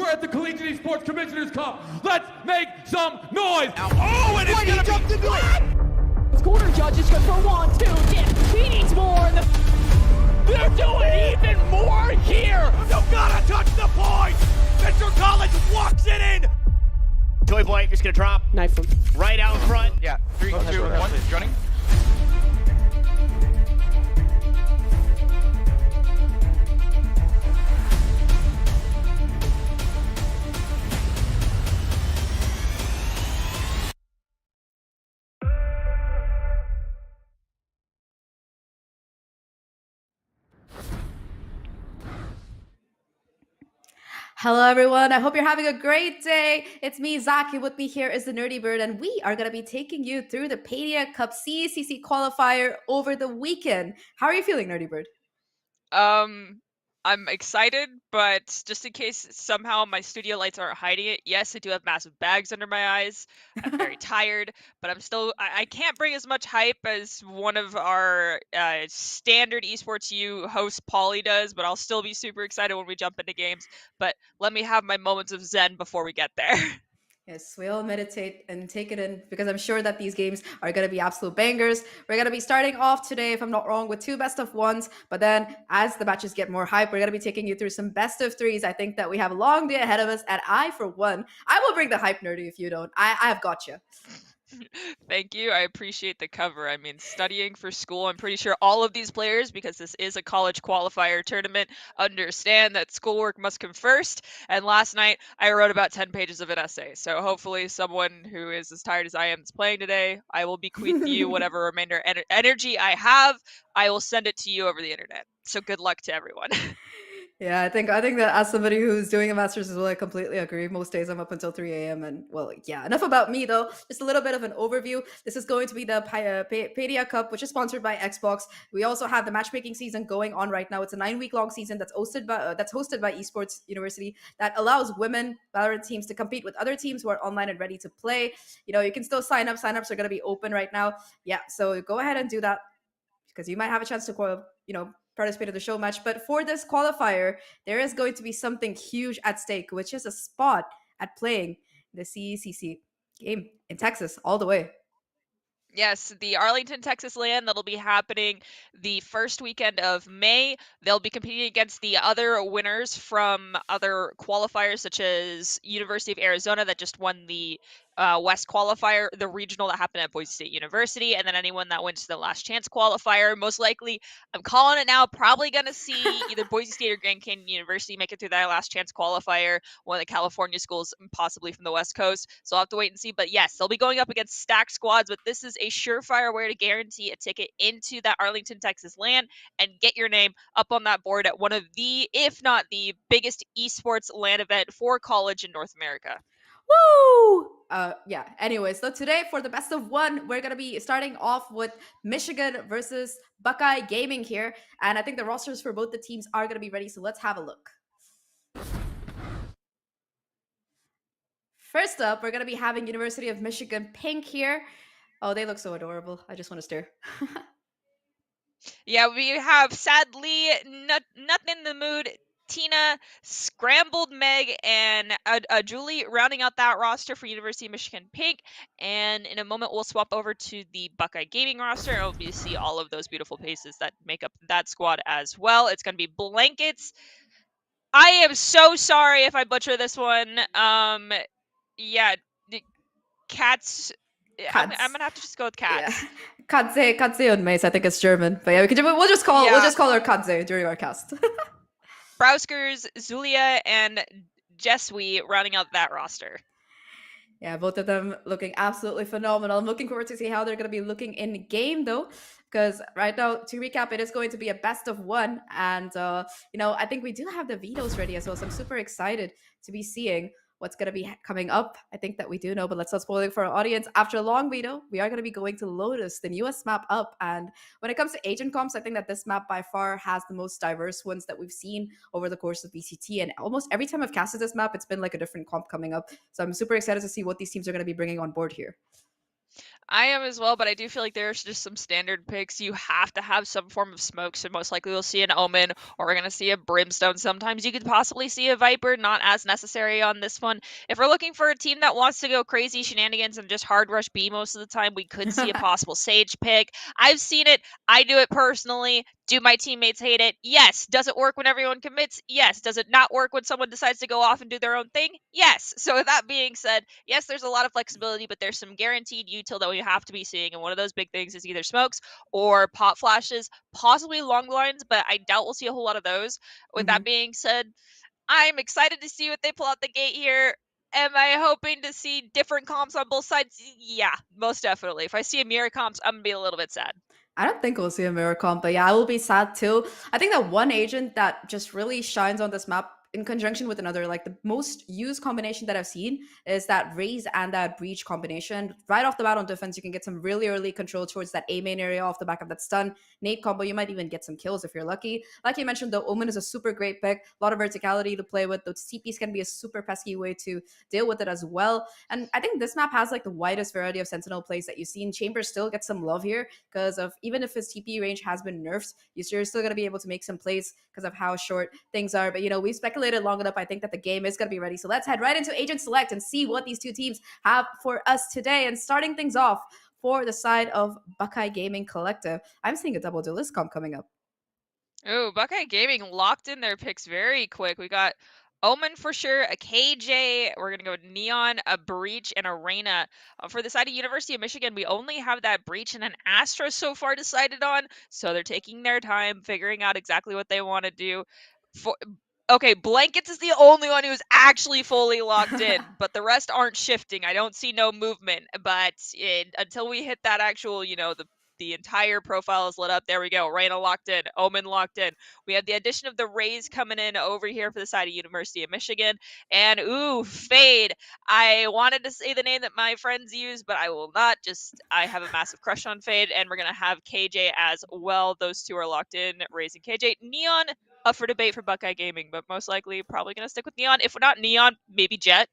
We're at the Collegiate Esports Commissioners Cup. Let's make some noise. Now, oh, and it's gonna jumped into it. Corner judges go for 1, 2, yeah, he needs more. They're doing even more here. You gotta touch the point. Mr. College walks it in. Toy Boy just gonna drop. Knife him. Right out in front. Yeah, 3, 2, 1, running. Hello everyone, I hope you're having a great day. It's me, Zaki. With me here is the Nerdy Bird, and we are going to be taking you through the Paidia Cup CECC qualifier over the weekend. How are you feeling, Nerdy Bird? I'm excited, but just in case somehow my studio lights aren't hiding it, yes, I do have massive bags under my eyes. I'm very tired, but I can't bring as much hype as one of our standard Esports U host, Paulie, does, but I'll still be super excited when we jump into games. But let me have my moments of zen before we get there. Yes, we all meditate and take it in, because I'm sure that these games are going to be absolute bangers. We're going to be starting off today, if I'm not wrong, with 2 best of 1s. But then as the matches get more hype, we're going to be taking you through some best of 3s. I think that we have a long day ahead of us. And I, for one, I will bring the hype, Nerdy, if you don't. I've got you. Thank you. I appreciate the cover. I mean, studying for school, I'm pretty sure all of these players, because this is a college qualifier tournament, understand that schoolwork must come first. And last night, I wrote about 10 pages of an essay. So hopefully someone who is as tired as I am is playing today, I will bequeath you whatever remainder energy I have. I will send it to you over the internet. So good luck to everyone. Yeah, I think that as somebody who's doing a master's as well, I completely agree. Most days I'm up until 3 a.m. And well, yeah, enough about me though. Just a little bit of an overview. This is going to be the Paidia Cup, which is sponsored by Xbox. We also have the matchmaking season going on right now. It's a 9-week long season that's hosted by Esports University that allows women Valorant teams to compete with other teams who are online and ready to play. You know, you can still sign up. Signups are going to be open right now. Yeah, so go ahead and do that, because you might have a chance to, participate in the show match. But for this qualifier, there is going to be something huge at stake, which is a spot at playing the CECC game in Texas all the way. Yes, the Arlington, Texas LAN, that'll be happening the first weekend of May. They'll be competing against the other winners from other qualifiers, such as University of Arizona that just won the West qualifier, the regional that happened at Boise State University, and then anyone that went to the Last Chance qualifier. Most likely, I'm calling it now, probably going to see either Boise State or Grand Canyon University make it through that Last Chance qualifier, one of the California schools, possibly from the West Coast. So I'll have to wait and see. But yes, they'll be going up against stacked squads, but this is a surefire way to guarantee a ticket into that Arlington, Texas LAN and get your name up on that board at one of the, if not the biggest esports LAN event for college in North America. Woo! Yeah, anyway, so today for the best of 1, we're going to be starting off with Michigan versus Buckeye Gaming here. And I think the rosters for both the teams are going to be ready, so let's have a look. First up, we're going to be having University of Michigan Pink here. Oh, they look so adorable. I just want to stare. Yeah, we have, sadly, nothing in the mood. Tina, Scrambled Meg, and Julie rounding out that roster for University of Michigan Pink. And in a moment, we'll swap over to the Buckeye Gaming roster. And we'll see all of those beautiful faces that make up that squad as well. It's going to be Blankets. I am so sorry if I butcher this one. Yeah, Cats. I'm gonna have to just go with Cats. Yeah. Katze und Mace, I think it's German. But yeah, we'll just call her Katze during our cast. Browskers, Zulia, and Jesui rounding out that roster. Yeah, both of them looking absolutely phenomenal. I'm looking forward to see how they're going to be looking in game, though, because right now, to recap, it is going to be a best of 1. And, I think we do have the vetoes ready as well. So I'm super excited to be seeing what's going to be coming up. I think that we do know, but let's not spoil it for our audience. After a long veto, we are going to be going to Lotus, the newest map up. And when it comes to agent comps, I think that this map by far has the most diverse ones that we've seen over the course of VCT. And almost every time I've casted this map, it's been like a different comp coming up. So I'm super excited to see what these teams are going to be bringing on board here. I am as well, but I do feel like there's just some standard picks. You have to have some form of smoke, so most likely we'll see an Omen, or we're going to see a Brimstone. Sometimes you could possibly see a Viper, not as necessary on this one. If we're looking for a team that wants to go crazy shenanigans and just hard rush B most of the time, we could see a possible Sage pick. I've seen it. I do it personally. Do my teammates hate it? Yes. Does it work when everyone commits? Yes. Does it not work when someone decides to go off and do their own thing? Yes. So with that being said, yes, there's a lot of flexibility, but there's some guaranteed util that we have to be seeing. And one of those big things is either smokes or pop flashes, possibly long lines, but I doubt we'll see a whole lot of those. With that being said, I'm excited to see what they pull out the gate here. Am I hoping to see different comps on both sides? Yeah, most definitely. If I see a mirror comps, I'm going to be a little bit sad. I don't think we'll see a mirror comp, but yeah, I will be sad too. I think that one agent that just really shines on this map in conjunction with another, like the most used combination that I've seen is that Raze and that Breach combination. Right off the bat on defense, you can get some really early control towards that A main area off the back of that stun. Nade combo, you might even get some kills if you're lucky. Like you mentioned, the Omen is a super great pick. A lot of verticality to play with. Those CPs can be a super pesky way to deal with it as well. And I think this map has like the widest variety of Sentinel plays that you've seen. Chambers still gets some love here because of even if his TP range has been nerfed, you're still going to be able to make some plays because of how short things are. But you know, we've speculated long enough. I think that the game is going to be ready. So let's head right into Agent Select and see what these two teams have for us today. And starting things off for the side of Buckeye Gaming Collective, I'm seeing a double duelist comp coming up. Oh, Buckeye Gaming locked in their picks very quick. We got Omen for sure, a KJ, we're going to go with Neon, a Breach, and a Reyna. For the side of University of Michigan, we only have that Breach and an Astra so far decided on, so they're taking their time, figuring out exactly what they want to do. Okay, Blankets is the only one who's actually fully locked in, but the rest aren't shifting. I don't see no movement, but until we hit that actual, the entire profile is lit up. There we go. Reyna locked in. Omen locked in. We have the addition of the Rays coming in over here for the side of University of Michigan. And ooh, Fade. I wanted to say the name that my friends use, but I will not. I have a massive crush on Fade, and we're going to have KJ as well. Those two are locked in. Rays and KJ. Neon, up for debate for Buckeye Gaming, but most likely probably going to stick with Neon. If not Neon, maybe Jet.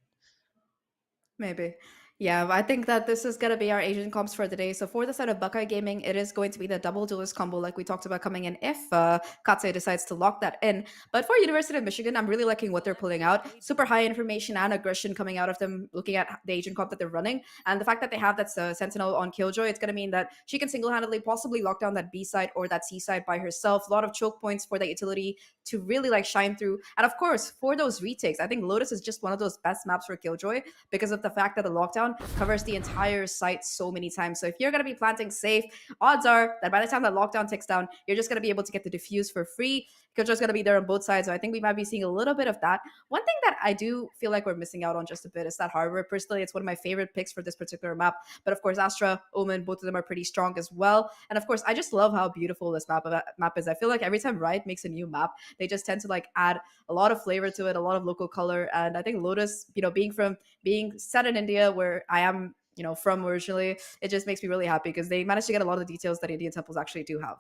Maybe. Yeah, I think that this is going to be our Asian comps for the day. So for the side of Buckeye Gaming, it is going to be the double duelist combo like we talked about coming in if Katse decides to lock that in. But for University of Michigan, I'm really liking what they're pulling out. Super high information and aggression coming out of them, looking at the Asian comp that they're running. And the fact that they have that Sentinel on Killjoy, it's going to mean that she can single-handedly possibly lock down that B side or that C side by herself. A lot of choke points for that utility to really like shine through. And of course, for those retakes, I think Lotus is just one of those best maps for Killjoy because of the fact that the lockdown covers the entire site so many times. So if you're going to be planting safe, odds are that by the time that lockdown ticks down, you're just going to be able to get the diffuse for free. Killjoy's going to be there on both sides. So I think we might be seeing a little bit of that. One thing that I do feel like we're missing out on just a bit is that Harbor. Personally, it's one of my favorite picks for this particular map. But of course, Astra, Omen, both of them are pretty strong as well. And of course, I just love how beautiful this map is. I feel like every time Riot makes a new map, they just tend to like add a lot of flavor to it, a lot of local color. And I think Lotus, being set in India where I am, from originally, it just makes me really happy because they managed to get a lot of the details that Indian temples actually do have.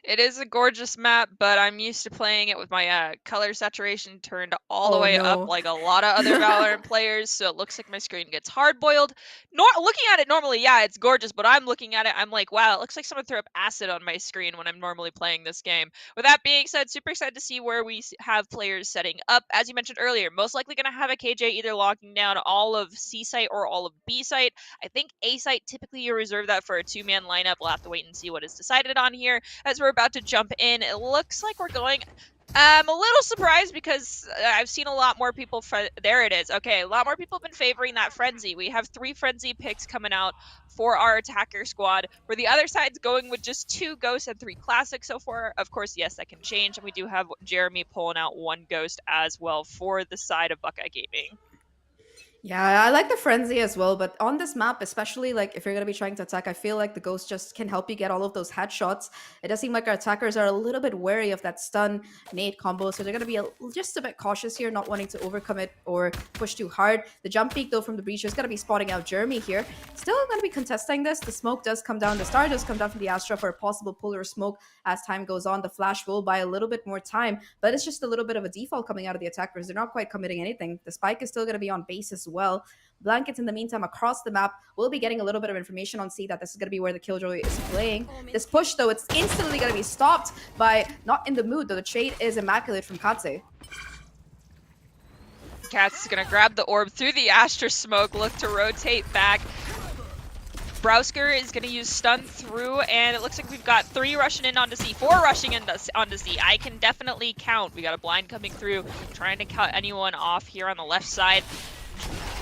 It is a gorgeous map, but I'm used to playing it with my color saturation turned all the way up like a lot of other Valorant players, so it looks like my screen gets hard-boiled. Looking at it normally, yeah, it's gorgeous, but I'm looking at it, I'm like, wow, it looks like someone threw up acid on my screen when I'm normally playing this game. With that being said, super excited to see where we have players setting up. As you mentioned earlier, most likely going to have a KJ either locking down all of C site or all of B site. I think A site, typically you reserve that for a two-man lineup. We'll have to wait and see what is decided on here. As we're about to jump in, it looks like we're going. I'm a little surprised because I've seen a lot more people. There it is. Okay, a lot more people have been favoring that Frenzy. We have 3 Frenzy picks coming out for our attacker squad, where the other side's going with just 2 Ghosts and 3 Classics so far. Of course, yes, that can change, and we do have Jeremy pulling out 1 Ghost as well for the side of Buckeye Gaming. Yeah, I like the frenzy as well, but on this map, especially like if you're going to be trying to attack, I feel like the ghost just can help you get all of those headshots. It does seem like our attackers are a little bit wary of that stun nade combo, so they're going to be just a bit cautious here, not wanting to overcome it or push too hard. The jump peak though from the breach is going to be spotting out Jeremy here. Still going to be contesting this. The smoke does come down. The star does come down from the Astra for a possible polar smoke as time goes on. The flash will buy a little bit more time, but it's just a little bit of a default coming out of the attackers. They're not quite committing anything. The spike is still going to be on base as well. Blankets, in the meantime, across the map, will be getting a little bit of information on C that this is going to be where the Killjoy is playing. This push, though, it's instantly going to be stopped by Not in the Mood, though the trade is immaculate from Katse. Cats is going to grab the orb through the Astra smoke, look to rotate back. Browsker is going to use stun through, and it looks like we've got 3 rushing in onto C, 4 rushing in onto C. I can definitely count. We got a blind coming through, trying to cut anyone off here on the left side.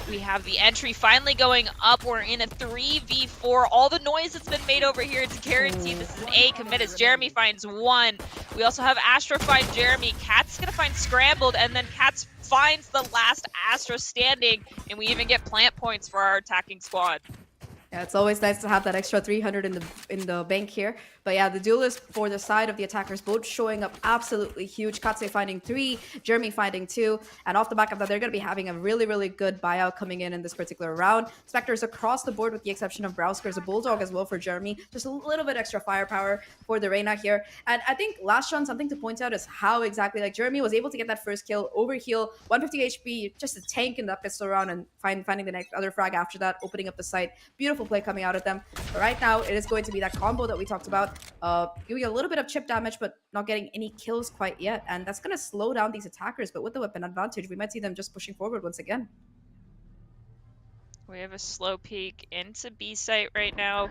We have the entry finally going up. We're in a 3v4. All the noise that's been made over here, it's guaranteed this is an A commit as Jeremy finds 1. We also have Astra find Jeremy. Cat's going to find Scrambled, and then Cats finds the last Astra standing, and we even get plant points for our attacking squad. Yeah, it's always nice to have that extra 300 in the bank here. But yeah, the duelists for the side of the attackers both showing up absolutely huge. Katse finding 3, Jeremy finding 2. And off the back of that, they're going to be having a really, really good buyout coming in this particular round. Spectres across the board with the exception of Browskers, a Bulldog as well for Jeremy. Just a little bit extra firepower for the Reyna here. And I think last round, something to point out is how exactly, like, Jeremy was able to get that first kill, overheal, 150 HP, just a tank in that pistol round, and finding the next other frag after that, opening up the site. Beautiful play coming out of them. But right now, it is going to be that combo that we talked about. Doing a little bit of chip damage, but not getting any kills quite yet. And that's going to slow down these attackers. But with the weapon advantage, we might see them just pushing forward once again. We have a slow peek into B site right now.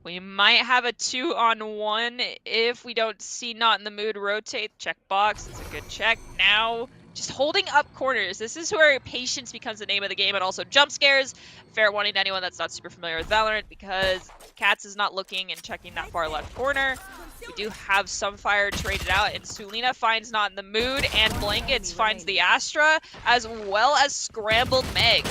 We might have a 2-on-1 if we don't see Not in the Mood rotate. Check box. It's a good check. Now, just holding up corners. This is where patience becomes the name of the game, and also jump scares. Fair warning to anyone that's not super familiar with Valorant, because Cats is not looking and checking that far left corner. We do have some fire traded out, and Sulina finds Not in the Mood, and Blankets finds the Astra, as well as Scrambled Meg.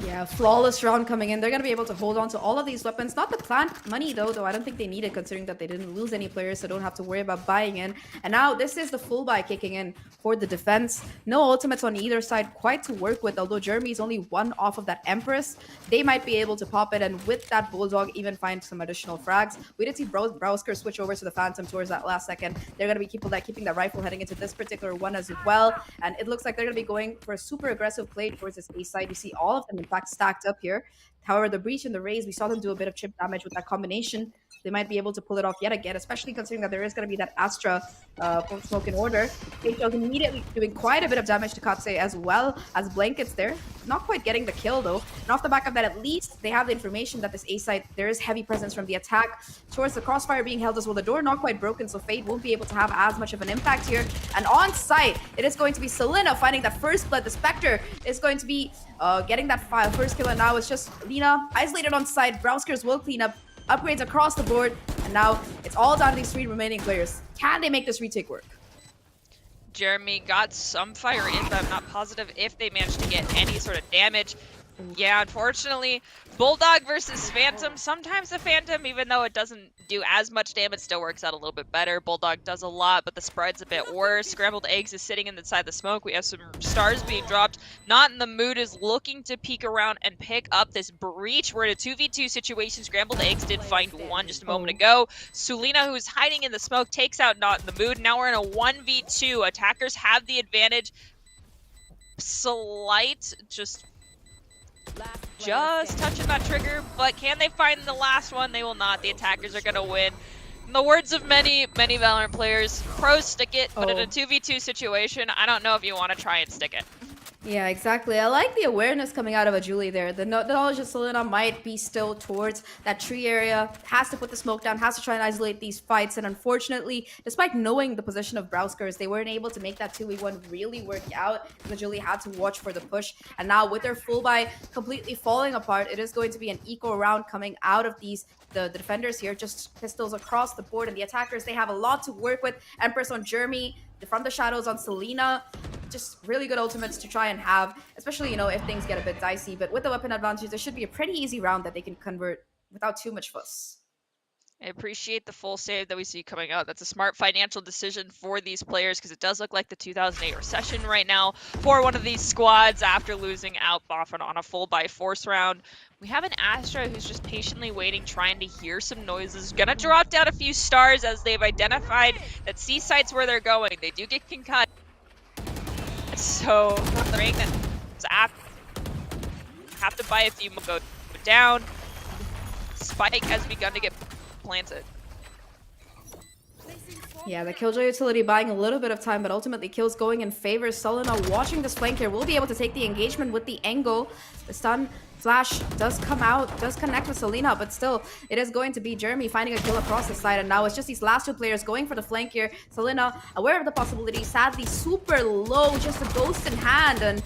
Yeah, flawless round coming in. They're going to be able to hold on to all of these weapons. Not the plant money, though I don't think they need it, considering that they didn't lose any players, so don't have to worry about buying in. And now this is the full buy kicking in for the defense. No ultimates on either side quite to work with, although Jeremy's only 1 off of that Empress. They might be able to pop it, and with that Bulldog, even find some additional frags. We did see Browsker switch over to the Phantom towards that last second. They're going to be keeping that rifle heading into this particular one as well. And it looks like they're going to be going for a super aggressive play towards this A side. You see all of them, in fact, stacked up here. However, the Breach and the Raze, we saw them do a bit of chip damage with that combination. They might be able to pull it off yet again, especially considering that there is going to be that Astra smoke in order. H.O.'s immediately doing quite a bit of damage to Katse, as well as Blankets there. Not quite getting the kill, though. And off the back of that, at least they have the information that this A site, there is heavy presence from the attack. Towards the crossfire being held as well. The door not quite broken, so Fade won't be able to have as much of an impact here. And on site, it is going to be Selena finding that first blood. The Spectre is going to be getting that first kill, and now it's just Lina isolated on site. Browskers will clean up. Upgrades across the board, and now it's all down to these 3 remaining players. Can they make this retake work? Jeremy got some fire in, but I'm not positive if they managed to get any sort of damage. Yeah, unfortunately, Bulldog versus Phantom. Sometimes the Phantom, even though it doesn't do as much damage, still works out a little bit better. Bulldog does a lot, but the spread's a bit worse. Scrambled Eggs is sitting inside the smoke. We have some stars being dropped. Not in the Mood is looking to peek around and pick up this Breach. We're in a 2v2 situation. Scrambled Eggs did find 1 just a moment ago. Sulina, who's hiding in the smoke, takes out Not in the Mood. Now we're in a 1v2. Attackers have the advantage. Slight, just touching that trigger, but can they find the last one? They will not. The attackers are going to win. In the words of many Valorant players, pros stick it, but in a 2v2 situation, I don't know if you want to try and stick it. Yeah, exactly. I like the awareness coming out of a Julie there. The knowledge that Selena might be still towards that tree area, has to put the smoke down, has to try and isolate these fights. And unfortunately, despite knowing the position of Browskers, they weren't able to make that 2v1 really work out. The Julie had to watch for the push. And now with their full buy completely falling apart, it is going to be an equal round coming out of these. The defenders here, just pistols across the board. And the attackers, they have a lot to work with. Empress on Jeremy, from the shadows on Selena. Just really good ultimates to try and have, especially, you know, if things get a bit dicey. But with the weapon advantage, there should be a pretty easy round that they can convert without too much fuss. I appreciate the full save that we see coming out. That's a smart financial decision for these players, because it does look like the 2008 recession right now for one of these squads after losing out often on a full buy force round. We have an Astra who's just patiently waiting, trying to hear some noises. Gonna drop down a few stars as they've identified that C site's where they're going. They do get concussed. So the ring that's have to buy a few more go down. Spike has begun to get planted. Yeah, the Killjoy utility buying a little bit of time, but ultimately kills going in favor. Solina watching this flank here will be able to take the engagement with the angle. The stun flash does come out, does connect with Solina, but still, it is going to be Jeremy finding a kill across the side, and now it's just these last two players going for the flank here. Solina, aware of the possibility, sadly super low, just a ghost in hand, and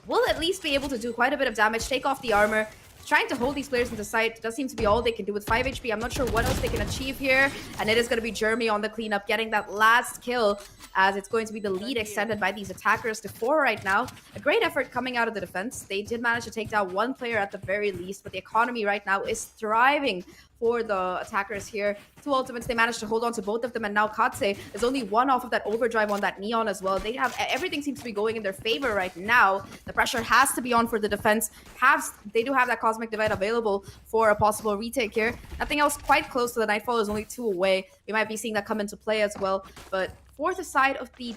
will at least be able to do quite a bit of damage, take off the armor. Trying to hold these players into sight does seem to be all they can do with 5 HP. I'm not sure what else they can achieve here. And it is going to be Jeremy on the cleanup, getting that last kill, as it's going to be the lead extended by these attackers to 4 right now. A great effort coming out of the defense. They did manage to take down one player at the very least, but the economy right now is thriving for the attackers here. 2 ultimates, they managed to hold on to both of them, and now Katse is only 1 off of that overdrive on that Neon as well. They have everything seems to be going in their favor right now. The pressure has to be on for the defense. They do have that Cosmic Divide available for a possible retake here. Nothing else quite close to the Nightfall is only 2 away. We might be seeing that come into play as well, but for the side of the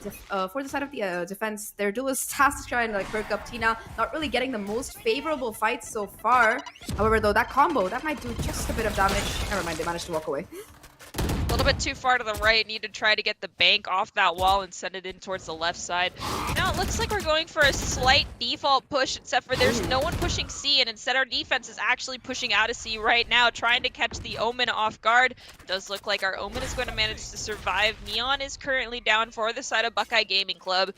defense, their duelist has to try and perk up Tina. Not really getting the most favorable fights so far. However, though, that combo that might do just a bit of damage. Never mind, they managed to walk away. A little bit too far to the right. Need to try to get the bank off that wall and send it in towards the left side. Now it looks like we're going for a slight default push, except for there's no one pushing C, and instead our defense is actually pushing out of C right now, trying to catch the Omen off guard. Does look like our Omen is going to manage to survive. Neon is currently down for the side of Buckeye Gaming Club.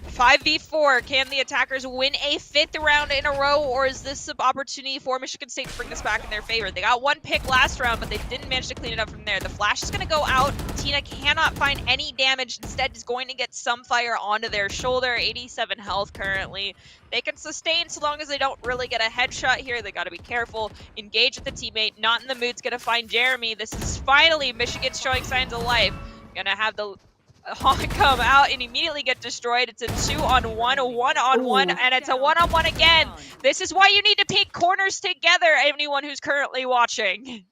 5v4, can the attackers win a 5th round in a row, or is this an opportunity for Michigan State to bring this back in their favor? They got 1 pick last round, but they didn't manage to clean it up from there. The flash is going to go out. Tina cannot find any damage. Instead, is going to get some fire onto their shoulder. 87 health currently. They can sustain so long as they don't really get a headshot here. They got to be careful. Engage with the teammate. Not in the mood's going to find Jeremy. This is finally Michigan showing signs of life. Going to have the Hawk come out and immediately get destroyed. It's a 2-on-1, a 1-on-1, and it's a 1-on-1 again. This is why you need to pick corners together, anyone who's currently watching.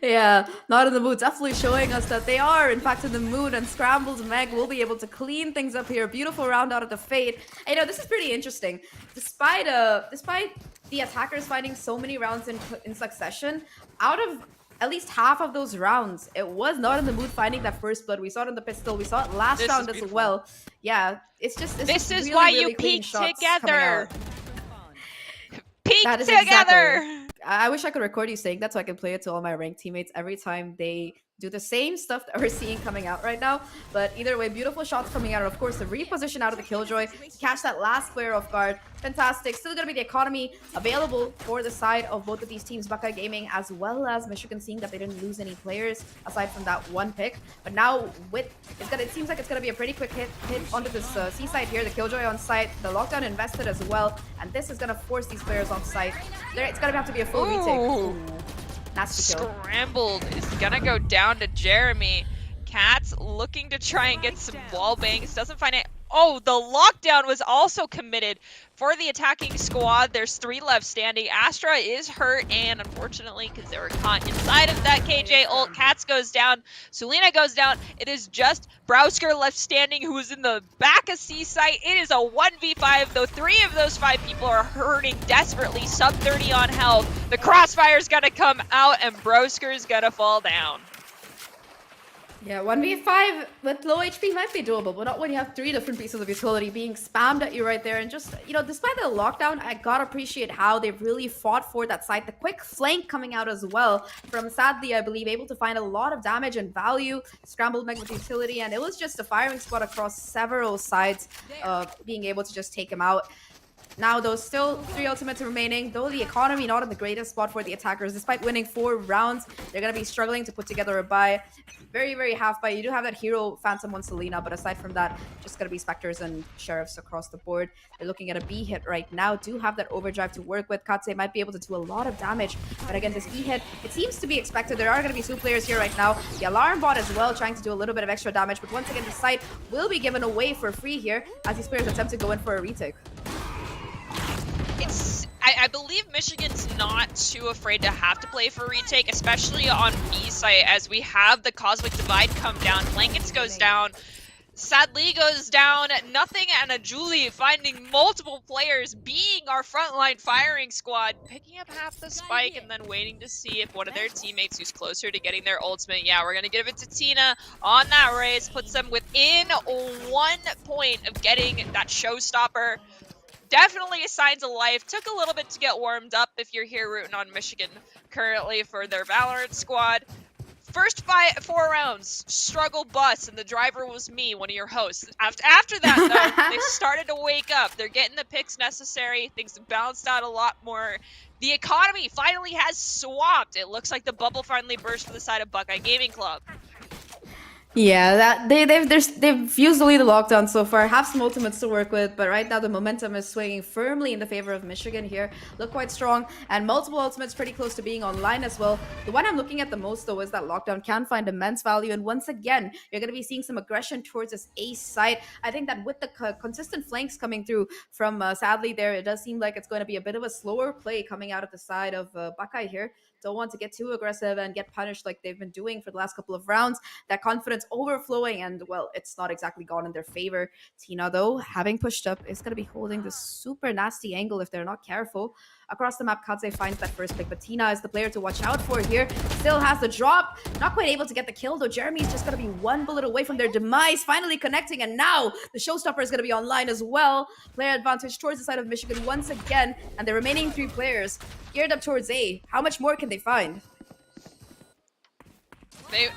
Yeah, not in the mood. Definitely showing us that they are, in fact, in the mood, and Scrambled Meg will be able to clean things up here. Beautiful round out of the Fate. And, this is pretty interesting. Despite the attackers fighting so many rounds in succession, out of at least half of those rounds, it was not in the mood finding that first blood. We saw it in the pistol. We saw it last round as well. Yeah, it's just this is really, why really you peak together. Peak together. Exactly. I wish I could record you saying that so I can play it to all my ranked teammates every time they do the same stuff that we're seeing coming out right now. But either way, beautiful shots coming out. And of course, the reposition out of the Killjoy to catch that last player off guard. Fantastic. Still going to be the economy available for the side of both of these teams, Buckeye Gaming as well as Michigan, seeing that they didn't lose any players aside from that 1 pick. But now it seems like it's going to be a pretty quick hit onto this C side here. The Killjoy on site, the lockdown invested as well, and this is going to force these players off site. It's going to have to be a full retake. Ooh. Nasty kill. Scrambled is gonna go down to Jeremy. Cat's looking to try and get some wall bangs. Doesn't find it. Oh, the lockdown was also committed for the attacking squad. There's 3 left standing. Astra is hurt, and unfortunately, because they were caught inside of that KJ ult, Cats goes down. Sulina goes down. It is just Browsker left standing, who's in the back of C site. It is a 1v5, though 3 of those 5 people are hurting desperately, sub 30 on health. The crossfire's gonna come out, and Browsker's gonna fall down. Yeah, 1v5 with low HP might be doable, but not when you have 3 different pieces of utility being spammed at you right there. And just, despite the lockdown, I gotta appreciate how they've really fought for that side. The quick flank coming out as well from Sadly, I believe, able to find a lot of damage and value. Scrambled Meg with utility, and it was just a firing squad across several sides, being able to just take him out. Now, though, still 3 ultimates remaining, though the economy not in the greatest spot for the attackers. Despite winning 4 rounds, they're going to be struggling to put together a buy. Very, very half buy. You do have that hero Phantom on Selena, but aside from that, just going to be Spectres and Sheriffs across the board. They're looking at a B hit right now. Do have that overdrive to work with. Katse might be able to do a lot of damage, but again, this B hit, it seems to be expected. There are going to be 2 players here right now. The Alarm Bot as well, trying to do a little bit of extra damage, but once again, the site will be given away for free here as these players attempt to go in for a retake. I believe Michigan's not too afraid to have to play for retake, especially on B site, as we have the Cosmic Divide come down. Blankets goes down. Sadly goes down, nothing, and a Julie finding multiple players, being our frontline firing squad, picking up half the spike and then waiting to see if one of their teammates who's closer to getting their ultimate. Yeah, we're going to give it to Tina on that race, puts them within 1 point of getting that showstopper. Definitely a signs of life. Took a little bit to get warmed up if you're here rooting on Michigan currently for their Valorant squad. First 4 rounds, struggle bus, and the driver was me, one of your hosts. After that, though, they started to wake up. They're getting the picks necessary. Things have balanced out a lot more. The economy finally has swapped. It looks like the bubble finally burst for the side of Buckeye Gaming Club. Yeah, that they've used the lead of lockdown so far. Have some ultimates to work with, but right now the momentum is swinging firmly in the favor of Michigan here. Look quite strong, and multiple ultimates pretty close to being online as well. The one I'm looking at the most though is that lockdown can find immense value, and once again you're going to be seeing some aggression towards this ace side. I think that with the consistent flanks coming through from sadly there, it does seem like it's going to be a bit of a slower play coming out of the side of Buckeye here. Don't want to get too aggressive and get punished like they've been doing for the last couple of rounds. That confidence overflowing, and well, it's not exactly gone in their favor. Tina, though, having pushed up, is going to be holding this super nasty angle if they're not careful. Across the map, Kadze finds that first pick, but Tina is the player to watch out for here. Still has the drop. Not quite able to get the kill, though. Jeremy's just going to be 1 bullet away from their demise. Finally connecting, and now the showstopper is going to be online as well. Player advantage towards the side of Michigan once again, and the remaining 3 players geared up towards A. How much more can they find? They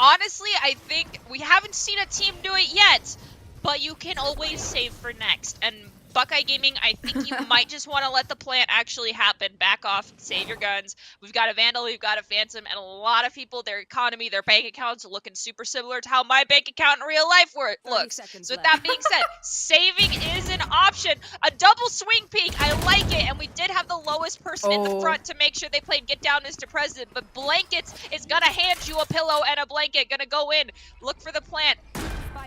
honestly, I think we haven't seen a team do it yet, but you can always save for next. And Buckeye Gaming, I think you might just want to let the plant actually happen. Back off, save your guns. We've got a Vandal, we've got a Phantom, and a lot of people, their economy, their bank accounts are looking super similar to how my bank account in real life looks. So with that being said, saving is an option. A double swing peek, I like it, and we did have the lowest person in the front to make sure they played Get Down Mr. President, but Blankets is gonna hand you a pillow and a blanket, gonna go in, look for the plant.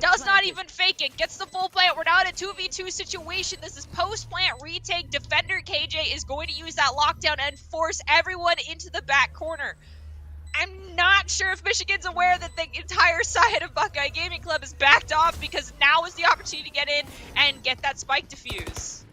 Does not even fake it, gets the full plant. We're now in a 2v2 situation. This is post-plant retake. Defender KJ is going to use that lockdown and force everyone into the back corner. I'm not sure if Michigan's aware that the entire side of Buckeye Gaming Club is backed off, because now is the opportunity to get in and get that spike defuse.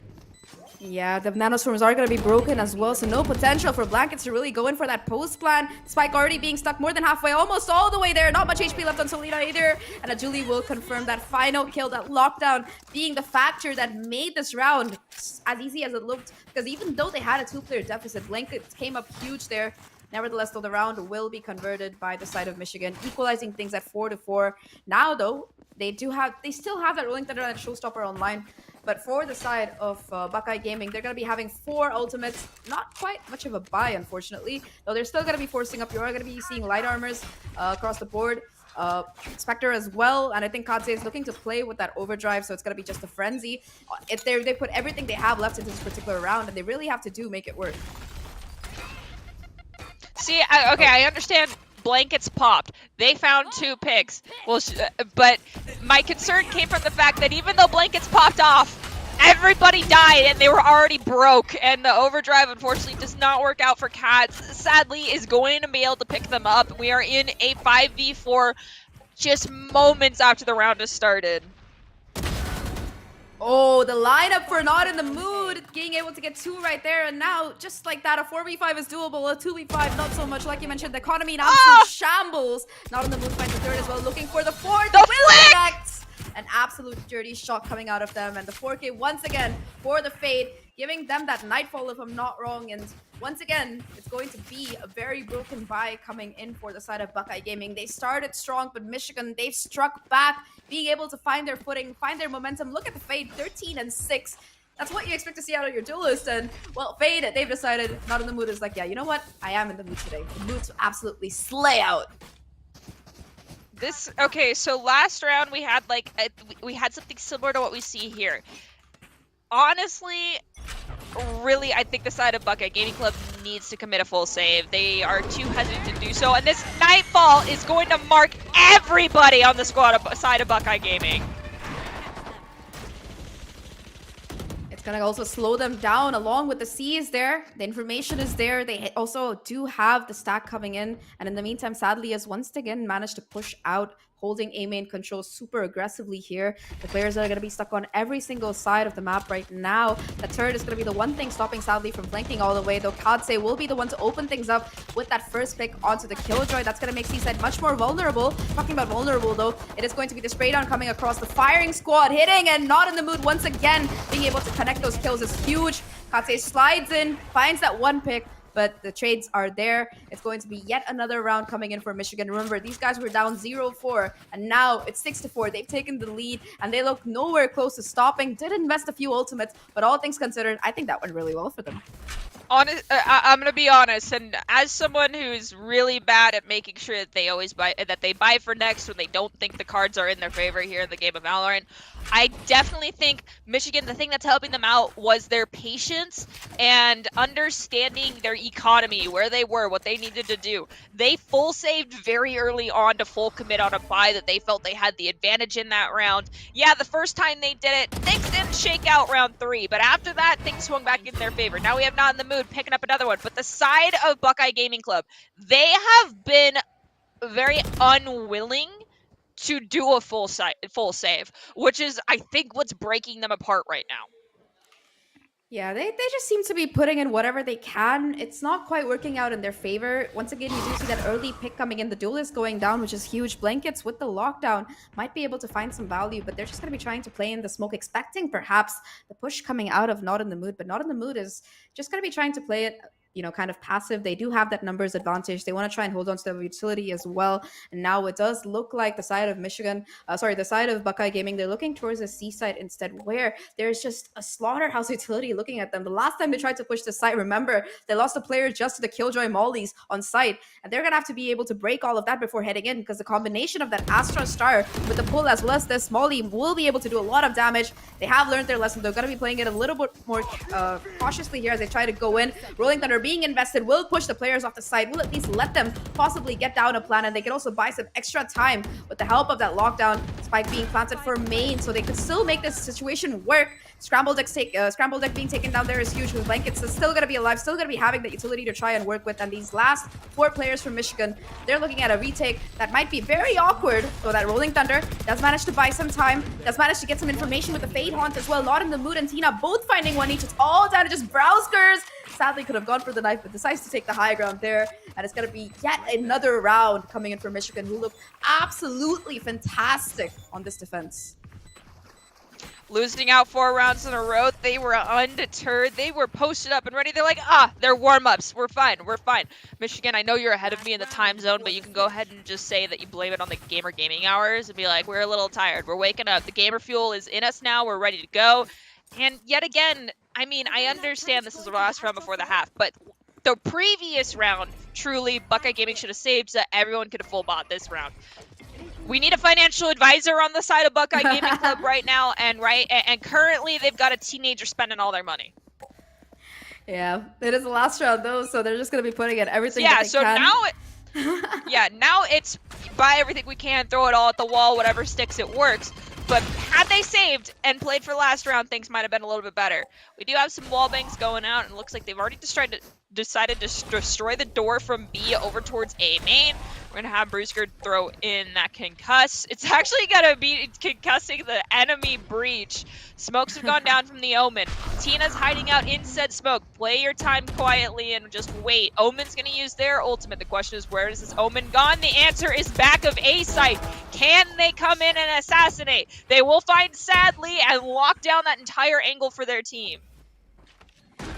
Yeah, the nanoswarms are going to be broken as well, so no potential for Blankets to really go in for that post plan. Spike already being stuck more than halfway, almost all the way there. Not much HP left on Solina either. And a Julie will confirm that final kill, that lockdown being the factor that made this round as easy as it looked. Because even though they had a 2-player deficit, Blankets came up huge there. Nevertheless, though, the round will be converted by the side of Michigan, equalizing things at 4-4. Now, though, they still have that Rolling Thunder and Showstopper online. But for the side of Buckeye Gaming, they're going to be having 4 ultimates. Not quite much of a buy, unfortunately. Though they're still going to be forcing up. You are going to be seeing light armors across the board. Spectre as well. And I think Kadze is looking to play with that overdrive, so it's going to be just a frenzy. If they put everything they have left into this particular round, and they really have to make it work. See, okay, I understand Blankets popped. They found 2 picks. Well, but my concern came from the fact that even though Blankets popped off, everybody died and they were already broke. And the overdrive, unfortunately, does not work out for Cats. Sadly, is going to be able to pick them up. We are in a 5v4 just moments after the round has started. Oh, the lineup for Not in the Mood, being able to get 2 right there, and now, just like that, a 4v5 is doable, a 2v5 not so much. Like you mentioned, the economy in absolute shambles. Not in the Mood finds the 3rd as well, looking for the 4th. The will connect! An absolute dirty shot coming out of them, and the 4K once again for the Fade, giving them that Nightfall if I'm not wrong, and once again, it's going to be a very broken buy coming in for the side of Buckeye Gaming. They started strong, but Michigan, they've struck back, being able to find their footing, find their momentum. Look at the Fade, 13-6. That's what you expect to see out of your duelist. And, well, Fade, they've decided, Not in the Mood is like, yeah, you know what? I am in the mood today. The mood to absolutely slay out. Okay, so last round we had we had something similar to what we see here. Honestly, really, I think the side of Buckeye Gaming Club needs to commit a full save. They are too hesitant to do so, and this Nightfall is going to mark everybody on the side of Buckeye Gaming. It's gonna also slow them down along with the C is there. The information is there. They also do have the stack coming in. And in the meantime, sadly, has once again managed to push out holding A main control super aggressively here. The players are going to be stuck on every single side of the map right now. The turret is going to be the one thing stopping Sadly from flanking all the way, though Kadse will be the one to open things up with that first pick onto the Killjoy. That's going to make Seaside much more vulnerable. Talking about vulnerable, though, it is going to be the spray down coming across the firing squad, hitting and not in the mood once again. Being able to connect those kills is huge. Kadse slides in, finds that one pick, but the trades are there. It's going to be yet another round coming in for Michigan. Remember, these guys were down 0-4, and now it's 6-4. They've taken the lead, and they look nowhere close to stopping. Did invest a few ultimates, but all things considered, I think that went really well for them. I'm gonna be honest, and as someone who's really bad at making sure that they always buy for next when they don't think the cards are in their favor here in the game of Valorant, I definitely think Michigan, the thing that's helping them out was their patience and understanding their economy, where they were, what they needed to do. They full saved very early on to full commit on a buy that they felt they had the advantage in that round. Yeah, the first time they did it, things didn't shake out round 3, but after that, things swung back in their favor. Now we have Not in the Mood picking up another one, but the side of Buckeye Gaming Club, they have been very unwilling to do a full save, which is, I think, what's breaking them apart right now. Yeah, they just seem to be putting in whatever they can. It's not quite working out in their favor. Once again, you do see that early pick coming in. The duel is going down, which is huge. Blankets with the lockdown might be able to find some value, but they're just going to be trying to play in the smoke, expecting perhaps the push coming out of Not in the Mood. But Not in the Mood is just going to be trying to play it, you know, kind of passive. They do have that numbers advantage. They want to try and hold on to their utility as well. And now it does look like the side of Michigan, the side of Buckeye Gaming, they're looking towards the C side instead, where there's just a slaughterhouse utility looking at them. The last time they tried to push the site, remember, they lost a player just to the Killjoy Mollies on site. And they're going to have to be able to break all of that before heading in, because the combination of that Astra Star with the pull as well as this Molly will be able to do a lot of damage. They have learned their lesson. They're going to be playing it a little bit more cautiously here as they try to go in. Rolling Thunder being invested will push the players off the side, will at least let them possibly get down a plan, and they can also buy some extra time with the help of that lockdown spike being planted for main, so they could still make this situation work. Scramble deck being taken down there is huge, with Blankets is still going to be alive, still going to be having the utility to try and work with. And these last 4 players from Michigan, they're looking at a retake that might be very awkward, so that Rolling Thunder does manage to buy some time, does manage to get some information with the Fade Haunt as well. Not in the Mood and Tina both finding one each. It's all down to just Browskers. Sadly could have gone for the knife, but decides to take the high ground there. And it's going to be yet another round coming in for Michigan, who look absolutely fantastic on this defense. Losing out 4 rounds in a row, they were undeterred. They were posted up and ready. They're like, they're warm-ups. We're fine. We're fine. Michigan, I know you're ahead of me in the time zone, but you can go ahead and just say that you blame it on the gamer gaming hours and be like, we're a little tired. We're waking up. The gamer fuel is in us now. We're ready to go. And yet again, I mean, I understand this is the last round before the half, but the previous round, truly, Buckeye Gaming should have saved so that everyone could have full bought this round. We need a financial advisor on the side of Buckeye Gaming Club right now, and currently they've got a teenager spending all their money. Yeah, it is the last round though, so they're just gonna be putting in everything that they can. Now it's buy everything we can, throw it all at the wall, whatever sticks, it works. But had they saved and played for last round, things might have been a little bit better. We do have some wall banks going out, and it looks like they've already decided to destroy the door from B over towards A main. We're going to have Brewsker throw in that concuss. It's actually going to be concussing the enemy breach. Smokes have gone down from the Omen. Tina's hiding out in said smoke. Play your time quietly and just wait. Omen's going to use their ultimate. The question is, where is this Omen gone? The answer is back of A site. Can they come in and assassinate? They will find Sadly and lock down that entire angle for their team.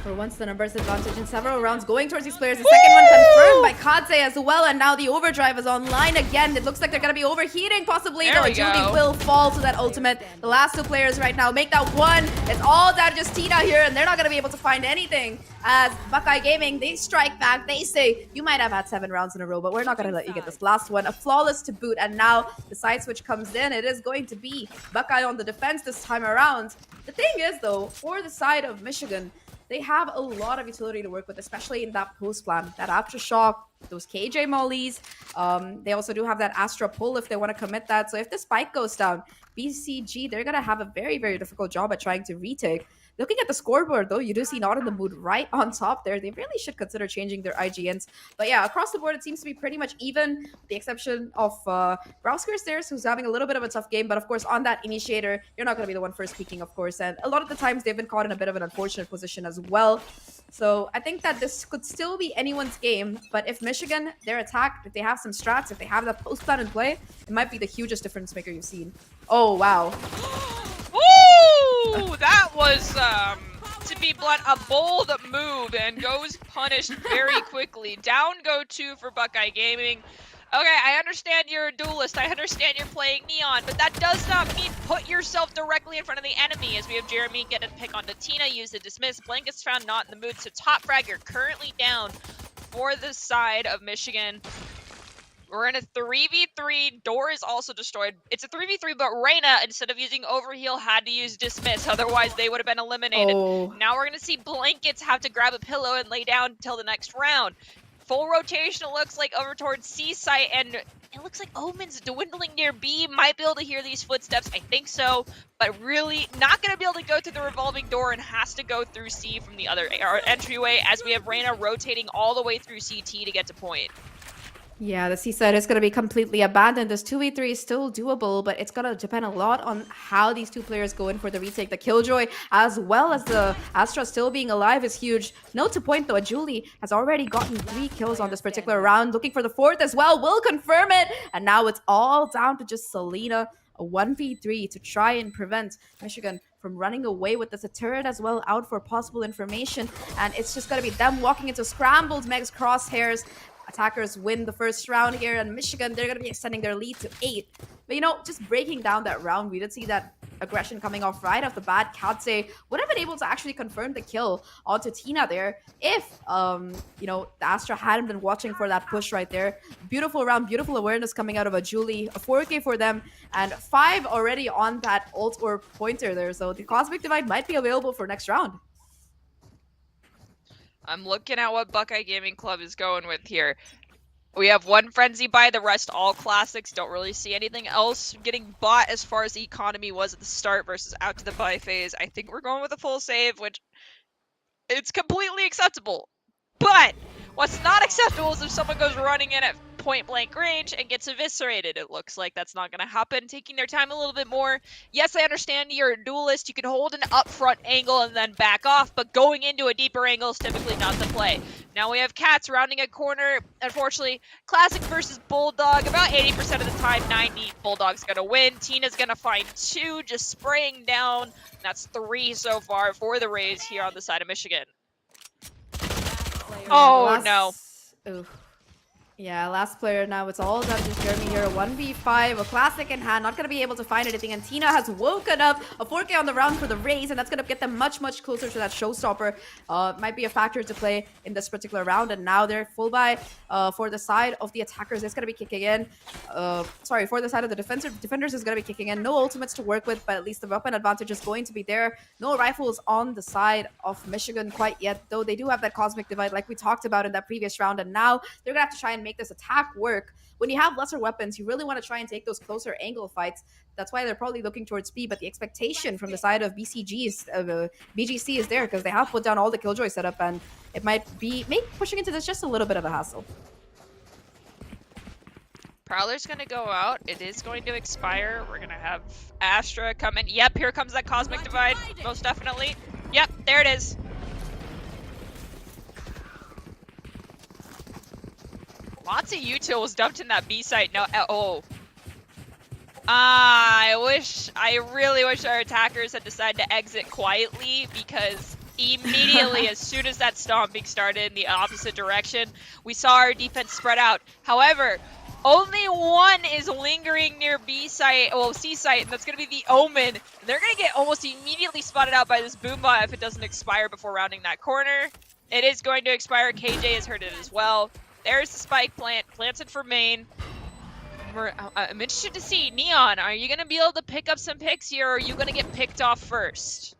For once, the numbers advantage in several rounds going towards these players. The second one confirmed by Kadze as well, and now the overdrive is online again. It looks like they're going to be overheating possibly. There No, we Julie go. will fall to that ultimate. The last 2 players right now make that one. It's all down to just Tina here, and they're not going to be able to find anything. As Buckeye Gaming, they strike back. They say, you might have had 7 rounds in a row, but we're not going to let you get this last one. A flawless to boot, and now the side switch comes in. It is going to be Buckeye on the defense this time around. The thing is, though, for the side of Michigan, they have a lot of utility to work with, especially in that post plan, that aftershock, those KJ mollies. They also do have that Astra pull if they want to commit that. So if the spike goes down, BCG, they're going to have a very, very difficult job at trying to retake. Looking at the scoreboard, though, you do see Not in the Mood right on top there. They really should consider changing their IGNs. But yeah, across the board, it seems to be pretty much even, with the exception of Browsker Stairs, who's having a little bit of a tough game. But of course, on that initiator, you're not going to be the one first peeking, of course. And a lot of the times, they've been caught in a bit of an unfortunate position as well. So I think that this could still be anyone's game. But if Michigan, their attack, if they have some strats, if they have that post plan in play, it might be the hugest difference maker you've seen. Oh, wow. Ooh, that was, to be blunt, a bold move and goes punished very quickly. Down go 2 for Buckeye Gaming. Okay, I understand you're a duelist. I understand you're playing Neon, but that does not mean put yourself directly in front of the enemy, as we have Jeremy get a pick onto Tina, use the dismiss. Blankets found not in the mood, so top frag, you're currently down for the side of Michigan. We're in a 3v3. Door is also destroyed. It's a 3v3, but Reyna, instead of using overheal, had to use dismiss. Otherwise, they would have been eliminated. Oh. Now we're going to see Blankets have to grab a pillow and lay down until the next round. Full rotation, it looks like, over towards C site, and it looks like Omen's dwindling near B. Might be able to hear these footsteps. I think so, but really not going to be able to go through the revolving door and has to go through C from the other entryway, as we have Reyna rotating all the way through CT to get to point. Yeah, the C-side is going to be completely abandoned. This 2v3 is still doable, but it's going to depend a lot on how these two players go in for the retake. The Killjoy, as well as the Astra still being alive, is huge. Note to point, though, Julie has already gotten 3 kills on this particular round. Looking for the 4th as well. Will confirm it. And now it's all down to just Selena, a 1v3 to try and prevent Michigan from running away with this. A turret as well out for possible information. And it's just going to be them walking into scrambled Meg's crosshairs. Attackers win the first round here, and Michigan, they're going to be extending their lead to 8. But, you know, just breaking down that round, we did see that aggression coming off right off the bat. Katse would have been able to actually confirm the kill onto Tina there if, you know, the Astra hadn't been watching for that push right there. Beautiful round, beautiful awareness coming out of a Julie. A 4K for them, and 5 already on that ult or pointer there. So the Cosmic Divide might be available for next round. I'm looking at what Buckeye Gaming Club is going with here. We have one Frenzy buy, the rest all classics. Don't really see anything else getting bought as far as the economy was at the start versus out to the buy phase. I think we're going with a full save, which it's completely acceptable. But what's not acceptable is if someone goes running in at point blank range and gets eviscerated. It looks like that's not going to happen. Taking their time a little bit more. Yes, I understand you're a duelist. You can hold an upfront angle and then back off, but going into a deeper angle is typically not the play. Now we have Cats rounding a corner. Unfortunately, Classic versus Bulldog. About 80% of the time, 90, Bulldog's going to win. Tina's going to find 2, just spraying down. That's 3 so far for the Rays here on the side of Michigan. Oh, no. Oof. Yeah, last player now. It's all done to Jeremy here. 1v5, a classic in hand. Not going to be able to find anything. And Tina has woken up. A 4K on the round for the Rays. And that's going to get them much, much closer to that showstopper. Might be a factor to play in this particular round. And now they're full buy for the side of the attackers. It's going to be kicking in. Sorry, for the side of the defenders is going to be kicking in. No ultimates to work with, but at least the weapon advantage is going to be there. No rifles on the side of Michigan quite yet, though they do have that Cosmic Divide like we talked about in that previous round. And now they're going to have to try and make this attack work. When you have lesser weapons, you really want to try and take those closer angle fights. That's why they're probably looking towards B, but the expectation from the side of BGC is there because they have put down all the Killjoy setup, and it might make pushing into this just a little bit of a hassle. Prowler's going to go out. It is going to expire. We're going to have Astra come in. Yep, here comes that Cosmic Divide. Most definitely. Yep, there it is. Lots of util was dumped in that B site. No, oh. I really wish our attackers had decided to exit quietly, because immediately as soon as that stomping started in the opposite direction, we saw our defense spread out. However, only one is lingering near B site, well, C site, and that's going to be the Omen. And they're going to get almost immediately spotted out by this Boombot if it doesn't expire before rounding that corner. It is going to expire. KJ has heard it as well. There's the spike plant, planted for main. I'm interested to see, Neon, are you going to be able to pick up some picks here, or are you going to get picked off first?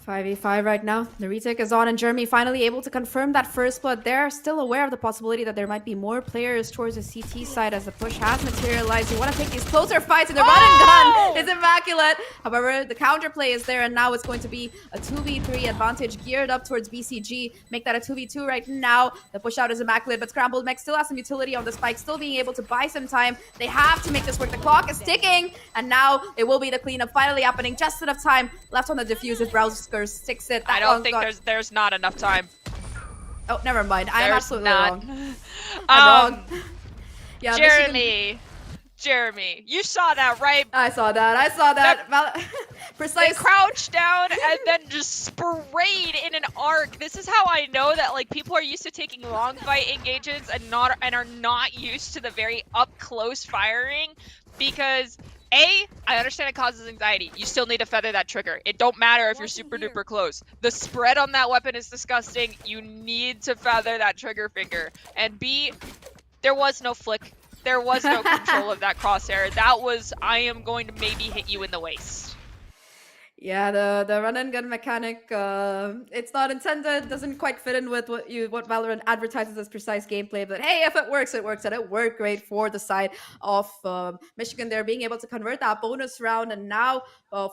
5v5 right now. The retake is on, and Jeremy finally able to confirm that first blood. They're still aware of the possibility that there might be more players towards the CT side as the push has materialized. You want to take these closer fights, and the run and gun is immaculate. However, the counterplay is there, and now it's going to be a 2v3 advantage geared up towards BCG. Make that a 2v2 right now. The push out is immaculate, but Scrambled Mech still has some utility on the spike, still being able to buy some time. They have to make this work. The clock is ticking, and now it will be the cleanup finally happening. Just enough time left on the defuse if Browser sticks it. I don't think there's not enough time. Oh, never mind. I am absolutely wrong. I'm wrong. Yeah, Jeremy, you saw that, right? I saw that. Precise. They crouched down and then just sprayed in an arc. This is how I know that like people are used to taking long fight engagements and are not used to the very up close firing, because I understand it causes anxiety. You still need to feather that trigger. It don't matter if you're super duper close. The spread on that weapon is disgusting. You need to feather that trigger finger. And B, there was no flick. There was no control of that crosshair. That was, I am going to maybe hit you in the waist. Yeah, the run and gun mechanic, it's not intended, doesn't quite fit in with what Valorant advertises as precise gameplay, but hey, if it works, it works, and it worked great for the side of Michigan there, being able to convert that bonus round, and now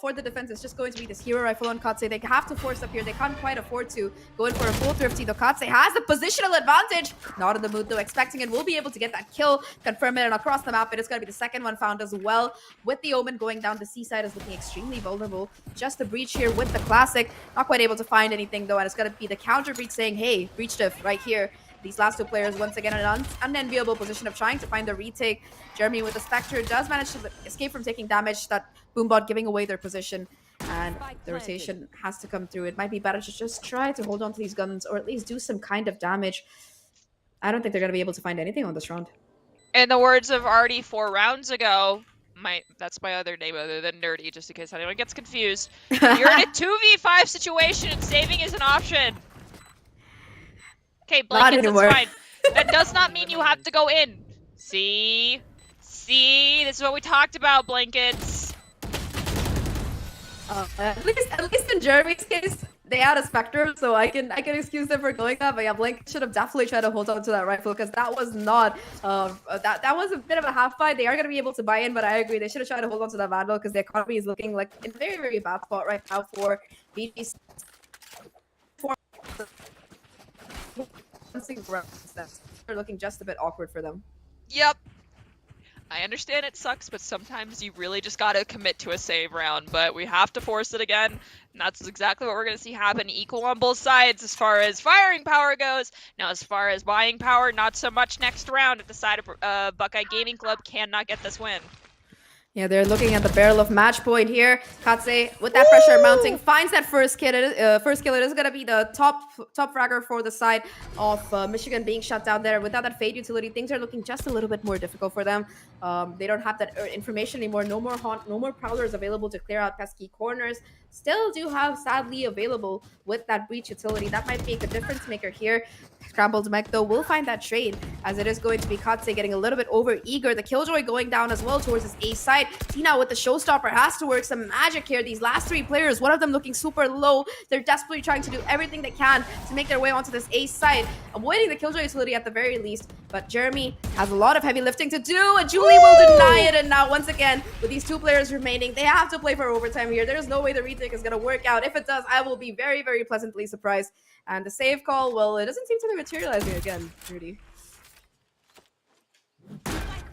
for the defense, it's just going to be this hero rifle on Katse. They have to force up here, they can't quite afford to go in for a full thrifty, though Katse has the positional advantage, not in the mood though, expecting it, will be able to get that kill, confirm it, and across the map, it is going to be the second one found as well. With the Omen going down, the C side is looking extremely vulnerable. Just a breach here with the classic, not quite able to find anything though, and it's going to be the counter breach saying, hey, breach diff right here. These last two players once again in an unenviable position of trying to find the retake. Jeremy with the Spectre does manage to escape from taking damage, that Boombot giving away their position, and the rotation has to come through. It might be better to just try to hold on to these guns, or at least do some kind of damage. I don't think they're going to be able to find anything on this round. In the words of Artie 4 rounds ago, that's my other name other than Nerdy, just in case anyone gets confused. You're in a 2v5 situation and saving is an option. Okay, Blankets, that's fine. That does not mean you have to go in. See, this is what we talked about, Blankets. At least in Jeremy's case, they had a Spectre, so I can excuse them for going that. But yeah, Blink should have definitely tried to hold on to that rifle, because that was not that was a bit of a half fight. They are going to be able to buy in, but I agree they should have tried to hold on to that Vandal, because the economy is looking like in a very, very bad spot right now for BGC. They're looking just a bit awkward for them. Yep. I understand it sucks, but sometimes you really just gotta commit to a save round, but we have to force it again, and that's exactly what we're gonna see happen. Equal on both sides as far as firing power goes. Now, as far as buying power, not so much next round if the side of Buckeye Gaming Club cannot get this win. Yeah, they're looking at the barrel of match point here. Katse, with that pressure mounting, finds that first kill. It is going to be the top fragger for the side of Michigan being shut down there. Without that Fade utility, things are looking just a little bit more difficult for them. They don't have that information anymore. No more Haunt, no more Prowlers available to clear out pesky corners. Still do have, sadly, available with that Breach utility. That might make a difference maker here. Scrambled Mech, though, will find that trade, as it is going to be Katse getting a little bit over eager. The Killjoy going down as well towards his A side. Tina with the showstopper has to work some magic here. These last three players, one of them looking super low. They're desperately trying to do everything they can to make their way onto this A side, avoiding the Killjoy utility at the very least. But Jeremy has a lot of heavy lifting to do, and Julie will deny it. And now, once again, with these two players remaining, they have to play for overtime here. There's no way the retake is going to work out. If it does, I will be very, very pleasantly surprised. And the save call, well, it doesn't seem to be materializing again, Rudy.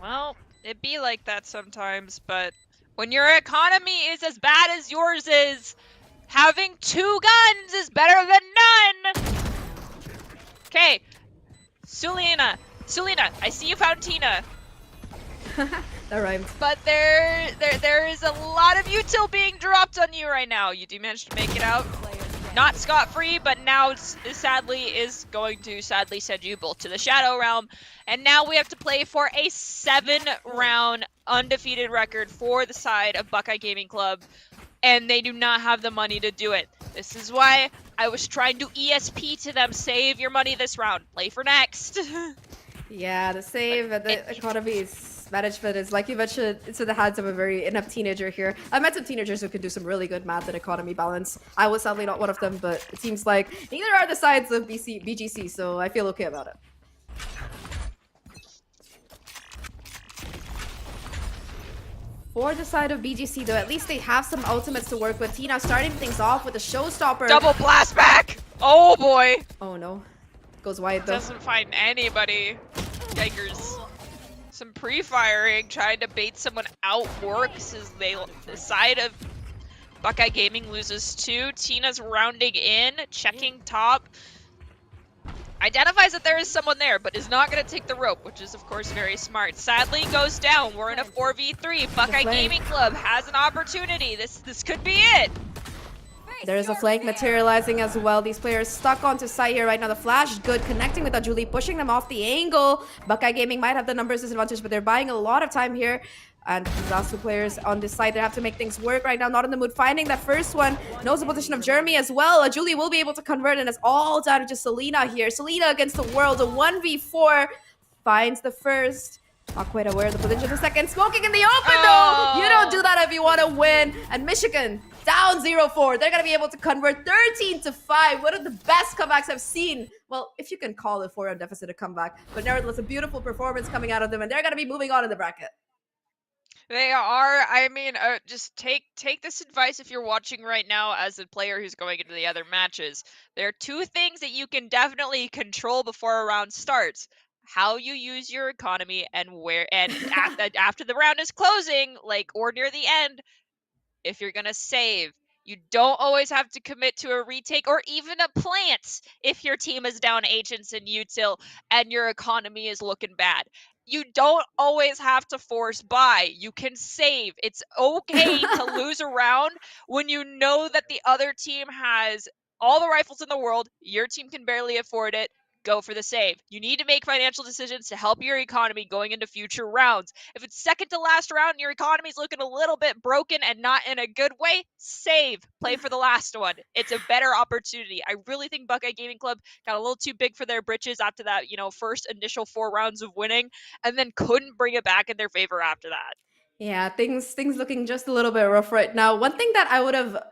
Well, it be like that sometimes, but when your economy is as bad as yours is, having two guns is better than none! Okay, Sulina, I see you found Tina. That rhymes. But there is a lot of util being dropped on you right now. You do manage to make it out. Not scot-free, but now sadly is going to send you both to the Shadow Realm. And now we have to play for a 7-round undefeated record for the side of Buckeye Gaming Club. And they do not have the money to do it. This is why I was trying to ESP to them, save your money this round. Play for next. Yeah, the save at the economy is management is, like you mentioned, it's in the hands of a very inept teenager here. I met some teenagers who can do some really good math and economy balance. I was sadly not one of them, but it seems like neither are the sides of BGC, so I feel okay about it. For the side of BGC, though, at least they have some ultimates to work with. Tina starting things off with a showstopper. Double blast back! Oh boy! Oh no. Goes wide though. Doesn't find anybody. Yikers. Some pre-firing, trying to bait someone out works as the side of Buckeye Gaming loses 2. Tina's rounding in, checking top. Identifies that there is someone there, but is not going to take the rope, which is, of course, very smart. Sadly, goes down. We're in a 4v3. Buckeye Gaming Club has an opportunity. This could be it. There's a flank materializing as well. These players stuck onto site here right now. The flash, good, connecting with Julie, pushing them off the angle. Buckeye Gaming might have the numbers disadvantage, but they're buying a lot of time here. And these last 2 players on this side, they have to make things work right now. Not in the mood. Finding that first one. Knows the position of Jeremy as well. Julie will be able to convert, and it's all down to just Selena here. Selena against the world. A 1v4. Finds the first. Not quite aware of the position of the second. Smoking in the open, though. You don't do that if you want to win. And Michigan down 0-4. They're going to be able to convert 13-5. One of the best comebacks I've seen. Well, if you can call a 4-run deficit a comeback. But nevertheless, a beautiful performance coming out of them. And they're going to be moving on in the bracket. They are. I mean, just take this advice if you're watching right now as a player who's going into the other matches. There are 2 things that you can definitely control before a round starts. How you use your economy and where, and after the round is closing, like, or near the end, if you're gonna save. You don't always have to commit to a retake or even a plant if your team is down agents and util and your economy is looking bad. You don't always have to force buy. You can save. It's okay to lose a round when you know that the other team has all the rifles in the world. Your team can barely afford it. Go for the save. You need to make financial decisions to help your economy going into future rounds. If it's second to last round and your economy is looking a little bit broken and not in a good way, save. Play for the last one. It's a better opportunity. I really think Buckeye Gaming Club got a little too big for their britches after that, first initial 4 rounds of winning, and then couldn't bring it back in their favor after that. Yeah, things looking just a little bit rough right now. One thing that I would have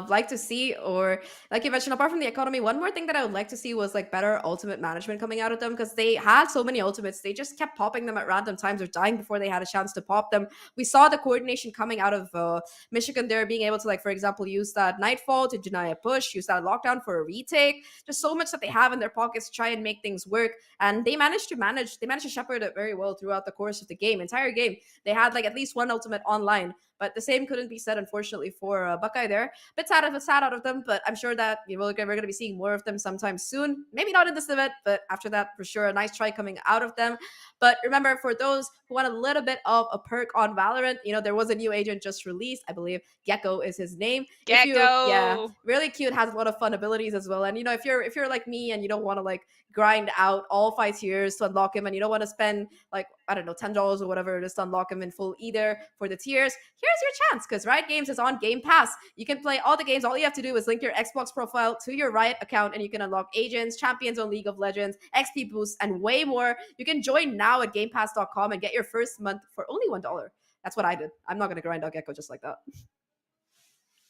liked to see, or like you mentioned, apart from the economy, one more thing that I would like to see was like better ultimate management coming out of them, because they had so many ultimates. They just kept popping them at random times or dying before they had a chance to pop them. We saw the coordination coming out of Michigan there, being able to, like, for example, use that Nightfall to deny a push, use that lockdown for a retake. Just so much that they have in their pockets to try and make things work. And they managed to shepherd it very well throughout the course of the entire game. They had like at least one ultimate online, but the same couldn't be said, unfortunately, for Buckeye there. Bit sad out of them, but I'm sure that we're going to be seeing more of them sometime soon. Maybe not in this event, but after that, for sure, a nice try coming out of them. But remember, for those who want a little bit of a perk on Valorant, there was a new agent just released. I believe Gecko is his name. Gecko! Really cute, has a lot of fun abilities as well. And if you're like me and you don't want to like grind out all 5 tiers to unlock him, and you don't want to spend like, I don't know, $10 or whatever it is to unlock him in full either for the tiers, here's your chance, because Riot Games is on Game Pass. You can play all the games. All you have to do is link your Xbox profile to your Riot account, and you can unlock agents, champions on League of Legends, XP boosts, and way more. You can join now at GamePass.com and get your first month for only $1. That's what I did. I'm not going to grind out Gecko just like that.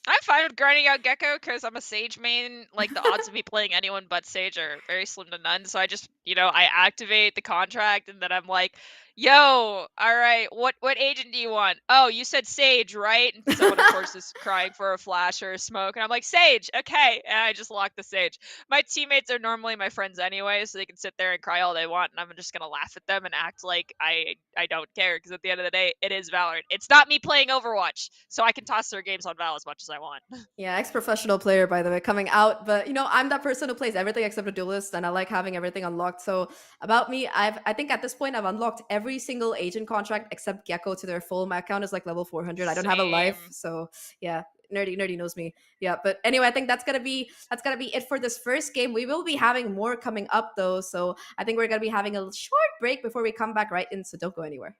I'm fine with grinding out Gecko because I'm a Sage main. Like, the odds of me playing anyone but Sage are very slim to none. So I just, I activate the contract, and then I'm like, yo, all right, what agent do you want? Oh, you said Sage, right? And someone, of course, is crying for a flash or a smoke. And I'm like, Sage, okay. And I just lock the Sage. My teammates are normally my friends anyway, so they can sit there and cry all they want. And I'm just going to laugh at them and act like I don't care. Because at the end of the day, it is Valorant. It's not me playing Overwatch. So I can toss their games on Val as much as I want. Yeah, ex-professional player, by the way, coming out. But, I'm that person who plays everything except a duelist, and I like having everything unlocked. So about me, I think at this point, I've unlocked every single agent contract except Gecko to their full. My account is like level 400. I don't have a life, so yeah, nerdy knows me. Yeah, but anyway, I think that's gonna be it for this first game. We will be having more coming up though, so I think we're gonna be having a short break before we come back right in. So don't go anywhere.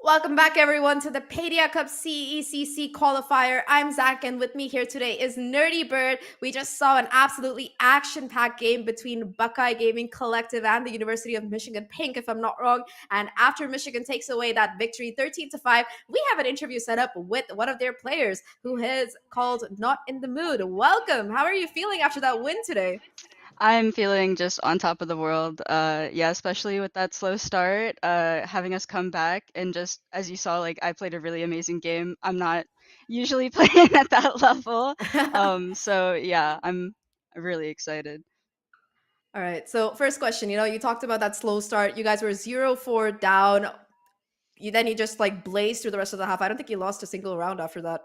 Welcome back, everyone, to the Paidia Cup CECC qualifier. I'm Zach, and with me here today is Nerdy Bird. We just saw an absolutely action-packed game between Buckeye Gaming Collective and the University of Michigan Pink, if I'm not wrong. And after Michigan takes away that victory 13-5, we have an interview set up with one of their players who is called Not in the Mood. Welcome. How are you feeling after that win today? I'm feeling just on top of the world. Yeah, especially with that slow start, having us come back and just as you saw, like I played a really amazing game. I'm not usually playing at that level. So yeah, I'm really excited. All right. So first question, you talked about that slow start. You guys were 0-4 down. Then you just like blazed through the rest of the half. I don't think you lost a single round after that.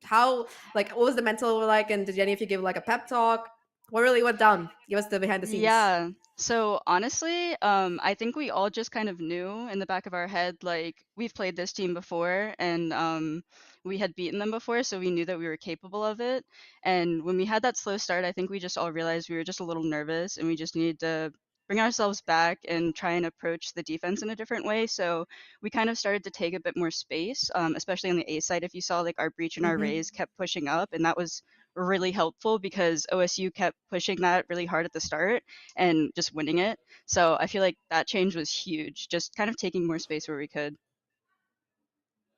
What was the mental like? And did any of you give like a pep talk? What really went down? Give us the behind the scenes. Yeah. So honestly, I think we all just kind of knew in the back of our head, like we've played this team before and we had beaten them before, so we knew that we were capable of it. And when we had that slow start, I think we just all realized we were just a little nervous and we just needed to bring ourselves back and try and approach the defense in a different way. So we kind of started to take a bit more space, especially on the A side. If you saw, like our breach and our raise kept pushing up, and that was really helpful because OSU kept pushing that really hard at the start and just winning it. So I feel like that change was huge, just kind of taking more space where we could.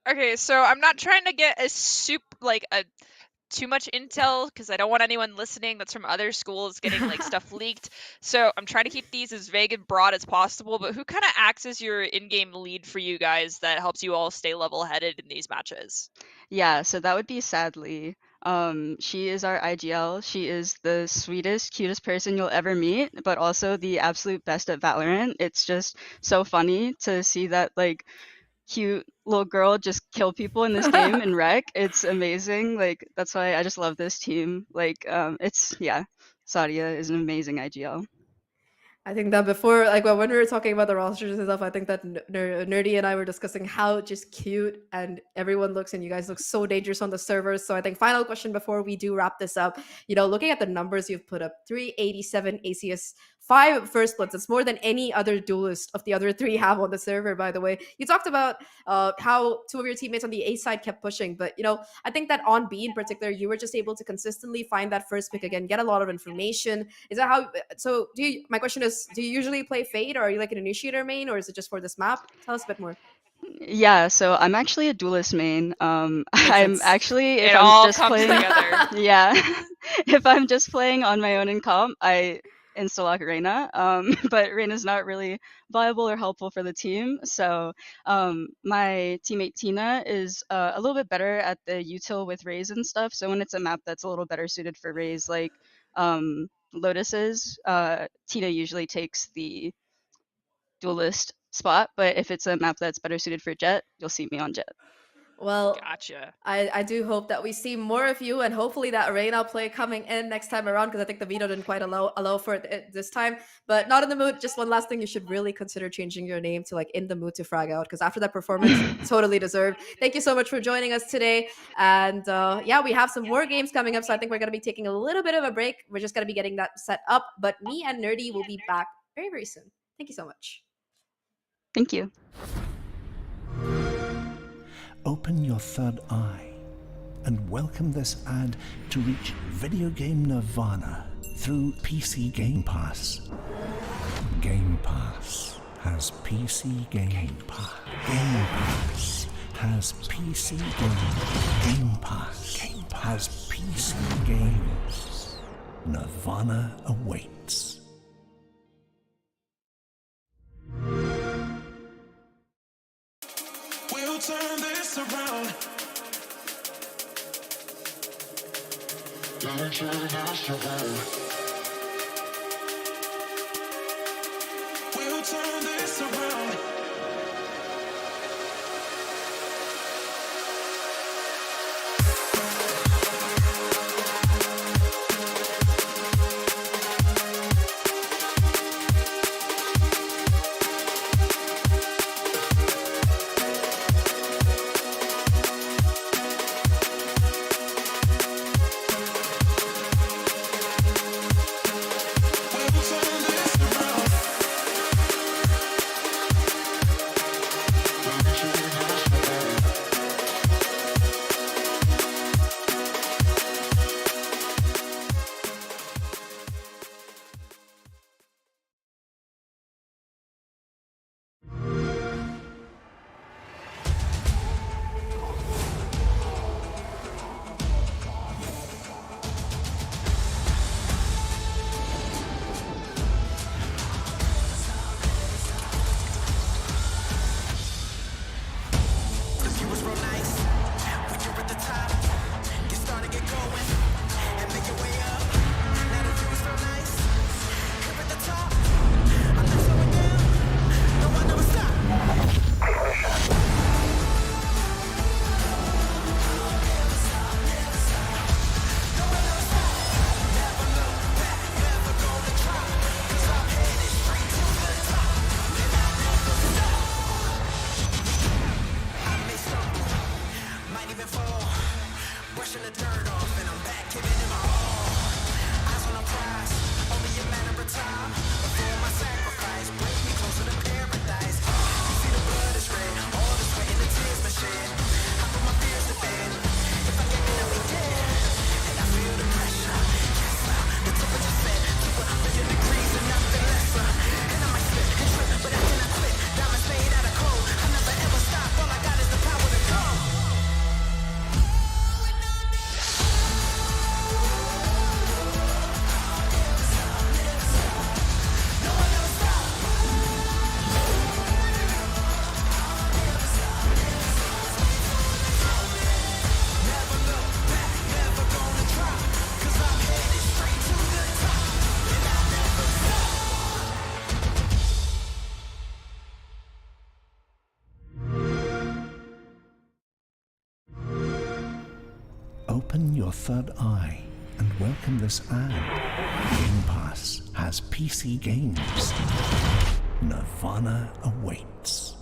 Okay, so I'm not trying to get a too much intel because I don't want anyone listening that's from other schools getting like stuff leaked. So I'm trying to keep these as vague and broad as possible. But who kind of acts as your in-game lead for you guys that helps you all stay level-headed in these matches? Yeah, so that would be Sadly. She is our IGL. She is the sweetest, cutest person you'll ever meet, but also the absolute best at Valorant. It's just so funny to see that like cute little girl just kill people in this game and wreck. It's amazing. Like that's why I just love this team. Like Sadia is an amazing IGL. I think that before, like when we were talking about the rosters and stuff, I think that Nerdy and I were discussing how just cute and everyone looks, and you guys look so dangerous on the servers. So I think final question before we do wrap this up, looking at the numbers you've put up, 387 ACS, 5 first bloods. It's more than any other duelist of the other 3 have on the server, by the way. You talked about how 2 of your teammates on the A side kept pushing, but I think that on B in particular, you were just able to consistently find that first pick again, get a lot of information. Is that how? So my question is, do you usually play Fade, or are you like an initiator main, or is it just for this map? Tell us a bit more. Yeah, so I'm actually a duelist main. I'm sense. actually It if all I'm just comes playing together. yeah. If I'm just playing on my own in comp, I insta-lock Reyna. But Reyna's not really viable or helpful for the team. So my teammate Tina is a little bit better at the util with Raze and stuff. So when it's a map that's a little better suited for Raze, like Lotus's, Tina usually takes the duelist spot, but if it's a map that's better suited for Jet, you'll see me on Jet. Well, Gotcha. I do hope that we see more of you, and hopefully that Reyna play coming in next time around, because I think the veto didn't quite allow for it this time. But Not in the Mood, just one last thing, you should really consider changing your name to like In the Mood to Frag Out, because after that performance, totally deserved. Thank you so much for joining us today. And yeah, we have some more games coming up, so I think we're going to be taking a little bit of a break. We're just going to be getting that set up, but me and Nerdy will be back very, very soon. Thank you so much. Thank you. Open your third eye and welcome this ad to reach video game nirvana through PC Game Pass. Game Pass has PC Game Pass. Game Pass has PC Game. Game Pass has PC Games. Nirvana awaits. We'll turn this around. Gotta turn this around. We'll turn this around. We'll turn this around. Open your third eye and welcome this ad. Game Pass has PC games. Nirvana awaits.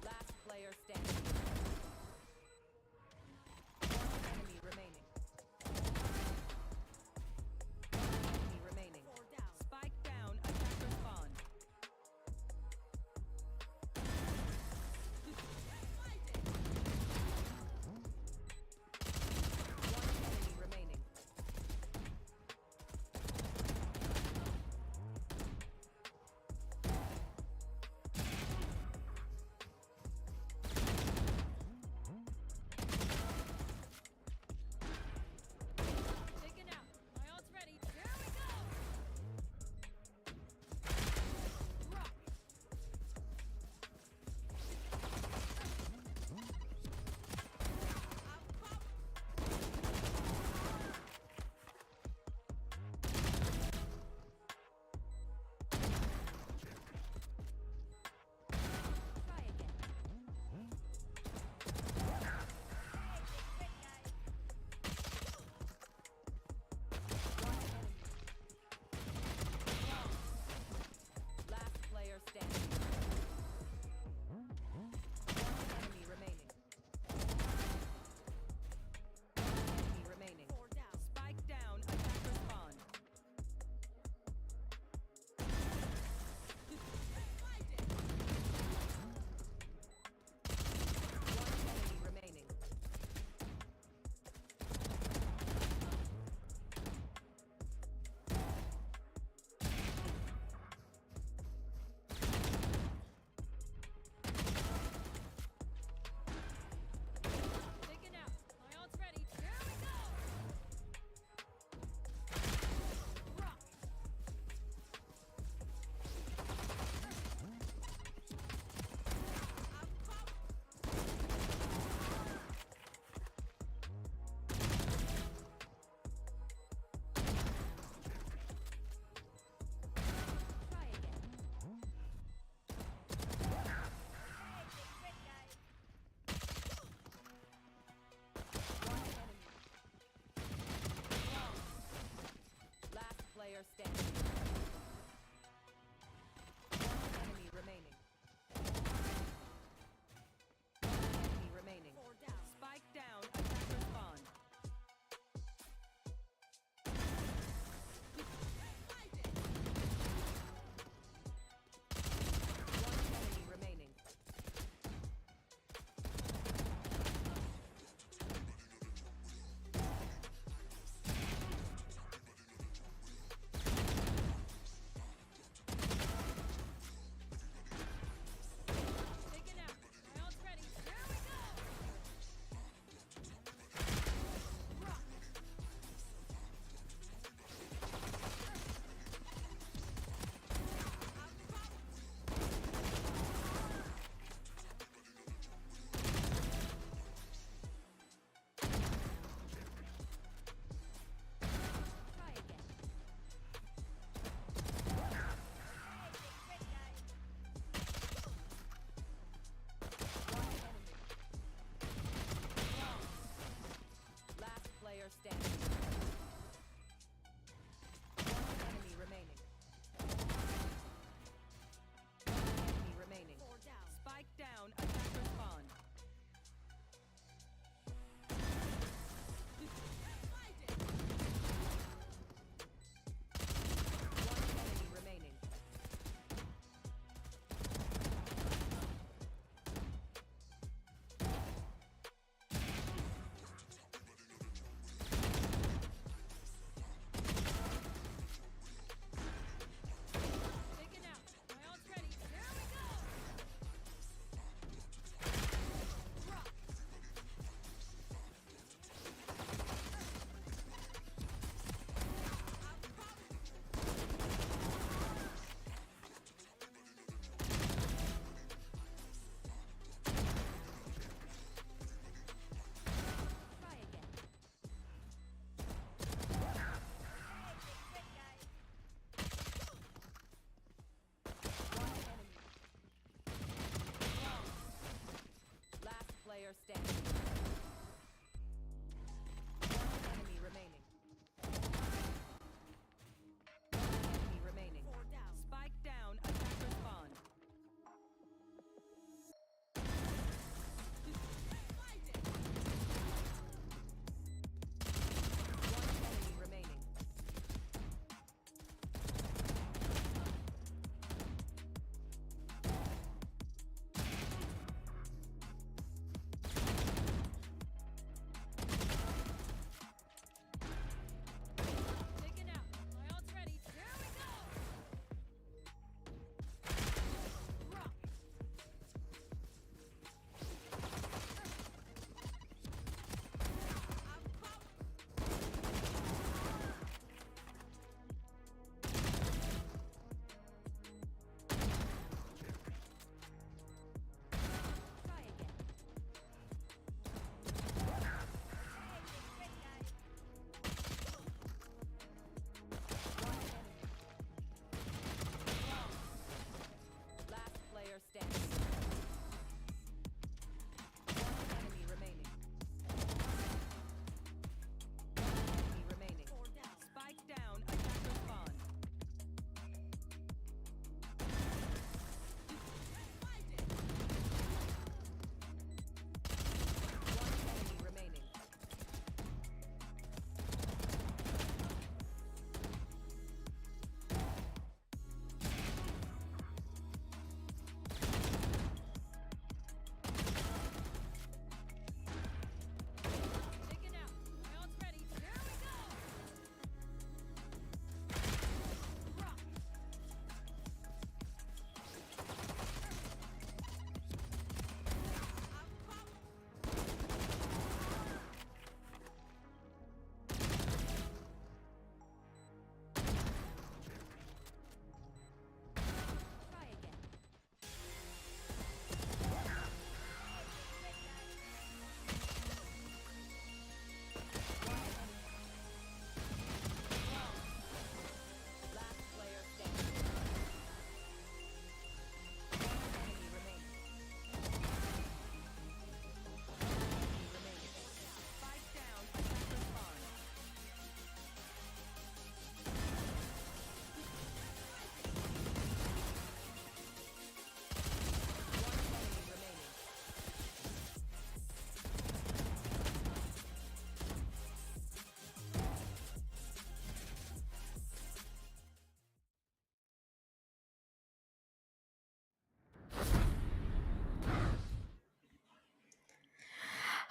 Last player standing. One enemy remaining. Enemy remaining. Spike down. Attacker spawn.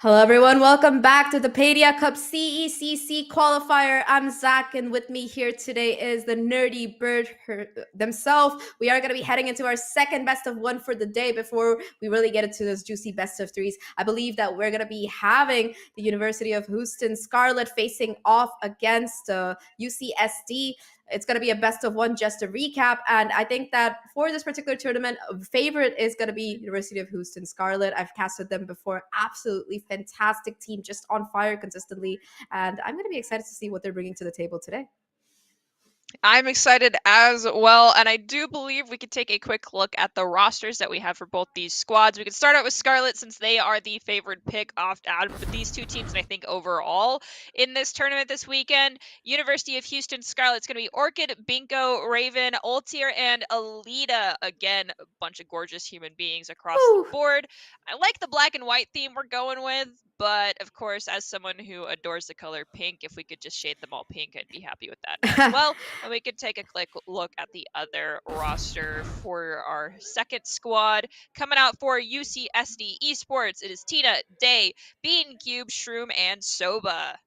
Hello, everyone. Welcome back to the Paidia Cup CECC qualifier. I'm Zach, and with me here today is the nerdy bird themselves. We are going to be heading into our second best of one for the day before we really get into those juicy best of threes. I believe that we're going to be having the University of Houston Scarlet facing off against UCSD. It's going to be a best of one, just to recap. And I think that for this particular tournament, favorite is going to be University of Houston Scarlet. I've casted them before. Absolutely fantastic team, just on fire consistently. And I'm going to be excited to see what they're bringing to the table today. I'm excited as well, and I do believe we could take a quick look at the rosters that we have for both these squads. We could start out with Scarlet since they are the favored pick out of these two teams, and I think overall in this tournament this weekend. University of Houston Scarlet's going to be Orchid, Binko, Raven, Ultier, and Alita. Again, a bunch of gorgeous human beings across the board. I like the black and white theme we're going with, but of course, as someone who adores the color pink, if we could just shade them all pink, I'd be happy with that as well. And we could take a quick look at the other roster for our second squad. Coming out for UCSD Esports, it is Tina, Day, Bean Cube, Shroom, and Soba.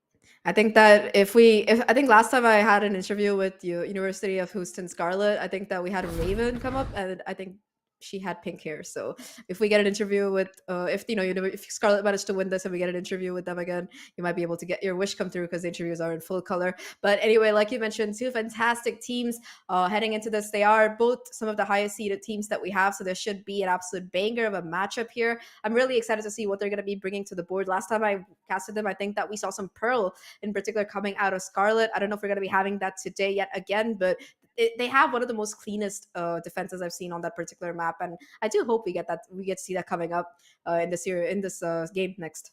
I think that if I think last time I had an interview with University of Houston Scarlet, I think that we had Raven come up, and I think she had pink hair. So if we get an interview with, if Scarlet managed to win this and we get an interview with them again, you might be able to get your wish come through because the interviews are in full color. But anyway, like you mentioned, two fantastic teams heading into this. They are both some of the highest seeded teams that we have, so there should be an absolute banger of a matchup here. I'm really excited to see what they're going to be bringing to the board. Last time I casted them, I think that we saw some Pearl in particular coming out of Scarlet. I don't know if we're going to be having that today yet again, but they have one of the most cleanest defenses I've seen on that particular map, and I do hope we get to see that coming up in this game next.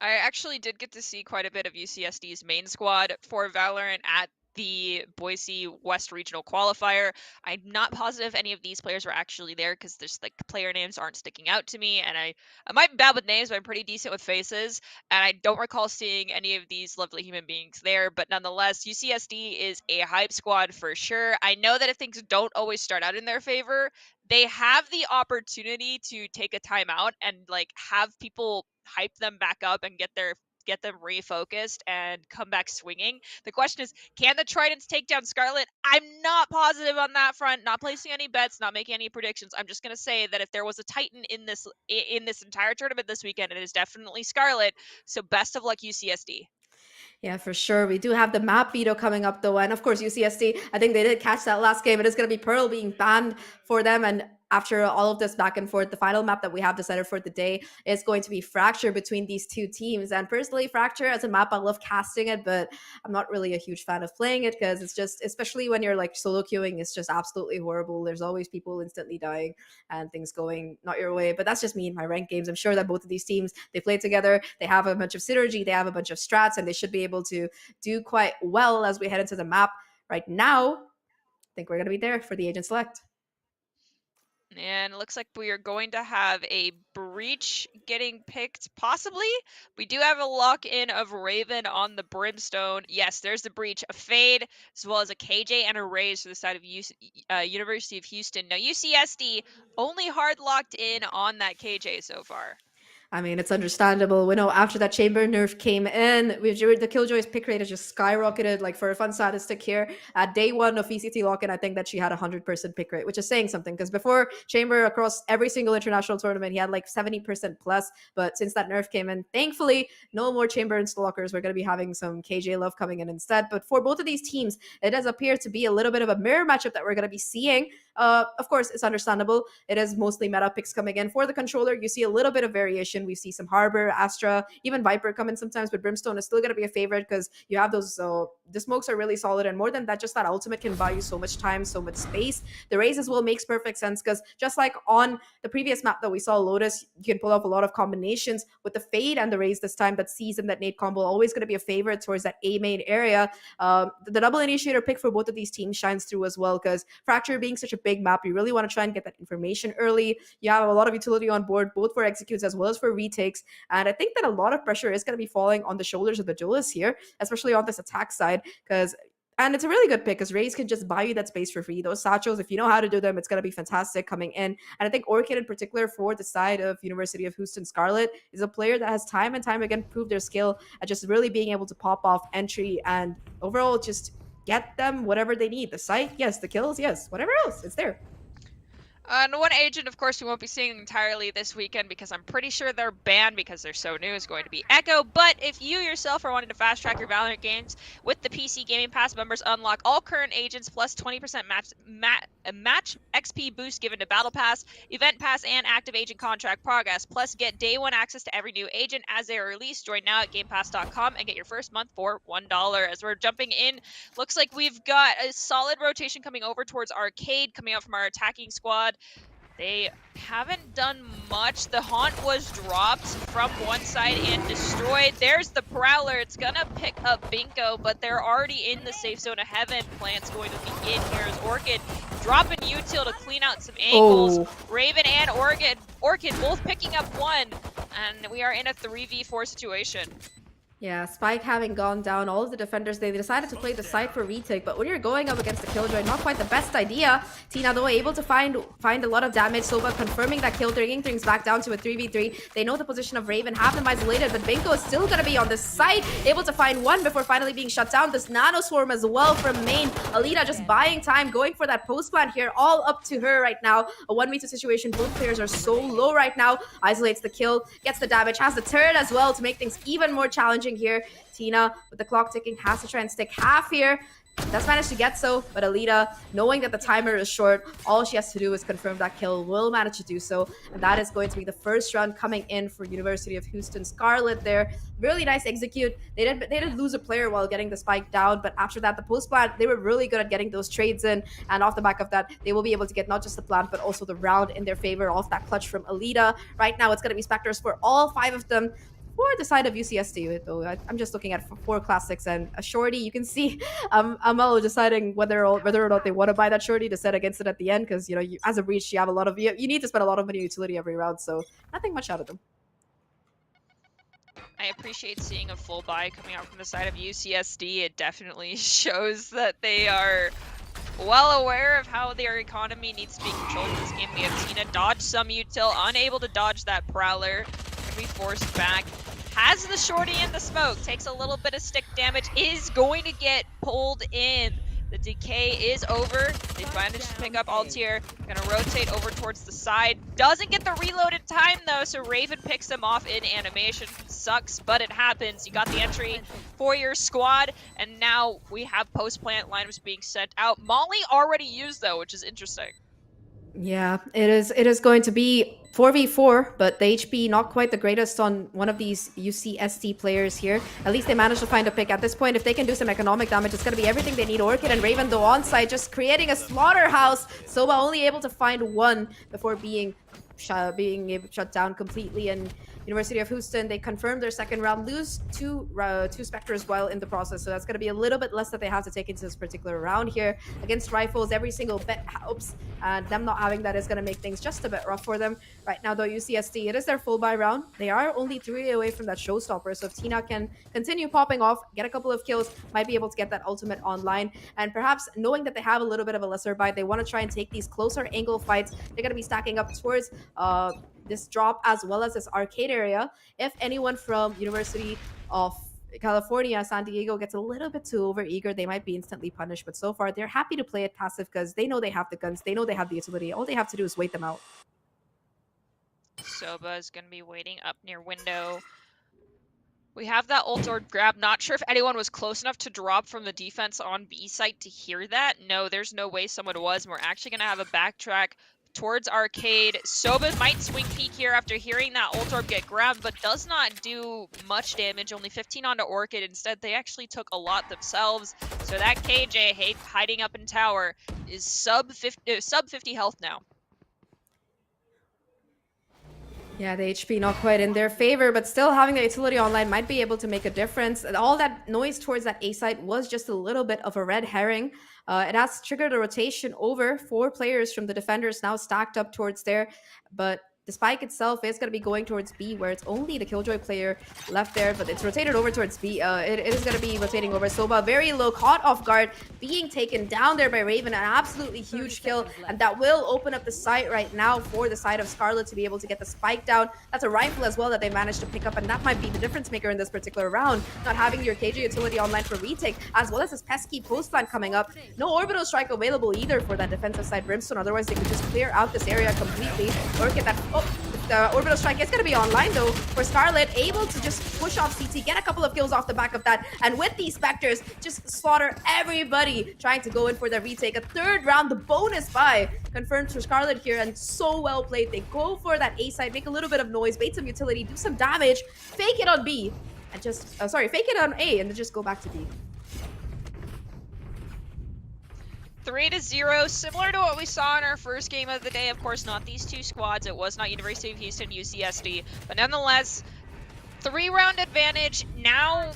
I actually did get to see quite a bit of UCSD's main squad for Valorant at the Boise West Regional Qualifier. I'm not positive any of these players were actually there because there's like player names aren't sticking out to me, and I might be bad with names, but I'm pretty decent with faces, and I don't recall seeing any of these lovely human beings there. But nonetheless, UCSD is a hype squad for sure. I know that if things don't always start out in their favor, they have the opportunity to take a timeout and like have people hype them back up and get them refocused and come back swinging. The question is, can the Tridents take down Scarlet? I'm not positive on that front. Not placing any bets, not making any predictions. I'm just gonna say that if there was a Titan in this entire tournament this weekend, it is definitely Scarlet. So best of luck, UCSD. Yeah, for sure. We do have the map veto coming up, though. And of course, UCSD, I think they did catch that last game. It is going to be Pearl being banned for them. And after all of this back and forth, the final map that we have decided for the day is going to be Fracture between these two teams. And personally, Fracture as a map, I love casting it, but I'm not really a huge fan of playing it because it's just, especially when you're like solo queuing, it's just absolutely horrible. There's always people instantly dying and things going not your way. But that's just me in my ranked games. I'm sure that both of these teams, they play together, they have a bunch of synergy, they have a bunch of strats, and they should be able to do quite well as we head into the map. Right now, I think we're going to be there for the agent select. And it looks like we are going to have a Breach getting picked, possibly. We do have a lock-in of Raven on the Brimstone. Yes, there's the Breach, a Fade, as well as a KJ and a Raze to the side of University of Houston. Now, UCSD only hard locked in on that KJ so far. I mean, it's understandable. We know after that chamber nerf came in, the Killjoy's pick rate has just skyrocketed. Like for a fun statistic here, at day one of ECT lock-in, I think that she had 100% pick rate, which is saying something because before chamber across every single international tournament, he had like 70% plus. But since that nerf came in, thankfully, no more chamber installers. We're going to be having some KJ love coming in instead. But for both of these teams, it does appear to be a little bit of a mirror matchup that we're going to be seeing. Of course, it's understandable. It is mostly meta picks coming in. For the controller, you see a little bit of variation. We see some Harbor, Astra, even Viper come in sometimes, but Brimstone is still going to be a favorite because you have those, the smokes are really solid. And more than that, just that ultimate can buy you so much time, so much space. The Raze as well makes perfect sense because just like on the previous map that we saw, Lotus, you can pull off a lot of combinations with the Fade and the Raze this time. That Seize and that Nade combo always going to be a favorite towards that A main area. The double initiator pick for both of these teams shines through as well because Fracture being such a big map, you really want to try and get that information early. You have a lot of utility on board, both for executes as well as for retakes. And I think that a lot of pressure is going to be falling on the shoulders of the duelists here, especially on this attack side, because And it's a really good pick because Rays can just buy you that space for free. Those Sachos, if you know how to do them, it's going to be fantastic coming in. And I think Orchid in particular for the side of University of Houston Scarlet is a player that has time and time again proved their skill at just really being able to pop off entry and overall just get them whatever they need. The sight, yes. The kills, yes. Whatever else, it's there. And one agent, of course, we won't be seeing entirely this weekend because I'm pretty sure they're banned because they're so new, is going to be Echo. But if you yourself are wanting to fast track your Valorant games with the PC Gaming Pass, members unlock all current agents plus 20% match XP boost given to Battle Pass, Event Pass, and active agent contract progress. Plus, get day one access to every new agent as they are released. Join now at GamePass.com and get your first month for $1. As we're jumping in, looks like we've got a solid rotation coming over towards Arcade, coming out from our attacking squad. They haven't done much. The Haunt was dropped from one side and destroyed. There's the Prowler. It's gonna pick up Binko, but they're already in the safe zone of Heaven. Plant's going to begin here as Orchid dropping util to clean out some angles. Oh. Raven and Orchid both picking up one, and we are in a 3v4 situation. Yeah, Spike having gone down, all of the defenders, they decided to play the side for retake, but when you're going up against the Killjoy, not quite the best idea. Tina, though, able to find a lot of damage. Sova confirming that kill, bringing things back down to a 3v3. They know the position of Raven, have them isolated, but Binko is still going to be on the side, able to find one before finally being shut down. This Nano Swarm as well from main. Alita just buying time, going for that post plant here, all up to her right now. A 1v2 situation, both players are so low right now. Isolates the kill, gets the damage, has the turret as well to make things even more challenging here. Tina, with the clock ticking, has to try and stick half here. Does manage to get so, but Alita, knowing that the timer is short, all she has to do is confirm that kill, will manage to do so. And that is going to be the first round coming in for University of Houston Scarlet there. Really nice execute. They did lose a player while getting the spike down, but after that, the post plant, they were really good at getting those trades in. And off the back of that, they will be able to get not just the plant, but also the round in their favor off that clutch from Alita. Right now, it's going to be Spectres for all 5 of them. For the side of UCSD, though, I'm just looking at 4 classics and a shorty. You can see Amelo deciding whether or not they want to buy that shorty to set against it at the end, because as a breach, you have a lot of you need to spend a lot of money utility every round, so nothing much out of them. I appreciate seeing a full buy coming out from the side of UCSD. It definitely shows that they are well aware of how their economy needs to be controlled in this game. We have Tina dodge some util, unable to dodge that Prowler. Be forced back. Has the shorty in the smoke. Takes a little bit of stick damage. Is going to get pulled in. The decay is over. They managed to pick up Altier. Gonna rotate over towards the side. Doesn't get the reload in time though, so Raven picks them off in animation. Sucks, but it happens. You got the entry for your squad, and now we have post-plant lineups being sent out. Molly already used though, which is interesting. Yeah, it is going to be 4v4, but the HP not quite the greatest on one of these UCSD players here. At least they managed to find a pick. At this point, if they can do some economic damage, it's going to be everything they need. Orchid and Raven, though, on site, just creating a slaughterhouse. Soba only able to find one before being shut down completely. And University of Houston, they confirmed their second round, lose two Spectres while in the process, so that's going to be a little bit less that they have to take into this particular round here. Against Rifles, every single bet helps, and them not having that is going to make things just a bit rough for them. Right now, though, UCSD, it is their full buy round. They are only 3 away from that showstopper, so if Tina can continue popping off, get a couple of kills, might be able to get that ultimate online, and perhaps knowing that they have a little bit of a lesser buy, they want to try and take these closer angle fights. They're going to be stacking up towards this drop as well as this arcade area. If anyone from University of California, San Diego gets a little bit too overeager, they might be instantly punished. But so far, they're happy to play it passive because they know they have the guns, they know they have the utility. All they have to do is wait them out. Soba is going to be waiting up near window. We have that ult orb grab. Not sure if anyone was close enough to drop from the defense on B site to hear that. No, there's no way someone was. And we're actually going to have a backtrack towards arcade. Soba might swing peek here after hearing that ult orb get grabbed, but does not do much damage. Only 15 onto Orchid. Instead, they actually took a lot themselves. So that KJ hiding up in tower is sub 50 health now. Yeah, the HP not quite in their favor, but still having the utility online might be able to make a difference. And all that noise towards that A site was just a little bit of a red herring. It has triggered a rotation over 4 players from the defenders now stacked up towards there. But the spike itself is going to be going towards B, where it's only the Killjoy player left there, but it's rotated over towards B. It is going to be rotating over. Soba very low, caught off guard, being taken down there by Raven. An absolutely huge kill, and that will open up the site right now for the side of Scarlet to be able to get the spike down. That's a rifle as well that they managed to pick up, and that might be the difference maker in this particular round. Not having your KJ utility online for retake, as well as this pesky post line coming up. No orbital strike available either for that defensive side Brimstone. Otherwise, they could just clear out this area completely or get that. Oh, the orbital strike is going to be online though for Scarlet, able to just push off CT, get a couple of kills off the back of that, and with these Spectres, just slaughter everybody trying to go in for the retake. A third round, the bonus buy confirmed for Scarlet here, and so well played. They go for that A side, make a little bit of noise, bait some utility, do some damage, fake it on B, and just, fake it on A, and then just go back to B. 3-0, similar to what we saw in our first game of the day. Of course, not these two squads. It was not University of Houston, UCSD, but nonetheless, 3-round advantage. Now,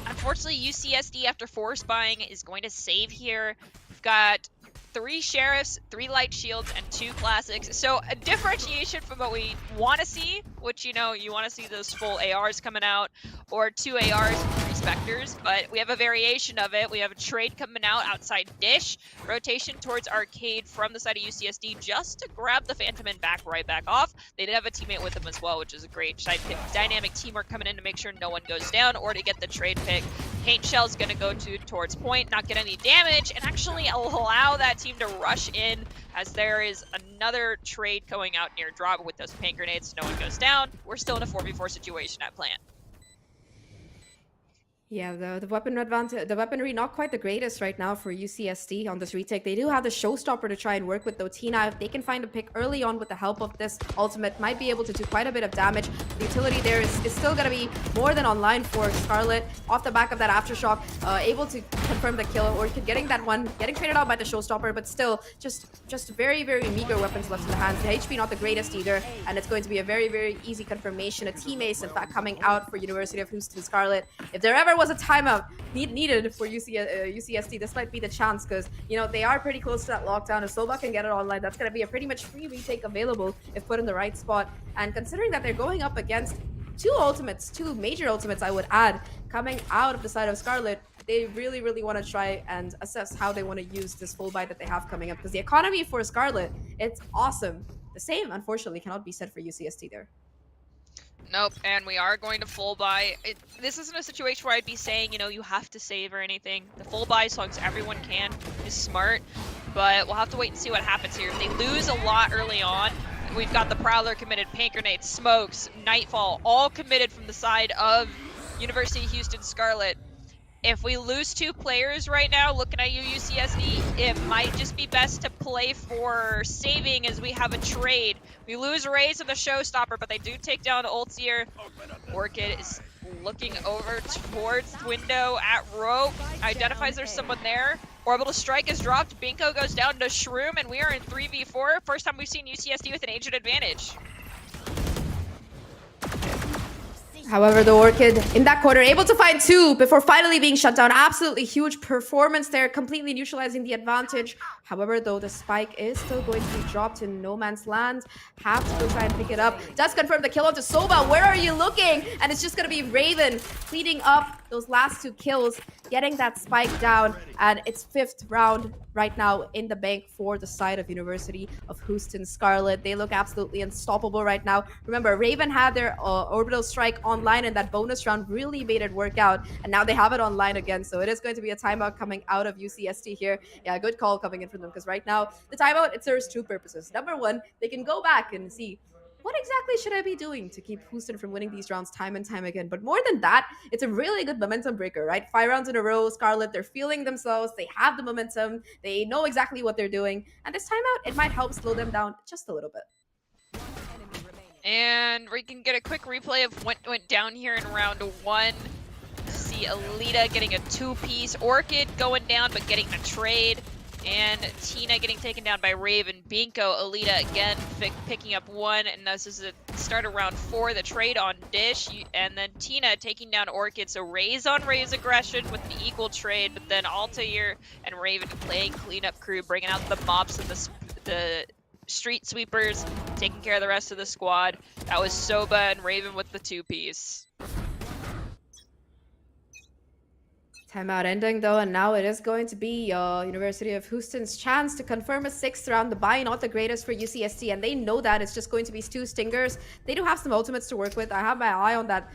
unfortunately, UCSD after force buying is going to save here. We've got 3 Sheriffs, 3 Light Shields, and 2 Classics. So a differentiation from what we want to see, which, you know, you want to see those full ARs coming out, or 2 ARs and 3 Spectres, but we have a variation of it. We have a trade coming out outside Dish, rotation towards Arcade from the side of UCSD just to grab the Phantom and right back off. They did have a teammate with them as well, which is a great dynamic teamwork coming in to make sure no one goes down or to get the trade pick. Paint Shell's going to go towards point, not get any damage, and actually allow that team to rush in as there is another trade going out near drop with those paint grenades. No one goes down. We're still in a 4v4 situation at plant. Yeah, the weapon advantage, the weaponry not quite the greatest right now for UCSD on this retake. They do have the showstopper to try and work with though. Tina, if they can find a pick early on with the help of this ultimate, might be able to do quite a bit of damage. The utility there is still going to be more than online for Scarlet. Off the back of that aftershock, able to confirm the kill, or getting that one, getting traded out by the showstopper, but still just very, very meager weapons left in the hands. The HP not the greatest either, and it's going to be a very, very easy confirmation. A team ace, in fact, coming out for University of Houston Scarlet. If there ever was a timeout needed for UCSD, this might be the chance, because, you know, they are pretty close to that lockdown. If Soba can get it online, that's going to be a pretty much free retake available if put in the right spot. And considering that they're going up against 2 major ultimates, I would add, coming out of the side of Scarlet, they really, really want to try and assess how they want to use this full buy that they have coming up, because the economy for Scarlet, it's awesome. The same, unfortunately, cannot be said for UCSD there. Nope, and we are going to full buy. This isn't a situation where I'd be saying, you know, you have to save or anything. The full buy, as long as everyone can, is smart, but we'll have to wait and see what happens here. If they lose a lot early on, we've got the Prowler committed, paint grenades, smokes, Nightfall, all committed from the side of University of Houston Scarlet. If we lose 2 players right now, looking at you, UCSD, it might just be best to play for saving as we have a trade. We lose Raze and the Showstopper, but they do take down Ultier. Orchid is looking over towards window at rope, identifies there's someone there. Orbital Strike is dropped, Binko goes down to Shroom, and we are in 3v4. First time we've seen UCSD with an agent advantage. However, the Orchid in that corner able to find 2 before finally being shut down. Absolutely huge performance there, completely neutralizing the advantage. However, though, the spike is still going to be dropped in no man's land. Have to go try and pick it up. Does confirm the kill onto Soba. Where are you looking? And it's just going to be Raven cleaning up those last 2 kills, getting that spike down. And it's 5th round right now in the bank for the side of University of Houston Scarlet. They look absolutely unstoppable right now. Remember, Raven had their orbital strike online, and that bonus round really made it work out. And now they have it online again. So it is going to be a timeout coming out of UCSD here. Yeah, good call coming in from them, because right now the timeout, it serves 2 purposes. Number 1, they can go back and see, what exactly should I be doing to keep Houston from winning these rounds time and time again? But more than that, it's a really good momentum breaker, right? 5 rounds in a row, Scarlet, they're feeling themselves. They have the momentum. They know exactly what they're doing. And this timeout, it might help slow them down just a little bit. And we can get a quick replay of what went down here in round 1. See Alita getting a 2-piece, Orchid going down but getting the trade, and Tina getting taken down by Raven. Binko, Alita again picking up 1, and this is the start of round 4, the trade on Dish, and then Tina taking down Orchid. So Raze on Raze aggression with the equal trade, but then Altair and Raven playing cleanup crew, bringing out the mops and the street sweepers, taking care of the rest of the squad. That was Soba and Raven with the 2-piece. Timeout ending though, and now it is going to be University of Houston's chance to confirm a 6th round. The buy not the greatest for UCSD, and they know that it's just going to be 2 Stingers. They do have some ultimates to work with. I have my eye on that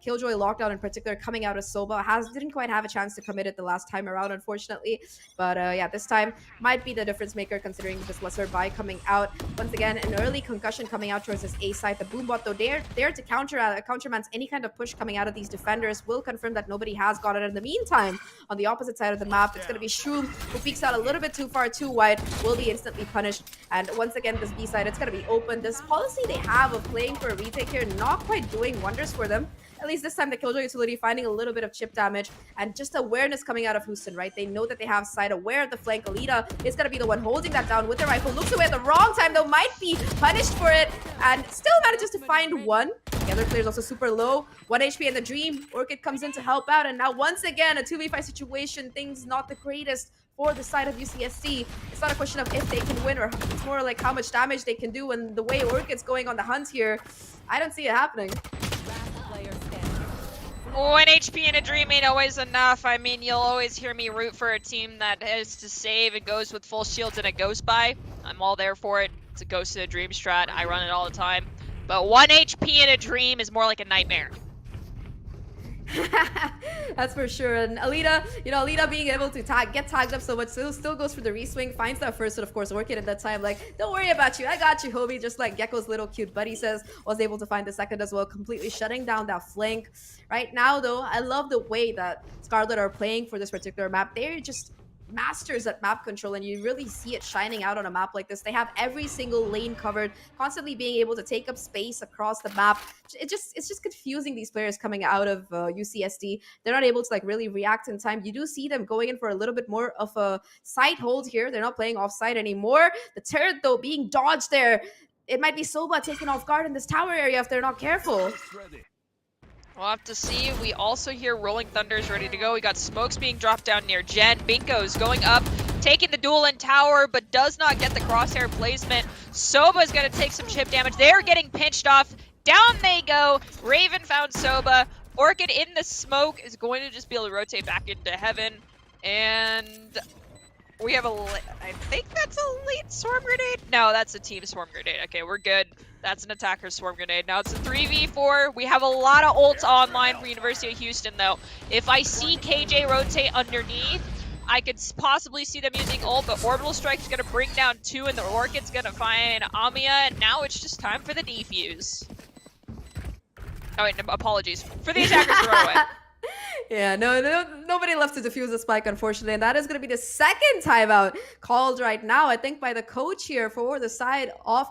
Killjoy lockdown in particular coming out of Soba. Didn't quite have a chance to commit it the last time around, unfortunately. But yeah, this time might be the difference maker considering this lesser buy coming out. Once again, an early concussion coming out towards this A side. The Boombot though, they're there to countermans any kind of push coming out of these defenders. Will confirm that nobody has got it. In the meantime, on the opposite side of the map, it's going to be Shroom, who peeks out a little bit too far, too wide, will be instantly punished. And once again, this B side, it's going to be open. This policy they have of playing for a retake here, not quite doing wonders for them. At least this time, the Killjoy utility finding a little bit of chip damage and just awareness coming out of Houston, right? They know that they have side aware of the flank. Alita is going to be the one holding that down with the rifle. Looks away at the wrong time, though, might be punished for it and still manages to find one. The other player's also super low. 1 HP in the Dream. Orchid comes in to help out, and now once again, a 2v5 situation. Things not the greatest for the side of UCSD. It's not a question of if they can win, or it's more like how much damage they can do, and the way Orchid's going on the hunt here, I don't see it happening. 1 HP in a Dream ain't always enough. I mean, you'll always hear me root for a team that has to save and goes with full shields and a Ghost buy. I'm all there for it. It's a Ghost in a Dream strat. I run it all the time. But 1 HP in a Dream is more like a nightmare. That's for sure. And Alita, Alita being able to get tagged up so much, still goes for the reswing, finds that first, and of course Orchid at that time, like, don't worry about you, I got you, homie, just like Gecko's little cute buddy says, was able to find the second as well, completely shutting down that flank. Right now though, I love the way that Scarlet are playing for this particular map. They're just masters at map control, and you really see it shining out on a map like this. They have every single lane covered, constantly being able to take up space across the map. It's just confusing, these players coming out of UCSD. They're not able to like really react in time. You do see them going in for a little bit more of a side hold here. They're not playing offside anymore. The turret though being dodged there. It might be Soba taken off guard in this tower area if they're not careful. We'll have to see. We also hear Rolling Thunders ready to go. We got smokes being dropped down near Jen. Binko's going up, taking the duel in tower, but does not get the crosshair placement. Soba's going to take some chip damage. They're getting pinched off. Down they go. Raven found Soba. Orchid in the smoke is going to just be able to rotate back into heaven. And we have I think that's a late swarm grenade. No, that's a team swarm grenade. Okay, we're good. That's an attacker swarm grenade. Now it's a 3v4. We have a lot of ults online for University of Houston, though. If I see KJ rotate underneath, I could possibly see them using ult, but Orbital Strike's going to bring down 2, and the Orchid's going to find Amiya, and now it's just time for the defuse. Oh, wait, no, apologies. For the attackers to run away. Yeah, nobody left to defuse the spike, unfortunately, and that is going to be the second timeout called right now, I think, by the coach here for the side of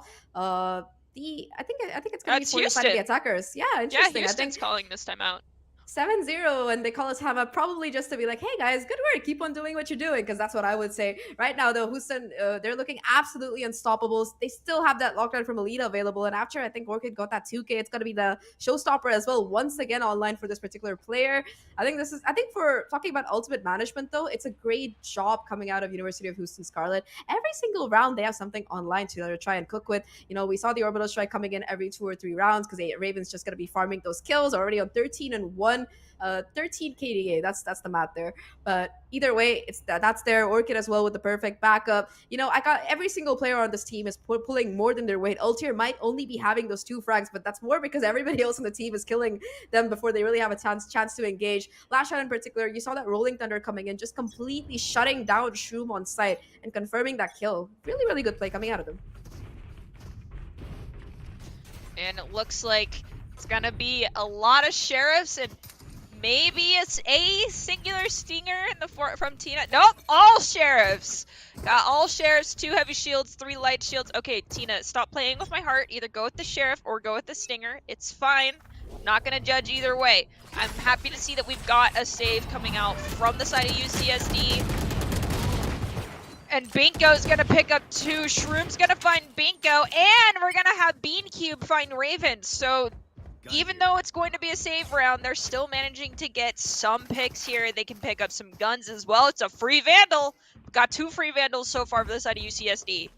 I think it's going to be for the side of the attackers. Yeah, interesting. Yeah, Houston's calling this timeout. 7-0, and they call us timeout probably just to be like, hey guys, good work, keep on doing what you're doing, because that's what I would say. Right now though, Houston, they're looking absolutely unstoppable. They still have that lockdown from Alita available, and after I think Orchid got that 2k, it's going to be the showstopper as well once again online for this particular player. I think for talking about ultimate management though, it's a great job coming out of University of Houston Scarlet. Every single round they have something online to try and cook with. We saw the Orbital Strike coming in every 2 or 3 rounds because Raven's just going to be farming those kills, already on 13-1. 13 KDA, that's the math there. But either way, that's there. Orchid as well with the perfect backup. I got every single player on this team is pulling more than their weight. Altier might only be having those 2 frags, but that's more because everybody else on the team is killing them before they really have a chance to engage. Last shot in particular, you saw that Rolling Thunder coming in, just completely shutting down Shroom on site and confirming that kill. Really, really good play coming out of them. And it looks like it's gonna be a lot of sheriffs and maybe it's a singular stinger in the from Tina. Nope, all sheriffs. Got all sheriffs, 2 heavy shields, 3 light shields. Okay, Tina, stop playing with my heart. Either go with the sheriff or go with the stinger. It's fine. Not gonna judge either way. I'm happy to see that we've got a save coming out from the side of UCSD. And Binko's gonna pick up 2. Shroom's gonna find Binko, and we're gonna have Beancube find Raven. So even though it's going to be a save round, they're still managing to get some picks here. They can pick up some guns as well. It's a free Vandal. Got 2 free Vandals so far for the side of UCSD.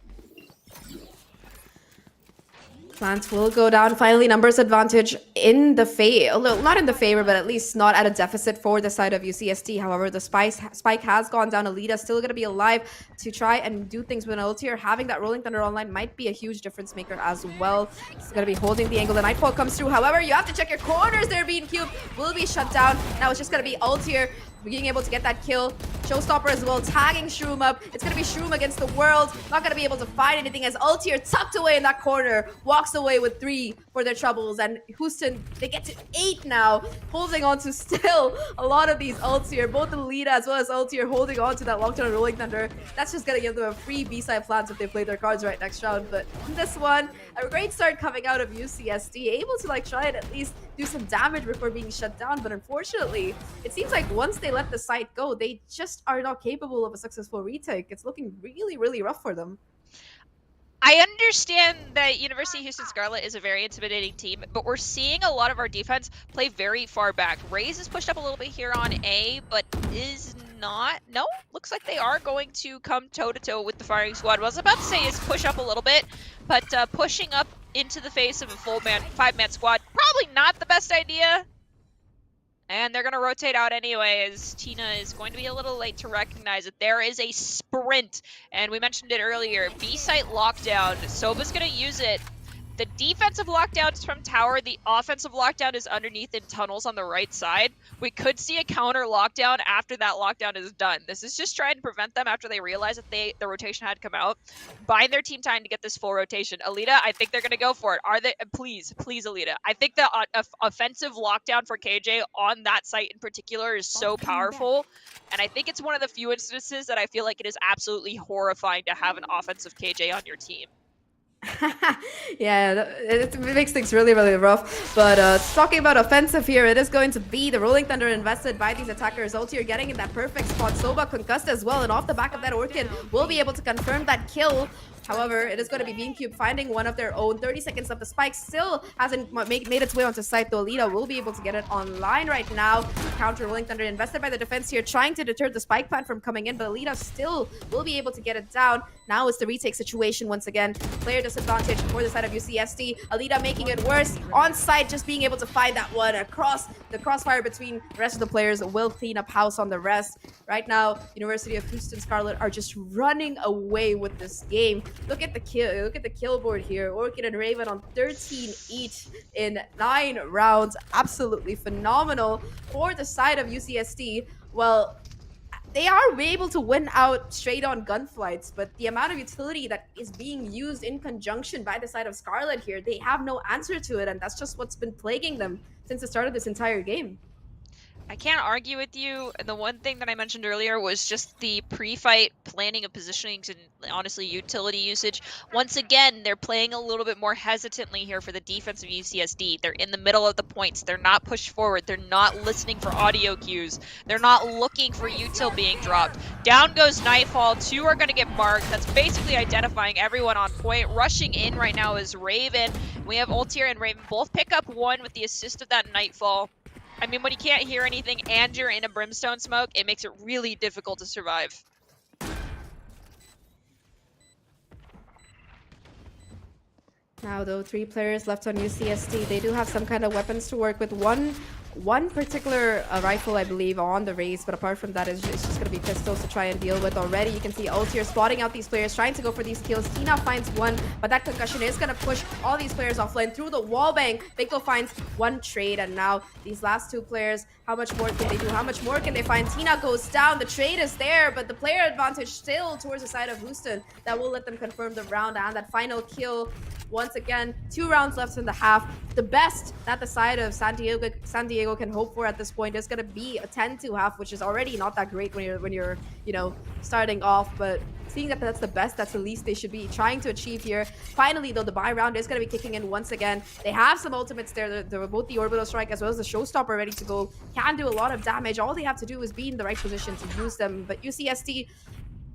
Plants will go down. Finally, numbers advantage in the favor. Not in the favor, but at least not at a deficit for the side of UCST. However, the spike has gone down. Alita still going to be alive to try and do things with an ultier. Having that Rolling Thunder online might be a huge difference maker as well. It's going to be holding the angle. The Nightfall comes through. However, you have to check your corners there. Being cubed will be shut down. Now it's just going to be ultier being able to get that kill. Showstopper as well, tagging Shroom up. It's going to be Shroom against the world. Not going to be able to find anything as Ultier tucked away in that corner. Walks away with 3 for their troubles. And Houston, they get to 8 now. Holding on to still a lot of these ults here. Both Alita as well as Ultier holding on to that long-term Rolling Thunder. That's just going to give them a free B-side plans if they play their cards right next round. But in this one, a great start coming out of UCSD. Able to like try and at least do some damage before being shut down. But unfortunately, it seems like once they let the site go, they just are not capable of a successful retake. It's looking really, really rough for them. I understand that University of Houston Scarlet is a very intimidating team, but we're seeing a lot of our defense play very far back. Raze is pushed up a little bit here on A, but is not. No, looks like they are going to come toe-to-toe with the firing squad. What I was about to say is push up a little bit, but pushing up into the face of a full 5-man squad, probably not the best idea. And they're going to rotate out anyway, as Tina is going to be a little late to recognize it. There is a sprint, and we mentioned it earlier. B-site lockdown. Soba's going to use it. The defensive lockdown is from tower. The offensive lockdown is underneath in tunnels on the right side. We could see a counter lockdown after that lockdown is done. This is just trying to prevent them after they realize that the rotation had come out. Buying their team time to get this full rotation. Alita, I think they're going to go for it. Are they? Please, Alita. I think the offensive lockdown for KJ on that site in particular is so powerful. And I think it's one of the few instances that I feel like it is absolutely horrifying to have an offensive KJ on your team. Yeah, it makes things really, really rough. But talking about offensive here, it is going to be the Rolling Thunder invested by these attackers. Ultier getting in that perfect spot. Soba concussed as well, and off the back of that Orchid will be able to confirm that kill. However, it is going to be BeamCube finding one of their own. 30 seconds left. The spike still hasn't made its way onto site, though. Alita will be able to get it online right now. Counter Rolling Thunder invested by the defense here, trying to deter the spike plant from coming in, but Alita still will be able to get it down. Now it's the retake situation once again. Player disadvantage for the side of UCSD. Alita making it worse. On site, just being able to find that one across the crossfire between the rest of the players will clean up house on the rest. Right now, University of Houston Scarlet are just running away with this game. Look at the kill board here. Orchid and Raven on 13 each in 9 rounds. Absolutely phenomenal for the side of UCSD. Well, they are able to win out straight on gunfights, but the amount of utility that is being used in conjunction by the side of Scarlet here, they have no answer to it, and that's just what's been plaguing them since the start of this entire game. I can't argue with you. The one thing that I mentioned earlier was just the pre-fight planning of positionings and honestly utility usage. Once again, they're playing a little bit more hesitantly here for the defense of UCSD. They're in the middle of the points. They're not pushed forward. They're not listening for audio cues. They're not looking for util being dropped. Down goes Nightfall. 2 are going to get marked. That's basically identifying everyone on point. Rushing in right now is Raven. We have Ultier and Raven both pick up 1 with the assist of that Nightfall. I mean, when you can't hear anything and you're in a brimstone smoke, it makes it really difficult to survive. Now, though, 3 players left on UCSD. They do have some kind of weapons to work with. One particular rifle, I believe, on the Raze, but apart from that, it's just going to be pistols to try and deal with. Already, you can see Ultier spotting out these players, trying to go for these kills. Tina finds 1, but that concussion is going to push all these players offline through the wallbang. Bigco finds 1 trade, and now these last 2 players, how much more can they do? How much more can they find? Tina goes down. The trade is there, but the player advantage still towards the side of Houston. That will let them confirm the round and that final kill. Once again, 2 rounds left in the half. The best that the side of San Diego can hope for at this point is going to be a 10-2 half, which is already not that great when you're starting off. But seeing that that's the best, that's the least they should be trying to achieve here. Finally, though, the buy round is going to be kicking in once again. They have some ultimates there. They're both the orbital strike as well as the showstopper ready to go. Can do a lot of damage. All they have to do is be in the right position to use them. But UCSD,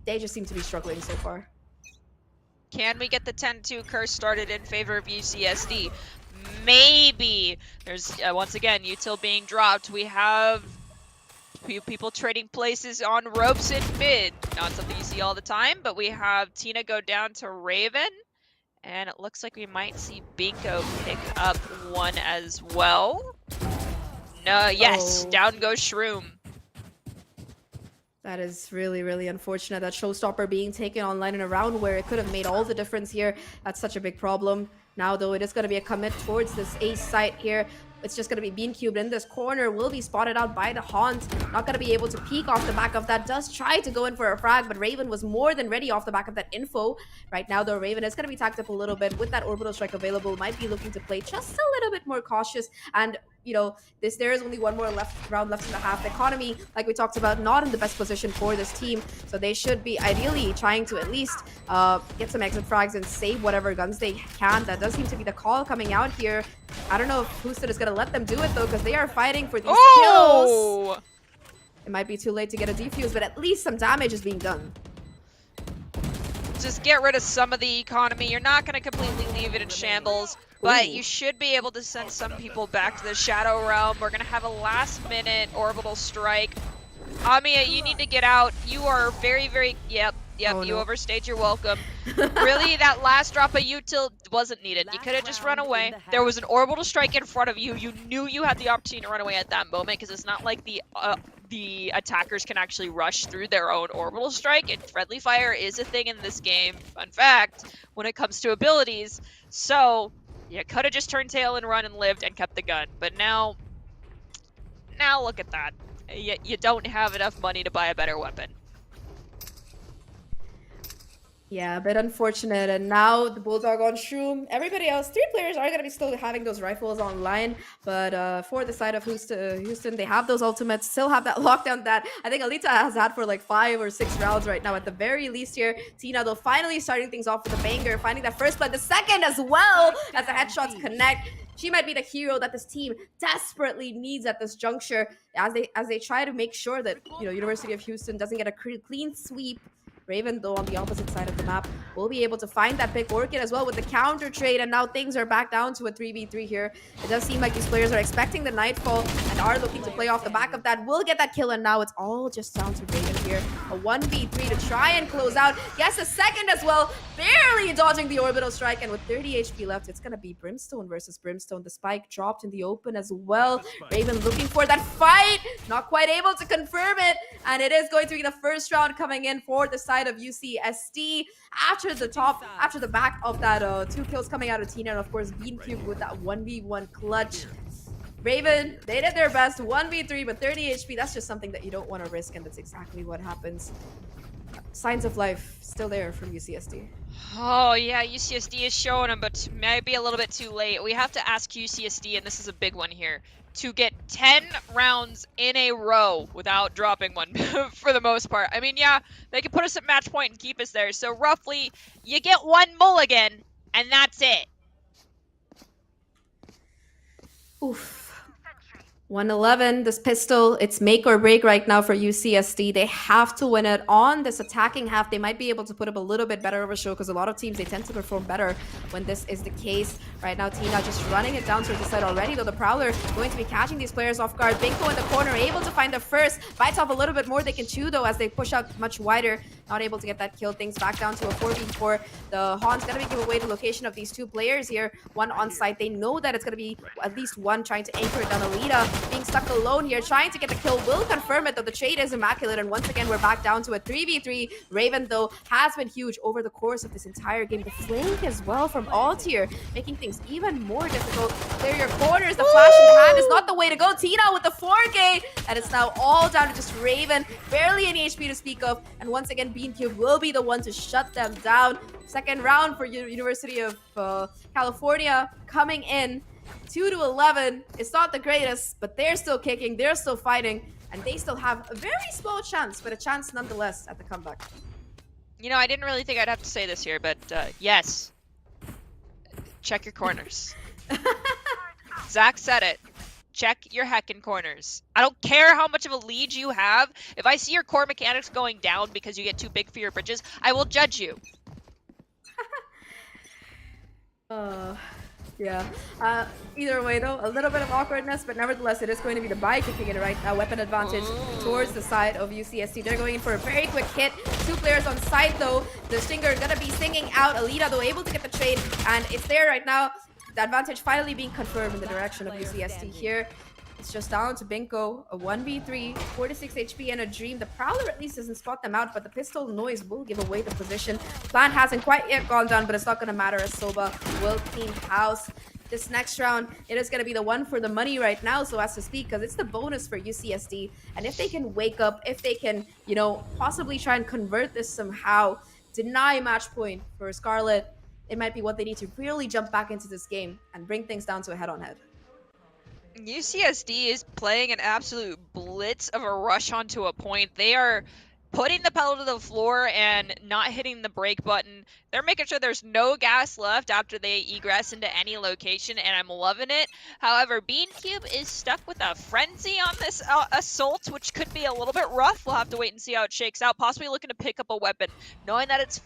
they just seem to be struggling so far. Can we get the 10-2 curse started in favor of UCSD? Maybe. There's, once again, util being dropped. We have people trading places on ropes in mid. Not something you see all the time, but we have Tina go down to Raven. And it looks like we might see Binko pick up one as well. No, yes, Oh. down goes Shroom. That is really, really unfortunate. That Showstopper being taken online in a round where it could have made all the difference here. That's such a big problem. Now, though, it is going to be a commit towards this ace site here. It's just going to be Bean Cubed in this corner. Will be spotted out by the Haunt. Not going to be able to peek off the back of that. Does try to go in for a frag, but Raven was more than ready off the back of that info. Right now, though, Raven is going to be tacked up a little bit with that orbital strike available. Might be looking to play just a little bit more cautious. And, you know, there is only one more round left in the half. The economy, like we talked about, not in the best position for this team. So they should be ideally trying to at least get some exit frags and save whatever guns they can. That does seem to be the call coming out here. I don't know if Houston is going to let them do it, though, because they are fighting for these kills. It might be too late to get a defuse, but at least some damage is being done. Just get rid of some of the economy. You're not going to completely leave it in shambles, but you should be able to send some people back to the Shadow Realm. We're going to have a last-minute orbital strike. Amiya, you need to get out. You are very, very... Yep, Oh, you no. overstayed your welcome. Really, that last drop of util wasn't needed. You could have just run away. There was an orbital strike in front of you. You knew you had the opportunity to run away at that moment, because it's not like the attackers can actually rush through their own orbital strike, and friendly fire is a thing in this game. Fun fact, when it comes to abilities. So, you could have just turned tail and run and lived and kept the gun. But now look at that. You don't have enough money to buy a better weapon. Yeah, a bit unfortunate. And now the Bulldog on Shroom. Everybody else, 3 players are going to be still having those rifles online. But for the side of Houston, they have those ultimates, still have that lockdown that I think Alita has had for like 5 or 6 rounds right now at the very least here. Tina, though, finally starting things off with a banger, finding that first blood, the second as well as the headshots connect. She might be the hero that this team desperately needs at this juncture as they try to make sure that, you know, University of Houston doesn't get a clean sweep. Raven, though, on the opposite side of the map, will be able to find that big orchid as well with the counter trade, and now things are back down to a 3v3 here. It does seem like these players are expecting the nightfall and are looking to play off the back of that. Will get that kill, and now it's all just down to Raven here. A 1v3 to try and close out. Yes, a second as well, barely dodging the orbital strike, and with 30 HP left, it's going to be Brimstone versus Brimstone. The spike dropped in the open as well. Raven looking for that fight, not quite able to confirm it, and it is going to be the first round coming in for the side of UCSD after the back of that 2 kills coming out of Tina, and of course Bean Cube with that 1v1 clutch. Raven, they did their best, 1v3, but 30 HP, that's just something that you don't want to risk, and that's exactly what happens. Signs of life still there from UCSD. Oh yeah, UCSD is showing them, but maybe a little bit too late. We have to ask UCSD, and this is a big one here, to get 10 rounds in a row without dropping one for the most part. I mean, yeah, they can put us at match point and keep us there. So roughly, you get 1 mulligan, and that's it. Oof. 111, this pistol, it's make or break right now for UCSD. They have to win it on this attacking half. They might be able to put up a little bit better of a show because a lot of teams, they tend to perform better when this is the case. Right now, Tina just running it down to the side already, though the Prowler going to be catching these players off guard. Binko in the corner, able to find the first. Bites off a little bit more they can chew, though, as they push out much wider. Not able to get that kill. Things back down to a 4v4. The Haun's going to be giving away the location of these 2 players here. One on site. They know that it's going to be at least one trying to anchor it down. Alita being stuck alone here, trying to get the kill. Will confirm it, though the trade is immaculate. And once again, we're back down to a 3v3. Raven, though, has been huge over the course of this entire game. The flank as well from Altier, making things even more difficult. Clear your corners. The flash in the hand is not the way to go. Tina with the 4K, and it's now all down to just Raven. Barely any HP to speak of. And once again, Bean Cube will be the one to shut them down. Second round for University of California coming in. 2-11. It's not the greatest, but they're still kicking, they're still fighting, and they still have a very small chance, but a chance nonetheless at the comeback. You know, I didn't really think I'd have to say this here, but yes. Check your corners. Zach said it. Check your heckin' corners. I don't care how much of a lead you have. If I see your core mechanics going down because you get too big for your bridges, I will judge you. Yeah. Either way, though, a little bit of awkwardness, but nevertheless, it is going to be the buy kicking it right now. Weapon advantage towards the side of UCSD. They're going in for a very quick hit. 2 players on site, though. The Stinger gonna be singing out. Alita, though, able to get the trade, and it's there right now. The advantage finally being confirmed in the direction of UCSD here. It's just down to Binko, a 1v3, 46 HP and a Dream. The Prowler at least doesn't spot them out, but the pistol noise will give away the position. Plan hasn't quite yet gone down, but it's not going to matter as Soba will clean house. This next round, it is going to be the one for the money right now, so as to speak, because it's the bonus for UCSD. And if they can wake up, if they can, you know, possibly try and convert this somehow, deny match point for Scarlet, it might be what they need to really jump back into this game and bring things down to a head-on-head. UCSD is playing an absolute blitz of a rush onto a point. They are putting the pedal to the floor and not hitting the brake button. They're making sure there's no gas left after they egress into any location, and I'm loving it. However, BeanCube is stuck with a frenzy on this assault, which could be a little bit rough. We'll have to wait and see how it shakes out. Possibly looking to pick up a weapon, knowing that it's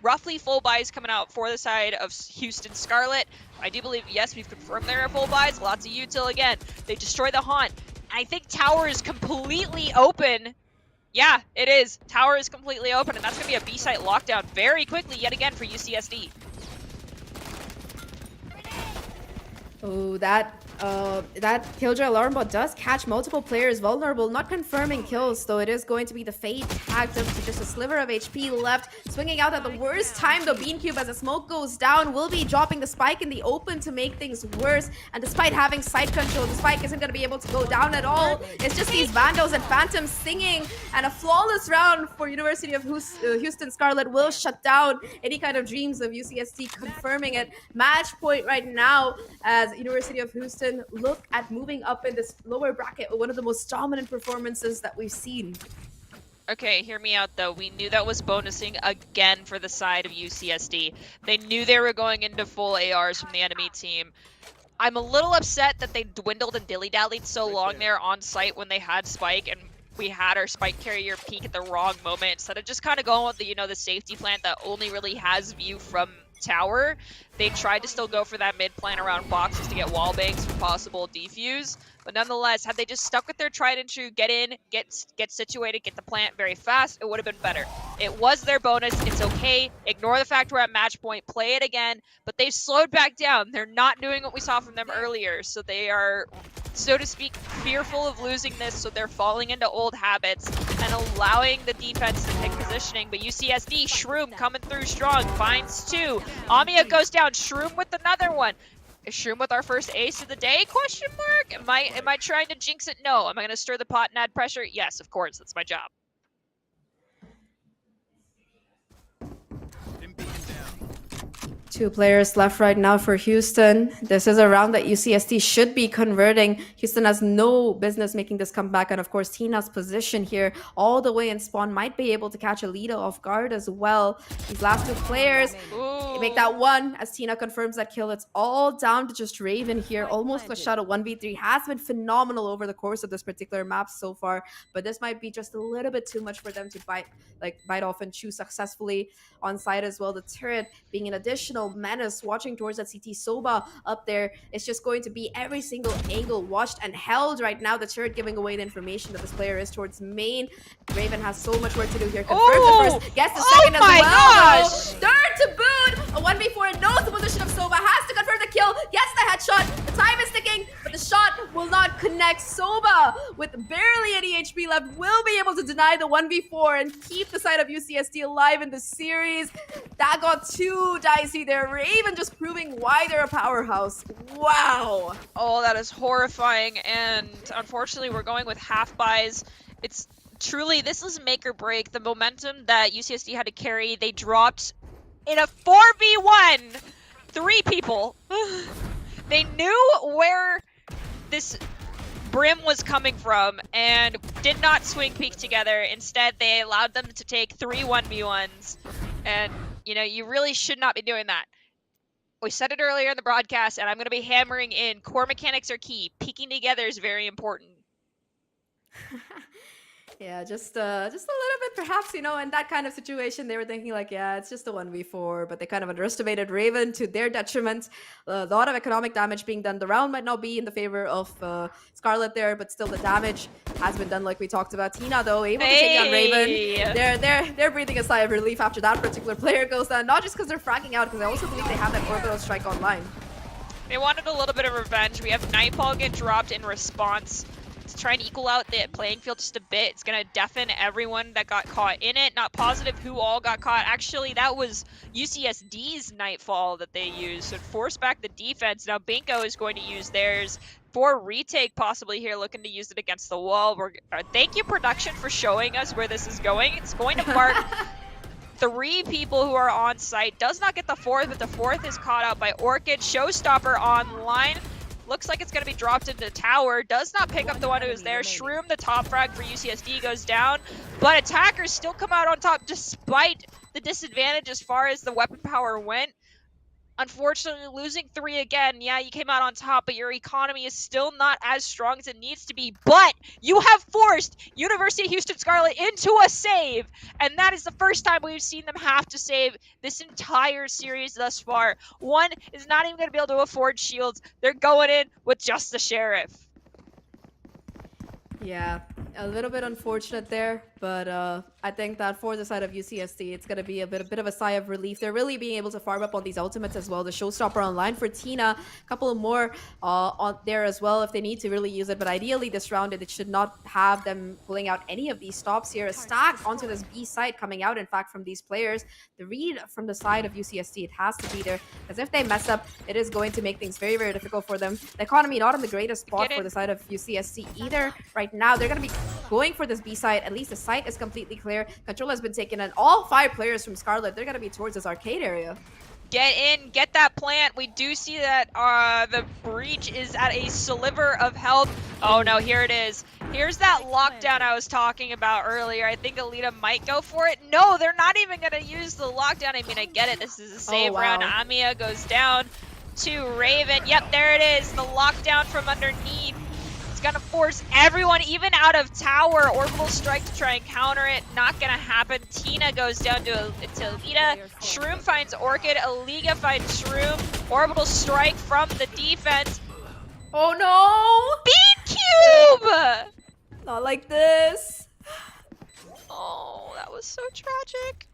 roughly full buys coming out for the side of Houston Scarlet. I do believe, yes, we've confirmed there are full buys. Lots of util again. They destroy the haunt. I think tower is completely open. Yeah, it is. Tower is completely open, and that's going to be a B-site lockdown very quickly yet again for UCSD. Oh, that Killjoy alarm bot does catch multiple players vulnerable, not confirming kills, though it is going to be the Fade tagged up to just a sliver of HP left. Swinging out at the worst time, though, BeanCube, as the smoke goes down, will be dropping the spike in the open to make things worse. And despite having side control, the spike isn't going to be able to go down at all. It's just these Vandals and Phantoms singing, and a flawless round for University of Houston Scarlet will shut down any kind of dreams of UCSD, confirming it. Match point right now as University of Houston look at moving up in this lower bracket with one of the most dominant performances that we've seen. Okay, hear me out though. We knew that was bonusing again for the side of UCSD. They knew they were going into full ARs from the enemy team. I'm a little upset that they dwindled and dilly-dallied so long there on site when they had Spike, and we had our Spike carrier peak at the wrong moment. Instead of just kind of going with the, the safety plant that only really has view from tower, they tried to still go for that mid plan around boxes to get wall banks for possible defuse. But nonetheless, had they just stuck with their tried and true, get in, get situated, get the plant very fast, it would have been better. It was their bonus. It's okay. Ignore the fact we're at match point. Play it again. But they've slowed back down. They're not doing what we saw from them earlier. So they are, so to speak, fearful of losing this. So they're falling into old habits and allowing the defense to pick positioning. But UCSD, Shroom coming through strong. Finds 2. Amia goes down. Shroom with another one. Is Shroom with our first ace of the day? Question mark. Am I trying to jinx it? No. Am I going to stir the pot and add pressure? Yes, of course. That's my job. Two players left right now for Houston. This is a round that UCSD should be converting. Houston has no business making this comeback. And of course, Tina's position here all the way in spawn might be able to catch Alita off guard as well. These last 2 players make that one as Tina confirms that kill. It's all down to just Raven here. Almost a shot at 1v3. Has been phenomenal over the course of this particular map so far. But this might be just a little bit too much for them to bite off and chew successfully on site as well. The turret being an additional menace, watching towards that CT. Soba up there. It's just going to be every single angle watched and held right now. The turret giving away the information that this player is towards main. Raven has so much work to do here. Confirms the first, gets the second as well. Gosh. Third to boot. A 1v4 knows the position of Soba. Has to confirm the kill. Gets the headshot. The time is ticking, but the shot will not connect. Soba, with barely any HP left, will be able to deny the 1v4 and keep the side of UCSD alive in the series. That got too dicey there. Raven just proving why they're a powerhouse. Wow. Oh, that is horrifying. And unfortunately, we're going with half buys. It's truly, this is make or break. The momentum that UCSD had to carry, they dropped in a 4v1. 3 people. They knew where this Brim was coming from and did not swing peek together. Instead, they allowed them to take 3 1v1s. And, you really should not be doing that. We said it earlier in the broadcast, and I'm going to be hammering in. Core mechanics are key. Peeking together is very important. Yeah, just a little bit, perhaps. In that kind of situation, they were thinking like, yeah, it's just a 1v4, but they kind of underestimated Raven to their detriment. A lot of economic damage being done. The round might not be in the favor of Scarlet there, but still the damage has been done, like we talked about. Tina, though, able to take down Raven. They're breathing a sigh of relief after that particular player goes down. Not just because they're fragging out, because I also believe they have that orbital strike online. They wanted a little bit of revenge. We have Nightfall get dropped in response to try and equal out the playing field just a bit. It's going to deafen everyone that got caught in it. Not positive who all got caught. Actually, that was UCSD's Nightfall that they used. So it forced back the defense. Now Binko is going to use theirs for retake possibly here, looking to use it against the wall. Thank you, production, for showing us where this is going. It's going to mark 3 people who are on site. Does not get the 4th, but the 4th is caught out by Orchid. Showstopper online. Looks like it's going to be dropped into tower. Does not pick up the one who is there. Shroom, the top frag for UCSD, goes down. But attackers still come out on top despite the disadvantage as far as the weapon power went. Unfortunately, losing 3 again. Yeah, you came out on top, but your economy is still not as strong as it needs to be. But you have forced University of Houston Scarlet into a save, and that is the first time we've seen them have to save this entire series thus far. One is not even going to be able to afford shields. They're going in with just the Sheriff. Yeah, a little bit unfortunate there, but I think that for the side of UCSD, it's going to be a bit of a sigh of relief. They're really being able to farm up on these ultimates as well. The Showstopper online for Tina, a couple of more on there as well if they need to really use it. But ideally, this round, it should not have them pulling out any of these stops here. A stack onto this B side coming out, in fact, from these players. The read from the side of UCSD, it has to be there, because if they mess up, it is going to make things very, very difficult for them. The economy not in the greatest spot for the side of UCSD either. Right now, they're going to be going for this B side. At least the site is completely clear. Control has been taken, and all 5 players from Scarlet, they're going to be towards this arcade area. Get in, get that plant. We do see that the breach is at a sliver of health. Oh no, here it is. Here's that lockdown I was talking about earlier. I think Alita might go for it. No, they're not even going to use the lockdown. I mean, I get it. This is a save round. Amia goes down to Raven. Yep, there it is. The lockdown from underneath. Gonna force everyone, even out of tower. Orbital strike to try and counter it. Not gonna happen. Tina goes down to Alita. Shroom finds Orchid. Aliga finds Shroom. Orbital strike from the defense. Oh no! Bean Cube! Not like this. Oh, that was so tragic.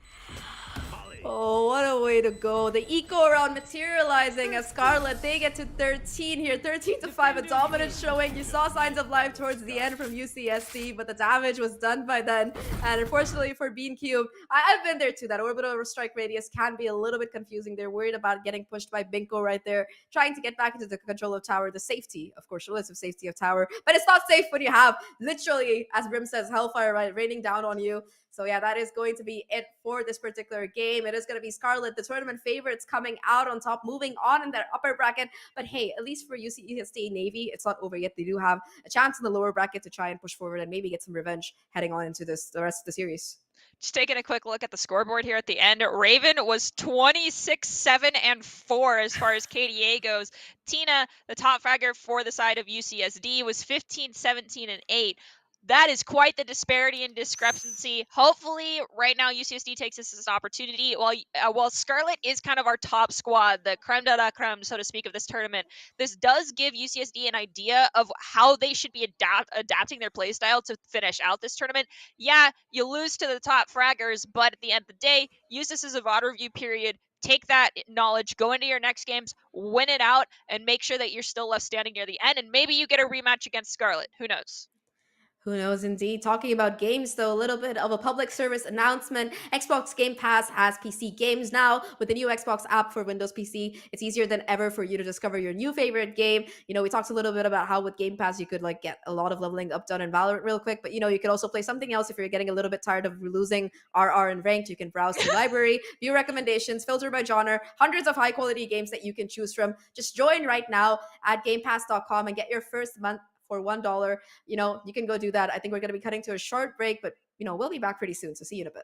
Oh, what a way to go. The eco round materializing as Scarlet, they get to 13 here. 13-5, a dominant showing. You saw signs of life towards the end from UCSD, but the damage was done by then. And unfortunately for Bean Cube, I've been there too. That orbital strike radius can be a little bit confusing. They're worried about getting pushed by Binko right there, trying to get back into the control of tower. The safety, of course, relative safety of tower. But it's not safe when you have, literally, as Brim says, Hellfire raining down on you. So yeah, that is going to be it for this particular game. It is going to be Scarlet, the tournament favorites, coming out on top, moving on in their upper bracket. But hey, at least for UCSD Navy, it's not over yet. They do have a chance in the lower bracket to try and push forward and maybe get some revenge heading on into the rest of the series. Just taking a quick look at the scoreboard here at the end. Raven was 26-7-4 as far as KDA goes. Tina, the top fragger for the side of UCSD, was 15-17-8. That is quite the disparity and discrepancy. Hopefully, right now, UCSD takes this as an opportunity. While Scarlet is kind of our top squad, the creme de la creme, so to speak, of this tournament, this does give UCSD an idea of how they should be adapting their playstyle to finish out this tournament. Yeah, you lose to the top fraggers, but at the end of the day, use this as a VOD review period. Take that knowledge, go into your next games, win it out, and make sure that you're still left standing near the end, and maybe you get a rematch against Scarlet. Who knows? Who knows indeed. Talking about games though, a little bit of a public service announcement. Xbox Game Pass has PC games now. With the new Xbox app for Windows PC, it's easier than ever for you to discover your new favorite game. You know, we talked a little bit about how with Game Pass you could like get a lot of leveling up done in Valorant real quick, but you know, you could also play something else if you're getting a little bit tired of losing RR and ranked. You can browse the library, view recommendations, filter by genre, hundreds of high quality games that you can choose from. Just join right now at gamepass.com and get your first month for $1. You know, you can go do that. I think we're going to be cutting to a short break, but you know, we'll be back pretty soon. So see you in a bit.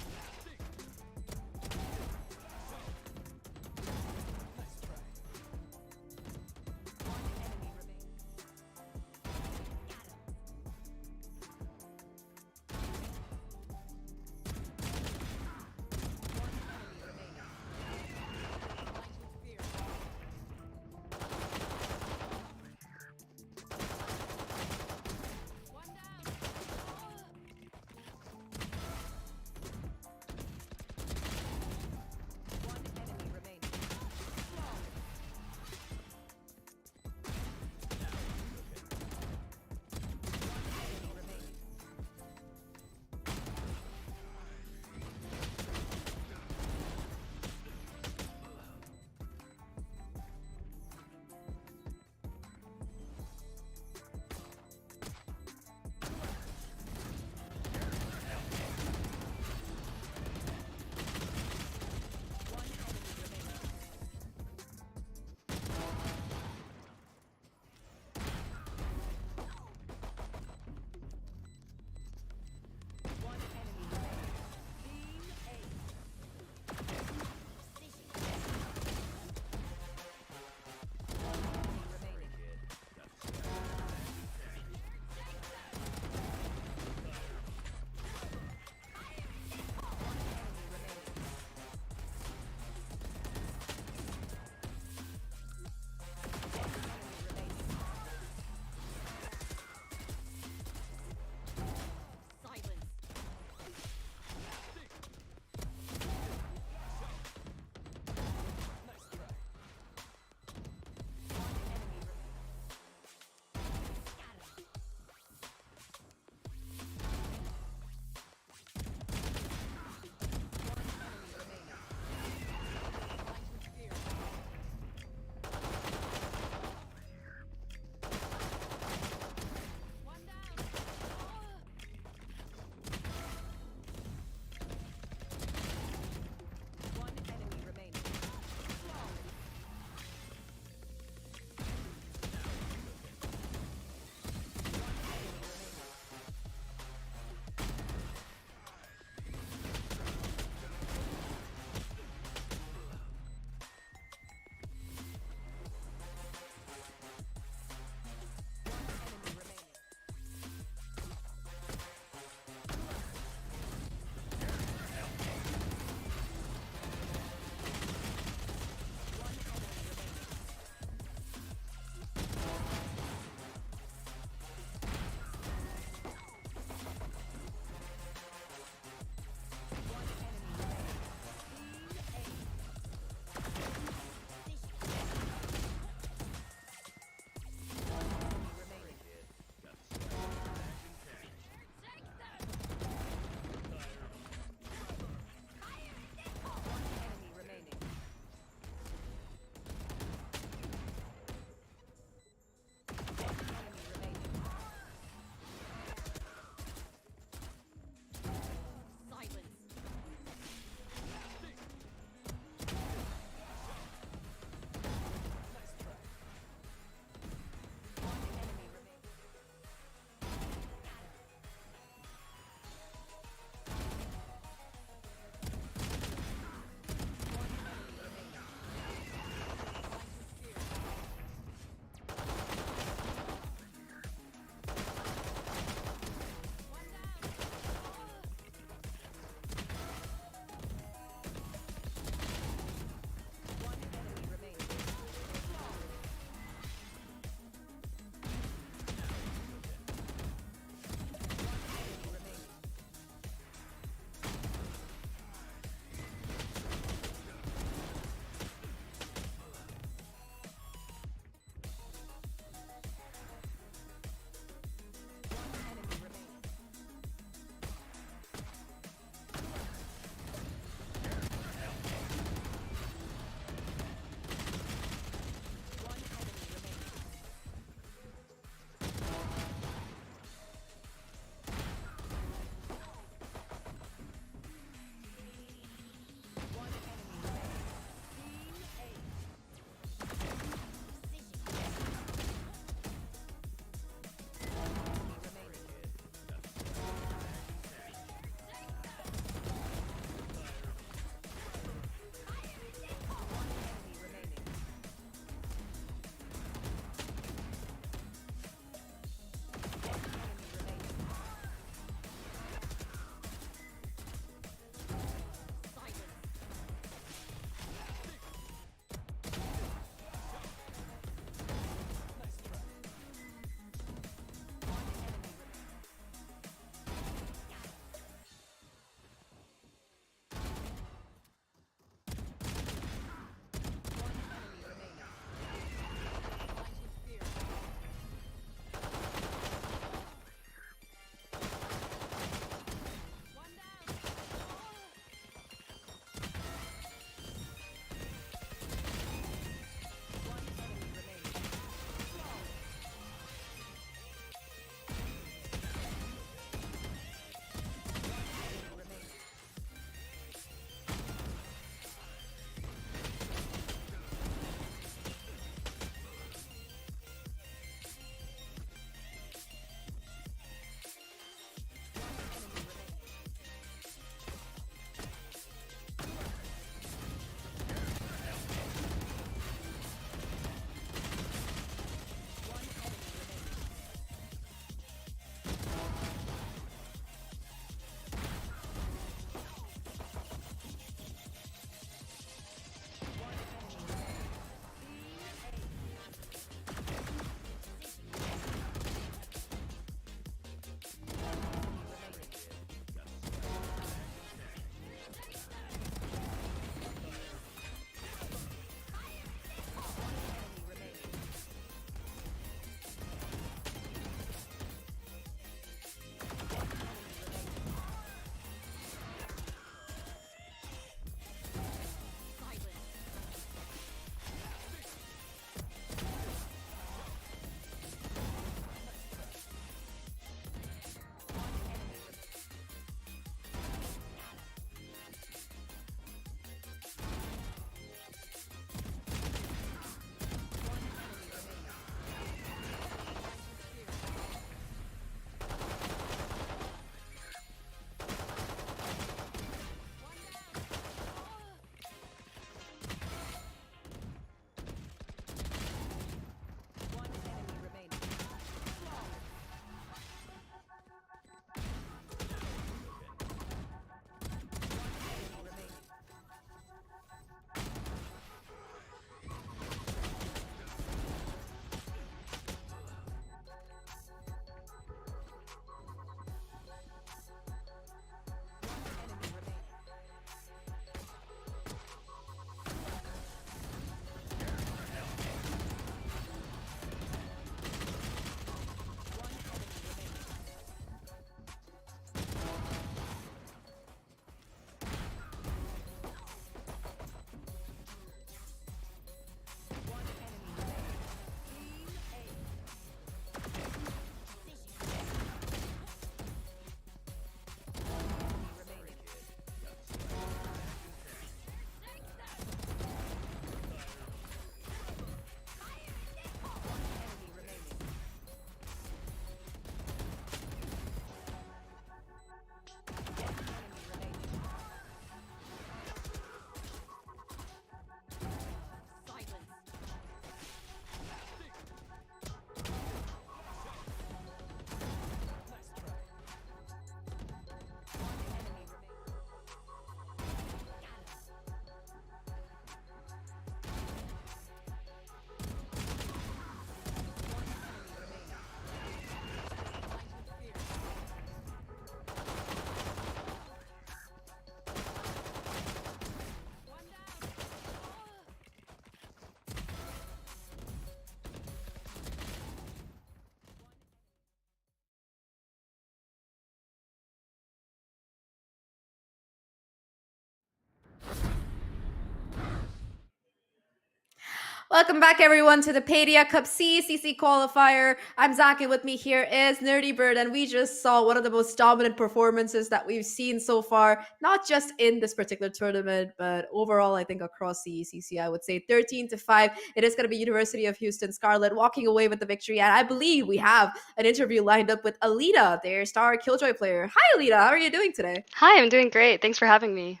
Welcome back, everyone, to the Paidia Cup CECC qualifier. I'm Zach, and with me here is Nerdy Bird, and we just saw one of the most dominant performances that we've seen so far, not just in this particular tournament, but overall, I think across CECC. I would say 13-5. It is going to be University of Houston Scarlet walking away with the victory, and I believe we have an interview lined up with Alita, their star Killjoy player. Hi, Alita. How are you doing today? Hi, I'm doing great. Thanks for having me.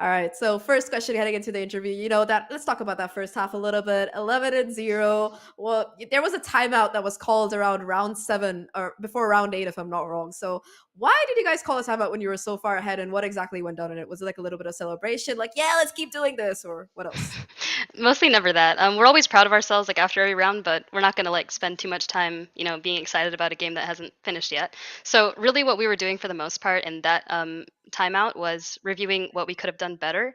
All right, so first question heading into the interview, let's talk about that first half a little bit. 11-0. Well, there was a timeout that was called around round 7 or before round 8, if I'm not wrong. So why did you guys call a timeout when you were so far ahead, and what exactly went down in it? Was it like a little bit of celebration, like, yeah, let's keep doing this, or what else? Mostly never that. We're always proud of ourselves like after every round, but we're not gonna like spend too much time, being excited about a game that hasn't finished yet. So really what we were doing for the most part in that timeout was reviewing what we could have done better.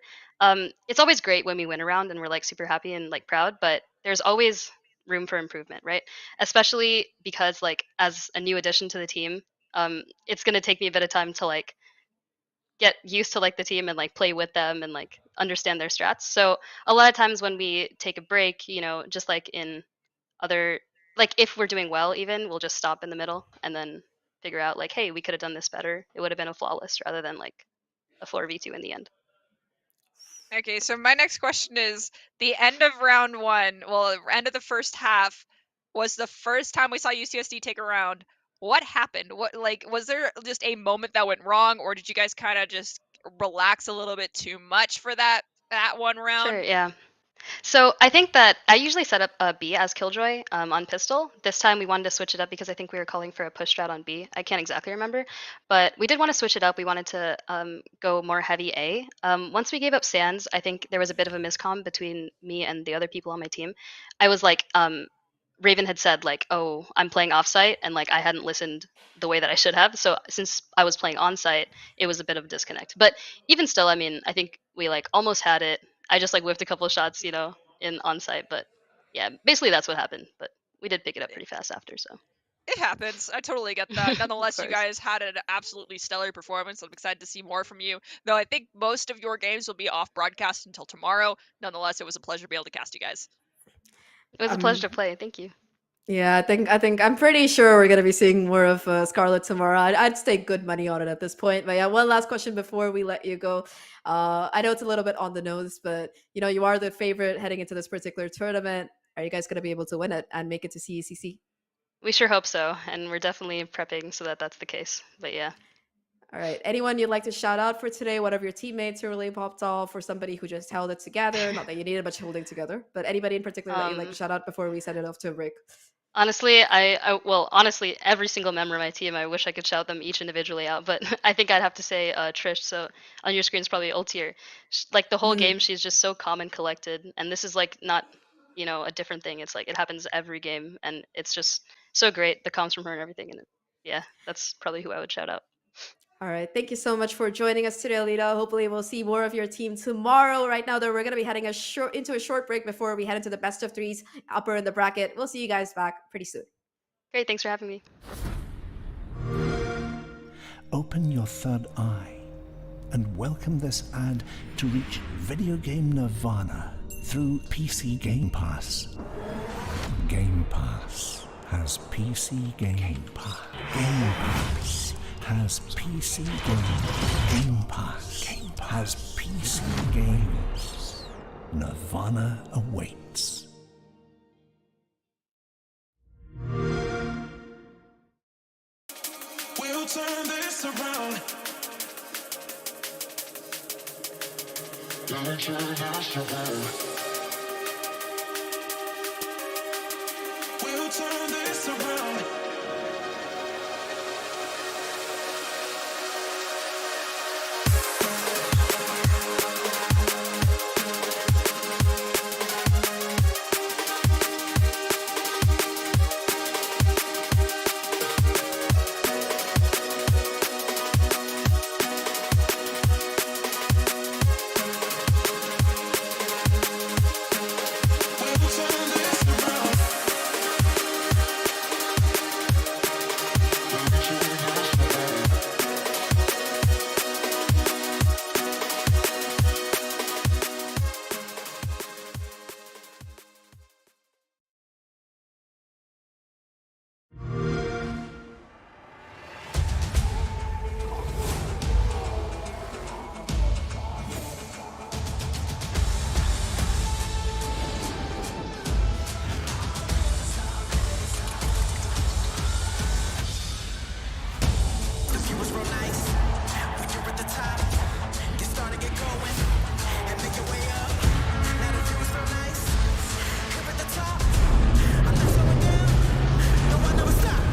It's always great when we win a round and we're like super happy and like proud, but there's always room for improvement, right? Especially because like as a new addition to the team, it's gonna take me a bit of time to like get used to like the team and like play with them and like understand their strats. So a lot of times when we take a break, just like in other like if we're doing well even, we'll just stop in the middle and then figure out like, hey, we could have done this better. It would have been a flawless rather than like a 4v2 in the end. Okay, so my next question is the end of round 1, well, end of the first half was the first time we saw UCSD take a round. What happened? Was there just a moment that went wrong, or did you guys kind of just relax a little bit too much for that one round? Sure, yeah. So I think that I usually set up a B as Killjoy on pistol. This time we wanted to switch it up because I think we were calling for a push strat on B. I can't exactly remember, but we did want to switch it up. We wanted to go more heavy A. Once we gave up Sands, I think there was a bit of a miscomm between me and the other people on my team. I was like, Raven had said like, oh, I'm playing offsite, and like I hadn't listened the way that I should have. So since I was playing onsite, it was a bit of a disconnect. But even still, I mean, I think we like almost had it. I just like whiffed a couple of shots, in onsite. But yeah, basically that's what happened. But we did pick it up pretty fast after. So it happens. I totally get that. Nonetheless, you course. guys had an absolutely stellar performance. I'm excited to see more from you. Though I think most of your games will be off broadcast until tomorrow. Nonetheless, it was a pleasure to be able to cast you guys. It was a pleasure to play. Thank you. Yeah, I think I'm pretty sure we're gonna be seeing more of Scarlet tomorrow. I'd stake good money on it at this point. But yeah, one last question before we let you go. I know it's a little bit on the nose, but you are the favorite heading into this particular tournament. Are you guys gonna be able to win it and make it to CECC? We sure hope so, and we're definitely prepping so that that's the case. But yeah. All right. Anyone you'd like to shout out for today? One of your teammates who really popped off, or somebody who just held it together? Not that you needed much holding together, but anybody in particular that you'd like to shout out before we send it off to a break? Honestly, honestly, every single member of my team, I wish I could shout them each individually out, but I think I'd have to say Trish. So on your screen is probably Ultier. Like the whole game, she's just so calm and collected, and this is like not, a different thing. It's like it happens every game, and it's just so great. The comms from her and everything, and yeah, that's probably who I would shout out. All right. Thank you so much for joining us today, Alita. Hopefully, we'll see more of your team tomorrow. Right now, though, we're going to be heading into a short break before we head into the best of threes upper in the bracket. We'll see you guys back pretty soon. Great. Thanks for having me. Open your third eye and welcome this ad to reach video game nirvana through PC Game Pass. Game Pass has PC Game Pass. Game Pass has PC Games. Game Pass has PC Games. Nirvana awaits. We'll turn this around. Gotta turn this around. We'll turn this around. We'll turn this around. you was real nice. When you're at the top, get started, get going, and make your way up. Now that you was real nice, you're at the top. I'm not slowing down. No, I never stop.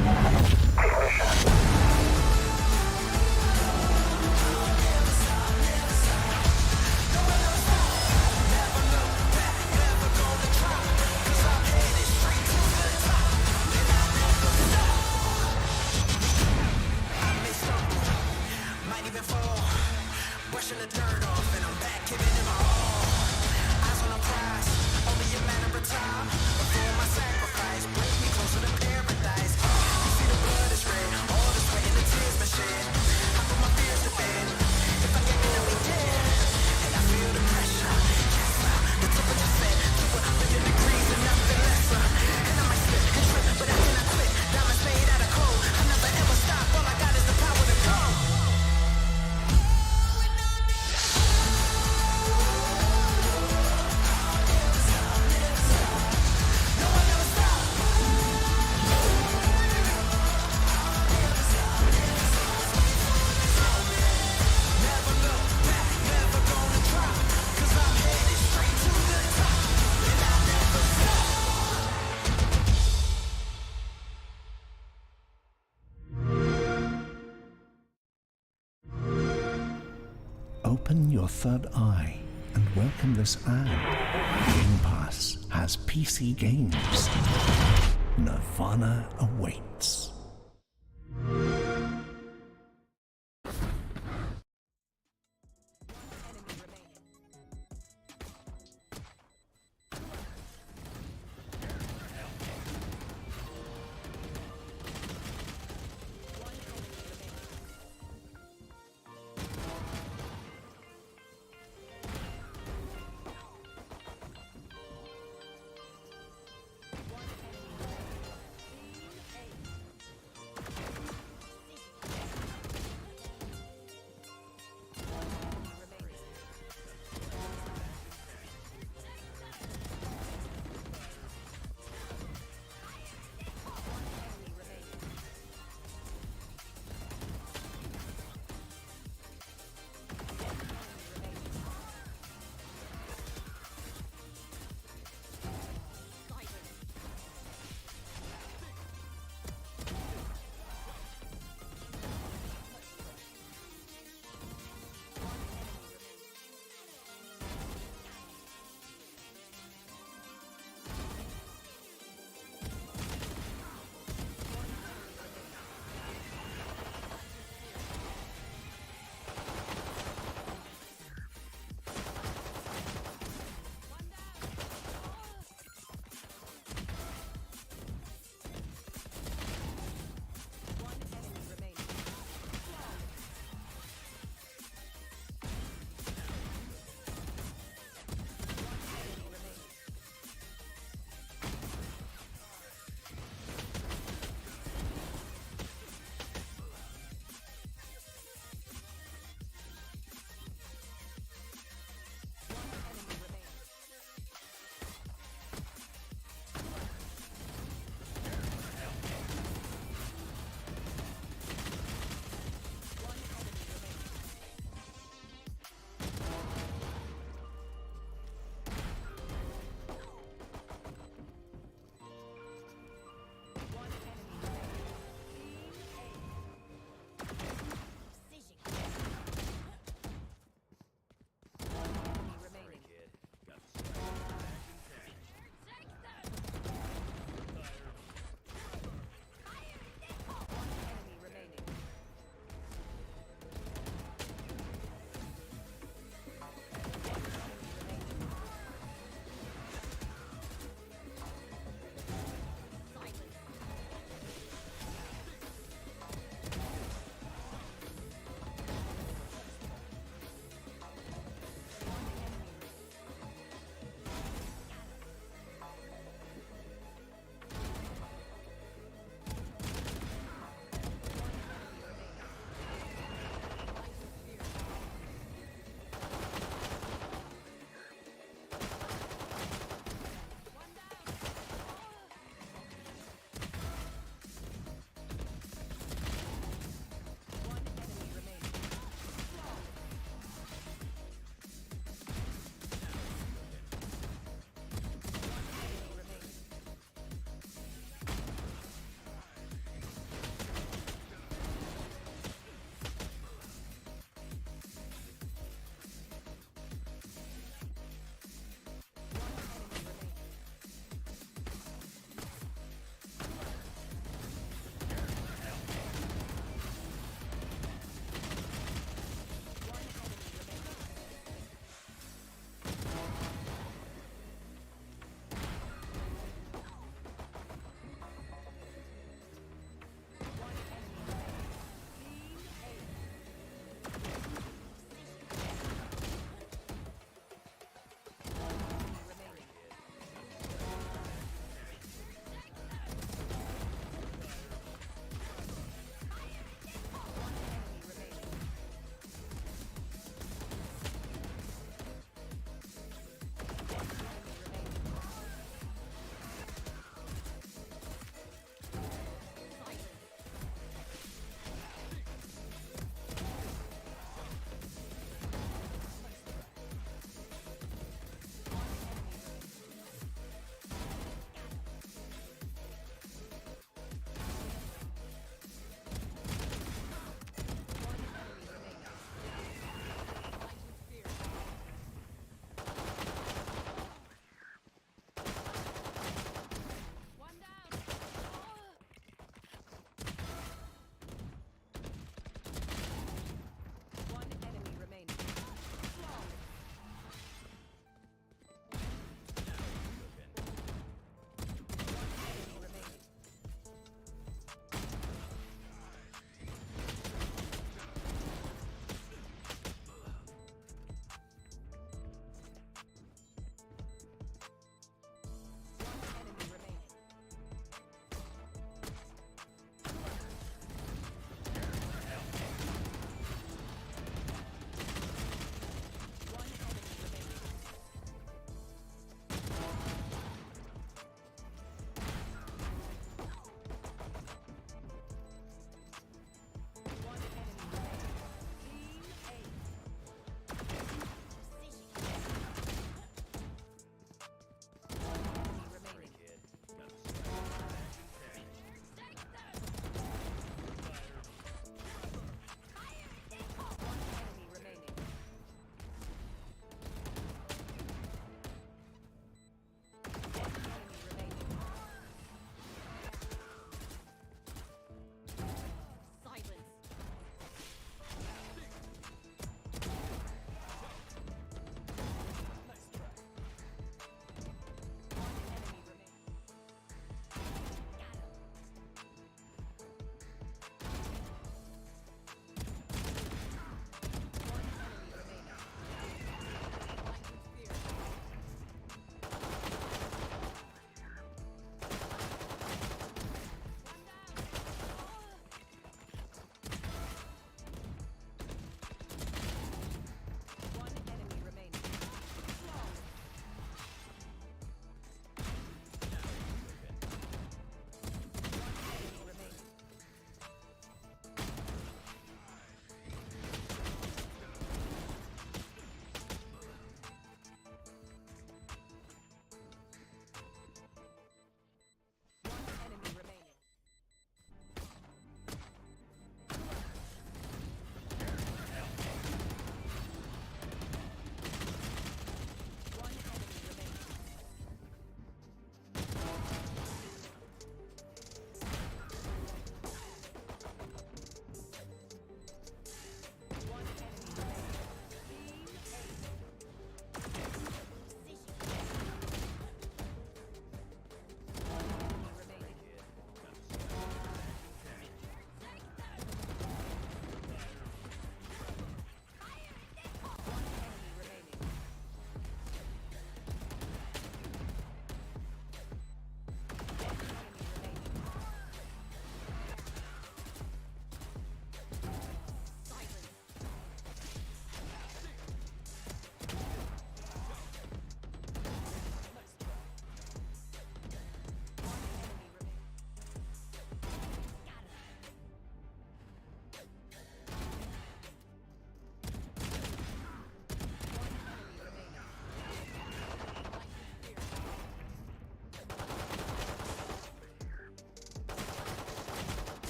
Might even fall, brushing the dirt off, and I'm back giving it my all. Eyes on the prize, only a matter of time. Before my sacrifice, bring me closer to paradise. You see the blood is red, all the sweat and the tears been shed. I put my fears to bed. If I get me, I'll be dead. And I feel the pressure. Yes, sir. The temperature set to 100 degrees and nothing lesser. And I might slip and trip, but I cannot quit. Diamonds made out of coal. I never ever stop. All I got is the power to go. Open your third eye and welcome this ad. Game Pass has PC games. Nirvana awaits.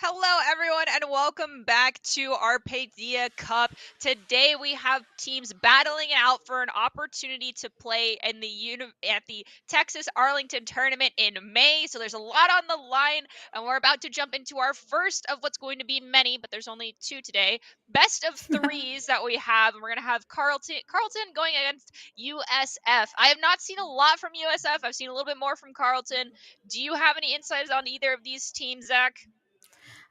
Hello, everyone, and welcome back to our Paidia Cup. Today, we have teams battling it out for an opportunity to play in at the Texas Arlington tournament in May. So there's a lot on the line, and we're about to jump into our first of what's going to be many, but there's only 2 today. Best of 3s that we have, and we're going to have Carlton going against USF. I have not seen a lot from USF. I've seen a little bit more from Carlton. Do you have any insights on either of these teams, Zach?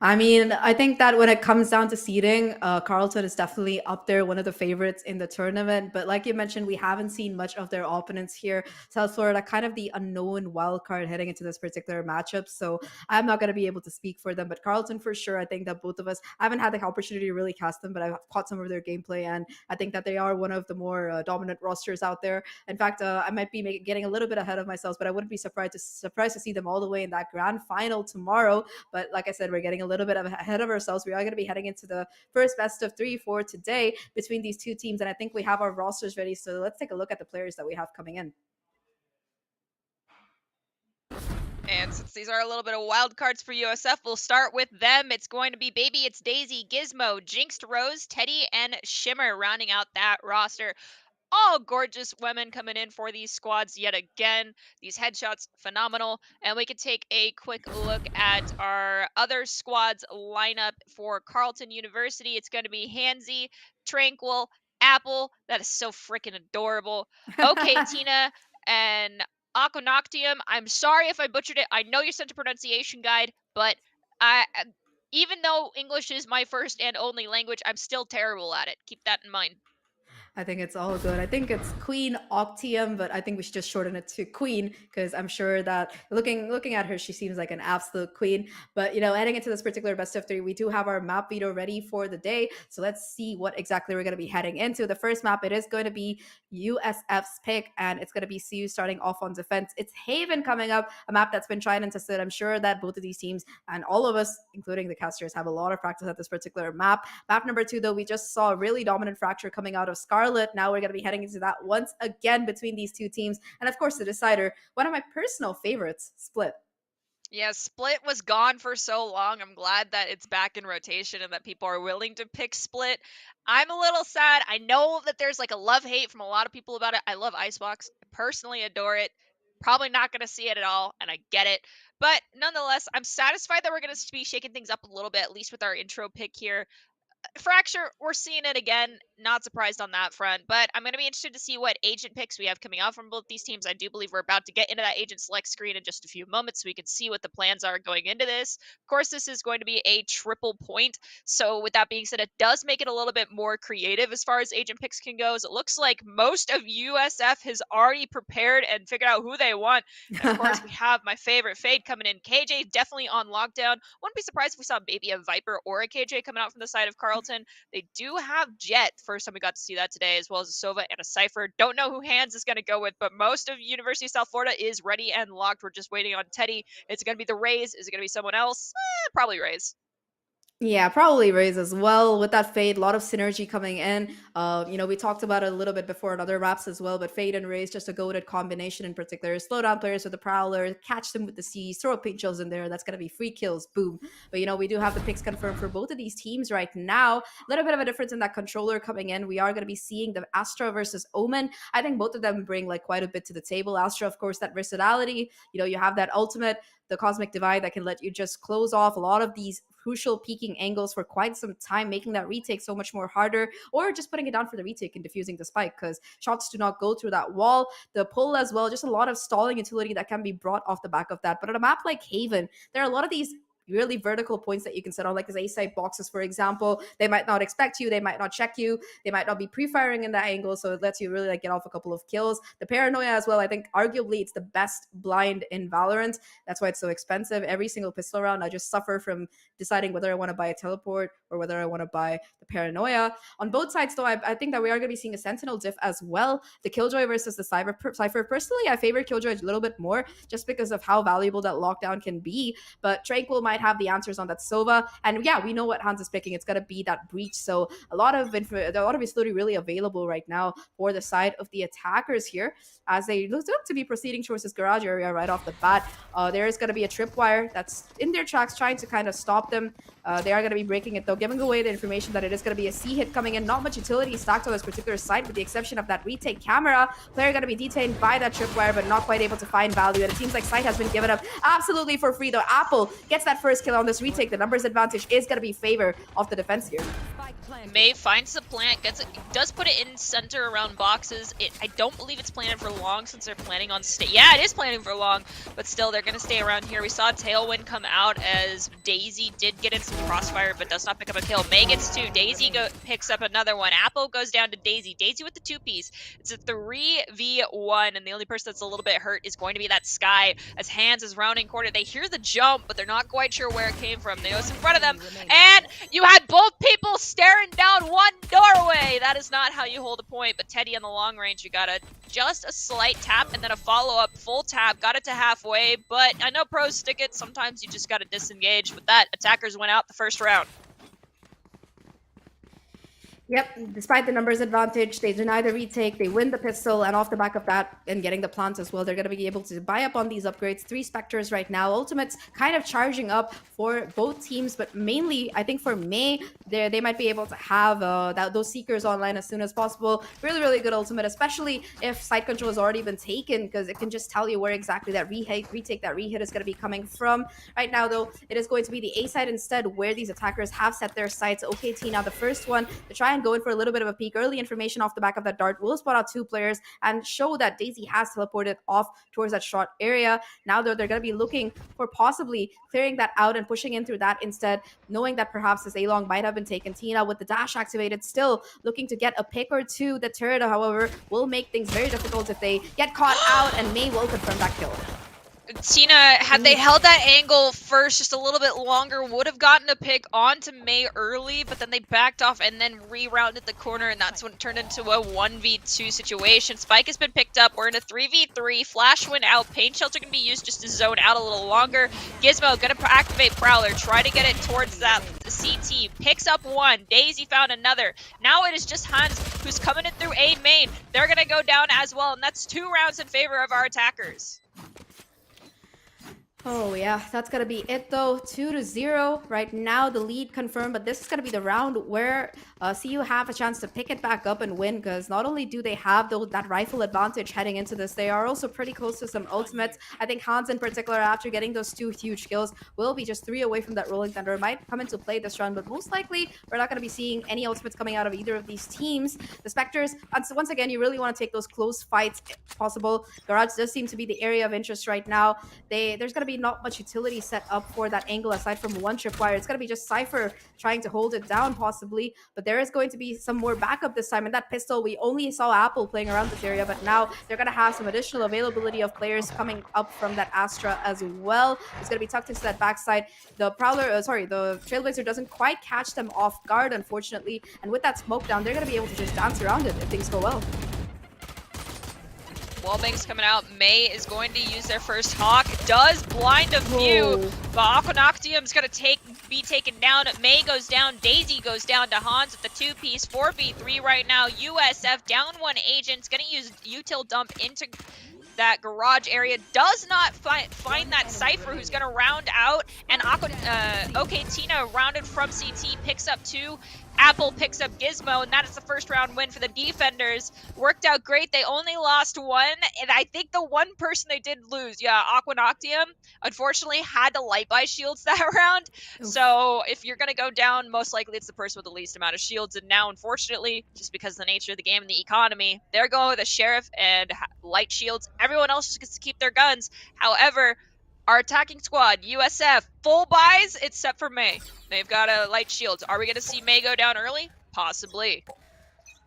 I mean, I think that when it comes down to seeding, Carlton is definitely up there, one of the favorites in the tournament. But like you mentioned, we haven't seen much of their opponents here. South Florida, kind of the unknown wild card heading into this particular matchup. So I'm not going to be able to speak for them. But Carlton, for sure, I think that both of us, I haven't had the opportunity to really cast them, but I've caught some of their gameplay. And I think that they are one of the more dominant rosters out there. In fact, I might be getting a little bit ahead of myself, but I wouldn't be surprised to see them all the way in that grand final tomorrow. But like I said, we're getting a little bit ahead of ourselves. We are going to be heading into the first best of 3 for today between these two teams, and I think we have our rosters ready. So let's take a look at the players that we have coming in. And since these are a little bit of wild cards for USF, we'll start with them. It's going to be Baby, It's Daisy, Gizmo, Jinxed Rose, Teddy, and Shimmer rounding out that roster. All gorgeous women coming in for these squads yet again. These headshots, phenomenal. And we can take a quick look at our other squads lineup for Carleton University. It's going to be Hansy, Tranquil, Apple. That is so freaking adorable. Okay, Tina, and Aquanoctium. I'm sorry if I butchered it. I know you sent a pronunciation guide, but even though English is my first and only language, I'm still terrible at it. Keep that in mind. I think it's all good. I think it's Queen Octium, but I think we should just shorten it to Queen because I'm sure that looking at her, she seems like an absolute queen. But heading into this particular best of 3, we do have our map veto ready for the day. So let's see what exactly we're going to be heading into. The first map, it is going to be USF's pick, and it's going to be CU starting off on defense. It's Haven coming up, a map that's been tried and tested. I'm sure that both of these teams and all of us, including the casters, have a lot of practice at this particular map. Map number 2, though, we just saw a really dominant fracture coming out of Scarlet. Now we're going to be heading into that once again between these two teams. And of course, the decider, one of my personal favorites, Split. Yeah, Split was gone for so long. I'm glad that it's back in rotation and that people are willing to pick Split. I'm a little sad. I know that there's like a love-hate from a lot of people about it. I love Icebox. I personally adore it. Probably not going to see it at all, and I get it. But nonetheless, I'm satisfied that we're going to be shaking things up a little bit, at least with our intro pick here. Fracture, we're seeing it again. Not surprised on that front, but I'm going to be interested to see what agent picks we have coming out from both these teams. I do believe we're about to get into that agent select screen in just a few moments so we can see what the plans are going into this. Of course, this is going to be a triple point. So with that being said, it does make it a little bit more creative as far as agent picks can go. It looks like most of USF has already prepared and figured out who they want. And of course, we have my favorite Fade coming in. KJ definitely on lockdown. Wouldn't be surprised if we saw maybe a Viper or a KJ coming out from the side of Carlton. They do have Jet. First time we got to see that today, as well as a Sova and a Cypher. Don't know who Hands is going to go with, but most of University of South Florida is ready and locked. We're just waiting on Teddy. It's going to be the Rays. Is it going to be someone else? Probably Rays. Yeah, probably Rays as well. With that Fade, a lot of synergy coming in. We talked about it a little bit before in other maps as well, but Fade and Rays, just a goated combination in particular. Slow down players with the Prowler, catch them with the C's, throw paint chills in there. That's going to be free kills, boom. But, we do have the picks confirmed for both of these teams right now. A little bit of a difference in that controller coming in. We are going to be seeing the Astra versus Omen. I think both of them bring quite a bit to the table. Astra, of course, that versatility. You have that ultimate, the Cosmic Divide that can let you just close off a lot of these crucial peaking angles for quite some time, making that retake so much more harder, or just putting it down for the retake and diffusing the spike because shots do not go through that wall. The pull as well, just a lot of stalling utility that can be brought off the back of that. But on a map like Haven, there are a lot of these really vertical points that you can set on, like these A-side boxes, for example. They might not expect you, they might not check you, they might not be pre-firing in that angle, so it lets you really get off a couple of kills. The Paranoia as well, I think arguably it's the best blind in Valorant. That's why it's so expensive. Every single pistol round, I just suffer from deciding whether I want to buy a teleport or whether I want to buy the Paranoia. On both sides, though, I think that we are going to be seeing a Sentinel diff as well. The Killjoy versus the Cypher. Personally, I favor Killjoy a little bit more just because of how valuable that lockdown can be, but Tranquil might have the answers on that Sova. And yeah, we know what Hans is picking. It's going to be that breach. So a lot of utility really available right now for the side of the attackers here as they look to be proceeding towards this garage area right off the bat. There is going to be a tripwire that's in their tracks trying to kind of stop them. They are going to be breaking it though, giving away the information that it is going to be a C hit coming in. Not much utility stacked on this particular site with the exception of that retake camera. Player going to be detained by that tripwire but not quite able to find value, and it seems like site has been given up absolutely for free though. Apple gets that first kill on this retake. The numbers advantage is going to be favor of the defense here. May finds the plant, gets it, does put it in center around boxes. I don't believe it's planted for long since they're planning on yeah, it is planning for long, but still they're going to stay around here. We saw Tailwind come out as Daisy did get in some crossfire but does not pick up a kill. May gets 2, Daisy picks up another one. Apple goes down to Daisy. Daisy with the 2-piece. It's a 3v1, and the only person that's a little bit hurt is going to be that Sky as Hands is rounding corner. They hear the jump, but they're not quite sure where it came from. They was in front of them, and you had both people staring down one doorway. That is not how you hold a point, but Teddy on the long range, you got just a slight tap and then a follow-up full tap. Got it to halfway, but I know pros stick it. Sometimes you just got to disengage. With that, attackers went out the first round. Yep, despite the numbers advantage, they deny the retake, they win the pistol, and off the back of that, and getting the plant as well, they're going to be able to buy up on these upgrades. 3 Spectres right now. Ultimates kind of charging up for both teams, but mainly, I think for May, they might be able to have those Seekers online as soon as possible. Really, really good ultimate, especially if side control has already been taken, because it can just tell you where exactly that retake, that rehit is going to be coming from. Right now, though, it is going to be the A side instead, where these attackers have set their sights. OKT now the first one to try and go in for a little bit of a peek. Early information off the back of that dart will spot out 2 players and show that Daisy has teleported off towards that short area. Now, though, they're going to be looking for possibly clearing that out and pushing in through that instead, knowing that perhaps this A-long might have been taken. Tina with the dash activated, still looking to get a pick or 2. The turret, however, will make things very difficult if they get caught out, and May will confirm that kill. Tina, had they held that angle first just a little bit longer, would have gotten a pick onto May early, but then they backed off and then rerouted the corner, and that's when it turned into a 1v2 situation. Spike has been picked up. We're in a 3v3. Flash went out. Pain Shelter can be used just to zone out a little longer. Gizmo gonna activate Prowler, try to get it towards that CT. Picks up 1. Daisy found another. Now it is just Hans who's coming in through A main. They're gonna go down as well, and that's 2 rounds in favor of our attackers. Oh yeah, that's gonna be it though. 2-0 right now, the lead confirmed, but this is gonna be the round where CU have a chance to pick it back up and win, because not only do they have that rifle advantage heading into this, they are also pretty close to some ultimates. I think Hans in particular, after getting those 2 huge kills, will be just 3 away from that Rolling Thunder. Might come into play this round, but most likely we're not gonna be seeing any ultimates coming out of either of these teams. The Spectres, once again, you really want to take those close fights if possible. Garage does seem to be the area of interest right now. There's gonna be not much utility set up for that angle aside from 1 tripwire. It's going to be just Cypher trying to hold it down possibly, but there is going to be some more backup this time. And that pistol, we only saw Apple playing around this area, but now they're going to have some additional availability of players coming up from that Astra as well. It's going to be tucked into that backside. The the Trailblazer doesn't quite catch them off guard, unfortunately, and with that smoke down, they're going to be able to just dance around it if things go well. Wallbang's coming out. May is going to use their first Hawk. Does blind a few, but Aquanoctium's going to be taken down. May goes down. Daisy goes down to Hans with the 2-piece. 4v3 right now. USF down 1 agent's going to use util dump into that garage area. Does not find that Cypher who's going to round out, and Tina rounded from CT, picks up 2. Apple picks up Gizmo, and that is the first round win for the defenders. Worked out great. They only lost 1, and I think the one person they did lose, Aquanoctium, unfortunately had to light by shields that round. Oof. So if you're going to go down, most likely it's the person with the least amount of shields. And now, unfortunately, just because of the nature of the game and the economy, they're going with a Sheriff and light shields. Everyone else just gets to keep their guns. However, our attacking squad, USF, full buys except for May. They've got a light shields. Are we going to see May go down early? Possibly.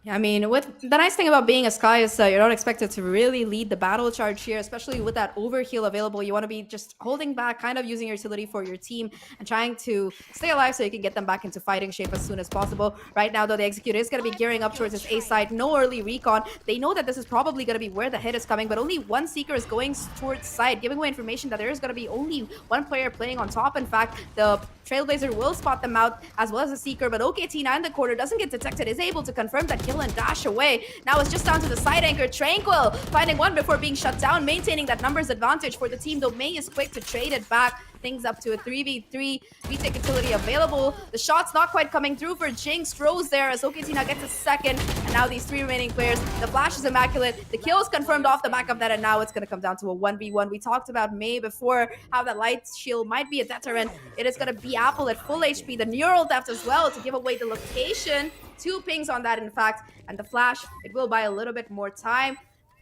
I mean, the nice thing about being a Sky is you're not expected to really lead the battle charge here, especially with that overheal available. You want to be just holding back, kind of using your utility for your team and trying to stay alive so you can get them back into fighting shape as soon as possible. Right now, though, the Executor is going to be gearing up towards his A side. No early recon. They know that this is probably going to be where the hit is coming, but only 1 Seeker is going towards side, giving away information that there is going to be only 1 player playing on top. In fact, the Trailblazer will spot them out as well as the Seeker, but OKT9 in the corner doesn't get detected, is able to confirm that kill heal and dash away. Now it's just down to the side anchor. Tranquil finding one before being shut down, maintaining that numbers advantage for the team, though May is quick to trade it back. Things up to a 3v3. Retake utility available. The shot's not quite coming through for Jinx. Froze there as Oketina gets a second. And now these three remaining players. The flash is immaculate. The kill is confirmed off the back of that. And now it's going to come down to a 1v1. We talked about May before, how that light shield might be a deterrent. It is going to be Apple at full HP. The neural theft as well to give away the location. 2 pings on that, in fact. And the flash, it will buy a little bit more time.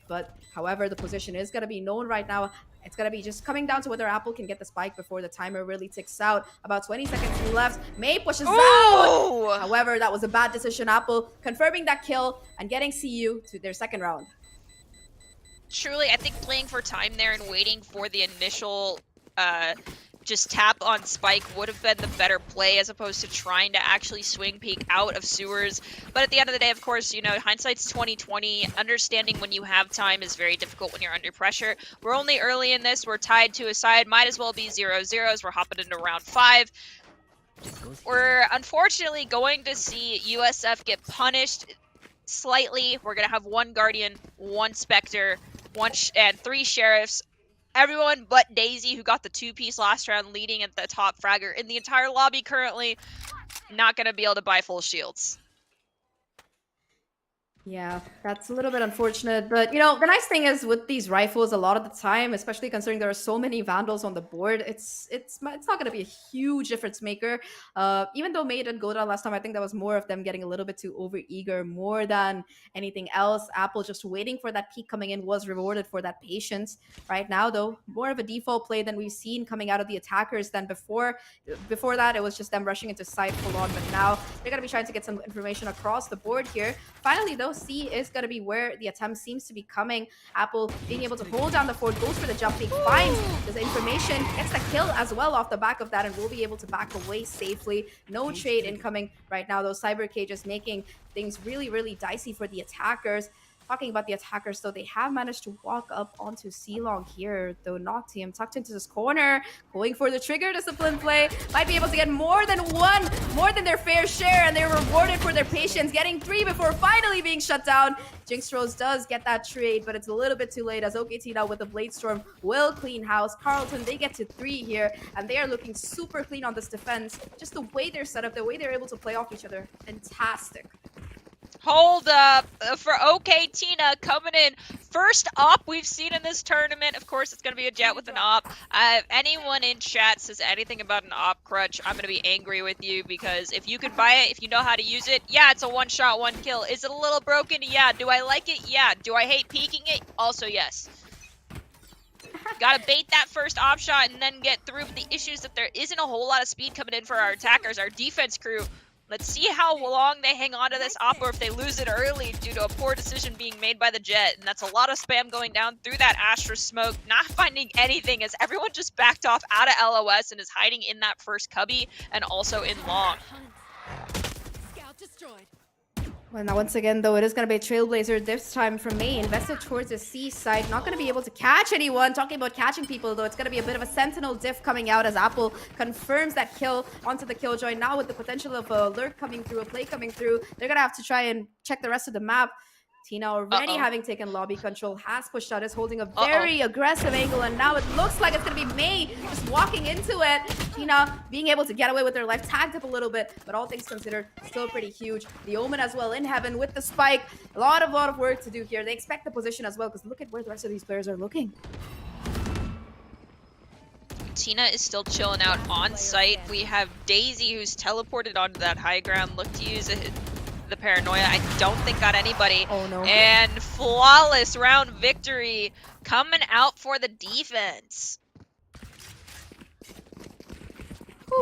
But however, the position is going to be known right now. It's going to be just coming down to whether Apple can get the spike before the timer really ticks out. About 20 seconds left. May pushes out. However, that was a bad decision. Apple confirming that kill and getting CU to their second round. Truly, I think playing for time there and waiting for the initial just tap on spike would have been the better play as opposed to trying to actually swing peek out of sewers. But at the end of the day, of course, you know, hindsight's 20/20. Understanding when you have time is very difficult when you're under pressure. We're only early in this. We're tied to a side. Might as well be 0-0 as we're hopping into round 5. We're unfortunately going to see USF get punished slightly. We're going to have 1 Guardian, 1 Spectre, and 3 Sheriffs. Everyone but Daisy, who got the 2-piece last round, leading at the top fragger in the entire lobby currently, not going to be able to buy full shields. Yeah, that's a little bit unfortunate. But, you know, the nice thing is with these rifles, a lot of the time, especially considering there are so many Vandals on the board, it's not going to be a huge difference maker. Even though May didn't go down last time, I think that was more of them getting a little bit too over-eager more than anything else. Apple just waiting for that peak coming in was rewarded for that patience. Right now, though, more of a default play than we've seen coming out of the attackers than before. Before that, it was just them rushing into side full on. But now they're going to be trying to get some information across the board here. Finally, though, C is going to be where the attempt seems to be coming. Apple being able to hold down the fort, goes for the jump peek, finds the information, gets the kill as well off the back of that, and will be able to back away safely. No trade incoming right now. Those cyber cages making things really, really dicey for the attackers. Talking about the attackers, though, they have managed to walk up onto C-Long here, though Noctium tucked into this corner, going for the trigger discipline play, might be able to get more than their fair share, and they're rewarded for their patience, getting 3 before finally being shut down. Jinx Rose does get that trade, but it's a little bit too late as Oketina with the Blade Storm will clean house. Carlton, they get to 3 here, and they are looking super clean on this defense. Just the way they're set up, the way they're able to play off each other, fantastic. Hold up for Oketina coming in. First op we've seen in this tournament. Of course, it's going to be a Jet with an op. If anyone in chat says anything about an op crutch, I'm going to be angry with you, because if you can buy it, if you know how to use it, yeah, it's a 1-shot, 1 kill. Is it a little broken? Yeah. Do I like it? Yeah. Do I hate peeking it? Also, yes. Gotta bait that first op shot and then get through. But the issue is that there isn't a whole lot of speed coming in for our attackers, our defense crew. Let's see how long they hang on to this op, or if they lose it early due to a poor decision being made by the Jet. And that's a lot of spam going down through that Astra smoke, not finding anything as everyone just backed off out of LOS and is hiding in that first cubby and also in long. Scout destroyed. Well, now once again, though, it is going to be a Trailblazer this time from May, invested towards the C side. Not going to be able to catch anyone. Talking about catching people, though, it's going to be a bit of a Sentinel diff coming out as Apple confirms that kill onto the Killjoy. Now with the potential of a lurk coming through, a play coming through, they're going to have to try and check the rest of the map. Tina already having taken lobby control, has pushed out, is holding a very aggressive angle, and now it looks like it's going to be May just walking into it. Tina being able to get away with her life, tagged up a little bit, but all things considered, still pretty huge. The Omen as well in heaven with the spike. A lot of work to do here. They expect the position as well, because look at where the rest of these players are looking. Tina is still chilling out on site. We have Daisy, who's teleported onto that high ground, looked to use the paranoia. I don't think got anybody. Oh no. And flawless round victory coming out for the defense.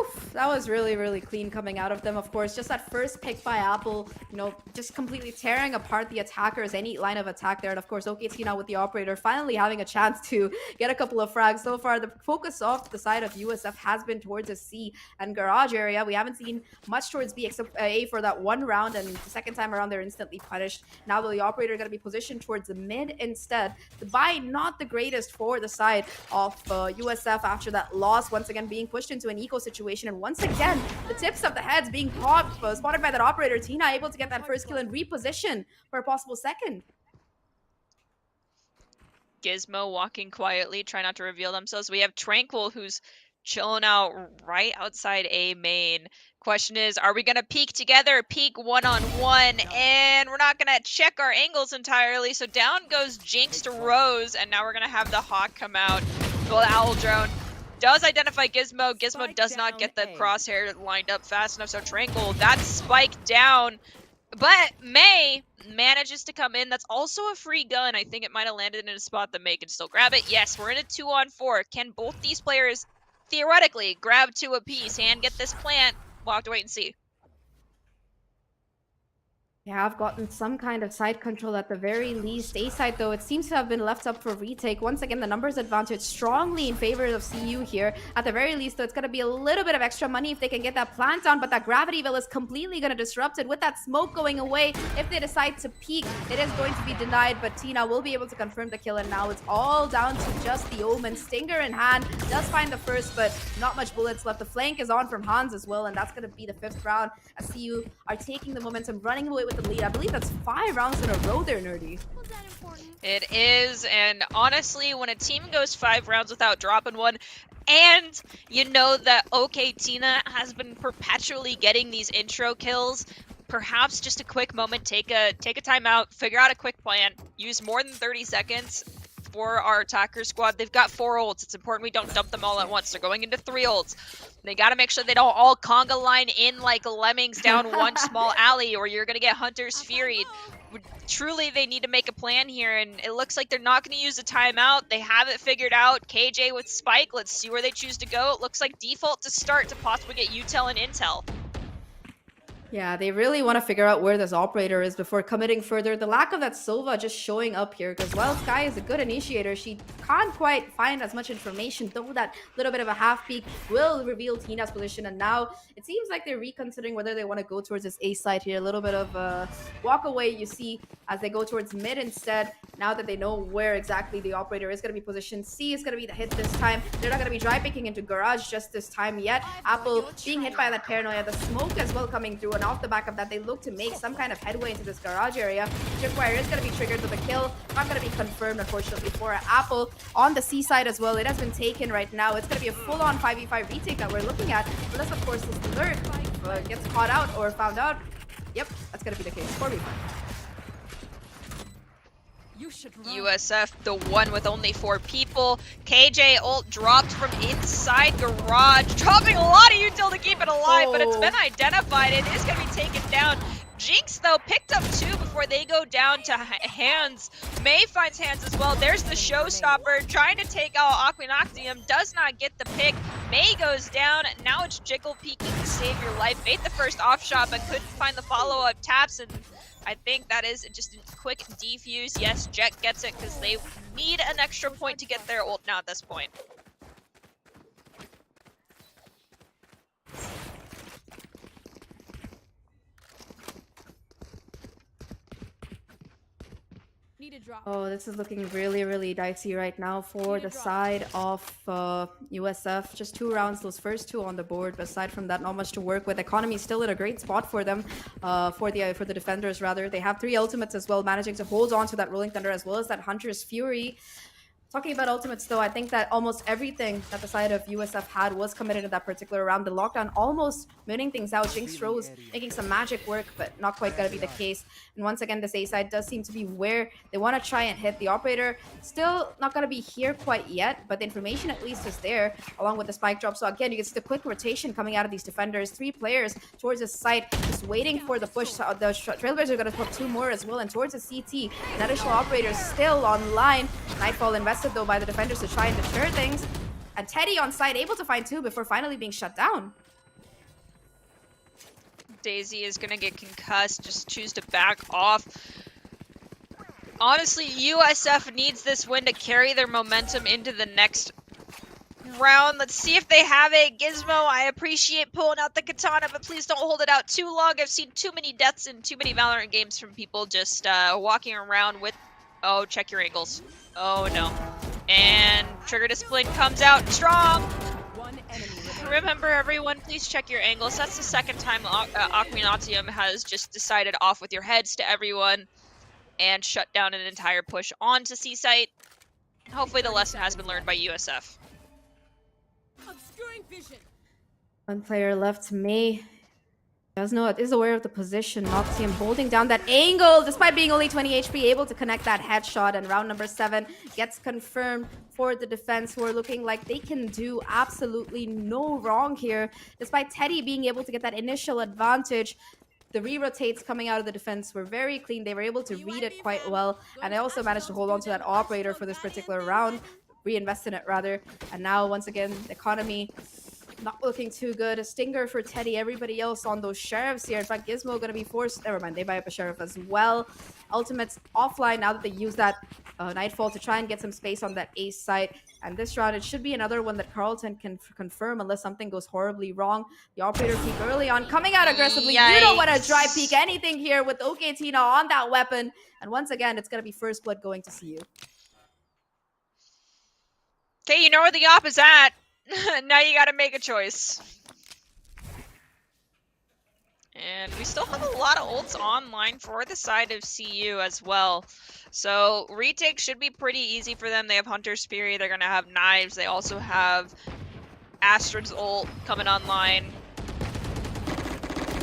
Oof, that was really, really clean coming out of them, of course. Just that first pick by Apple, you know, just completely tearing apart the attackers, any line of attack there. And of course, Oketina with the operator finally having a chance to get a couple of frags. So far, the focus off the side of USF has been towards the C and garage area. We haven't seen much towards B except A for that one round, and the second time around, they're instantly punished. Now the operator going to be positioned towards the mid instead. The buy not the greatest for the side of USF after that loss, once again being pushed into an eco situation and once again, the tips of the heads being popped, spotted by that operator. Tina able to get that first kill and reposition for a possible second. Gizmo walking quietly, try not to reveal themselves. We have Tranquil, who's chilling out right outside A main. Question is, are we going to peek together, peek one-on-one? And we're not going to check our angles entirely, so down goes Jinx to Rose, and now we're going to have the Hawk come out. Well, the Owl Drone does identify Gizmo. Gizmo does not get the crosshair lined up fast enough, so Tranquil, that's spiked down. But May manages to come in. That's also a free gun. I think it might have landed in a spot that May can still grab it. Yes, we're in a 2-on-4. Can both these players theoretically grab 2 apiece and get this plant? We'll have to wait and see. Yeah, I've gotten some kind of side control at the very least. A side, though, it seems to have been left up for retake. Once again, the numbers advantage strongly in favor of CU here. At the very least, though, it's going to be a little bit of extra money if they can get that plant down, but that Gravity Veil is completely going to disrupt it. With that smoke going away, if they decide to peek, it is going to be denied, but Tina will be able to confirm the kill, and now it's all down to just the Omen. Stinger in hand, does find the first, but not much bullets left. The flank is on from Hans as well, and that's going to be the 5th round as CU are taking the momentum, running away with the lead. I believe that's 5 rounds in a row there, Nerdy. It is, and honestly, when a team goes 5 rounds without dropping one, and you know that OK Tina has been perpetually getting these intro kills, perhaps just a quick moment, take a timeout, figure out a quick plan, use more than 30 seconds for our attacker squad. They've got 4 ults. It's important we don't dump them all at once. They're going into 3 ults. They got to make sure they don't all conga line in like lemmings down one small alley, or you're going to get Hunter's Fury. Truly, they need to make a plan here, and it looks like they're not going to use a timeout. They have it figured out. KJ with Spike. Let's see where they choose to go. It looks like default to start to possibly get util and intel. Yeah, they really want to figure out where this operator is before committing further. The lack of that Sova just showing up here, because while Sky is a good initiator, she can't quite find as much information, though that little bit of a half peek will reveal Tina's position. And now it seems like they're reconsidering whether they want to go towards this A side here. A little bit of a walk away, you see, as they go towards mid instead, now that they know where exactly the operator is going to be positioned. C is going to be the hit this time. They're not going to be dry picking into garage just this time yet. Apple being hit by that paranoia, the smoke as well coming through, and off the back of that, they look to make some kind of headway into this garage area. Tripwire is going to be triggered with a kill. Not going to be confirmed, unfortunately, for Apple. On the C side as well, it has been taken right now. It's going to be a full-on 5v5 retake that we're looking at, unless, of course, this alert gets caught out or found out. Yep, that's going to be the case. 4v5. USF, the one with only 4 people. KJ ult dropped from inside garage, dropping a lot of util to keep it alive, but it's been identified. It is going to be taken down. Jinx, though, picked up 2 before they go down to Hands. May finds Hands as well. There's the showstopper trying to take out Aquinoctium, does not get the pick. May goes down. Now it's Jiggle peeking to save your life. Made the first off shot, but couldn't find the follow-up taps, and I think that is just a quick defuse. Yes, Jet gets it because they need an extra point to get their ult now at this point. Oh, this is looking really, really dicey right now for the side of USF. Just 2 rounds, those first 2 on the board. But aside from that, not much to work with. Economy still in a great spot for them, for the defenders rather. They have 3 ultimates as well, managing to hold on to that Rolling Thunder as well as that Hunter's Fury. Talking about ultimates, though, I think that almost everything that the side of USF had was committed in that particular round. The lockdown almost muting things out. Jinx Rose making some magic work, but not quite going to be the case. And once again, this A side does seem to be where they want to try and hit the operator. Still not going to be here quite yet, but the information at least is there, along with the spike drop. So again, you can see the quick rotation coming out of these defenders. 3 players towards the site, just waiting for the push. The Trailblazers are going to put 2 more as well, and towards the CT. That additional operator is still online. Nightfall invested, though, by the defenders to try and deter things. And Teddy on site able to find 2 before finally being shut down. Daisy is going to get concussed, just choose to back off. Honestly, USF needs this win to carry their momentum into the next round. Let's see if they have it. Gizmo, I appreciate pulling out the katana, but please don't hold it out too long. I've seen too many deaths in too many Valorant games from people just walking around with... Oh, check your angles. Oh, no. And Trigger Discipline comes out strong. remember, everyone, please check your angles. That's the second time Aquinatium has just decided off with your heads to everyone and shut down an entire push onto C-Site. Hopefully the lesson has been learned by USF. Obscuring vision. One player left, May. Does know it is aware of the position. Noxium holding down that angle despite being only 20 HP, able to connect that headshot. And round number 7 gets confirmed for the defense, who are looking like they can do absolutely no wrong here. Despite Teddy being able to get that initial advantage, the re-rotates coming out of the defense were very clean. They were able to read it quite well. And they also managed to hold on to that operator for this particular round. Reinvest in it, rather. And now, once again, the economy not looking too good. A stinger for Teddy. Everybody else on those sheriffs here. In fact, Gizmo going to be forced. Never mind. They buy up a sheriff as well. Ultimate's offline now that they use that Nightfall to try and get some space on that ace site. And this round, it should be another one that Carlton can confirm unless something goes horribly wrong. The operator peek early on, coming out aggressively. Yikes. You don't want to dry peek anything here with OK Tina on that weapon. And once again, it's going to be first blood going to CU. Okay, you know where the op is at. Now you gotta make a choice. And we still have a lot of ults online for the side of CU as well. So retake should be pretty easy for them. They have Hunter's Fury, they're gonna have Knives, they also have Astrid's ult coming online.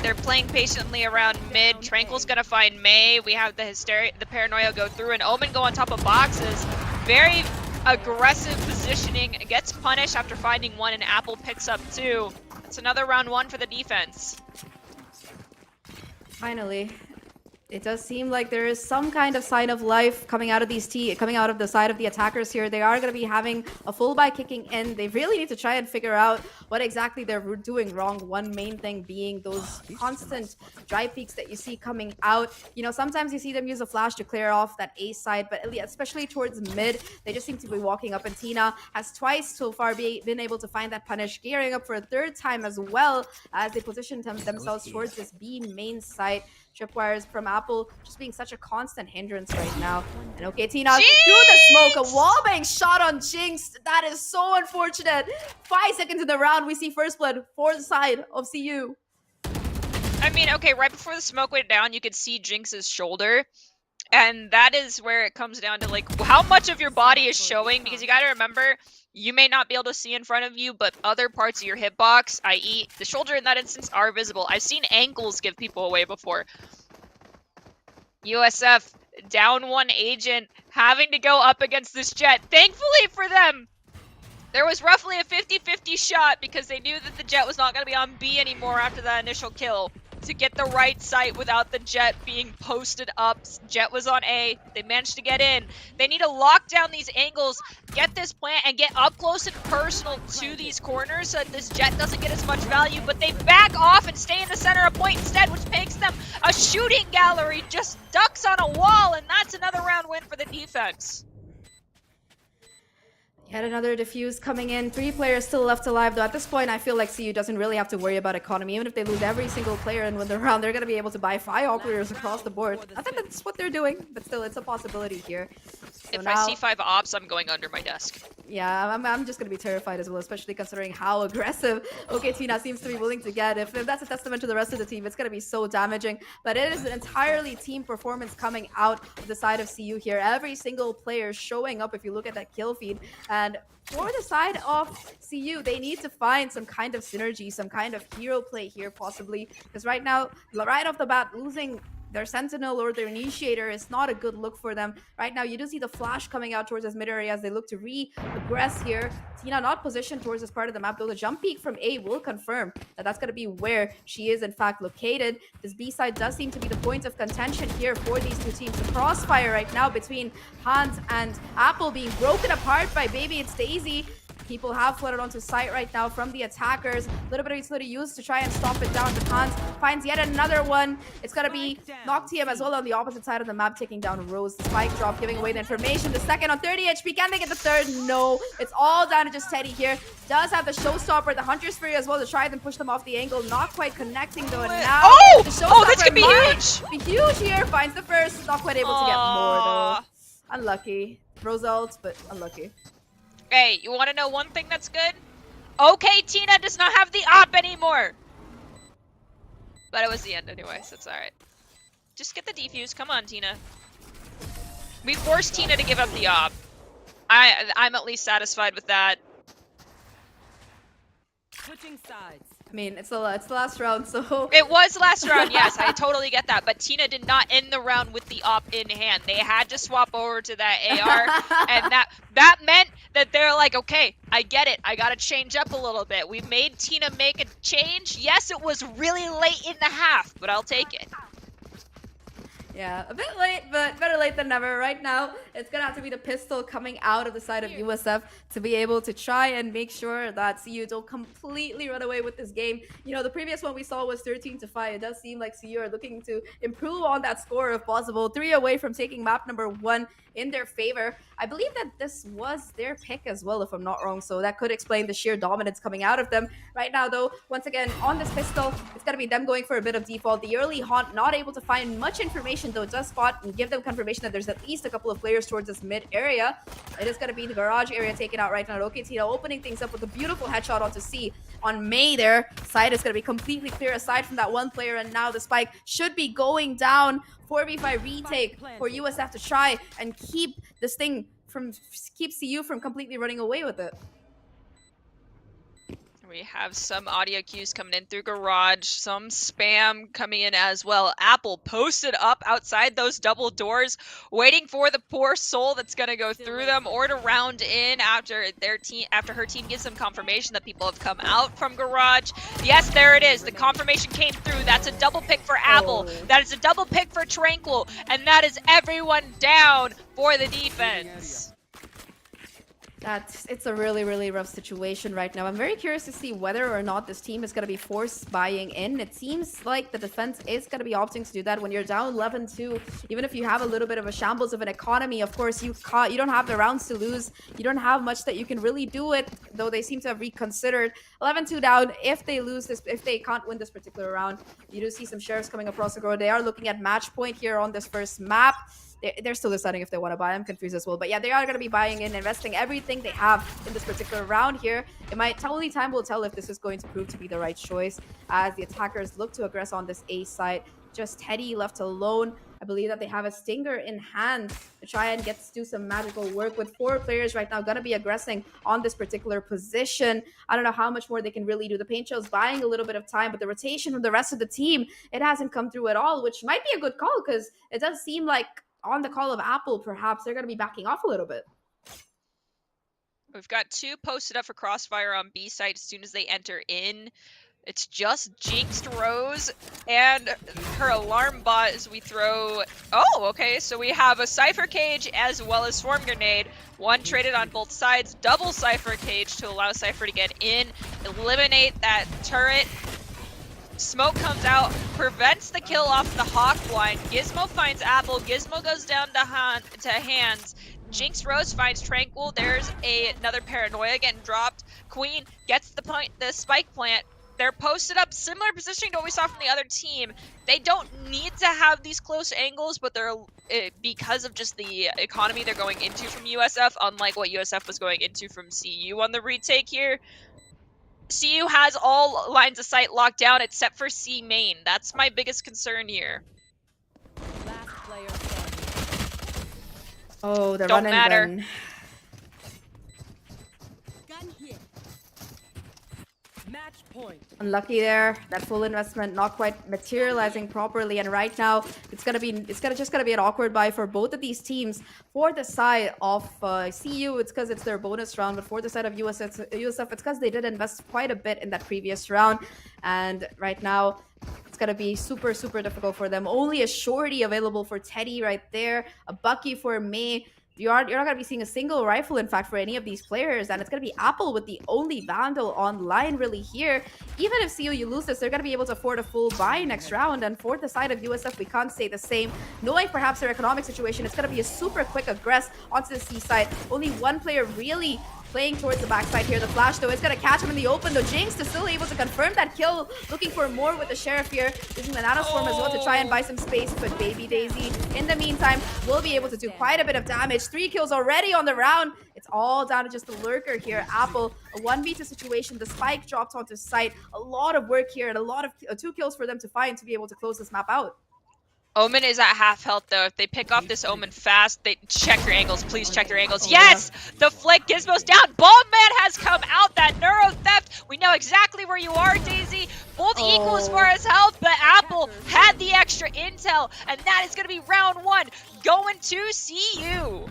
They're playing patiently around mid. Tranquil's gonna find May. We have the Paranoia go through, and Omen go on top of boxes. Very aggressive positioning, gets punished after finding one, and Apple picks up 2. That's another round 1 for the defense. Finally, it does seem like there is some kind of sign of life coming out of coming out of the side of the attackers here. They are going to be having a full buy kicking in. They really need to try and figure out what exactly they're doing wrong. One main thing being those constant dry peaks that you see coming out. You know, sometimes you see them use a flash to clear off that A side, but especially towards mid, they just seem to be walking up. And Tina has twice so far been able to find that punish, gearing up for a third time as well as they position themselves towards this B main site. Tripwires from Apple just being such a constant hindrance right now. And OK Tina through the smoke, a wallbang shot on Jinx. That is so unfortunate. 5 seconds in the round, we see first blood for the side of CU. I mean, okay, right before the smoke went down, you could see Jinx's shoulder. And that is where it comes down to, like, how much of your body is showing, because you got to remember, you may not be able to see in front of you, but other parts of your hitbox, i.e. the shoulder in that instance, are visible. I've seen ankles give people away before. USF, down 1 agent, having to go up against this Jet. Thankfully for them, there was roughly a 50-50 shot because they knew that the Jet was not going to be on B anymore after that initial kill. To get the right site without the Jet being posted up. Jet was on A. They managed to get in. They need to lock down these angles, get this plant, and get up close and personal to these corners so that this Jet doesn't get as much value, but they back off and stay in the center of point instead, which makes them a shooting gallery, just ducks on a wall, and that's another round win for the defense. Yet another defuse coming in. 3 players still left alive, though at this point I feel like CU doesn't really have to worry about economy. Even if they lose every single player and win the round, they're going to be able to buy 5 operators across the board. I think that's what they're doing, but still, it's a possibility here. So if I see 5 ops, I'm going under my desk. Yeah, I'm just going to be terrified as well, especially considering how aggressive OK Tina seems to be willing to get. If that's a testament to the rest of the team, it's going to be so damaging. But it is an entirely team performance coming out of the side of CU here. Every single player showing up if you look at that kill feed. And for the side of CU, they need to find some kind of synergy, some kind of hero play here possibly. Because right now, right off the bat, losing their Sentinel or their Initiator is not a good look for them. Right now, you do see the flash coming out towards this mid area as they look to re-aggress here. Tina not positioned towards this part of the map, though the jump peak from A will confirm that that's going to be where she is in fact located. This B side does seem to be the point of contention here for these 2 teams. The crossfire right now between Hans and Apple being broken apart by Baby It's Daisy. People have flooded onto site right now from the attackers. A little bit of utility used to try and stop it down. The Hans finds yet another one. It's going to be Noctium as well on the opposite side of the map, taking down Rose. The spike drop, giving away the information. The second on 30 HP. Can they get the third? No. It's all down to just Teddy here. Does have the showstopper, the Hunter's Fury as well to try and push them off the angle. Not quite connecting though. And now the showstopper this could be huge. Be huge here. Finds the first. Not quite able to get more though. Unlucky. Rose ult, but unlucky. Hey, you want to know one thing that's good? Okay, Tina does not have the op anymore. But it was the end anyway, so it's alright. Just get the defuse. Come on, Tina. We forced Tina to give up the op. I'm at least satisfied with that. Switching sides. I mean, it's the last round, so It was last round, yes, I totally get that. But Tina did not end the round with the op in hand. They had to swap over to that AR, and that meant that they're like, okay, I get it. I gotta change up a little bit. We made Tina make a change. Yes, it was really late in the half, but I'll take it. yeah, a bit late, but better late than never. Right now, it's gonna have to be the pistol coming out of the side of USF to be able to try and make sure that CU don't completely run away with this game. You know, the previous one we saw was 13-5. It does seem like CU are looking to improve on that score if possible. 3 away from taking map number 1 in their favor. I believe that this was their pick as well, if I'm not wrong, so that could explain the sheer dominance coming out of them. Right now, though, once again, on this pistol, it's gonna be them going for a bit of default. The early haunt, not able to find much information, though it does spot and give them confirmation that there's at least a couple of players towards this mid area. It is gonna be the garage area taken out right now. Okay, Tina opening things up with a beautiful headshot onto C. On May there, side is gonna be completely clear aside from that one player, and now the spike should be going down. 4v5 retake for USF to try and keep this thing from, keep CU from completely running away with it. We have some audio cues coming in through garage, some spam coming in as well. Apple posted up outside those double doors, waiting for the poor soul that's gonna go through them or to round in after her team gives them confirmation that people have come out from garage. Yes, there it is. The confirmation came through. That's a double pick for Apple. That is a double pick for Tranquil, and that is everyone down for the defense. It's a really, really rough situation right now. I'm very curious to see whether or not this team is going to be forced buying in. It seems like the defense is going to be opting to do that when you're down 11-2. Even if you have a little bit of a shambles of an economy, of course, you don't have the rounds to lose. You don't have much that you can really do it, though they seem to have reconsidered. 11-2 down. If they lose this, if they can't win this particular round, you do see some sheriffs coming across the road. They are looking at match point here on this first map. They're still deciding if they want to buy. I'm confused as well. But yeah, they are going to be buying in, investing everything they have in this particular round here. It might, only time will tell if this is going to prove to be the right choice as the attackers look to aggress on this A site. Just Teddy left alone. I believe that they have a stinger in hand to try and do some magical work with 4 players right now going to be aggressing on this particular position. I don't know how much more they can really do. The paint shell's buying a little bit of time, but the rotation from the rest of the team, it hasn't come through at all, which might be a good call because it does seem like on the call of Apple, perhaps they're going to be backing off a little bit. We've got 2 posted up for Crossfire on B site as soon as they enter in. It's just Jinxed Rose and her alarm bot as we throw... Oh, okay, so we have a Cypher Cage as well as Swarm Grenade. One traded on both sides, double Cypher Cage to allow Cypher to get in, eliminate that turret. Smoke comes out, prevents the kill off the Hawk blind. Gizmo finds Apple. Gizmo goes down to Hands. Jinx Rose finds Tranquil. There's another Paranoia getting dropped. Queen gets the spike plant. They're posted up, similar positioning to what we saw from the other team. They don't need to have these close angles, but they're because of just the economy they're going into from USF, unlike what USF was going into from CU on the retake here. CU has all lines of sight locked down except for C main. That's my biggest concern here. Last player standing. Oh, the Don't run and matter. gun. Gun here. Match point. Unlucky there. That full investment not quite materializing properly, and right now it's gonna be an awkward buy for both of these teams. For the side of CU, it's because it's their bonus round, but for the side of USF, it's because they did invest quite a bit in that previous round, and right now it's gonna be super, super difficult for them. Only a shorty available for Teddy right there, a Bucky for May. You're not going to be seeing a single rifle, in fact, for any of these players. And it's going to be Apple with the only Vandal online really here. Even if CU you lose this, they're going to be able to afford a full buy next round. And for the side of USF, we can't say the same. Knowing perhaps their economic situation, it's going to be a super quick aggress onto the C side. Only one player really playing towards the backside here. The flash, though, is going to catch him in the open, though. Jinx is still able to confirm that kill. Looking for more with the Sheriff here. Using the Nanoswarm as well to try and buy some space. But Baby Daisy, in the meantime, will be able to do quite a bit of damage. 3 kills already on the round. It's all down to just the lurker here. Apple, a 1v2 situation. The spike dropped onto site. A lot of work here and a lot of 2 kills for them to find to be able to close this map out. Omen is at half health though. If they pick off this Omen fast, they check your angles. Please check your angles. Oh, Yes! The flick, Gizmo's down. Bombman has come out. That neuro theft. We know exactly where you are, Daisy. Both equal as far as health, but Apple had the extra intel, and that is going to be round 1 going to CU.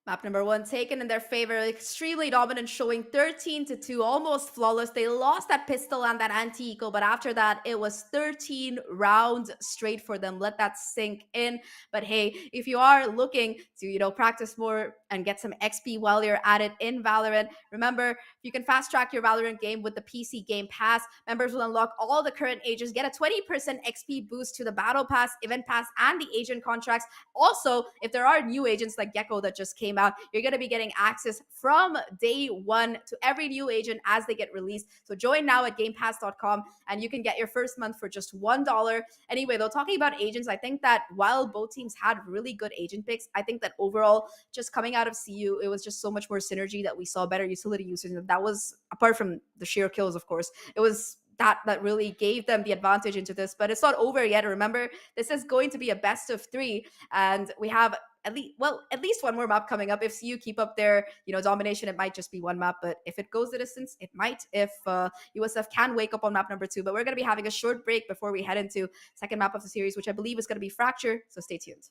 Map number 1 taken in their favor, extremely dominant, showing 13-2, almost flawless. They lost that pistol and that anti-eco, but after that, it was 13 rounds straight for them. Let that sink in. But hey, if you are looking to, practice more and get some XP while you're at it in Valorant, remember, you can fast track your Valorant game with the PC Game Pass. Members will unlock all the current agents, get a 20% XP boost to the Battle Pass, Event Pass, and the agent contracts. Also, if there are new agents like Gecko that just came out, you're going to be getting access from day 1 to every new agent as they get released. So join now at gamepass.com and you can get your first month for just $1. Anyway, though, talking about agents, I think that while both teams had really good agent picks, I think that overall, just coming out of CU, it was just so much more synergy that we saw better utility usage. And that was, apart from the sheer kills, of course, it was that really gave them the advantage into this. But it's not over yet. Remember, this is going to be a best of 3, and we have at least one more map coming up. If CU keep up their domination, it might just be 1 map, but if it goes the distance, it might. If USF can wake up on map number 2, but we're going to be having a short break before we head into second map of the series, which I believe is going to be Fracture. So stay tuned.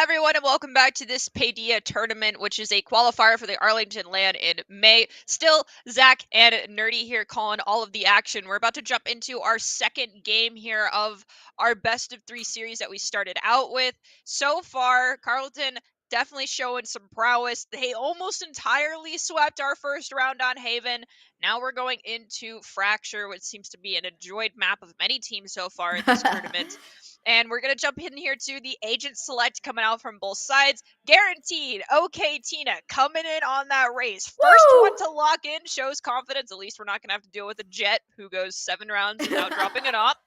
everyone, and welcome back to this Paidia tournament, which is a qualifier for the Arlington LAN in May. Still, Zach and Nerdy here calling all of the action. We're about to jump into our second game here of our best of 3 series that we started out with. So far, Carleton definitely showing some prowess. They almost entirely swept our first round on Haven. Now we're going into Fracture, which seems to be an enjoyed map of many teams so far in this tournament. And we're going to jump in here to the agent select coming out from both sides. Guaranteed. Okay, Tina, coming in on that race. First one to lock in, shows confidence. At least we're not going to have to deal with a Jet who goes 7 rounds and now dropping it up.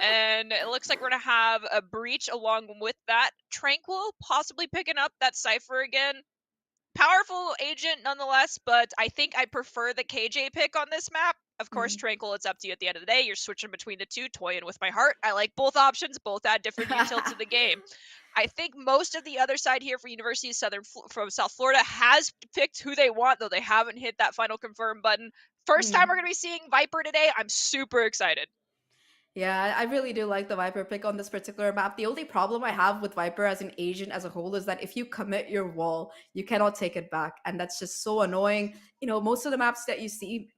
And it looks like we're going to have a Breach along with that. Tranquil possibly picking up that Cypher again. Powerful agent nonetheless, but I think I prefer the KJ pick on this map. Of course, Tranquil, it's up to you at the end of the day. You're switching between the two, toying with my heart. I like both options. Both add different util to the game. I think most of the other side here for University of from South Florida has picked who they want, though they haven't hit that final confirm button. First time we're going to be seeing Viper today. I'm super excited. Yeah, I really do like the Viper pick on this particular map. The only problem I have with Viper as an agent as a whole is that if you commit your wall, you cannot take it back. And that's just so annoying. You know, most of the maps that you see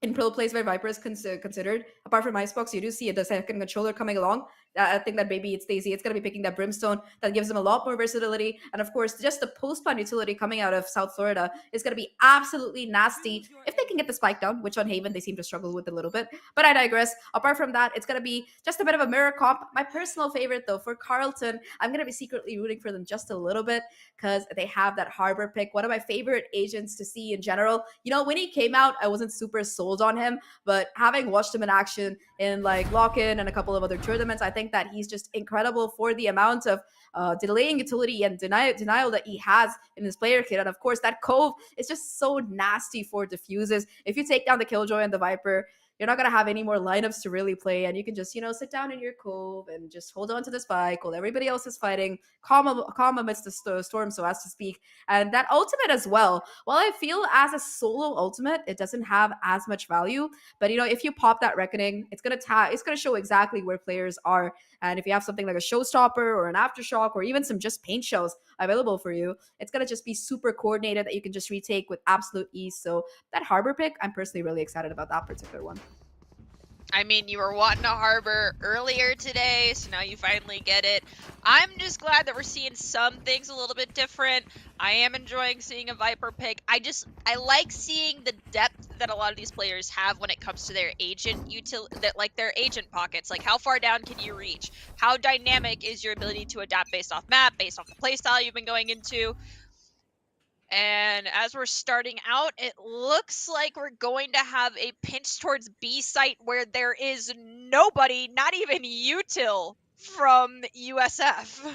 in pro plays where Viper is considered, apart from Icebox, you do see the second controller coming along. I think that maybe it's Daisy. It's going to be picking that Brimstone. That gives them a lot more versatility. And of course, just the post-spawn utility coming out of South Florida is going to be absolutely nasty if they can get the spike down, which on Haven they seem to struggle with a little bit. But I digress. Apart from that, it's going to be just a bit of a mirror comp. My personal favorite, though, for Carleton, I'm going to be secretly rooting for them just a little bit because they have that Harbor pick. One of my favorite agents to see in general. You know, when he came out, I wasn't super sold on him, but having watched him in action in like Lock-In and a couple of other tournaments, I think that he's just incredible for the amount of delaying utility and denial that he has in his player kit. And of course, that Cove is just so nasty for diffuses. If you take down the Killjoy and the Viper, you're not going to have any more lineups to really play. And you can just, you know, sit down in your Cove and just hold on to the spike while everybody else is fighting, calm amidst the storm, so as to speak. And that ultimate as well, while I feel as a solo ultimate, it doesn't have as much value. But, you know, if you pop that Reckoning, it's going to show exactly where players are. And if you have something like a Showstopper or an Aftershock or even some just paint shells available for you, it's going to just be super coordinated that you can just retake with absolute ease. So that Harbor pick, I'm personally really excited about that particular one. I mean, you were wanting a Harbor earlier today, so now you finally get it. I'm just glad that we're seeing some things a little bit different. I am enjoying seeing a Viper pick. I like seeing the depth that a lot of these players have when it comes to their agent their agent pockets. Like, how far down can you reach? How dynamic is your ability to adapt based off map, based off the playstyle you've been going into? And as we're starting out, it looks like we're going to have a pinch towards B site where there is nobody, not even util, from USF.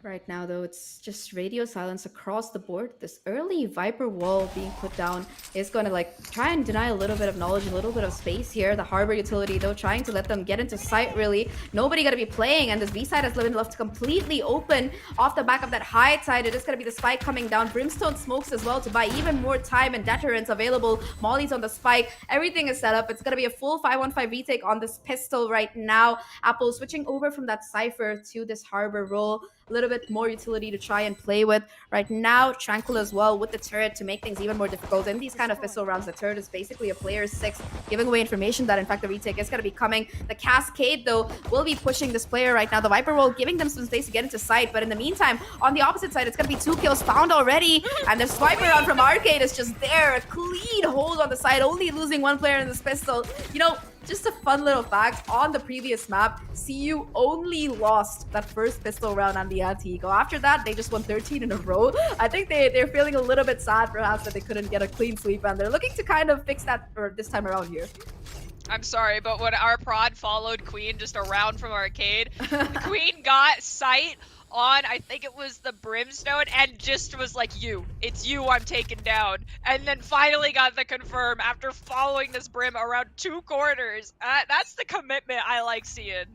Right now, though, it's just radio silence across the board. This early Viper wall being put down is going to like try and deny a little bit of knowledge, a little bit of space here. The Harbor utility, though, trying to let them get into sight, really. Nobody going to be playing, and this B side has been left completely open off the back of that high side. It is going to be the spike coming down. Brimstone smokes as well to buy even more time and deterrence available. Molly's on the spike. Everything is set up. It's going to be a full 5-1-5 retake on this pistol right now. Apple switching over from that Cypher to this Harbor role. A little bit more utility to try and play with. Right now, Tranquil as well with the turret to make things even more difficult. In these kind of pistol rounds, the turret is basically a player's 6, giving away information that in fact the retake is going to be coming. The Cascade, though, will be pushing this player right now. The Viper roll giving them some space to get into sight, but in the meantime, on the opposite side, it's going to be 2 kills found already, and the swiper round from Arcade is just there. A clean hold on the side, only losing 1 player in this pistol. You know, just a fun little fact, on the previous map, CU only lost that first pistol round on the anti-eco. After that, they just won 13 in a row. I think they're feeling a little bit sad perhaps that they couldn't get a clean sweep, and they're looking to kind of fix that for this time around here. I'm sorry, but when our prod followed Queen just around from Arcade, Queen got sight on, I think it was the Brimstone, and just was like, it's you I'm taking down. And then finally got the confirm after following this Brim around 2 corners. That's the commitment I like seeing.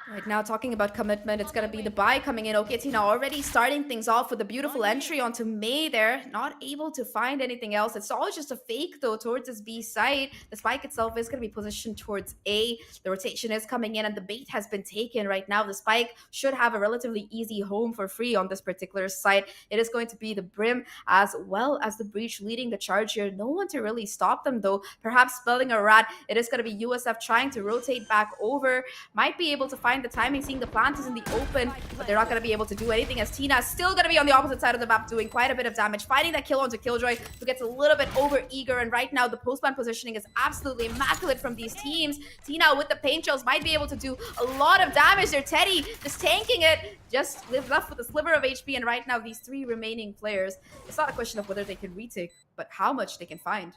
Right now, talking about commitment, it's going to be the buy coming in. Okay, Tina already starting things off with a beautiful entry onto May there. Not able to find anything else. It's all just a fake, though, towards this B site. The spike itself is going to be positioned towards A. The rotation is coming in, and the bait has been taken right now. The spike should have a relatively easy home for free on this particular site. It is going to be the Brim as well as the Breach leading the charge here. No one to really stop them, though. Perhaps spelling a rat. It is going to be USF trying to rotate back over. Might be able to find the timing, seeing the plant is in the open, but they're not going to be able to do anything as Tina is still going to be on the opposite side of the map doing quite a bit of damage, finding that kill onto Killjoy, who gets a little bit over eager, and right now the post-plant positioning is absolutely immaculate from these teams. Tina with the paint shells might be able to do a lot of damage there. Teddy just tanking it, just left with a sliver of HP, and right now these 3 remaining players, it's not a question of whether they can retake, but how much they can find.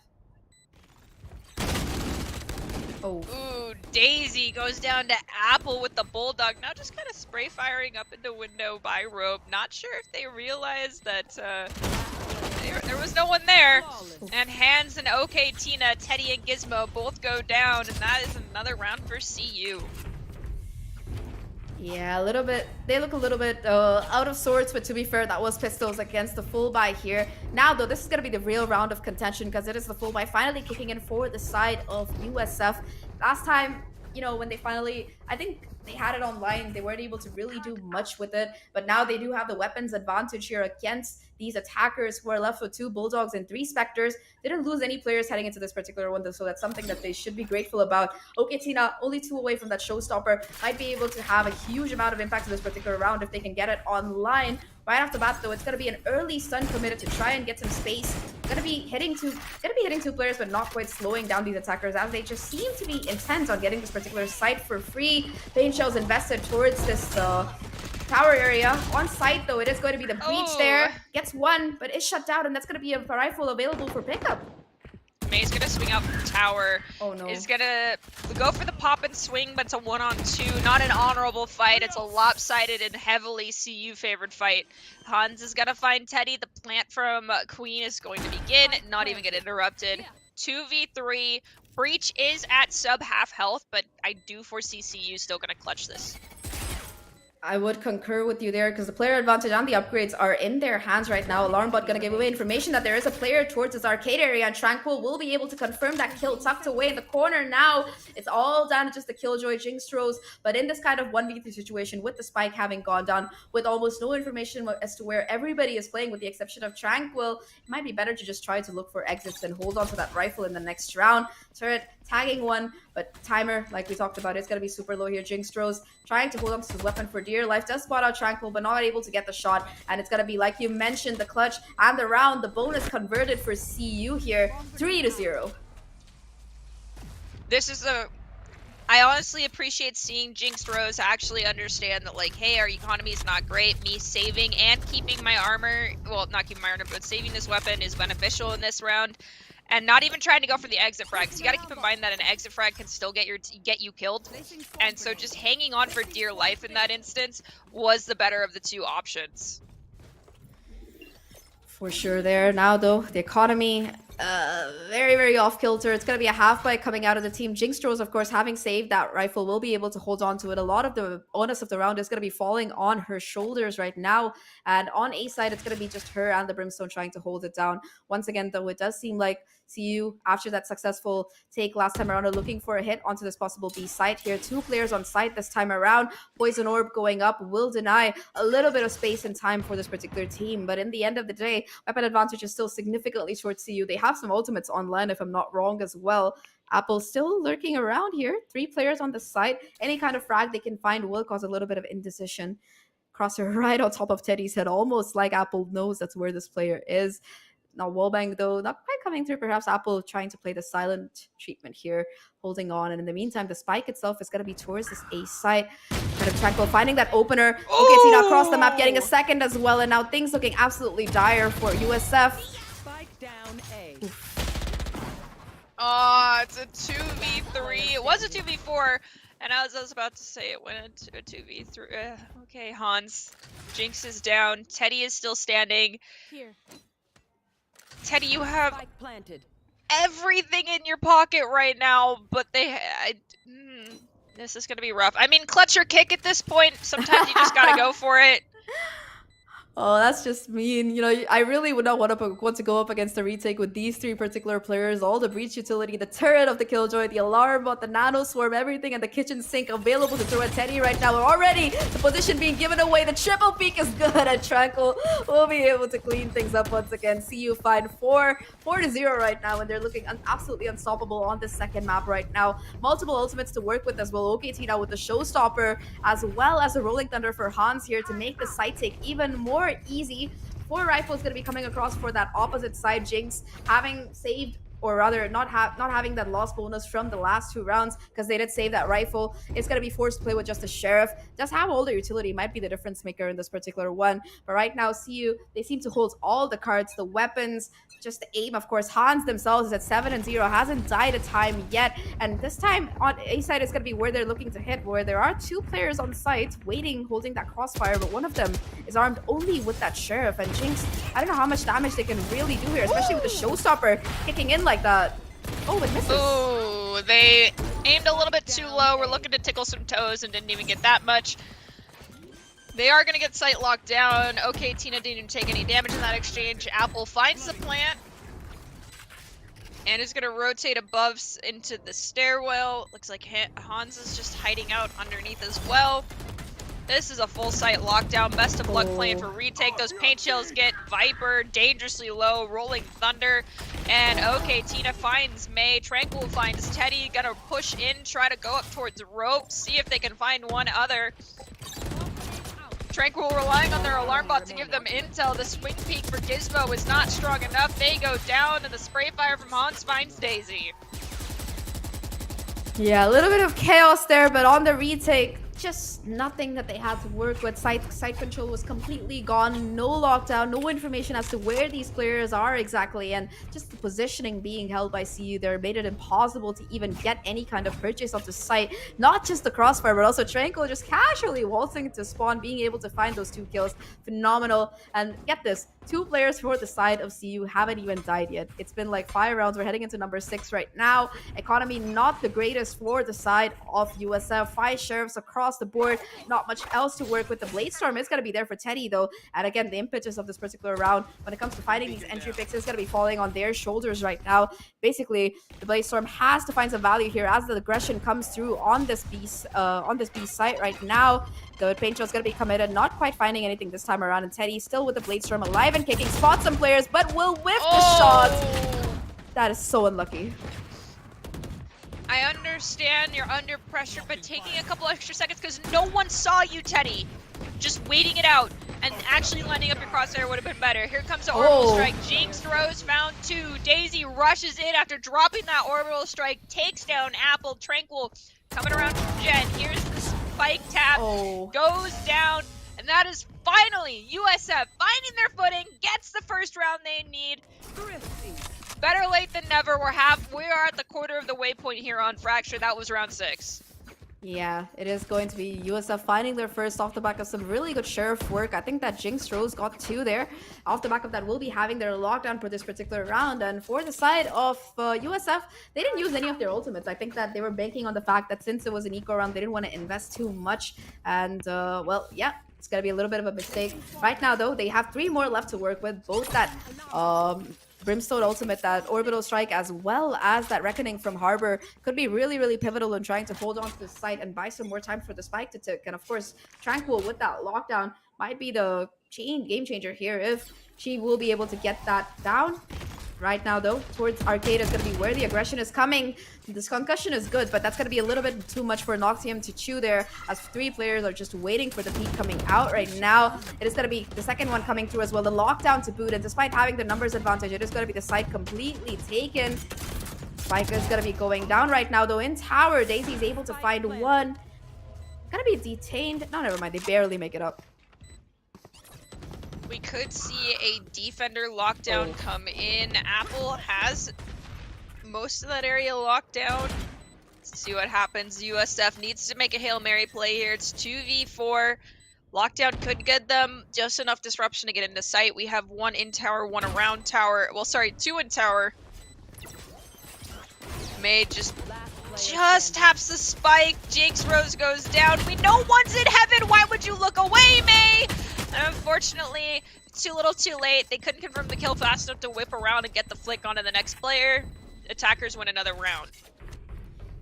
Oh. Ooh, Daisy goes down to Apple with the Bulldog. Now just kind of spray firing up into window by rope. Not sure if they realized that there was no one there. And Hands and OK Tina, Teddy and Gizmo both go down. And that is another round for CU. Yeah, a little bit. They look a little bit out of sorts, but to be fair, that was Pistols against the full buy here. Now, though, this is going to be the real round of contention because it is the full buy finally kicking in for the side of USF. Last time, you know, when they finally, I think they had it online, they weren't able to really do much with it, but now they do have the weapons advantage here against these attackers who are left with 2 Bulldogs and 3 Spectres. They didn't lose any players heading into this particular one, though, so that's something that they should be grateful about. Okay, Tina, only 2 away from that showstopper, might be able to have a huge amount of impact in this particular round if they can get it online. Right off the bat, though, it's going to be an early stun committed to try and get some space. Gonna be hitting 2 players, but not quite slowing down these attackers as they just seem to be intent on getting this particular site for free. Paint shells invested towards this tower area. On site, though, it is going to be the Breach there. Gets 1, but is shut down, and that's going to be a rifle available for pickup. May's gonna swing out from tower. Oh no. Is gonna go for the pop and swing, but it's a 1-on-2. Not an honorable fight. It's a lopsided and heavily CU favored fight. Hans is gonna find Teddy. The plant from Queen is going to begin. Not even get interrupted. 2v3. Breach is at sub half health, but I do foresee CU still gonna clutch this. I would concur with you there because the player advantage and the upgrades are in their hands right now. Alarmbot going to give away information that there is a player towards this arcade area, and Tranquil will be able to confirm that kill tucked away in the corner now. It's all down to just the Killjoy Jinx throws, but in this kind of 1v3 situation with the spike having gone down, with almost no information as to where everybody is playing with the exception of Tranquil, it might be better to just try to look for exits and hold on to that rifle in the next round. Turret tagging 1, but timer, like we talked about, it's going to be super low here. Jinx throws, trying to hold on to his weapon for dear life, does spot out Tranquil, but not able to get the shot, and it's going to be, like you mentioned, the clutch and the round, the bonus converted for CU here, 3-0. This is I honestly appreciate seeing Jinx Rose actually understand that, like, hey, our economy is not great. Me saving and keeping my armor, well, not keeping my armor, but saving this weapon is beneficial in this round. And not even trying to go for the exit frag, because you got to keep in mind that an exit frag can still get you killed. And so just hanging on for dear life in that instance was the better of the 2 options. For sure there. Now, though, the economy, very, very off-kilter. It's going to be a half bite coming out of the team. Jinx Rose, of course, having saved that rifle, will be able to hold on to it. A lot of the onus of the round is going to be falling on her shoulders right now. And on A side, it's going to be just her and the Brimstone trying to hold it down. Once again, though, it does seem like CU, after that successful take last time around, are looking for a hit onto this possible B site here. 2 players on site this time around. Poison Orb going up will deny a little bit of space and time for this particular team. But in the end of the day, weapon advantage is still significantly towards CU. They have some ultimates online, if I'm not wrong, as well. Apple still lurking around here. 3 players on the site. Any kind of frag they can find will cause a little bit of indecision. Crosser right on top of Teddy's head, almost like Apple knows that's where this player is. Now, wallbang, though, not quite coming through. Perhaps Apple trying to play the silent treatment here, holding on. And in the meantime, the spike itself is going to be towards this A site. Kind of Tranquil finding that opener. Okay, Tina across the map, getting a second as well. And now things looking absolutely dire for USF. Spike down A. Oh, it's a 2v3. It was a 2v4. And as I was about to say, it went into a 2v3. Okay, Hans. Jinx is down. Teddy is still standing. Here. Teddy, you have Spike planted. everything in your pocket right now, but This is going to be rough. I mean, clutch or kick at this point. Sometimes you just got to go for it. Oh, that's just mean. You know, I really would not want to go up against a retake with these three particular players. All the breach utility, the turret of the Killjoy, the alarm bot, the nano swarm, everything, and the kitchen sink available to throw at Teddy right now. And already the position being given away. The triple peak is good, and Tranquil will be able to clean things up once again. CU find 4-0 right now, and they're looking absolutely unstoppable on this second map right now. Multiple ultimates to work with as well. OKT now with the showstopper, as well as a rolling thunder for Hans here to make the side take even more easy. 4 rifles going to be coming across for that opposite side. Jinx having saved, or rather not having that loss bonus from the last 2 rounds because they did save that rifle. It's going to be forced to play with just a sheriff. Does have all the utility, might be the difference maker in this particular one. But right now, CU, they seem to hold all the cards, the weapons, just the aim. Of course, Hans themselves is at 7-0, hasn't died a time yet. And this time on A side is going to be where they're looking to hit, where there are 2 players on site waiting, holding that crossfire, but one of them is armed only with that sheriff. And Jinx, I don't know how much damage they can really do here, especially with the showstopper kicking in like that. Oh, it misses. Oh, they aimed a little bit too low. We're looking to tickle some toes and didn't even get that much. They are going to get site locked down. Okay, Tina didn't even take any damage in that exchange. Apple finds the plant and is going to rotate above into the stairwell. Looks like Hans is just hiding out underneath as well. This is a full site lockdown. Best of luck playing for retake. Those paint shells get Viper dangerously low, rolling thunder. And okay, Tina finds May. Tranquil finds Teddy. Gonna push in, try to go up towards rope, see if they can find one other. Tranquil relying on their alarm bot to give them intel. The swing peak for Gizmo is not strong enough. They go down, and the spray fire from Hans finds Daisy. Yeah, a little bit of chaos there, but on the retake, just nothing that they had to work with. Site control was completely gone. No lockdown, no information as to where these players are exactly, and just the positioning being held by CU there made it impossible to even get any kind of purchase of the site. Not just the crossfire, but also Tranquil just casually waltzing to spawn, being able to find those 2 kills. Phenomenal. And get this, 2 players for the side of CU haven't even died yet. It's been like 5 rounds. We're heading into number 6 right now. Economy not the greatest for the side of USF. 5 sheriffs across the board, not much else to work with. The Blade Storm is going to be there for Teddy though, and again the impetus of this particular round when it comes to finding these entry picks is going to be falling on their shoulders right now. Basically the Blade Storm has to find some value here as the aggression comes through on this beast site right now. The paint shell is going to be committed, not quite finding anything this time around, and Teddy still with the Blade Storm alive and kicking, spots some players but will whiff the shot. That is so unlucky. I understand you're under pressure, but taking a couple extra seconds because no one saw you, Teddy. Just waiting it out and actually lining up your crosshair would have been better. Here comes the orbital strike. Jinx throws, found 2. Daisy rushes in after dropping that orbital strike, takes down Apple. Tranquil coming around from Jen. Here's the spike tap, goes down, and that is finally USF finding their footing, gets the first round they need. Better late than never. We are at the quarter of the waypoint here on Fracture. That was round 6. Yeah, it is going to be USF finding their first off the back of some really good sheriff work. I think that Jinx Rose got 2 there. Off the back of that, we'll be having their lockdown for this particular round. And for the side of USF, they didn't use any of their ultimates. I think that they were banking on the fact that since it was an eco round, they didn't want to invest too much. And well, yeah, it's going to be a little bit of a mistake. Right now, though, they have 3 more left to work with. Both that Brimstone ultimate, that orbital strike, as well as that reckoning from Harbor could be really, really pivotal in trying to hold on to the site and buy some more time for the spike to tick. And of course, Tranquil with that lockdown might be the game changer here if she will be able to get that down. Right now, though, towards Arcade is going to be where the aggression is coming. This concussion is good, but that's going to be a little bit too much for Noxium to chew there, as 3 players are just waiting for the peak coming out right now. It is going to be the second one coming through as well, the lockdown to boot, and despite having the numbers advantage, it is going to be the site completely taken. Spike is going to be going down right now, though. In tower, Daisy's able to find one. Going to be detained. No, never mind. They barely make it up. We could see a defender lockdown come in. Apple has most of that area locked down. Let's see what happens. USF needs to make a Hail Mary play here. It's 2v4. Lockdown could get them just enough disruption to get into sight. We have 1 in tower, 1 around tower. Well, sorry, 2 in tower. May just just taps the spike. Jinx Rose goes down. We know one's in heaven. Why would you look away, May? And unfortunately, it's too little too late. They couldn't confirm the kill fast enough to whip around and get the flick onto the next player. Attackers win another round.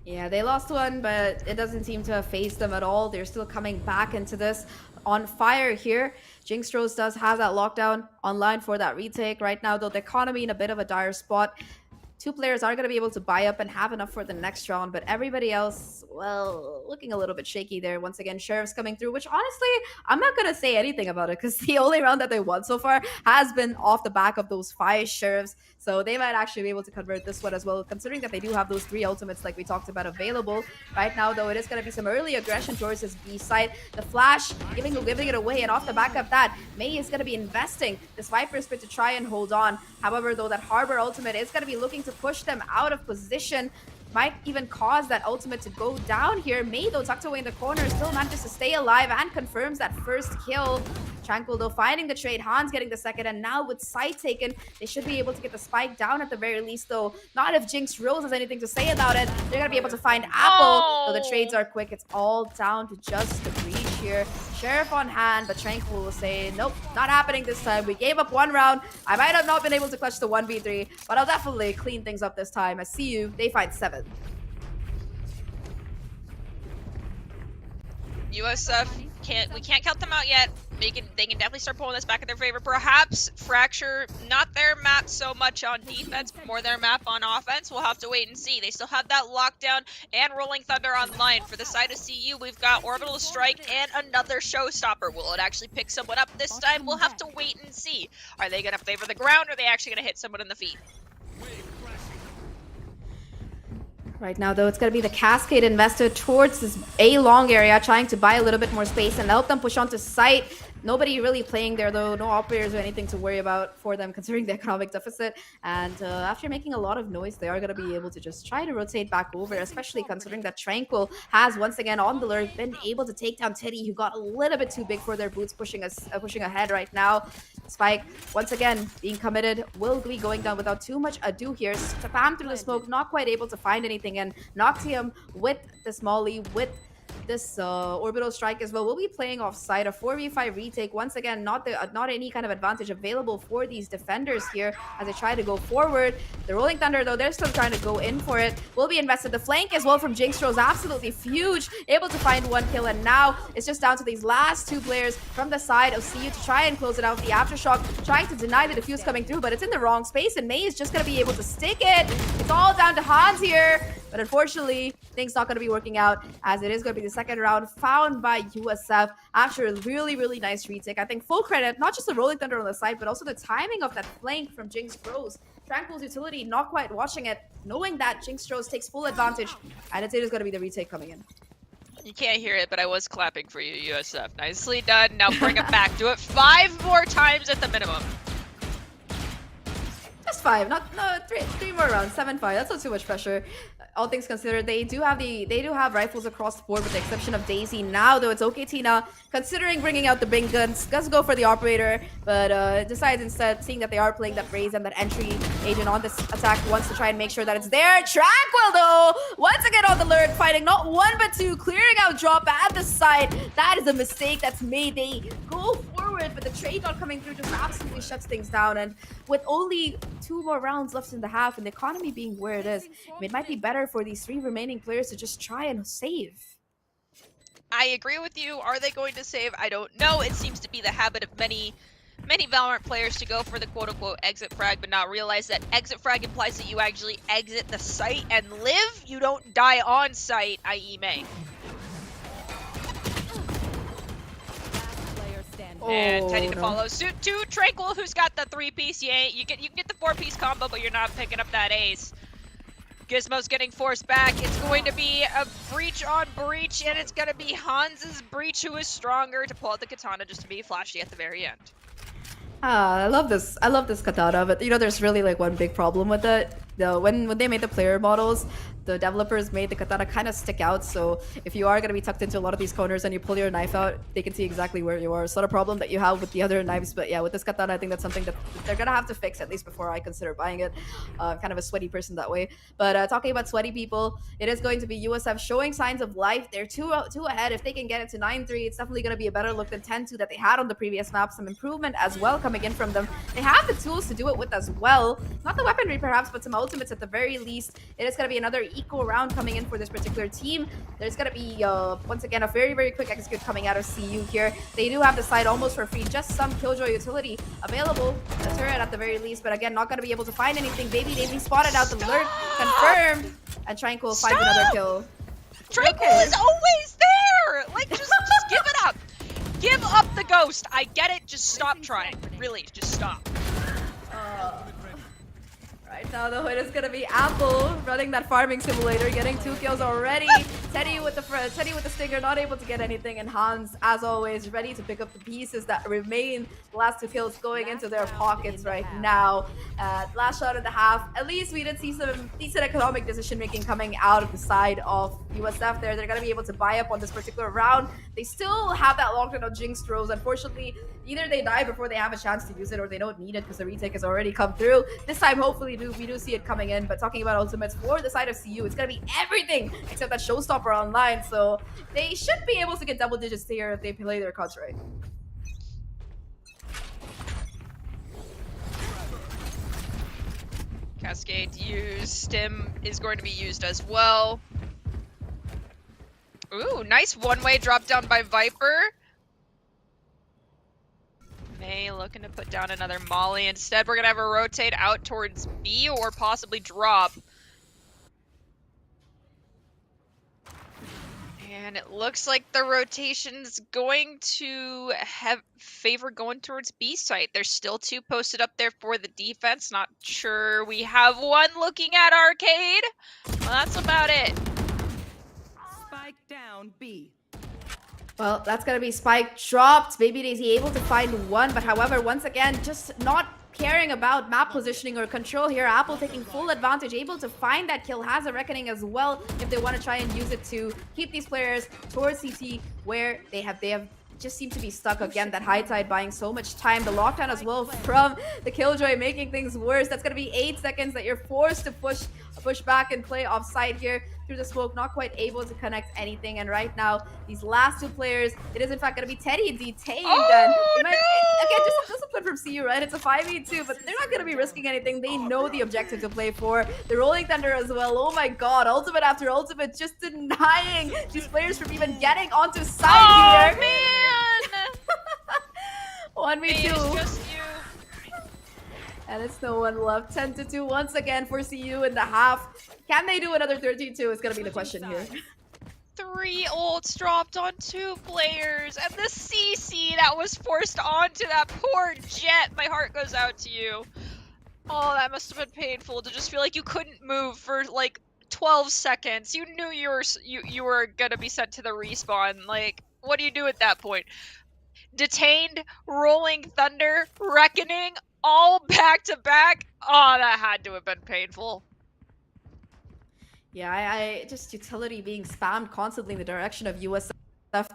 Yeah, they lost one, but it doesn't seem to have phased them at all. They're still coming back into this on fire here. Jinx Rose does have that lockdown online for that retake. Right now, though, the economy in a bit of a dire spot. Two players are going to be able to buy up and have enough for the next round, but everybody else, well, looking a little bit shaky there. Once again, Sheriff's coming through, which honestly, I'm not going to say anything about it because the only round that they won so far has been off the back of those 5 Sheriffs. So they might actually be able to convert this one as well, considering that they do have those 3 ultimates like we talked about available. Right now, though, it is going to be some early aggression towards this B side. The flash, giving it away, and off the back of that, May is going to be investing this Viper Spit to try and hold on. However, though, that Harbor ultimate is going to be looking to push them out of position. Might even cause that ultimate to go down here. May, though, tucked away in the corner, still manages to stay alive and confirms that first kill. Tranquil, though, finding the trade. Hans getting the second, and now with sight taken, they should be able to get the spike down at the very least, though. Not if Jinx Rose has anything to say about it. They're going to be able to find Apple, though the trades are quick. It's all down to just the breach here. Sheriff on hand, but Tranquil will say, nope, not happening this time. We gave up 1 round. I might have not been able to clutch the 1v3, but I'll definitely clean things up this time. I see you. They find 7. USF we can't count them out yet. They can definitely start pulling this back in their favor. Perhaps Fracture, not their map so much on defense, but more their map on offense. We'll have to wait and see. They still have that lockdown and Rolling Thunder online. For the side of CU, we've got Orbital Strike and another Showstopper. Will it actually pick someone up this time? We'll have to wait and see. Are they going to favor the ground, or are they actually going to hit someone in the feet? Right now, though, it's going to be the Cascade investor towards this A long area, trying to buy a little bit more space and help them push onto site. Nobody really playing there, though. No operators or anything to worry about for them, considering the economic deficit. And after making a lot of noise, they are going to be able to just try to rotate back over, especially considering that Tranquil has, once again, on the lurk, been able to take down Teddy, who got a little bit too big for their boots, pushing ahead right now. Spike, once again, being committed, will be going down without too much ado here. Spam through the smoke, not quite able to find anything, and Noctium with the Molly, with this orbital strike as well. We'll be playing off site, a 4v5 retake. Once again, not any kind of advantage available for these defenders here as they try to go forward. The Rolling Thunder, though, they're still trying to go in for it. Will be invested. The flank as well from Jinx Rose, absolutely huge, able to find 1 kill, and now it's just down to these last 2 players from the side of CU to try and close it out with the Aftershock, trying to deny the defuse coming through, but it's in the wrong space, and May is just going to be able to stick it. It's all down to Hans here, but unfortunately, things not going to be working out, as it is going to be the second round found by USF after a really, really nice retake. I think full credit, not just the Rolling Thunder on the side, but also the timing of that flank from Jinx Rose. Tranquil's utility not quite watching it, knowing that Jinx Rose takes full advantage, and it is going to be the retake coming in. You can't hear it, but I was clapping for you, USF. Nicely done. Now bring it back. Do it 5 more times at the minimum. Just 5, no, 3 more rounds, 7-5. That's not too much pressure. All things considered, they do have rifles across the board, with the exception of Daisy. Now, though, it's okay, Tina, considering bringing out the big guns, does go for the operator, but decides instead, seeing that they are playing that Raze and that entry agent on this attack, wants to try and make sure that it's there. Tranquil, though, once again on the lurk, fighting not 1 but 2, clearing out drop at the side. That is a mistake that's made. They go forward, but the trade not coming through just absolutely shuts things down. And with only 2 more rounds left in the half, and the economy being where it is, it might be better for these 3 remaining players to just try and save. I agree with you. Are they going to save? I don't know. It seems to be the habit of many Valorant players to go for the quote-unquote exit frag, but not realize that exit frag implies that you actually exit the site and live. You don't die on site, i.e. May. And Teddy to follow suit to Tranquil, who's got the 3-piece. You can get the 4-piece combo, but you're not picking up that ace. Gizmo's getting forced back. It's going to be a breach on breach, and it's going to be Hans's breach who is stronger to pull out the katana just to be flashy at the very end. I love this. I love this katana, but you know, there's really like one big problem with it. When they made the player models, the developers made the katana kind of stick out, so if you are going to be tucked into a lot of these corners and you pull your knife out, they can see exactly where you are. It's not a problem that you have with the other knives, but yeah, with this katana, I think that's something that they're going to have to fix, at least before I consider buying it. Kind of a sweaty person that way. But talking about sweaty people, it is going to be USF showing signs of life. They're two ahead. If they can get it to 9-3, it's definitely going to be a better look than 10-2 that they had on the previous map. Some improvement as well coming in from them. They have the tools to do it with as well. Not the weaponry perhaps, but some ultimates at the very least. It is going to be another equal round coming in for this particular team. There's going to be, once again, a very, very quick execute coming out of CU here. They do have the side almost for free. Just some Killjoy utility available. The turret at the very least, but again, not going to be able to find anything. Baby Daisy spotted out the lurk, confirmed, and Tranquil finds another kill. Tranquil is always there! Like, just give it up. Give up the ghost. I get it. Just stop trying. Really, just stop. Right now, though, it is going to be Apple running that farming simulator, getting 2 kills already. Teddy with the stinger, not able to get anything, and Hans, as always, ready to pick up the pieces that remain. The last 2 kills going into their pockets right now. Last shot of the half. At least we did see some decent economic decision-making coming out of the side of USF there. They're going to be able to buy up on this particular round. They still have that lockdown of Jinx throws. Unfortunately, either they die before they have a chance to use it, or they don't need it because the retake has already come through. This time, hopefully, we do see it coming in. But talking about ultimates for the side of CU, it's going to be everything except that Showstopper online. So they should be able to get double digits here if they play their cards right. Cascade used. Stim is going to be used as well. Ooh, nice one-way drop down by Viper. May looking to put down another Molly. Instead, we're going to have a rotate out towards B or possibly drop. And it looks like the rotation's going to favor going towards B site. There's still 2 posted up there for the defense. Not sure we have one looking at Arcade. Well, that's about it. Spike down B. Well, that's going to be Spike dropped. Baby Daisy able to find one, but however, once again, just not caring about map positioning or control here. Apple taking full advantage, able to find that kill, has a reckoning as well if they want to try and use it to keep these players towards CT where they have just seem to be stuck again. That high tide buying so much time. The lockdown as well from the Killjoy making things worse. That's going to be 8 seconds that you're forced to push back and play offside here through the smoke. Not quite able to connect anything. And right now, these last 2 players, it is in fact going to be Teddy detained. Again, just discipline from CU, right? It's a 5v2, but they're not going to be risking anything. They know the objective to play for. The Rolling Thunder as well. Oh my god, ultimate after ultimate, just denying these players from even getting onto side here. Man! 1v2. Just you. And it's no one left. 10-2 once again for CU in the half. Can they do another 13-2? It's going to be the question here. 3 ults dropped on 2 players, and the CC that was forced onto that poor Jet. My heart goes out to you. Oh, that must have been painful to just feel like you couldn't move for like 12 seconds. You knew you were gonna be sent to the respawn. Like, what do you do at that point? Detained, Rolling Thunder, Reckoning, all back to back. Oh, that had to have been painful. Yeah, I just utility being spammed constantly in the direction of USF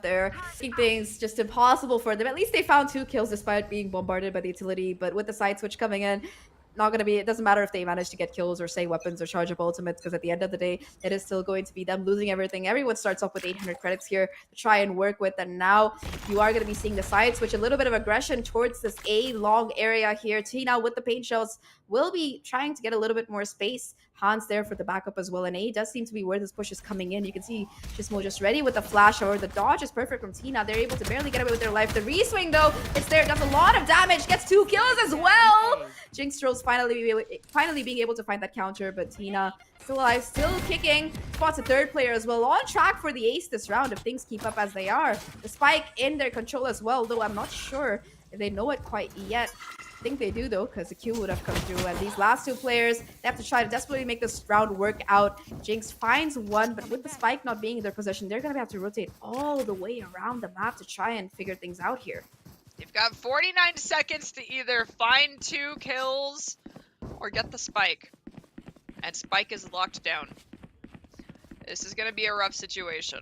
there, making things just impossible for them. At least they found 2 kills despite being bombarded by the utility, but with the side switch coming in, not going to be, it doesn't matter if they manage to get kills or say weapons or charge up ultimates, because at the end of the day, it is still going to be them losing everything. Everyone starts off with 800 credits here to try and work with, and now you are going to be seeing the side switch, a little bit of aggression towards this A long area here. Tina with the paint shells will be trying to get a little bit more space. Hans there for the backup as well, and A does seem to be where this push is coming in. You can see Gizmo just ready with the flash, or the dodge is perfect from Tina. They're able to barely get away with their life. The reswing though, it's there, does a lot of damage, gets 2 kills as well. Jinx Rose finally being able to find that counter, but Tina still alive, still kicking. Spots a 3rd player as well, on track for the ace this round if things keep up as they are. The spike in their control as well, though I'm not sure if they know it quite yet. I think they do though, because the Q would have come through. And these last 2 players, they have to try to desperately make this round work out. Jinx finds one, but with the spike not being in their possession, they're going to have to rotate all the way around the map to try and figure things out here. You've got 49 seconds to either find 2 kills or get the spike. And spike is locked down. This is gonna be a rough situation.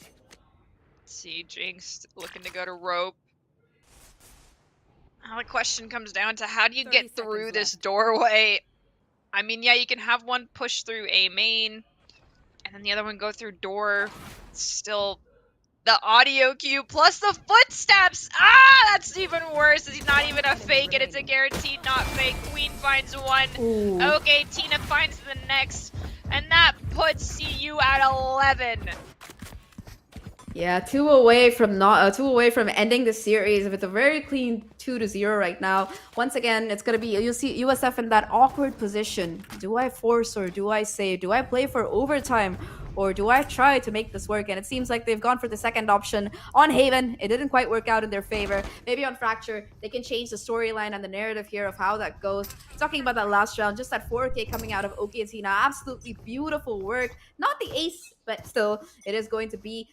Let's see, Jinx looking to go to rope. Now the question comes down to how do you get through this doorway? I mean, yeah, you can have one push through A main, and then the other one go through door. Still, the audio cue plus the footsteps. Ah, that's even worse. It's not even a fake, and it's a guaranteed not fake. Queen finds one. Ooh. Okay, Tina finds the next, and that puts CU at 11. Yeah, two away from ending the series with a very clean 2-0 right now. Once again, it's gonna be, you'll see USF in that awkward position. Do I force or do I save? Do I play for overtime or do I try to make this work? And it seems like they've gone for the second option on Haven. It didn't quite work out in their favor. Maybe on Fracture, they can change the storyline and the narrative here of how that goes. Talking about that last round, just that 4K coming out of OK and Tina, absolutely beautiful work. Not the ace, but still, it is going to be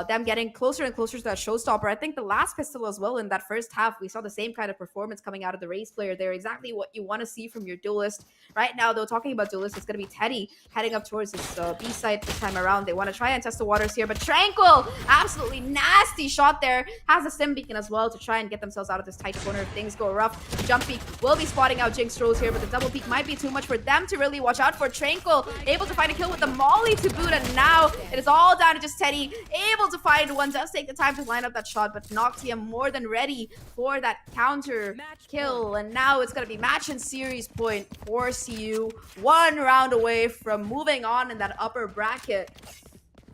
them getting closer and closer to that showstopper. I think the last pistol as well in that first half, we saw the same kind of performance coming out of the race player there. Exactly what you want to see from your duelist. Right now, though, talking about duelist, it's going to be Teddy heading up towards this B side this time around. They want to try and test the waters here, but Tranquil, absolutely nasty shot there. Has a Sim Beacon as well to try and get themselves out of this tight corner if things go rough. Jump Peek will be spotting out Jinx Rose here, but the double peek might be too much for them to really watch out for. Tranquil able to find a kill with the Molly to boot, and now it is all down to just Teddy able to find one. Does take the time to line up that shot, but Noctia more than ready for that counter kill, and now it's going to be match and series point for CU. 1 round away from moving on in that upper bracket,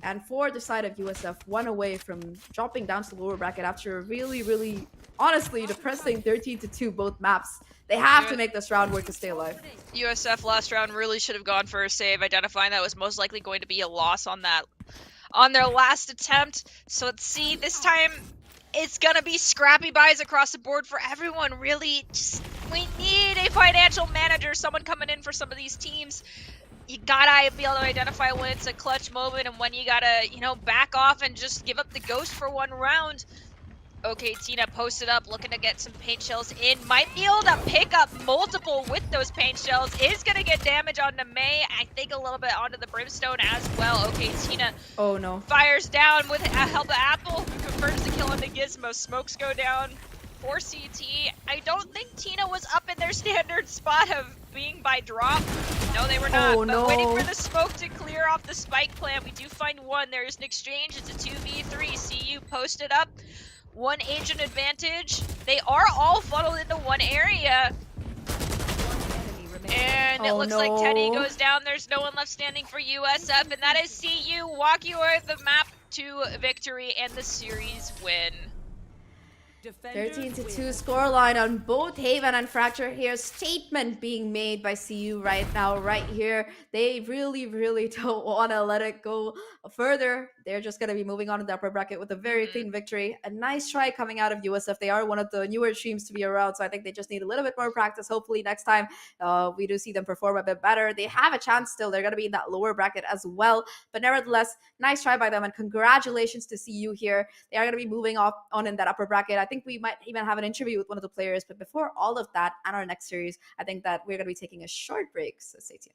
and for the side of USF, 1 away from dropping down to the lower bracket after a really honestly depressing 13-2 both maps. They have to make this round work to stay alive. USF last round really should have gone for a save, identifying that was most likely going to be a loss on their last attempt. So let's see, this time it's gonna be scrappy buys across the board for everyone. Really, just, we need a financial manager, someone coming in for some of these teams. You gotta be able to identify when it's a clutch moment and when you gotta, you know, back off and just give up the ghost for 1 round. Okay, Tina posted up, looking to get some paint shells in. Might be able to pick up multiple with those paint shells. Is going to get damage onto May. I think a little bit onto the Brimstone as well. Okay, Tina fires down with help of Apple. Confirms the kill on the Gizmo. Smokes go down for CT. I don't think Tina was up in their standard spot of being by drop. No, they were not. But waiting for the smoke to clear off the spike plant. We do find one. There's an exchange. It's a 2v3. CU posted up. 1 agent advantage. They are all funneled into one area. And it looks like Teddy goes down. There's no one left standing for USF. And that is CU walk you over the map to victory and the series win. 13-2 scoreline on both Haven and Fracture here. Statement being made by CU right now, right here. They really don't want to let it go further. They're just going to be moving on to the upper bracket with a very clean victory. A nice try coming out of USF. They are one of the newer teams to be around, so I think they just need a little bit more practice. Hopefully next time we do see them perform a bit better. They have a chance still. They're going to be in that lower bracket as well. But nevertheless, nice try by them, and congratulations to CU here. They are going to be moving on in that upper bracket. I think we might even have an interview with one of the players. But before all of that and our next series, I think that we're going to be taking a short break. So stay tuned.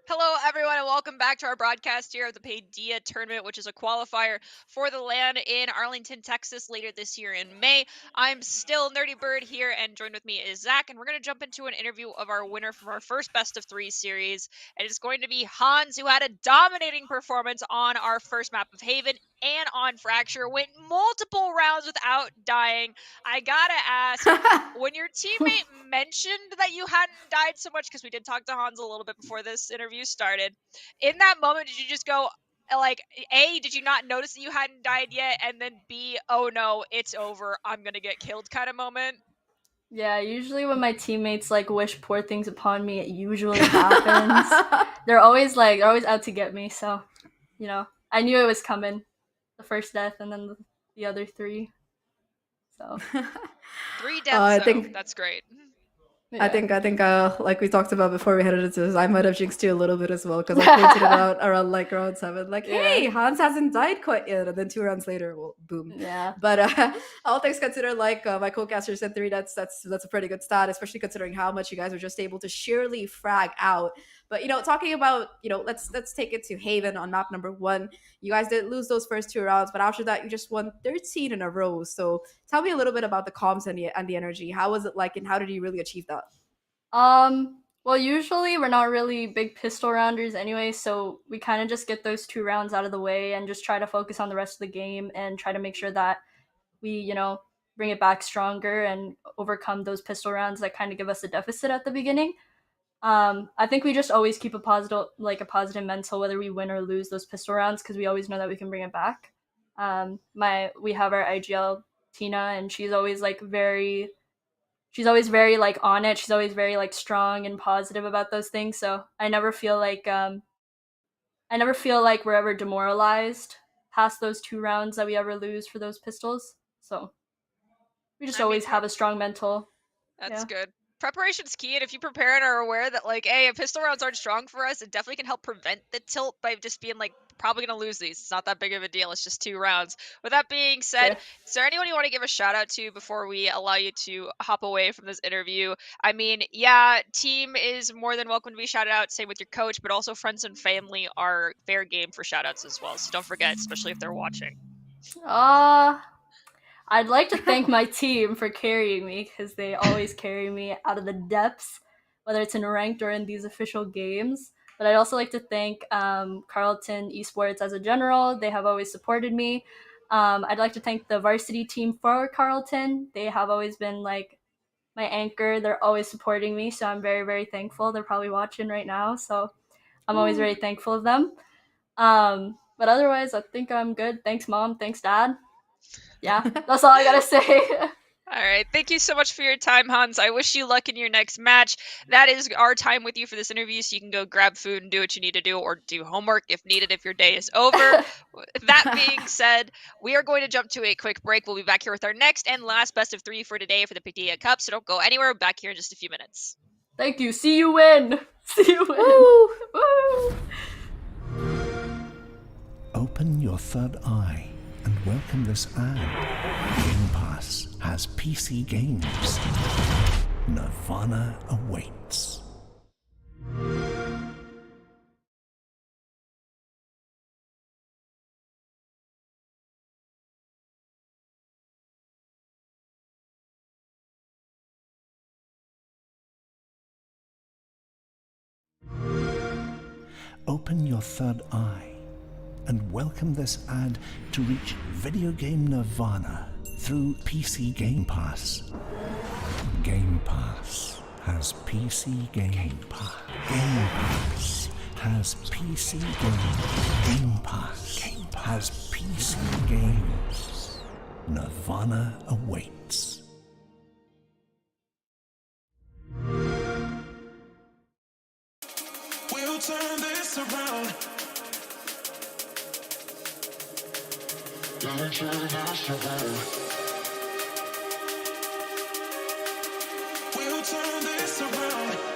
Hello, everyone, and welcome back to our broadcast here of the Paidia tournament, which is a qualifier for the LAN in Arlington, Texas, later this year in May. I'm still Nerdy Bird here, and joined with me is Zach, and we're going to jump into an interview of our winner from our first best of 3 series. And it's going to be Hans, who had a dominating performance on our first map of Haven and on Fracture, went multiple rounds without dying. I gotta ask, when your teammate mentioned that you hadn't died so much, because we did talk to Hans a little bit before this interview started, in that moment, did you just go, like, A, did you not notice that you hadn't died yet, and then B, oh no, it's over, I'm gonna get killed kind of moment? Yeah, usually when my teammates like wish poor things upon me, it usually happens. they're always out to get me, so you know, I knew it was coming. The first death and then the other 3. So 3 deaths, I though. think That's great. I think like we talked about before we headed into this, I might have jinxed you a little bit as well, because I pointed it out around like round 7, like, hey, Hans hasn't died quite yet, and then 2 rounds later, well, boom. Yeah. But all things considered, like my co-caster said, 3 that's a pretty good stat, especially considering how much you guys were just able to sheerly frag out. But talking about, let's take it to Haven on map number 1. You guys did lose those first 2 rounds, but after that, you just won 13 in a row. So tell me a little bit about the comms and the energy. How was it like, and how did you really achieve that? Well, usually we're not really big pistol rounders anyway, so we kind of just get those 2 rounds out of the way and just try to focus on the rest of the game and try to make sure that we, bring it back stronger and overcome those pistol rounds that kind of give us a deficit at the beginning. I think we just always keep a positive mental, whether we win or lose those pistol rounds, because we always know that we can bring it back. We have our IGL Tina, and she's always very like on it. She's always very like strong and positive about those things. So I never feel like we're ever demoralized past those 2 rounds that we ever lose for those pistols. So we just always have a strong mental. That's good. Preparation's key, and if you prepare and are aware that, like, hey, if pistol rounds aren't strong for us, it definitely can help prevent the tilt by just being like, probably gonna lose these. It's not that big of a deal. It's just 2 rounds. With that being said, is there anyone you want to give a shout out to before we allow you to hop away from this interview? I mean, yeah, team is more than welcome to be shouted out. Same with your coach, but also friends and family are fair game for shout outs as well. So don't forget, especially if they're watching. I'd like to thank my team for carrying me, because they always carry me out of the depths, whether it's in ranked or in these official games. But I'd also like to thank Carleton Esports as a general. They have always supported me. I'd like to thank the varsity team for Carleton. They have always been like my anchor. They're always supporting me, so I'm very, very thankful. They're probably watching right now, so I'm always very thankful of them. But otherwise, I think I'm good. Thanks, Mom. Thanks, Dad. Yeah, that's all I gotta say. All right. Thank you so much for your time, Hans. I wish you luck in your next match. That is our time with you for this interview, so you can go grab food and do what you need to do, or do homework if needed if your day is over. That being said, we are going to jump to a quick break. We'll be back here with our next and last best of 3 for today for the Paidia Cup, so don't go anywhere. Back here in just a few minutes. Thank you. See you win. See you win. Woo! Open your third eye and welcome this ad. Game Pass has PC games. Nirvana awaits. Open your third eye and welcome this ad to reach video game nirvana through PC Game Pass. Game Pass has PC Game Pass. Game Pass has PC Game. Game Pass has PC games. Nirvana awaits. We'll turn this around. We'll turn this around. We'll turn this around.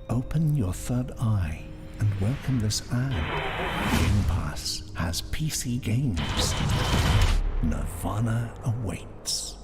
Open your third eye and welcome this ad. Game Pass has PC games. Nirvana awaits.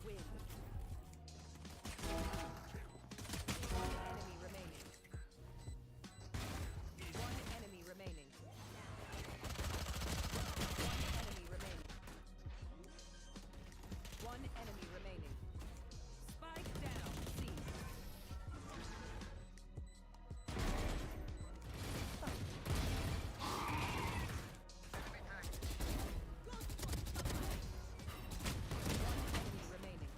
win. One enemy remaining. One enemy remaining. One enemy remaining. Spike down, C. One enemy remaining.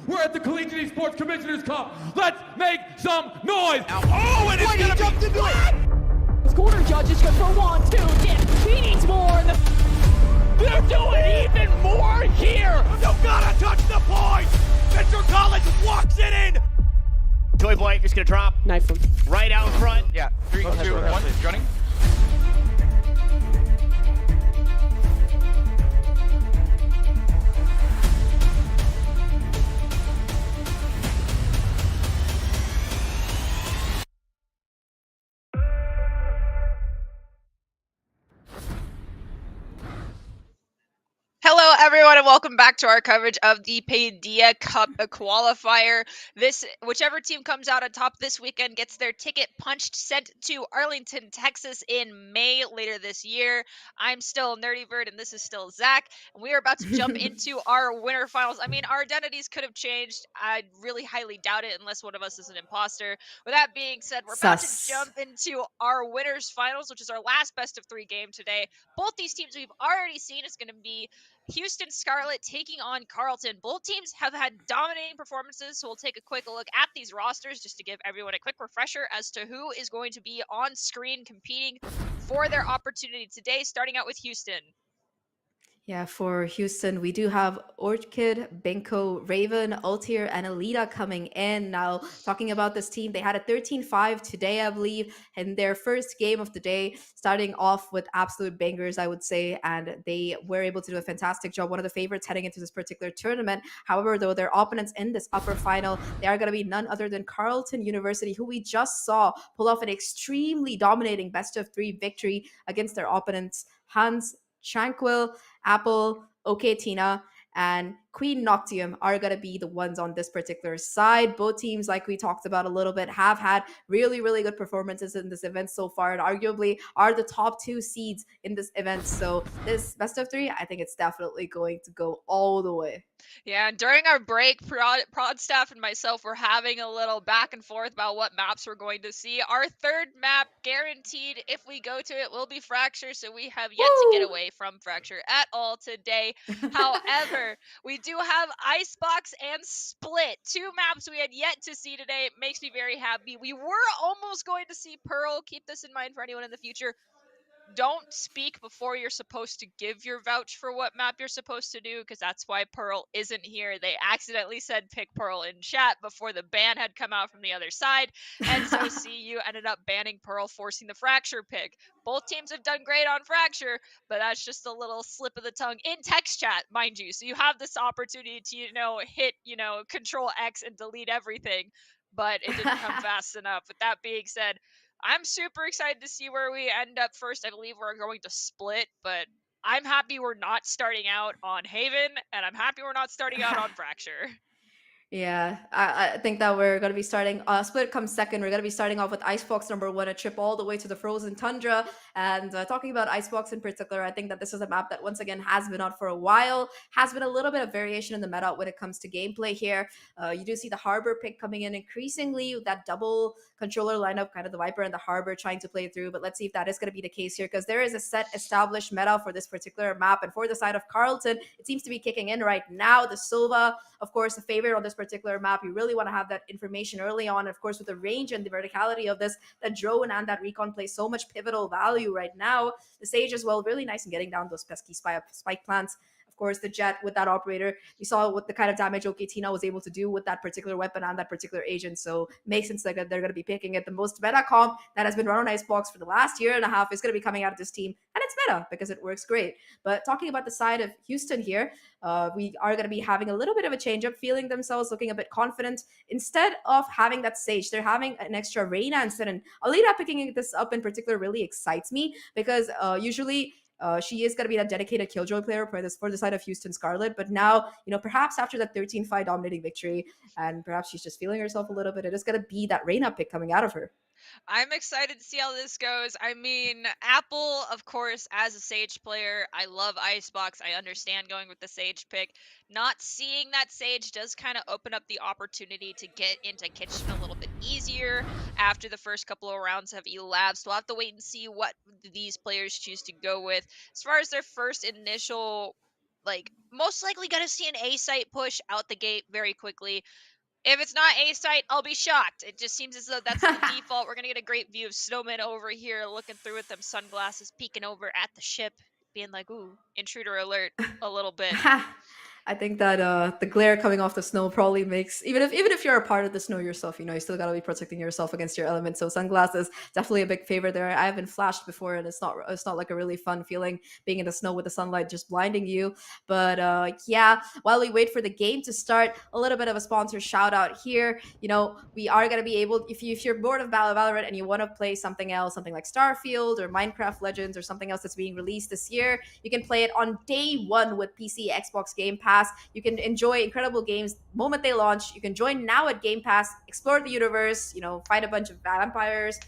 We're at the Collegiate Esports Commissioners Cup. Let's make some noise. Oh, and it's Wait, he gonna jumped be into it. what? Corner judges go for 1, 2, dip. He needs more. And They're doing even more here. You gotta touch the point. Venture College walks it in. Toy Boy is gonna drop knife him. right out front. Yeah, 3, 2, 1, joining. Hello, everyone, and welcome back to our coverage of the Paidia Cup qualifier. Whichever team comes out on top this weekend gets their ticket punched, sent to Arlington, Texas in May later this year. I'm still Nerdy Bird, and this is still Zach, and we are about to jump into our winter finals. I mean, our identities could have changed. I really highly doubt it unless one of us is an imposter. With that being said, we're about to Sus. jump into our winners finals, which is our last best of 3 game today. Both these teams we've already seen is going to be Houston Scarlet taking on Carleton. Both teams have had dominating performances, so we'll take a quick look at these rosters just to give everyone a quick refresher as to who is going to be on screen competing for their opportunity today, starting out with Houston. Yeah, for Houston, we do have Orchid, Benko, Raven, Altier, and Alita coming in. Now, talking about this team, they had a 13-5 today, I believe, in their first game of the day, starting off with absolute bangers, I would say, and they were able to do a fantastic job. One of the favorites heading into this particular tournament. However, though, their opponents in this upper final, they are going to be none other than Carleton University, who we just saw pull off an extremely dominating best-of-3 victory against their opponents, Hans, Tranquil, Apple, OK Tina, and Queen Noctium are going to be the ones on this particular side. Both teams, like we talked about a little bit, have had really, really good performances in this event so far, and arguably are the top 2 seeds in this event. So this best of 3, I think it's definitely going to go all the way. Yeah, and during our break, prod staff and myself were having a little back and forth about what maps we're going to see. Our third map, guaranteed, if we go to it, will be Fracture, so we have yet to get away from Fracture at all today. However, we do have Icebox and Split, 2 maps we had yet to see today. It makes me very happy. We were almost going to see Pearl. Keep this in mind for anyone in the future. Don't speak before you're supposed to give your vouch for what map you're supposed to do, because that's why Pearl isn't here. They accidentally said pick Pearl in chat before the ban had come out from the other side, and so CU ended up banning Pearl, forcing the Fracture pick. Both teams have done great on Fracture, but that's just a little slip of the tongue in text chat, mind you. So you have this opportunity to, hit, Control X and delete everything, but it didn't come fast enough. With that being said, I'm super excited to see where we end up first. I believe we're going to Split, but I'm happy we're not starting out on Haven, and I'm happy we're not starting out on Fracture. Yeah, I think that we're going to be starting, Split comes second. We're going to be starting off with Icebox number 1, a trip all the way to the frozen tundra. And talking about Icebox in particular, I think that this is a map that once again has been out for a while, has been a little bit of variation in the meta when it comes to gameplay here. You do see the Harbor pick coming in increasingly, that double controller lineup, kind of the Viper and the Harbor trying to play through. But let's see if that is going to be the case here, because there is a set established meta for this particular map. And for the side of Carleton, it seems to be kicking in right now. The Silva, of course, the favorite on this particular map. You really want to have that information early on. Of course, with the range and the verticality of this, that drone and that recon play so much pivotal value right now. The Sage as well, really nice in getting down those pesky spike plants. Of course, the Jet with that operator, you saw what the kind of damage OK Tina was able to do with that particular weapon and that particular agent. So makes sense that they're going to be picking it. The most meta comp that has been run on Icebox for the last year and a half is going to be coming out of this team, and it's meta because it works great. But talking about the side of Houston here, we are going to be having a little bit of a change up, feeling themselves looking a bit confident. Instead of having that Sage, they're having an extra Reyna instead. And Alita picking this up in particular really excites me, because usually she is going to be that dedicated Killjoy player for the side of Houston Scarlet. But now, perhaps after that 13-5 dominating victory, and perhaps she's just feeling herself a little bit, it is going to be that Reyna pick coming out of her. I'm excited to see how this goes. I mean, Apple, of course, as a Sage player, I love Icebox. I understand going with the Sage pick. Not seeing that Sage does kind of open up the opportunity to get into Kitchen a little bit easier after the first couple of rounds have elapsed. We'll have to wait and see what these players choose to go with. As far as their first initial like most likely gonna see an A site push out the gate very quickly. If it's not A site, I'll be shocked. It just seems as though that's the default. We're gonna get a great view of Snowman over here looking through with them sunglasses, peeking over at the ship, being like, ooh, intruder alert a little bit. I think that the glare coming off the snow probably makes even if you're a part of the snow yourself, you still gotta be protecting yourself against your elements. So sunglasses definitely a big favor there. I have been flashed before, and it's not like a really fun feeling being in the snow with the sunlight just blinding you. But yeah, while we wait for the game to start, a little bit of a sponsor shout out here. We are gonna be able, if you're bored of Valorant and you want to play something else, something like Starfield or Minecraft Legends or something else that's being released this year, you can play it on day one with PC, Xbox Game Pass. You can enjoy incredible games the moment they launch. You can join now at Game Pass, explore the universe, fight a bunch of vampires,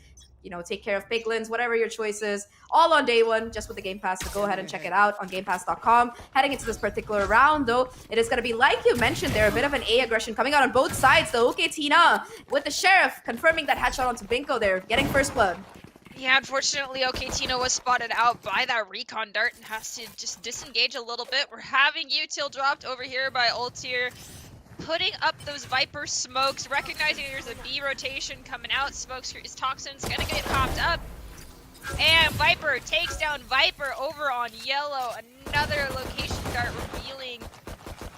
take care of piglins, whatever your choice is, all on day one, just with the Game Pass. So go ahead and check it out on GamePass.com. Heading into this particular round, though, it is going to be, like you mentioned there, a bit of an A aggression coming out on both sides, though. Okay, Tina, with the Sheriff confirming that headshot onto Binko there, getting first blood. Yeah, unfortunately, OK Tino was spotted out by that recon dart and has to just disengage a little bit. We're having util dropped over here by Ultier, putting up those Viper smokes, recognizing there's a B rotation coming out. Smokes his toxins gonna get popped up. And Viper takes down Viper over on yellow. Another location dart revealing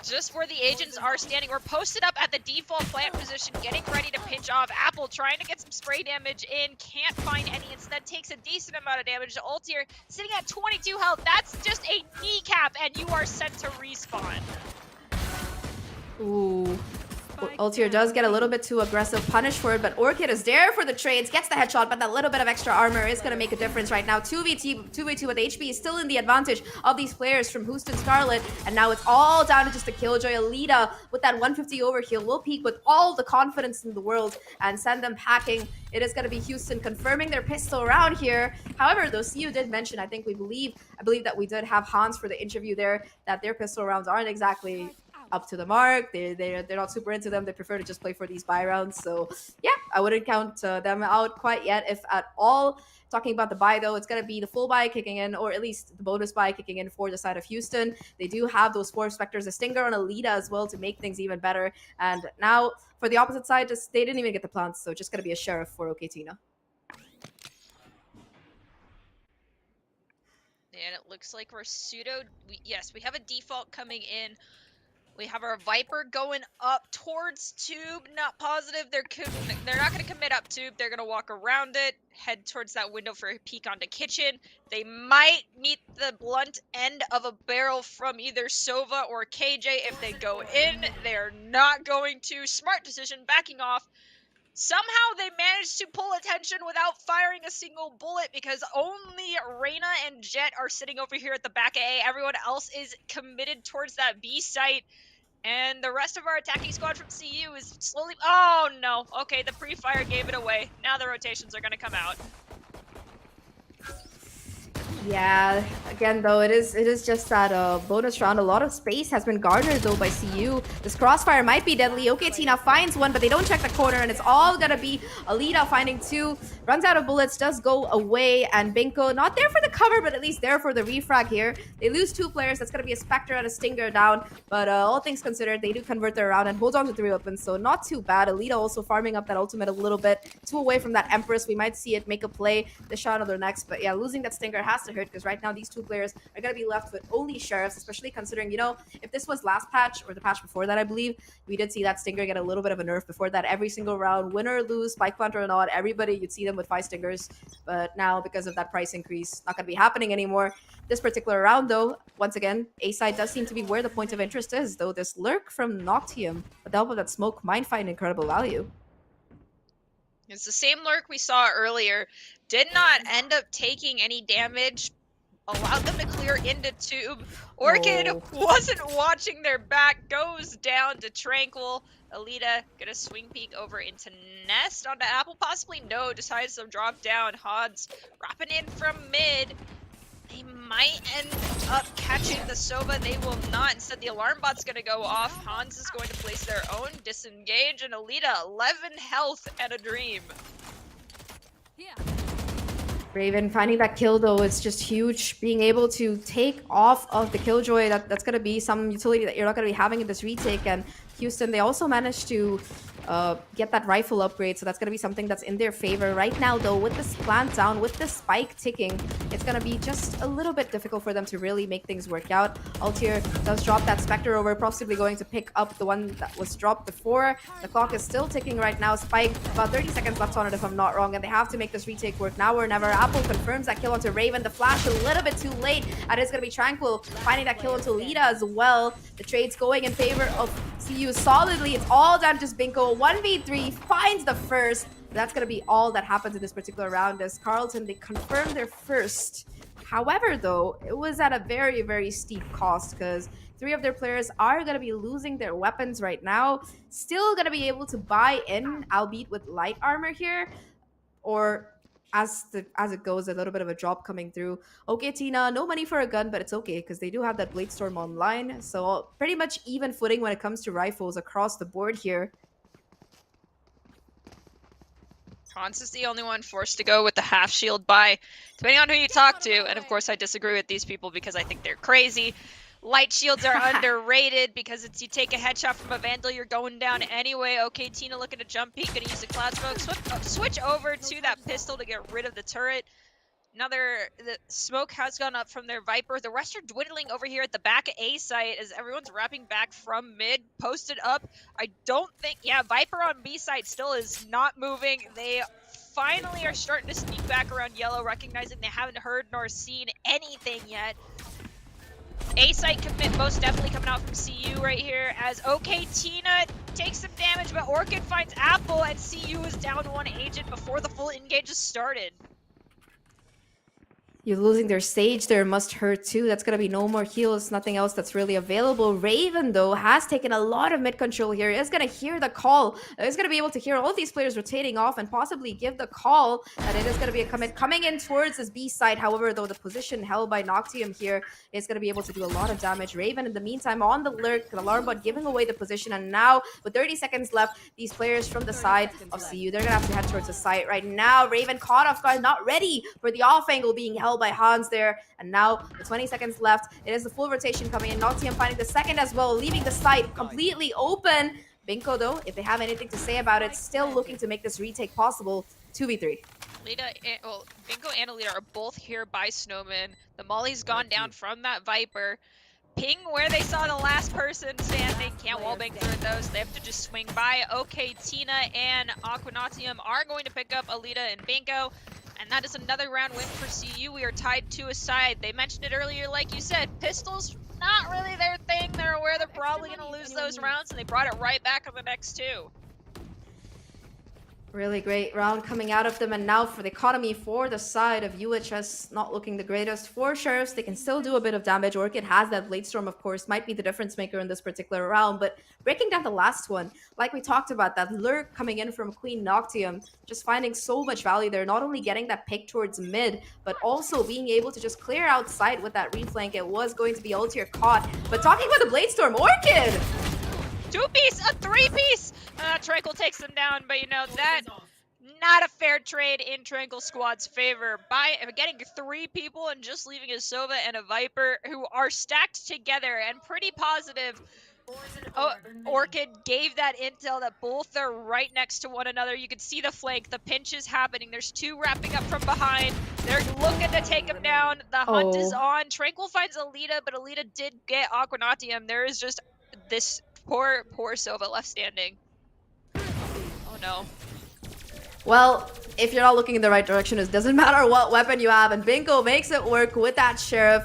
just where the agents are standing. We're posted up at the default plant position, getting ready to pinch off. Apple trying to get some spray damage in, can't find any. Instead takes a decent amount of damage. Ultier sitting at 22 health. That's just a kneecap, and you are sent to respawn. Ooh. Ultier does get a little bit too aggressive, punished for it, but Orchid is there for the trades, gets the headshot, but that little bit of extra armor is going to make a difference right now. 2v2, but HP is still in the advantage of these players from Houston Scarlet, and now it's all down to just a Killjoy. Alita with that 150 overkill will peak with all the confidence in the world and send them packing. It is going to be Houston confirming their pistol round here. However, though, CU did mention, I believe that we did have Hans for the interview there, that their pistol rounds aren't exactly up to the mark. They're not super into them. They prefer to just play for these buy rounds. So yeah, I wouldn't count them out quite yet, if at all. Talking about the buy, though, it's going to be the full buy kicking in, or at least the bonus buy kicking in for the side of Houston. They do have those 4 Spectres, a Stinger on Alita as well to make things even better. And now for the opposite side, they didn't even get the plants, so just going to be a Sheriff for OK Tina. And it looks like we're yes, we have a default coming in. We have our Viper going up towards Tube. Not positive. They're not going to commit up Tube. They're going to walk around it, head towards that window for a peek onto Kitchen. They might meet the blunt end of a barrel from either Sova or KJ if they go in. They're not going to. Smart decision, backing off. Somehow they managed to pull attention without firing a single bullet, because only Reyna and Jet are sitting over here at the back of A. Everyone else is committed towards that B site. And the rest of our attacking squad from CU is slowly... Oh, no. Okay, the pre-fire gave it away. Now the rotations are going to come out. Yeah, again, though, it is just that bonus round. A lot of space has been garnered, though, by CU. This crossfire might be deadly. OK Tina finds one, but they don't check the corner, and it's all gonna be Alita finding 2. Runs out of bullets, does go away, and Binko not there for the cover, but at least there for the refrag here. They lose 2 players. That's gonna be a Spectre and a Stinger down, but all things considered, they do convert their round and hold on to 3 weapons, so not too bad. Alita also farming up that ultimate a little bit. 2 away from that Empress. We might see it make a play, the shot on their necks, but yeah, losing that Stinger has to hurt, because right now these 2 players are going to be left with only Sheriffs, especially considering, if this was last patch or the patch before that, I believe, we did see that Stinger get a little bit of a nerf. Before that, every single round, win or lose, spike plant or not, everybody, you'd see them with 5 Stingers. But now, because of that price increase, not going to be happening anymore. This particular round, though, once again, A side does seem to be where the point of interest is, though this lurk from Noctium, with the help of that smoke, might find incredible value. It's the same lurk we saw earlier. Did not end up taking any damage. Allowed them to clear into Tube. Orchid wasn't watching their back. Goes down to Tranquil. Alita gonna swing peek over into Nest onto Apple. Possibly no. Decides to drop down. Hod's wrapping in from mid. They might end up catching the Sova. They will not. Instead, the alarm bot's going to go off. Hans is going to place their own disengage. And Alita, 11 health and a dream. Here. Raven finding that kill though is just huge. Being able to take off of the Killjoy, that's going to be some utility that you're not going to be having in this retake. And Houston, they also managed to get that rifle upgrade, so that's going to be something that's in their favor. Right now though, with this plant down, with the spike ticking, it's going to be just a little bit difficult for them to really make things work out. Altier does drop that Spectre over, possibly going to pick up the one that was dropped before. The clock is still ticking right now. Spike, about 30 seconds left on it if I'm not wrong, and they have to make this retake work now or never. Apple confirms that kill onto Raven. The flash a little bit too late, and it's going to be Tranquil finding that kill onto Lita as well. The trade's going in favor of CU solidly. It's all down to just Binko. 1v3 finds the first. That's going to be all that happens in this particular round as Carlton, they confirm their first. However, though, it was at a very, very steep cost because 3 of their players are going to be losing their weapons right now. Still going to be able to buy in, albeit with light armor here, or as it goes, a little bit of a drop coming through. Okay, Tina, no money for a gun, but it's okay because they do have that Blade Storm online. So pretty much even footing when it comes to rifles across the board here. Hans is the only one forced to go with the half shield buy, depending on who you talk to. And of course, I disagree with these people because I think they're crazy. Light shields are underrated because it's you take a headshot from a Vandal, you're going down anyway. Okay, Tina looking to jump peek, gonna use the cloud smoke. Switch over to that pistol to get rid of the turret. The smoke has gone up from their Viper. The rest are dwindling over here at the back of A site as everyone's wrapping back from mid, posted up. I don't think, yeah, Viper on B site still is not moving. They finally are starting to sneak back around yellow, recognizing they haven't heard nor seen anything yet. A site commit most definitely coming out from CU right here as OK Tina takes some damage, but Orchid finds Apple and CU is down 1 agent before the full engage has started. You're losing their stage there, must hurt too. That's going to be no more heals, nothing else that's really available. Raven, though, has taken a lot of mid control here. Is going to hear the call. Is going to be able to hear all these players rotating off and possibly give the call that it is going to be a commit coming in towards this B side. However, though, the position held by Noctium here is going to be able to do a lot of damage. Raven, in the meantime, on the lurk, the alarm bot giving away the position. And now, with 30 seconds left, these players from the side of CU, they're going to have to head towards the site right now. Raven caught off guard, not ready for the off angle being held by Hans there, and now with 20 seconds left, it is the full rotation coming in. Noctium finding the second as well, leaving the site completely open. Binko, though, if they have anything to say about it, still looking to make this retake possible. 2v3. Binko and Alita are both here by Snowman. The Molly's gone down from that Viper. Ping where they saw the last person standing. Can't wallbang through those. They have to just swing by. Okay, Tina and Aquanatium are going to pick up Alita and Binko. And that is another round win for CU. We are tied to a side. They mentioned it earlier, like you said, pistols, not really their thing. They're aware they're probably going to lose those rounds, and they brought it right back on the next 2. Really great round coming out of them, and now for the economy for the side of UHS, not looking the greatest. For Sheriffs, they can still do a bit of damage. Orchid has that Blade Storm, of course, might be the difference maker in this particular round, but breaking down the last one, like we talked about, that lurk coming in from Queen Noctium, just finding so much value there, not only getting that pick towards mid, but also being able to just clear outside with that reflank. It was going to be Altier caught, but talking about the Blade Storm, Orchid! 2-piece, a 3-piece! Tranquil takes them down, but you know, that not a fair trade in Tranquil Squad's favor. By getting 3 people and just leaving a Sova and a Viper who are stacked together and pretty positive. Orchid gave that intel that both are right next to one another. You can see the flank, the pinch is happening. There's 2 wrapping up from behind. They're looking to take him down. The hunt is on. Tranquil finds Alita, but Alita did get Aquanatium. There is just this poor Sova left standing. Oh no. Well, if you're not looking in the right direction, it doesn't matter what weapon you have, and Binko makes it work with that Sheriff.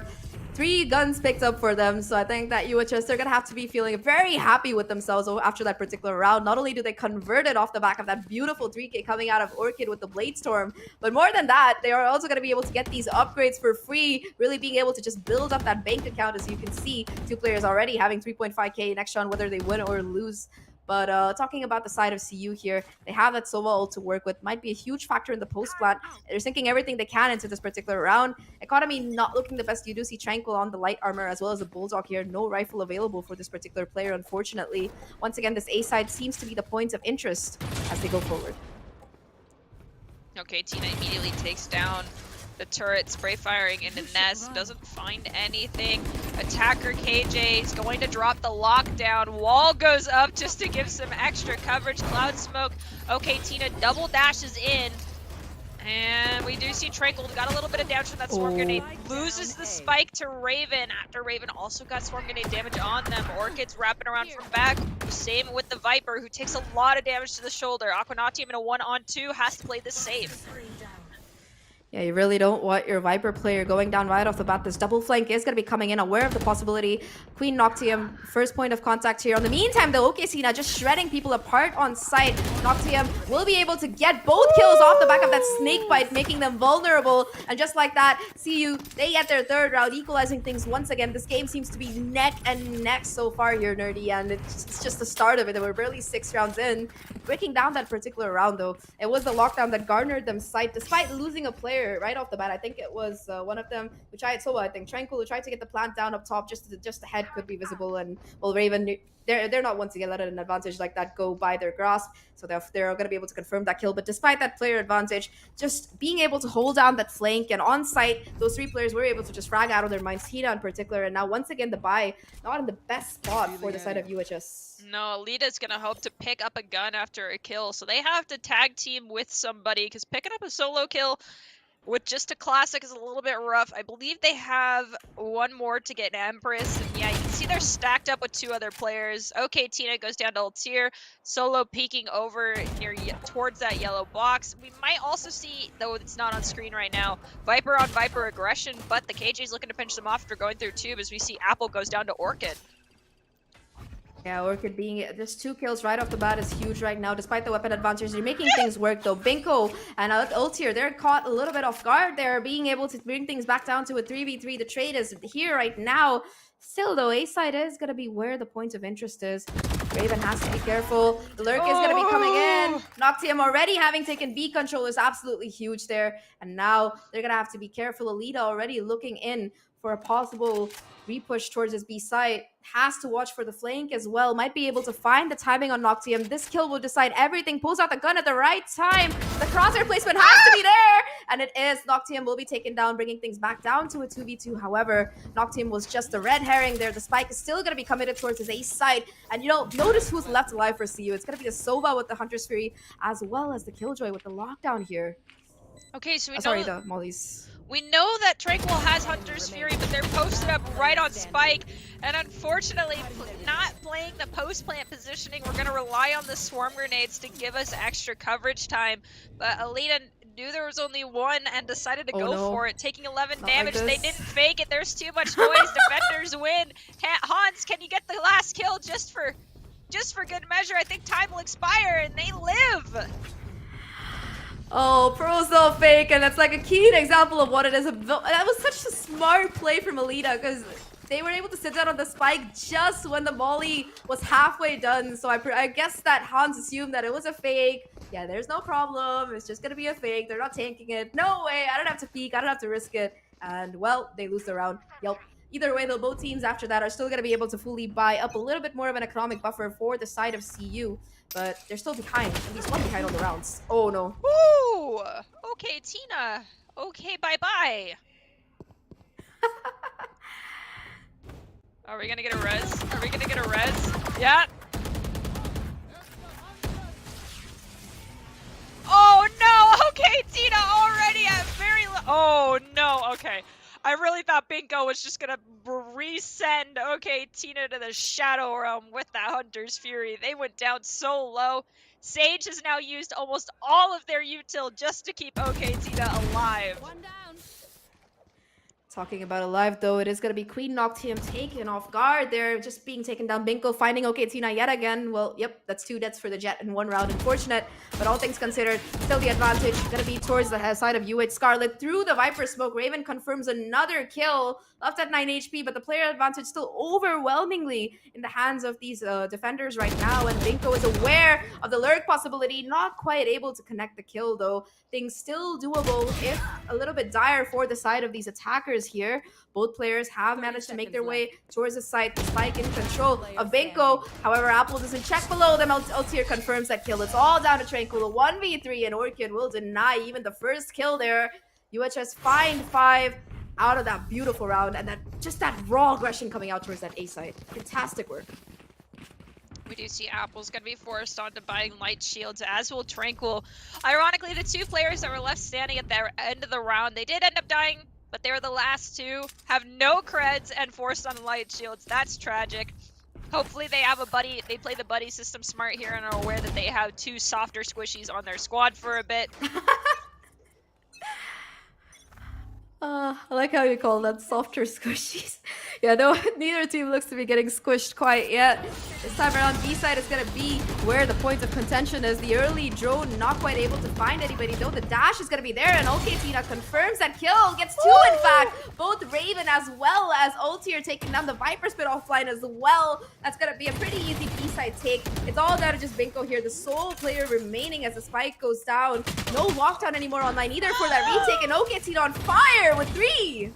3 guns picked up for them, so I think that UHS, they're going to have to be feeling very happy with themselves after that particular round. Not only do they convert it off the back of that beautiful 3K coming out of Orchid with the Blade Storm, but more than that, they are also going to be able to get these upgrades for free, really being able to just build up that bank account. As you can see, 2 players already having 3.5k next round, whether they win or lose. But talking about the side of CU here, they have that Sova ult to work with. Might be a huge factor in the post-plant. They're sinking everything they can into this particular round. Economy not looking the best. You do see Tranquil on the light armor as well as the Bulldog here. No rifle available for this particular player, unfortunately. Once again, this A side seems to be the point of interest as they go forward. Okay, Tina immediately takes down The turret spray firing into Nest, doesn't find anything. Attacker KJ is going to drop the lockdown. Wall goes up just to give some extra coverage. Cloud smoke. Okay, Tina double dashes in. And we do see Tranquil got a little bit of damage from that Swarm Grenade. Loses the spike to Raven after Raven also got Swarm Grenade damage on them. Orchid's wrapping around from back. Same with the Viper, who takes a lot of damage to the shoulder. Aquanatium in a 1-on-2 has to play this safe. Yeah, you really don't want your Viper player going down right off the bat. This double flank is going to be coming in, aware of the possibility. Queen Noctium, first point of contact here. In the meantime, though, OKC now just shredding people apart on site. Noctium will be able to get both kills off the back of that snake bite, making them vulnerable. And just like that, CU, they get their third round, equalizing things once again. This game seems to be neck and neck so far here, Nerdy, and it's just the start of it. They were barely 6 rounds in. Breaking down that particular round, though, it was the lockdown that garnered them sight, despite losing a player right off the bat. I think it was one of them who tried, I think Tranquil, who tried to get the plant down up top, just the head could be visible, and well, Raven, they're not one to get let an advantage like that go by their grasp, so they're going to be able to confirm that kill. But despite that player advantage, just being able to hold down that flank, and on site, those 3 players were able to just frag out of their minds, Tina in particular, and now once again the buy not in the best spot for the side of UHS. No, Alita's gonna hope to pick up a gun after a kill, so they have to tag team with somebody, because picking up a solo kill with just a classic is a little bit rough. I believe they have one more to get an Empress. And yeah, you can see they're stacked up with 2 other players. Okay, Tina goes down to Altier. Solo peeking over towards that yellow box. We might also see, though it's not on screen right now, Viper on Viper aggression, but the KJ's looking to pinch them off after going through tube, as we see Apple goes down to Orchid. Yeah, Orchid being just 2 kills right off the bat is huge right now, despite the weapon advantage. They're making things work, though. Binko and Ultier, they're caught a little bit off guard. They're being able to bring things back down to a 3v3. The trade is here right now. Still, though, A-side is going to be where the point of interest is. Raven has to be careful. The Lurk is going to be coming in. Noctium already having taken B control is absolutely huge there. And now they're going to have to be careful. Alita already looking in for a possible repush towards his B side. Has to watch for the flank as well. Might be able to find the timing on Noctium. This kill will decide everything. Pulls out the gun at the right time. The crosshair placement has to be there. And it is. Noctium will be taken down, bringing things back down to a 2v2. However, Noctium was just a red herring there. The spike is still going to be committed towards his ace side. And you know, notice who's left alive for CU. It's going to be the Sova with the Hunter's Fury, as well as the Killjoy with the lockdown here. Okay, so the Mollies. We know that Tranquil has Hunter's Fury, but they're posted up right on Spike. And unfortunately, not playing the post-plant positioning, we're going to rely on the Swarm Grenades to give us extra coverage time. But Alita knew there was only one and decided to go for it, taking 11 damage. They didn't fake it. There's too much noise. Defenders win. Hans, can you get the last kill just for good measure? I think time will expire, and they live. Oh, Pro's so fake, and that's like a key example of what it is. That was such a smart play from Alita, because they were able to sit down on the spike just when the molly was halfway done. So I guess that Hans assumed that it was a fake. Yeah, there's no problem. It's just going to be a fake. They're not tanking it. No way. I don't have to peek. I don't have to risk it. And, well, they lose the round. Yep. Either way, though, both teams after that are still going to be able to fully buy up a little bit more of an economic buffer for the side of CU. But they're still behind, at least one behind on the rounds. Oh, no. Ooh! Okay, Tina. Okay, bye-bye. Are we gonna get a res? Are we gonna get a res? Yeah. Oh, no! Okay, Tina already at very low. Oh, no. Okay. I really thought Binko was just gonna resend, okay, Tina to the Shadow Realm with that Hunter's Fury. They went down so low. Sage has now used almost all of their util just to keep OK Tina alive. One down. Talking about alive, though, it is going to be Queen Noctium taken off guard. They're just being taken down. Binko finding OK Tina yet again. Well, yep, that's 2 deaths for the Jet in 1 round. Unfortunate, but all things considered, still the advantage going to be towards the side of UH. Scarlet through the Viper smoke. Raven confirms another kill. Left at 9 HP, but the player advantage still overwhelmingly in the hands of these defenders right now. And Binko is aware of the lurk possibility. Not quite able to connect the kill, though. Things still doable, if a little bit dire for the side of these attackers here. Both players have managed to make their way towards the site. Spike in control of Binko. However, Apple doesn't check below them. Altier confirms that kill. It's all down to Tranquil. 1v3, and Orchid will deny even the first kill there. UHS find 5 out of that beautiful round, and just that raw aggression coming out towards that A side. Fantastic work. We do see Apple's going to be forced onto buying light shields, as will Tranquil. Ironically, the two players that were left standing at the end of the round, they did end up dying, but they were the last two, have no creds, and forced on light shields. That's tragic. Hopefully they have a buddy, they play the buddy system smart here and are aware that they have two softer squishies on their squad for a bit. I like how you call that softer squishies. Yeah, no, neither team looks to be getting squished quite yet. This time around, B side is gonna be where the point of contention is. The early drone not quite able to find anybody, though the dash is gonna be there, and OK Tina confirms that kill, gets two in fact. Both Raven as well as Ulti are taking down the Viper Spit offline as well. That's gonna be a pretty easy B side take. It's all down to just Binko here, the sole player remaining as the spike goes down. No lockdown anymore online either for that retake, and OK Tina on fire with 3.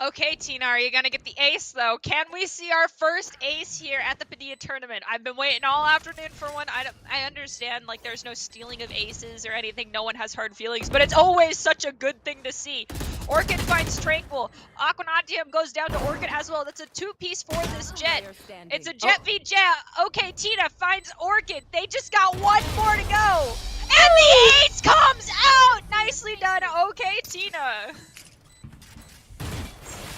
Okay, Tina, are you gonna get the ace though? Can we see our first ace here at the Paidia tournament? I've been waiting all afternoon for one. I understand, like, there's no stealing of aces or anything. No one has hard feelings, but it's always such a good thing to see. Orchid finds Tranquil. Aquanatium goes down to Orchid as well. That's a two-piece for this Jet. It's a Jet v Jet. Okay, Tina finds Orchid. They just got one more to go. And the ace comes out! Nicely done, okay, Tina.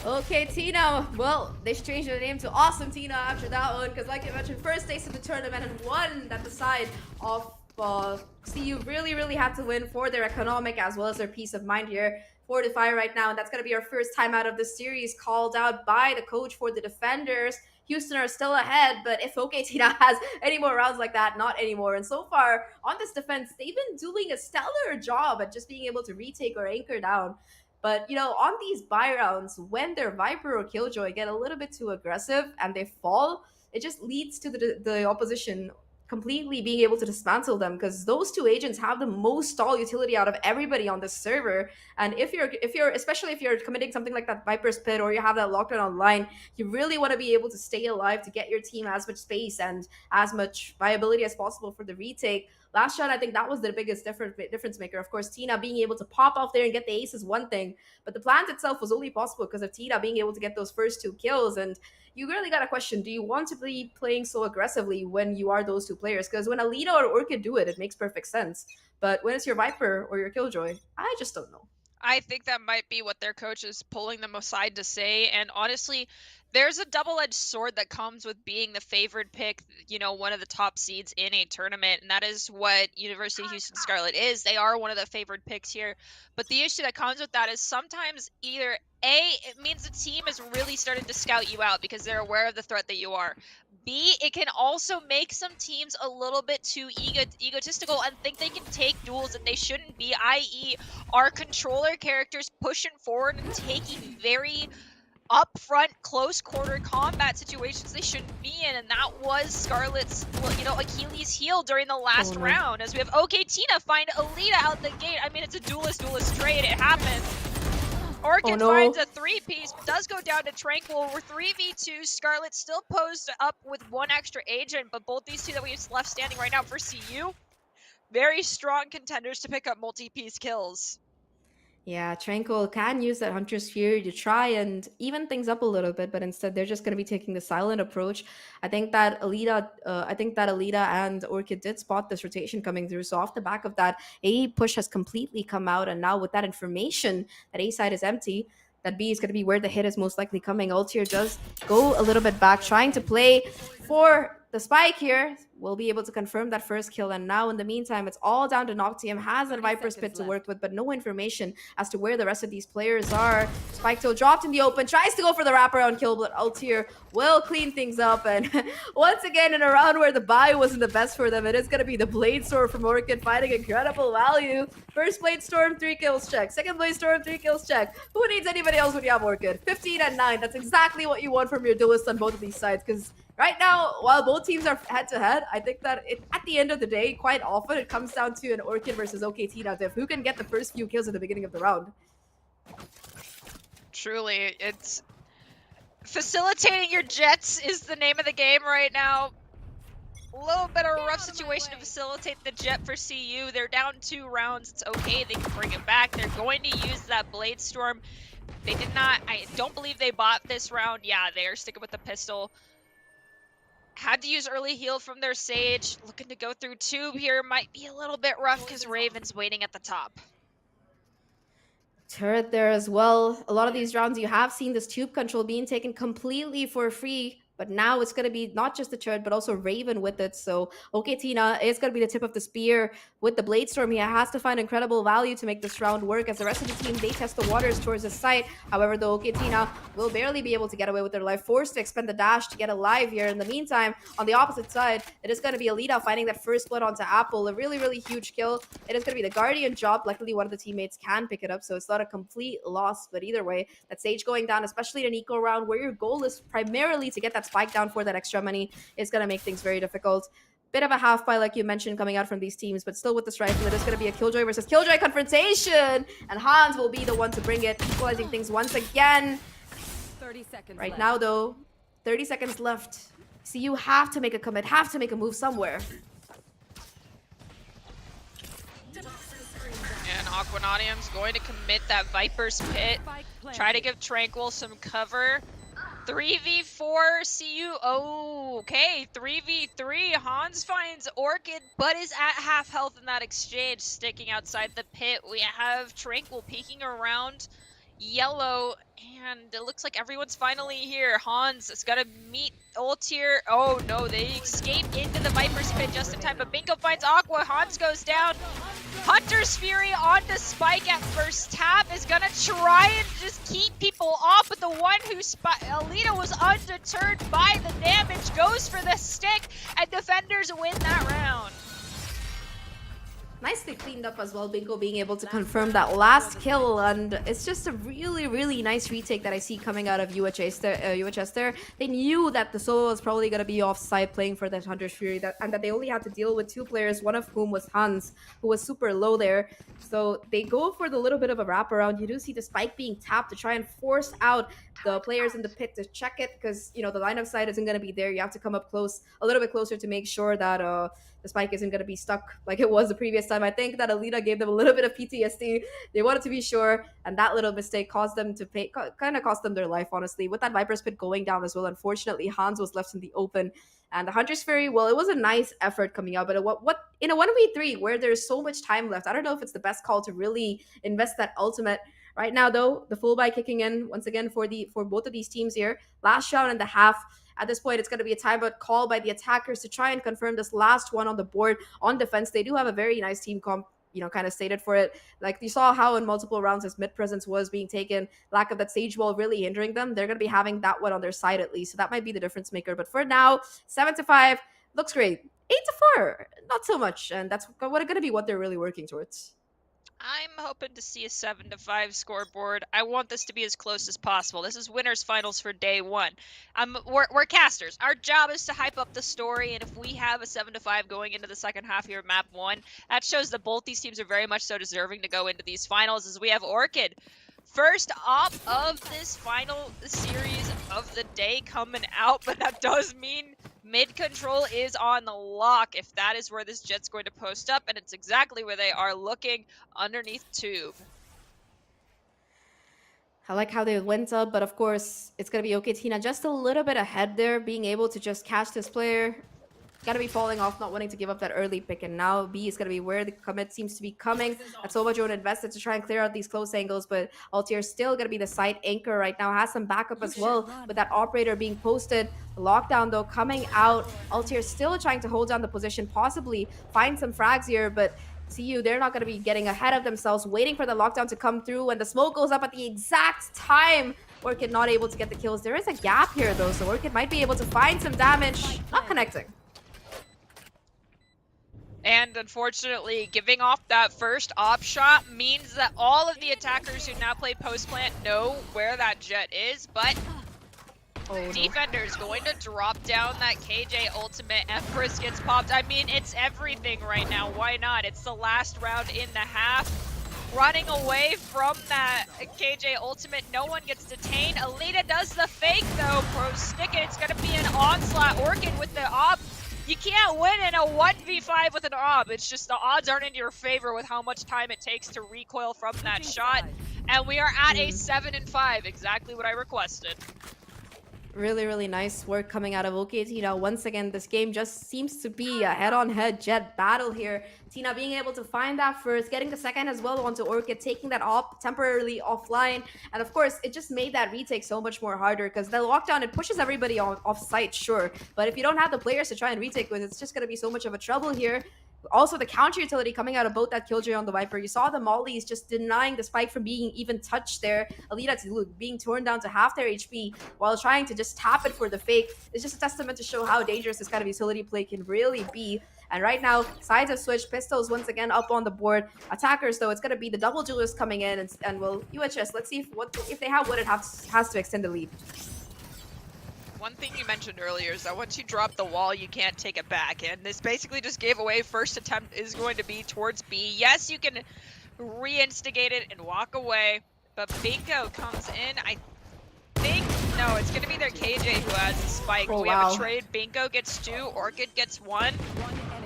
Okay, Tina. Well, they should change their name to Awesome Tina after that one, because like you mentioned, first ace of the tournament and one that the side of CU really had to win for their economic as well as their peace of mind here. 4-5 right now, and that's going to be our first time out of the series called out by the coach for the defenders. Houston are still ahead, but if OK Tina has any more rounds like that, not anymore. And so far on this defense, they've been doing a stellar job at just being able to retake or anchor down. But, you know, on these buy rounds, when their Viper or Killjoy get a little bit too aggressive and they fall, it just leads to the opposition completely being able to dismantle them, because those two agents have the most stall utility out of everybody on this server. And if you're especially if you're committing something like that Viper's Pit or you have that lockdown online, you really want to be able to stay alive to get your team as much space and as much viability as possible for the retake. Last shot, I think that was the biggest difference maker. Of course, Tina being able to pop off there and get the ace is one thing, but the plant itself was only possible because of Tina being able to get those first 2 kills. And you really got a question, do you want to be playing so aggressively when you are those 2 players? Because when Alita or Orchid do it, it makes perfect sense. But when it's your Viper or your Killjoy, I just don't know. I think that might be what their coach is pulling them aside to say. And honestly, there's a double-edged sword that comes with being the favored pick, you know, one of the top seeds in a tournament. And that is what University of Houston Scarlet is. They are one of the favored picks here. But the issue that comes with that is sometimes either A, it means the team has really started to scout you out because they're aware of the threat that you are. B, it can also make some teams a little bit too egotistical and think they can take duels that they shouldn't be, i.e. our controller characters pushing forward and taking very upfront close quarter combat situations they shouldn't be in, and that was Scarlet's, you know, Achilles heel during the last round, as we have OK Tina find Alita out the gate. I mean, it's a duelist trade, it happens. Orchid finds a 3-piece, does go down to Tranquil. We're 3v2. Scarlet still posed up with one extra agent, but both these two that we have left standing right now for CU, very strong contenders to pick up multi-piece kills. Yeah, Tranquil can use that Hunter's Fury to try and even things up a little bit, but instead they're just going to be taking the silent approach. I think that Alita and Orchid did spot this rotation coming through. So off the back of that, A push has completely come out, and now with that information that A side is empty, that B is going to be where the hit is most likely coming. Altier does go a little bit back, trying to play for the spike here. Will be able to confirm that first kill, and now in the meantime it's all down to Noctium. Has a Viper's Pit to work with, but no information as to where the rest of these players are. Spiketail dropped in the open, tries to go for the wraparound kill, but Altier will clean things up. And once again, in a round where the buy wasn't the best for them, it is going to be the Blade Storm from Orchid finding incredible value. First Blade Storm, 3 kills check. Second Blade Storm, 3 kills check. Who needs anybody else when you have Orchid? 15 and 9, that's exactly what you want from your duelists on both of these sides, because right now, while both teams are head-to-head, I think that at the end of the day, quite often, it comes down to an Orchid versus OK Tina diff. Who can get the first few kills at the beginning of the round? Truly, it's... facilitating your jets is the name of the game right now. A little bit of a rough situation to facilitate the jet for CU. They're down 2 rounds. It's okay. They can bring it back. They're going to use that Blade Storm. They did not. I don't believe they bought this round. Yeah, they are sticking with the pistol. Had to use early heal from their Sage. Looking to go through Tube here. Might be a little bit rough because Raven's waiting at the top. Turret there as well. A lot of these rounds you have seen this tube control being taken completely for free, but now it's going to be not just the turret but also Raven with it. So Tina is going to be the tip of the spear with the Blade Storm. He has to find incredible value to make this round work, as the rest of the team, they test the waters towards the site. However, the Tina will barely be able to get away with their life, forced to expend the dash to get alive here. In the meantime, on the opposite side, it is going to be Alita finding that first blood onto Apple, a really, really huge kill. It is going to be the Guardian job. Luckily, one of the teammates can pick it up, so it's not a complete loss, but either way, that Sage going down, especially in an eco round where your goal is primarily to get that spike down for that extra money, is going to make things very difficult. Bit of a half buy, like you mentioned, coming out from these teams, but still with this rifle, it is going to be a Killjoy versus Killjoy confrontation, and Hans will be the one to bring it, equalizing things once again. 30 seconds Right left. now, though, 30 seconds left. So you have to make a commit, have to make a move somewhere. And Aquanaudium's going to commit that Viper's Pit. Try to give Tranquil some cover. 3v4 CU. Oh, okay. 3v3. Hans finds Orchid, but is at half health in that exchange, sticking outside the pit. We have Tranquil peeking around yellow, and it looks like everyone's finally here. Hans is gonna meet Ultier. Oh no, they escape into the Viper's Pit just in time, but Bingo finds Aqua. Hans goes down. Hunter's Fury onto Spike at first tap is gonna try and just keep people off, but the one who Alita was undeterred by the damage goes for the stick, and defenders win that round. Nicely cleaned up as well, Bingo being able to confirm that last kill, and it's just a really, really nice retake that I see coming out of UHS there. They knew that the solo was probably going to be offside playing for that Hunter's Fury, and that they only had to deal with 2 players, one of whom was Hans, who was super low there. So they go for the little bit of a wraparound. You do see the spike being tapped to try and force out the players in the pit to check it, because, you know, the line of sight isn't going to be there. You have to come up close, a little bit closer, to make sure that the spike isn't going to be stuck like it was the previous time. I think that Alita gave them a little bit of PTSD. They wanted to be sure, and that little mistake caused them to pay, kind of cost them their life, honestly. With that Viper's Pit going down as well, unfortunately, Hans was left in the open. And the Hunter's Fury, well, it was a nice effort coming out, but what in a 1v3 where there's so much time left, I don't know if it's the best call to really invest that ultimate. Right now, though, the full buy kicking in once again for both of these teams here. Last round and a half. At this point, it's going to be a timeout call by the attackers to try and confirm this last one on the board. On defense, they do have a very nice team comp, you know, kind of stated for it. Like, you saw how in multiple rounds his mid presence was being taken, lack of that Sage wall really hindering them. They're going to be having that one on their side at least, so that might be the difference maker. But for now, 7-5 looks great. 8-4, not so much, and that's going to be what they're really working towards. I'm hoping to see a 7-5 scoreboard. I want this to be as close as possible. This is winners finals for day 1. We're casters. Our job is to hype up the story, and if we have a 7-5 going into the second half here of map 1, that shows that both these teams are very much so deserving to go into these finals, as we have Orchid, first op of this final series of the day, coming out, but that does mean mid control is on the lock if that is where this jet's going to post up, and it's exactly where they are looking, underneath Tube. I like how they went up, but of course, it's going to be Tina just a little bit ahead there, being able to just catch this player. Got to be falling off, not wanting to give up that early pick, and now B is going to be where the commit seems to be coming. That's so much invested to try and clear out these close angles, but Altier still going to be the side anchor right now, has some backup as well with that operator being posted. The lockdown, though, coming out. Altier still trying to hold down the position, possibly find some frags here, but CU, they're not going to be getting ahead of themselves, waiting for the lockdown to come through. When the smoke goes up at the exact time, Orchid not able to get the kills. There is a gap here, though, so Orchid might be able to find some damage. Not connecting. And unfortunately, giving off that first op shot means that all of the attackers who now play post plant know where that jet is, but defenders going to drop down that KJ ultimate. Empress gets popped. I mean, it's everything right now. Why not? It's the last round in the half. Running away from that KJ ultimate. No one gets detained. Alita does the fake, though. Pro stick it. It's going to be an onslaught. Orchid with the op. You can't win in a 1v5 with an AWP. It's just the odds aren't in your favor with how much time it takes to recoil from that shot. And we are at a 7-5, exactly what I requested. Really, really nice work coming out of OK Tina. Once again, this game just seems to be a head-on-head jet battle here. Tina being able to find that first, getting the second as well onto Orchid, taking that off temporarily offline. And of course, it just made that retake so much more harder because the lockdown, it pushes everybody off site, sure. But if you don't have the players to try and retake with, it's just going to be so much of a trouble here. Also, the counter utility coming out of both that Killjoy on the Viper. You saw the Mollies just denying the spike from being even touched there. Alita being torn down to half their HP while trying to just tap it for the fake. It's just a testament to show how dangerous this kind of utility play can really be. And right now, sides have switched. Pistols once again up on the board. Attackers, though, it's going to be the double duelist coming in. And well, UHS, let's see if they have what it has to extend the lead. One thing you mentioned earlier is that once you drop the wall, you can't take it back. And this basically just gave away first attempt is going to be towards B. Yes, you can reinstigate it and walk away, but Bingo comes in. I think, no, it's going to be their KJ who has the spike. Oh, we have a trade. Bingo gets 2, Orchid gets 1.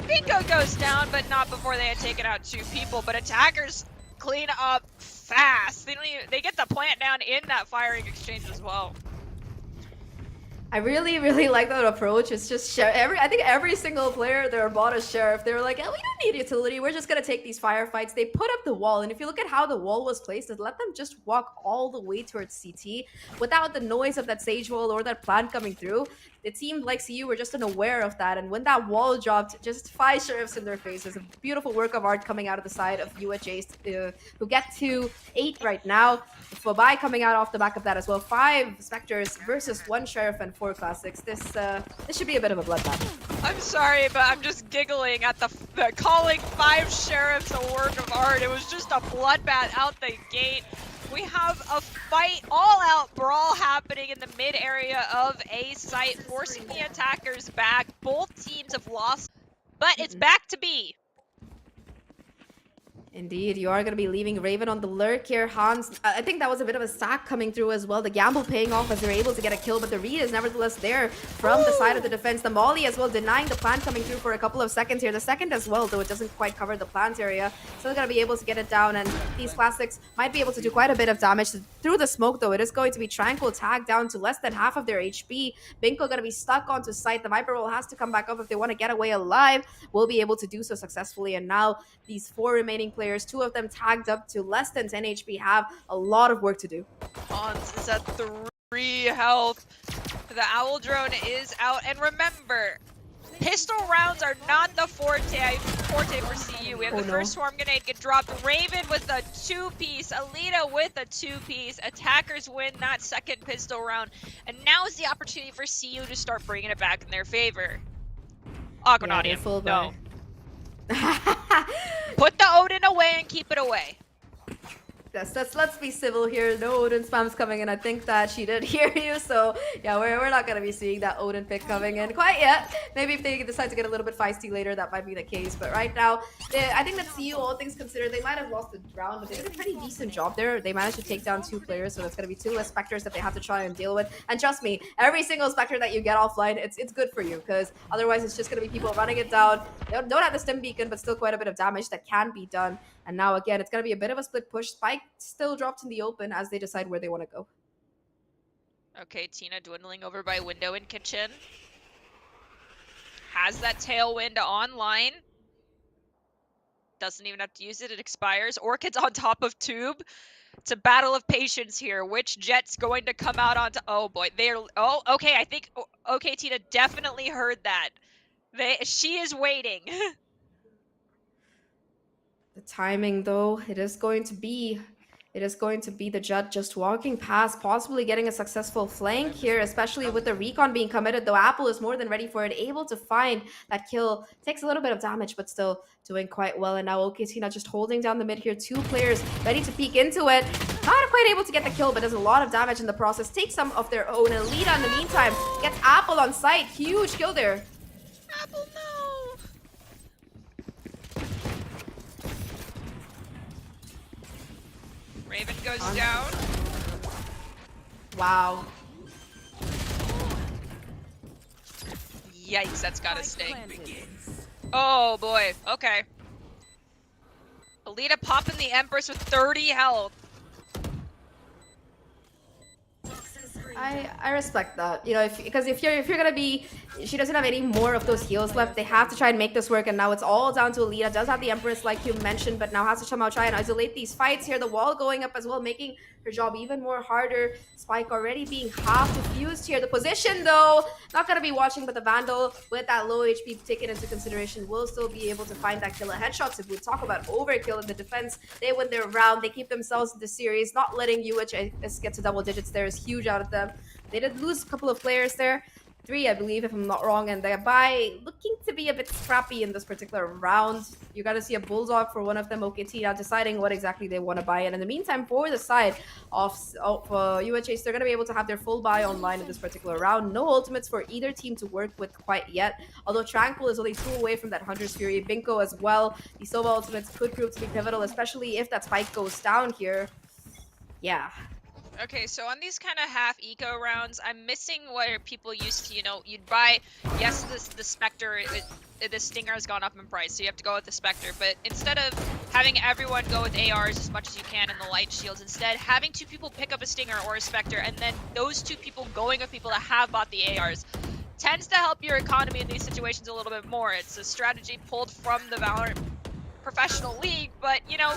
Bingo goes down, but not before they had taken out 2 people. But attackers clean up fast. They get the plant down in that firing exchange as well. I really, really like that approach. It's just I think every single player there bought a Sheriff. They were like, oh, we don't need utility. We're just going to take these firefights. They put up the wall. And if you look at how the wall was placed, it let them just walk all the way towards CT without the noise of that Sage wall or that plant coming through. It seemed like CU were just unaware of that. And when that wall dropped, just 5 Sheriffs in their faces. A beautiful work of art coming out of the side of UHA, who get to 8 right now. Fobai coming out off the back of that as well. 5 Spectres versus 1 Sheriff and 4 Classics. This should be a bit of a bloodbath. I'm sorry, but I'm just giggling at the calling 5 Sheriffs a work of art. It was just a bloodbath out the gate. We have a fight, all-out brawl happening in the mid area of A site, forcing the attackers back. Both teams have lost, but it's back to B. Indeed, you are going to be leaving Raven on the lurk here. Hans, I think that was a bit of a sack coming through as well. The gamble paying off as they're able to get a kill, but the read is nevertheless there from the side of the defense. The Molly as well denying the plant coming through for a couple of seconds here. The second as well, though it doesn't quite cover the plant area. Still going to be able to get it down, and these Classics might be able to do quite a bit of damage through the smoke, though. It is going to be Tranquil tagged down to less than half of their HP. Binko going to be stuck onto site. The Viper roll has to come back up if they want to get away alive. Will be able to do so successfully, and now these 4 remaining players, 2 of them tagged up to less than 10 HP, have a lot of work to do. Hans is at 3 health. The Owl Drone is out. And remember, pistol rounds are not the forte for CU. We have the first Swarm Grenade get dropped. Raven with a 2-piece. Alita with a 2-piece. Attackers win that second pistol round. And now is the opportunity for CU to start bringing it back in their favor. Aquanaudium, no. Put the Odin away and keep it away. Yes, let's be civil here. No Odin spams coming in. I think that she did hear you, so yeah, we're not gonna be seeing that Odin pick coming in quite yet. Maybe if they decide to get a little bit feisty later, that might be the case. But right now, I think that CU, all things considered, they might have lost the round, but they did a pretty decent job there. They managed to take down 2 players, so that's gonna be 2 less Spectres that they have to try and deal with. And trust me, every single Spectre that you get offline, it's good for you, because otherwise it's just gonna be people running it down. They don't have the stim beacon, but still quite a bit of damage that can be done. And now again, it's going to be a bit of a split push. Spike still dropped in the open as they decide where they want to go. Okay, Tina dwindling over by window in kitchen. Has that tailwind online. Doesn't even have to use it. It expires. Orchid's on top of tube. It's a battle of patience here. Which jet's going to come out onto... Oh, boy. Oh, okay. I think... Okay, Tina definitely heard that. She is waiting. The timing, though, it is going to be the Jet just walking past, possibly getting a successful flank here, especially with the recon being committed, though Apple is more than ready for it, able to find that kill. Takes a little bit of damage, but still doing quite well. And now OKT just holding down the mid here. 2 players ready to peek into it. Not quite able to get the kill, but does a lot of damage in the process. Takes some of their own. And Alita, in the meantime, gets Apple on site. Huge kill there. Apple, no! Raven goes down. Wow. Yikes, that's gotta Spike sting. planted. Oh boy, okay. Alita popping the Empress with 30 health. I respect that. You know, because if you're gonna be, she doesn't have any more of those heals left. They have to try and make this work, and now it's all down to Alita. Does have the Empress, like you mentioned, but now has to somehow try and isolate these fights here. The wall going up as well, making her job even more harder. Spike already being half defused here. The position, though, not gonna be watching, but the Vandal with that low HP taken into consideration will still be able to find that killer. Headshots, if we talk about overkill in the defense, they win their round. They keep themselves in the series. Not letting UHS get to double digits there is huge out of them. They did lose a couple of players there. 3, I believe, if I'm not wrong, and by looking to be a bit scrappy in this particular round. You got to see a bulldog for one of them. OKT now deciding what exactly they want to buy. And in the meantime, for the side of UHS, they're going to be able to have their full buy online in this particular round. No ultimates for either team to work with quite yet. Although Tranquil is only 2 away from that Hunter's Fury. Binko as well. The Sova ultimates could prove to be pivotal, especially if that spike goes down here. Yeah. Okay, so on these kind of half eco rounds, I'm missing where people used to, you know, you'd buy, yes, the Spectre, the Stinger has gone up in price, so you have to go with the Spectre, but instead of having everyone go with ARs as much as you can and the light shields, instead having 2 people pick up a Stinger or a Spectre, and then those 2 people going with people that have bought the ARs, tends to help your economy in these situations a little bit more. It's a strategy pulled from the Valorant Professional League, but, you know,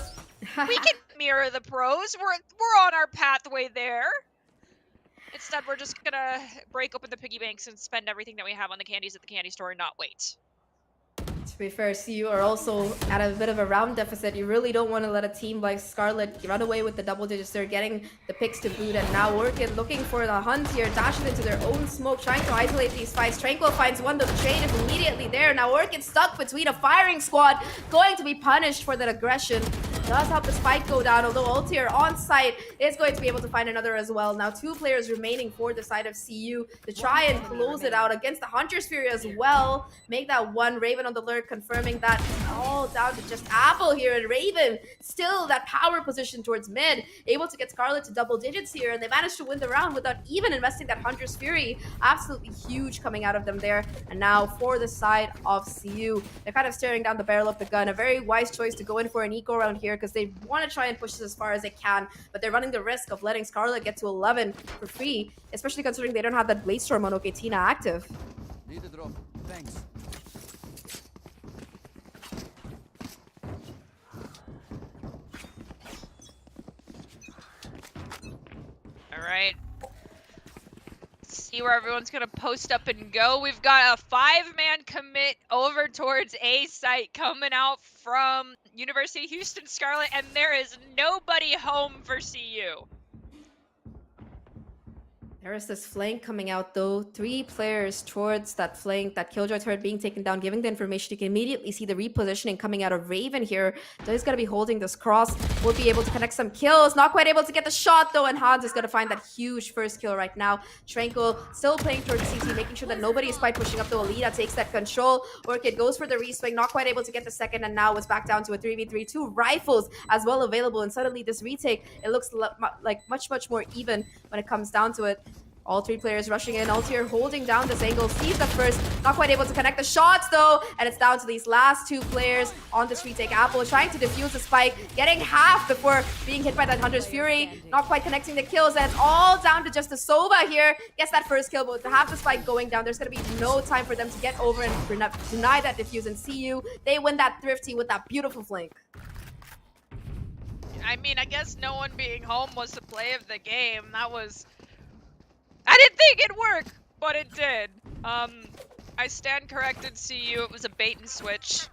we can mirror the pros. We're on our pathway there. Instead, we're just gonna break open the piggy banks and spend everything that we have on the candies at the candy store and not wait. To be fair, you are also at a bit of a round deficit. You really don't want to let a team like Scarlet run away with the double digits. They're getting the picks to boot, and now Orchid looking for the hunt here, dashing into their own smoke, trying to isolate these fights. Tranquil finds one, the trade is immediately there. Now Orchid stuck between a firing squad, going to be punished for that aggression. Does help the spike go down, although Altier on site is going to be able to find another as well. Now 2 players remaining for the side of CU to try and close it out against the Hunter's Fury as well. Make that one. Raven on the lurk, confirming that it's all down to just Apple here, and Raven still that power position towards mid, able to get Scarlet to double digits here, and they managed to win the round without even investing that Hunter's Fury. Absolutely huge coming out of them there. And now for the side of CU, they're kind of staring down the barrel of the gun. A very wise choice to go in for an eco round here, because they want to try and push this as far as they can, but they're running the risk of letting Scarlet get to 11 for free, especially considering they don't have that Blade Storm on OKT active. Need a drop. Thanks. All right. See where everyone's gonna post up and go. We've got a 5-man commit over towards A site coming out from University of Houston Scarlet, and there is nobody home for CU. There is this flank coming out, though. 3 players towards that flank, that Killjoy turret being taken down, giving the information. You can immediately see the repositioning coming out of Raven here. He's going to be holding this cross. Will be able to connect some kills. Not quite able to get the shot, though, and Hans is going to find that huge first kill right now. Tranquil still playing towards CT, making sure that nobody is quite pushing up, though. Alita takes that control. Orchid goes for the reswing, not quite able to get the second, and now it's back down to a 3v3. 2 rifles as well available, and suddenly this retake, it looks like much more even when it comes down to it. All 3 players rushing in. Altier holding down this angle. Sees the first. Not quite able to connect the shots, though. And it's down to these last 2 players on this retake. Apple trying to defuse the spike. Getting half before being hit by that Hunter's Fury. Not quite connecting the kills. And it's all down to just the Sova here. Gets that first kill, but with half the spike going down, there's going to be no time for them to get over and deny that defuse. And CU, they win that Thrifty with that beautiful flank. I mean, I guess no one being home was the play of the game. That was... I didn't think it'd work, but it did. I stand corrected, CU. It was a bait and switch.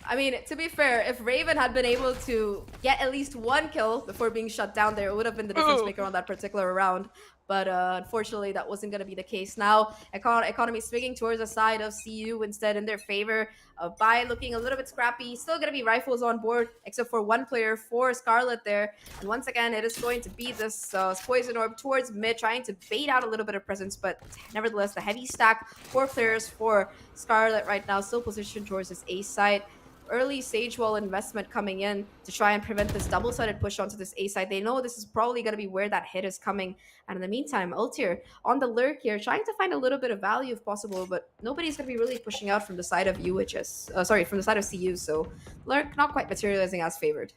I mean, to be fair, if Raven had been able to get at least 1 kill before being shut down there, it would have been the difference maker on that particular round. But unfortunately, that wasn't going to be the case. Now, economy swinging towards the side of CU instead in their favor. Bai looking a little bit scrappy. Still going to be rifles on board, except for 1 player for Scarlet there. And once again, it is going to be this Poison Orb towards mid, trying to bait out a little bit of presence. But nevertheless, the heavy stack, 4 players for Scarlet right now, still positioned towards this A side. early Sage Wall investment coming in to try and prevent this double-sided push onto this A side. They know this is probably going to be where that hit is coming. And in the meantime, Ultir on the lurk here, trying to find a little bit of value if possible, but nobody's going to be really pushing out from the side of UHS. Sorry, from the side of CU. So lurk not quite materializing as favored.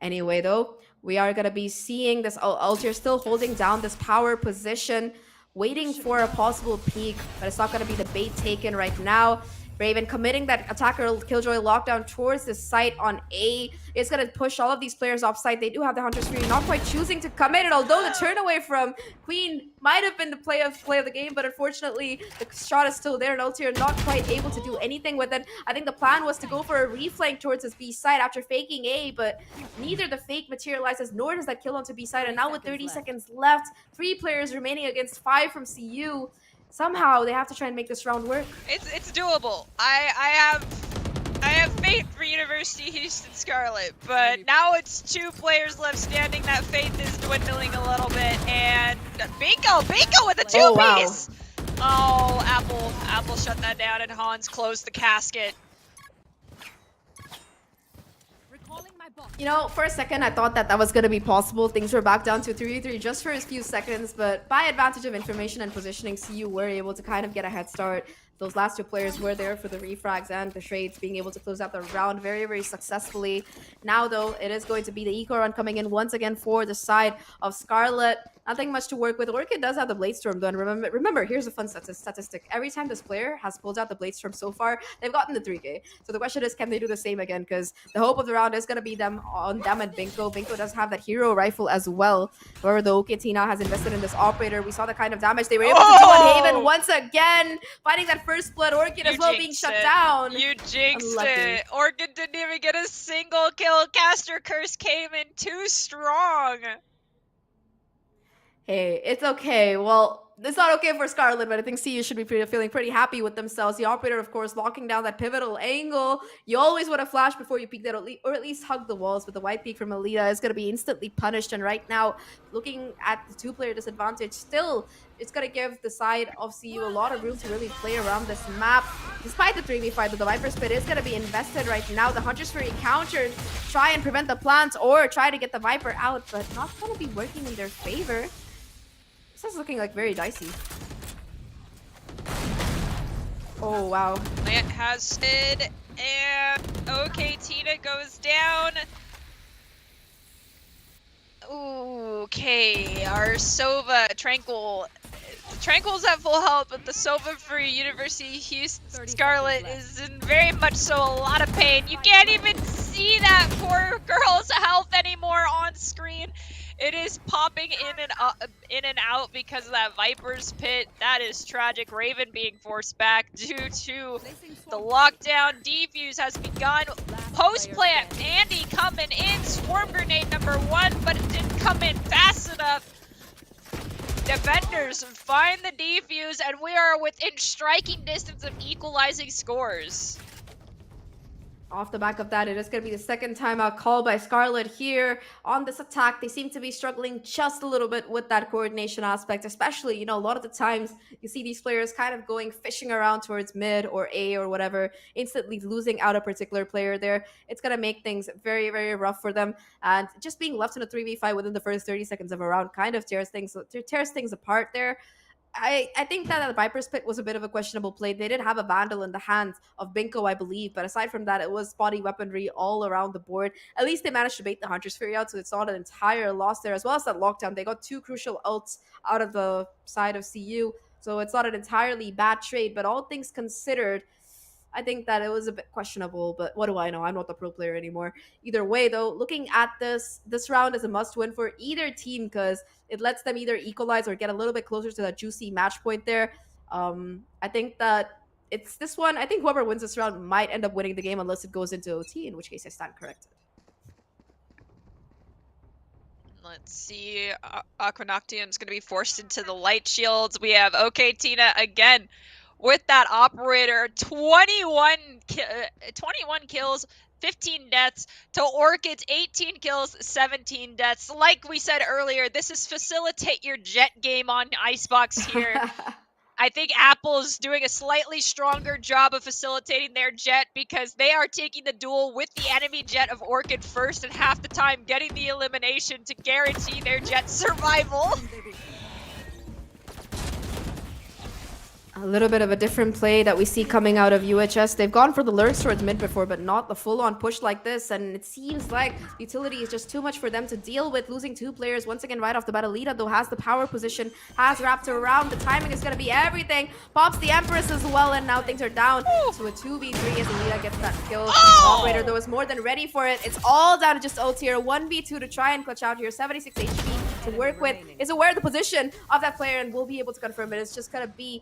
Anyway, though, we are going to be seeing this Ultir still holding down this power position, waiting for a possible peek, but it's not going to be the bait taken right now. Raven committing that attacker Killjoy lockdown towards the site on A. It's going to push all of these players off site. They do have the Hunter's Fury, not quite choosing to commit it, although the turn away from Queen might have been the play of the game, but unfortunately the shot is still there and Ultir not quite able to do anything with it. I think the plan was to go for a reflank towards his B side after faking A, but neither the fake materializes nor does that kill onto B side. And now with 30 seconds left, 3 players remaining against 5 from CU. Somehow they have to try and make this round work. It's doable. I have faith for University Houston Scarlet, but now it's 2 players left standing. That faith is dwindling a little bit, and Bingo with a 2-piece. Oh, Apple shut that down, and Hans closed the casket. You know, for a second, I thought that was going to be possible. Things were back down to 3-3 just for a few seconds, but by advantage of information and positioning, CU were able to kind of get a head start. Those last 2 players were there for the refrags and the trades, being able to close out the round very, very successfully. Now, though, it is going to be the eco run coming in once again for the side of Scarlet. Nothing much to work with. Orchid does have the Blade Storm, though. And remember, here's a fun statistic. Every time this player has pulled out the Blade Storm so far, they've gotten the 3K. So the question is, can they do the same again? Because the hope of the round is going to be them and Binko. Binko does have that hero rifle as well. However, the OKT now has invested in this operator. We saw the kind of damage they were able to do on Haven once again. Finding that first blood. Orchid as well being shut down. You jinxed it. Orchid didn't even get a single kill. Caster Curse came in too strong. Hey, it's okay. Well, it's not okay for Scarlet, but I think CU should be feeling pretty happy with themselves. The operator, of course, locking down that pivotal angle. You always want to flash before you peek that, or at least hug the walls, but the white peek from Alita is going to be instantly punished. And right now, looking at the 2-player disadvantage, still, it's going to give the side of CU a lot of room to really play around this map. Despite the 3v5, the Viper's Pit is going to be invested right now. The Hunter's Fury countered, try and prevent the plants or try to get the Viper out, but not going to be working in their favor. This is looking like very dicey. Oh, wow. Plant has stood, and okay, Tina goes down. Okay, our Sova, Tranquil's at full health, but the Sova for University Houston Scarlet is in very much so a lot of pain. You can't even see that poor girl's health anymore on screen. It is popping in and out because of that Viper's Pit. That is tragic. Raven being forced back due to the lockdown. Defuse has begun. Post plant, Andy coming in. Swarm grenade number 1, but it didn't come in fast enough. Defenders find the defuse, and we are within striking distance of equalizing scores. Off the back of that, it is going to be the second timeout call by Scarlet here on this attack. They seem to be struggling just a little bit with that coordination aspect, especially, you know, a lot of the times you see these players kind of going fishing around towards mid or A or whatever, instantly losing out a particular player there. It's going to make things very, very rough for them. And just being left in a 3v5 within the first 30 seconds of a round kind of tears things apart there. I think that the Viper's Pit was a bit of a questionable play. They did have a Vandal in the hands of Binko, I believe. But aside from that, it was spotty weaponry all around the board. At least they managed to bait the Hunter's Fury out, so it's not an entire loss there. As well as that lockdown, they got 2 crucial ults out of the side of CU. So it's not an entirely bad trade. But all things considered, I think that it was a bit questionable, but what do I know? I'm not the pro player anymore. Either way, though, looking at this round is a must-win for either team because it lets them either equalize or get a little bit closer to that juicy match point there. I think that it's this one. I think whoever wins this round might end up winning the game unless it goes into OT, in which case I stand corrected. Let's see. Aquanoctium's going to be forced into the light shields. We have OK Tina again with that operator. 21 kills, 15 deaths to Orchid's 18 kills, 17 deaths. Like we said earlier, this is facilitate your jet game on Icebox here. I think Apple's doing a slightly stronger job of facilitating their jet because they are taking the duel with the enemy jet of Orchid first and half the time getting the elimination to guarantee their jet survival. A little bit of a different play that we see coming out of UHS. They've gone for the lurks towards mid before, but not the full-on push like this. And it seems like utility is just too much for them to deal with, losing 2 players. Once again, right off the bat, Alita, though, has the power position, has wrapped around. The timing is going to be everything. Pops the Empress as well, and now things are down to a 2v3 as Alita gets that kill. Operator, though, is more than ready for it. It's all down to just ult here. 1v2 to try and clutch out here. 76 HP to work with. Is aware of the position of that player and will be able to confirm it. It's just going to be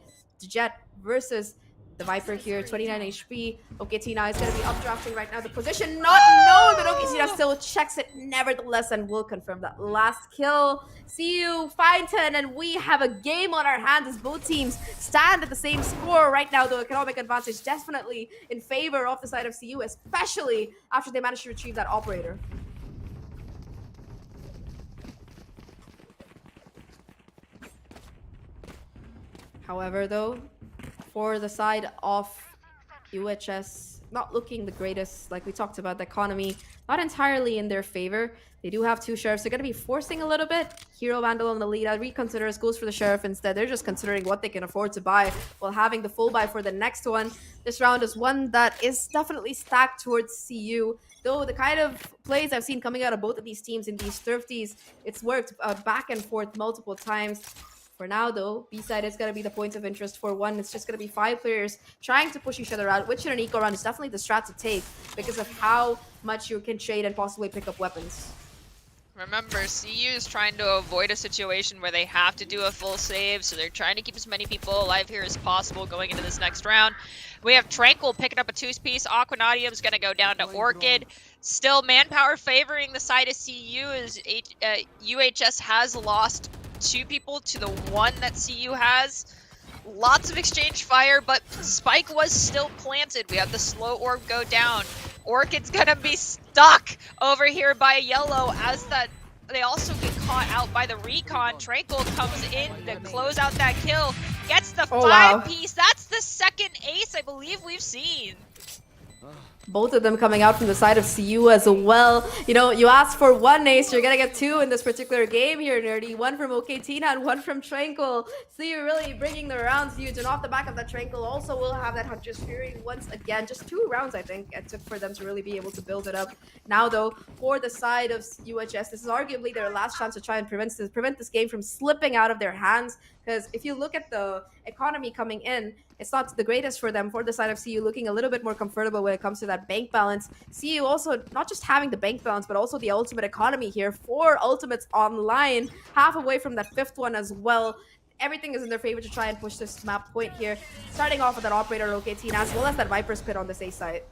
Jet versus the Viper here, 29 HP. Okay, Tina is going to be updrafting right now. The position not known, but okay, Tina still checks it nevertheless and will confirm that last kill. CU 5-10, and we have a game on our hands as both teams stand at the same score right now. The economic advantage definitely in favor of the side of CU, especially after they managed to retrieve that operator. However, though, for the side of UHS, not looking the greatest. Like we talked about, the economy not entirely in their favor. They do have 2 sheriffs. They're going to be forcing a little bit. Hero Vandal on the lead. Reconsiders goes for the sheriff instead. They're just considering what they can afford to buy while having the full buy for the next one. This round is one that is definitely stacked towards CU. Though the kind of plays I've seen coming out of both of these teams in these thrifties, it's worked back and forth multiple times. For now, though, B-side is going to be the point of interest for one. It's just going to be 5 players trying to push each other out, which in an eco round is definitely the strat to take because of how much you can trade and possibly pick up weapons. Remember, CU is trying to avoid a situation where they have to do a full save, so they're trying to keep as many people alive here as possible going into this next round. We have Tranquil picking up a 2-piece. Aquanadium's going to go down to Orchid. Still, manpower favoring the side of CU as UHS has lost 2 people to the 1 that CU has. Lots of exchange fire, but Spike was still planted. We have the slow orb go down. Orchid's gonna be stuck over here by Yellow as that they also get caught out by the recon. Tranquil comes in to close out that kill. Gets the 5-piece. That's the second ace I believe we've seen. Both of them coming out from the side of CU as well. You know, you asked for 1 ace, you're gonna get 2 in this particular game here, Nerdy. 1 from OK Tina and 1 from Tranquil. CU really bringing the rounds huge, and off the back of that, Tranquil also will have that Hunter's Fury once again. Just 2 rounds, I think, it took for them to really be able to build it up. Now, though, for the side of UHS, this is arguably their last chance to try and prevent this game from slipping out of their hands. Because if you look at the economy coming in, it's not the greatest for them. For the side of CU, looking a little bit more comfortable when it comes to that bank balance. CU also not just having the bank balance, but also the ultimate economy here. 4 ultimates online, half away from that 5th one as well. Everything is in their favor to try and push this map point here. Starting off with that operator, OK Tina, as well as that Viper's Pit on this A site.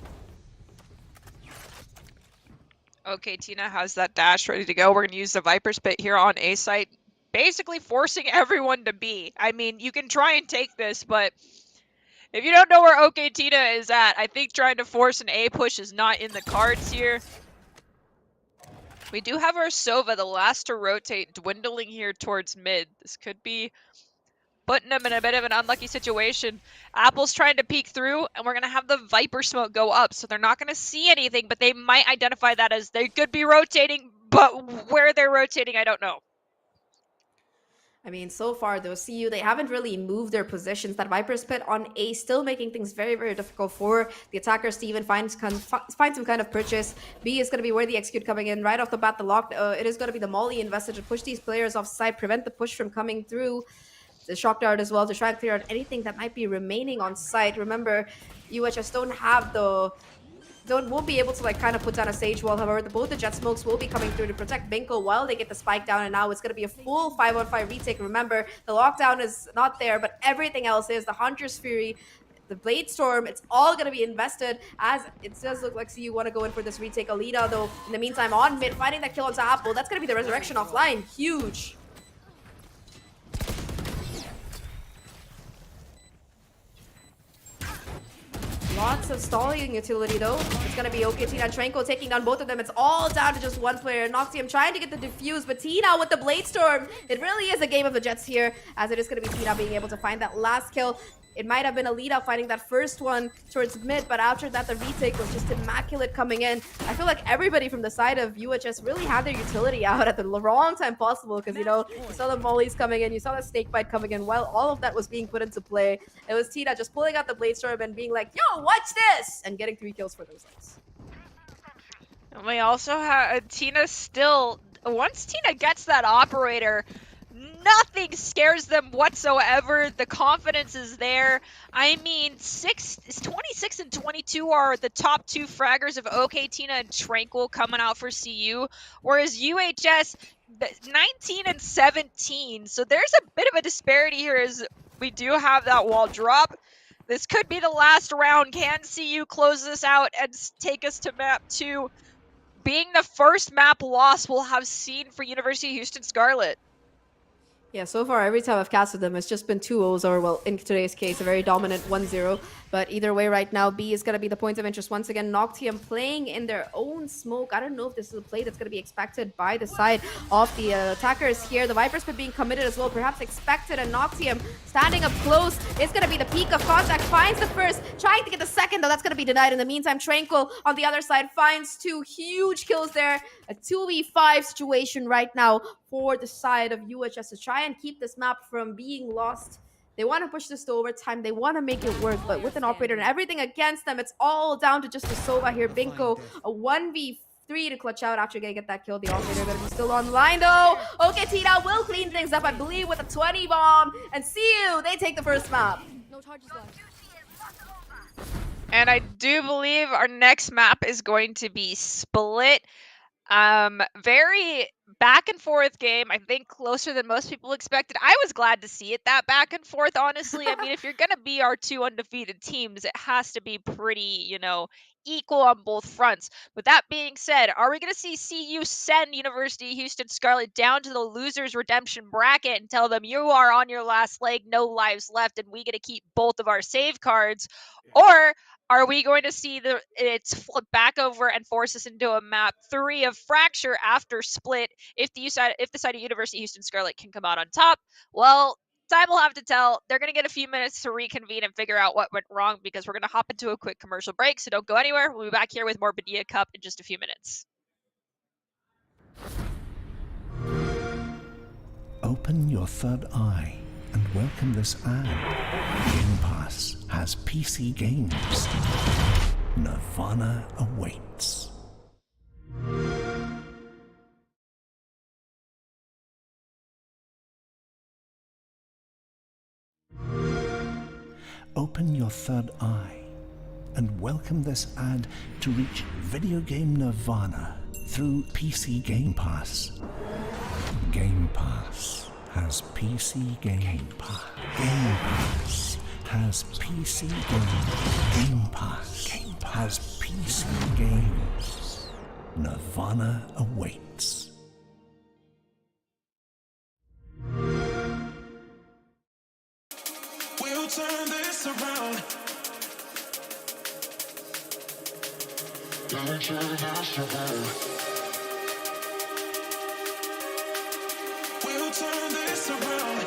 Okay, Tina has that dash ready to go. We're going to use the Viper's Pit here on A site, basically forcing everyone to B. I mean, you can try and take this, but if you don't know where OK Tina is at, I think trying to force an A push is not in the cards here. We do have our Sova, the last to rotate, dwindling here towards mid. This could be putting them in a bit of an unlucky situation. Apple's trying to peek through, and we're going to have the Viper smoke go up, so they're not going to see anything, but they might identify that as they could be rotating, but where they're rotating, I don't know. I mean, so far, though, CU, they haven't really moved their positions. That Viper's Pit on A still making things very, very difficult for the attackers to even find some kind of purchase. B is going to be where the execute coming in. Right off the bat, the lock, it is going to be the Molly invested to push these players off side, prevent the push from coming through. The shock dart as well to try and clear out anything that might be remaining on site. Remember, UHS don't have the... won't be able to like kind of put down a sage wall. However, both the jet smokes will be coming through to protect Binko while they get the spike down, and now it's going to be a full 5-on-5 retake. Remember, the lockdown is not there, but everything else is. The Hunter's Fury, the Blade Storm, it's all going to be invested, as it does look like CU want to go in for this retake. Alita, though, in the meantime, on mid, finding that kill onto Apple. That's going to be the resurrection offline. Huge. Lots of stalling utility though. It's gonna be okay. Tina and Tranquil taking down both of them. It's all down to just one player. Noxium trying to get the defuse, but Tina with the Blade Storm. It really is a game of the Jets here, as it is gonna be Tina being able to find that last kill. It might have been a lead out finding that first one towards mid, but after that, the retake was just immaculate coming in. I feel like everybody from the side of UHS really had their utility out at the wrong time possible because, you know, you saw the mollies coming in, you saw the snake bite coming in. While all of that was being put into play, it was Tina just pulling out the Blade Storm and being like, yo, watch this! And getting 3 kills for those legs. And we also have Tina still, once Tina gets that operator, nothing scares them whatsoever. The confidence is there. I mean, 26 and 22 are the top 2 fraggers of OK, Tina, and Tranquil coming out for CU, whereas UHS 19 and 17. So there's a bit of a disparity here as we do have that wall drop. This could be the last round. Can CU close this out and take us to map 2? Being the first map loss we'll have seen for University of Houston Scarlet. Yeah, so far, every time I've casted them, it's just been 2-0s, or, well, in today's case, a very dominant 1-0. But either way, right now, B is going to be the point of interest once again. Noctium playing in their own smoke. I don't know if this is a play that's going to be expected by the side of the attackers here. The Viper's been being committed as well, perhaps expected. And Noctium standing up close. It's going to be the peak of contact. Finds the first, trying to get the second, though. That's going to be denied. In the meantime, Tranquil on the other side finds 2 huge kills there. A 2v5 situation right now for the side of UHS to try and keep this map from being lost. They want to push this to overtime. They want to make it work, but with an operator and everything against them, it's all down to just the Sova here. Binko, a 1v3 to clutch out after they get that kill. The operator going to be still online though. Okay, Tina will clean things up, I believe, with a 20 bomb. And CU, they take the first map. No charges left. And I do believe our next map is going to be Split. Very back and forth game. I think closer than most people expected. I was glad to see it that back and forth, honestly. I mean, if you're going to be our 2 undefeated teams, it has to be pretty, you know, equal on both fronts. But that being said, are we going to see CU send University of Houston Scarlet down to the losers redemption bracket and tell them you are on your last leg, no lives left, and we get to keep both of our save cards? Or are we going to see it's flip back over and force us into a map 3 of Fracture after Split if the side of University of Houston Scarlet can come out on top? Well, time will have to tell. They're going to get a few minutes to reconvene and figure out what went wrong because we're going to hop into a quick commercial break, so don't go anywhere. We'll be back here with more Paidia Cup in just a few minutes. Open your third eye and welcome this ad. Game Pass has PC games. Nirvana awaits. Open your third eye and welcome this ad to reach video game nirvana through PC Game Pass. Game Pass has PC Game Pass. Game Pass has PC Games. Game Pass has PC Games. Nirvana awaits. We'll turn this around. We'll turn this around. We'll turn this around.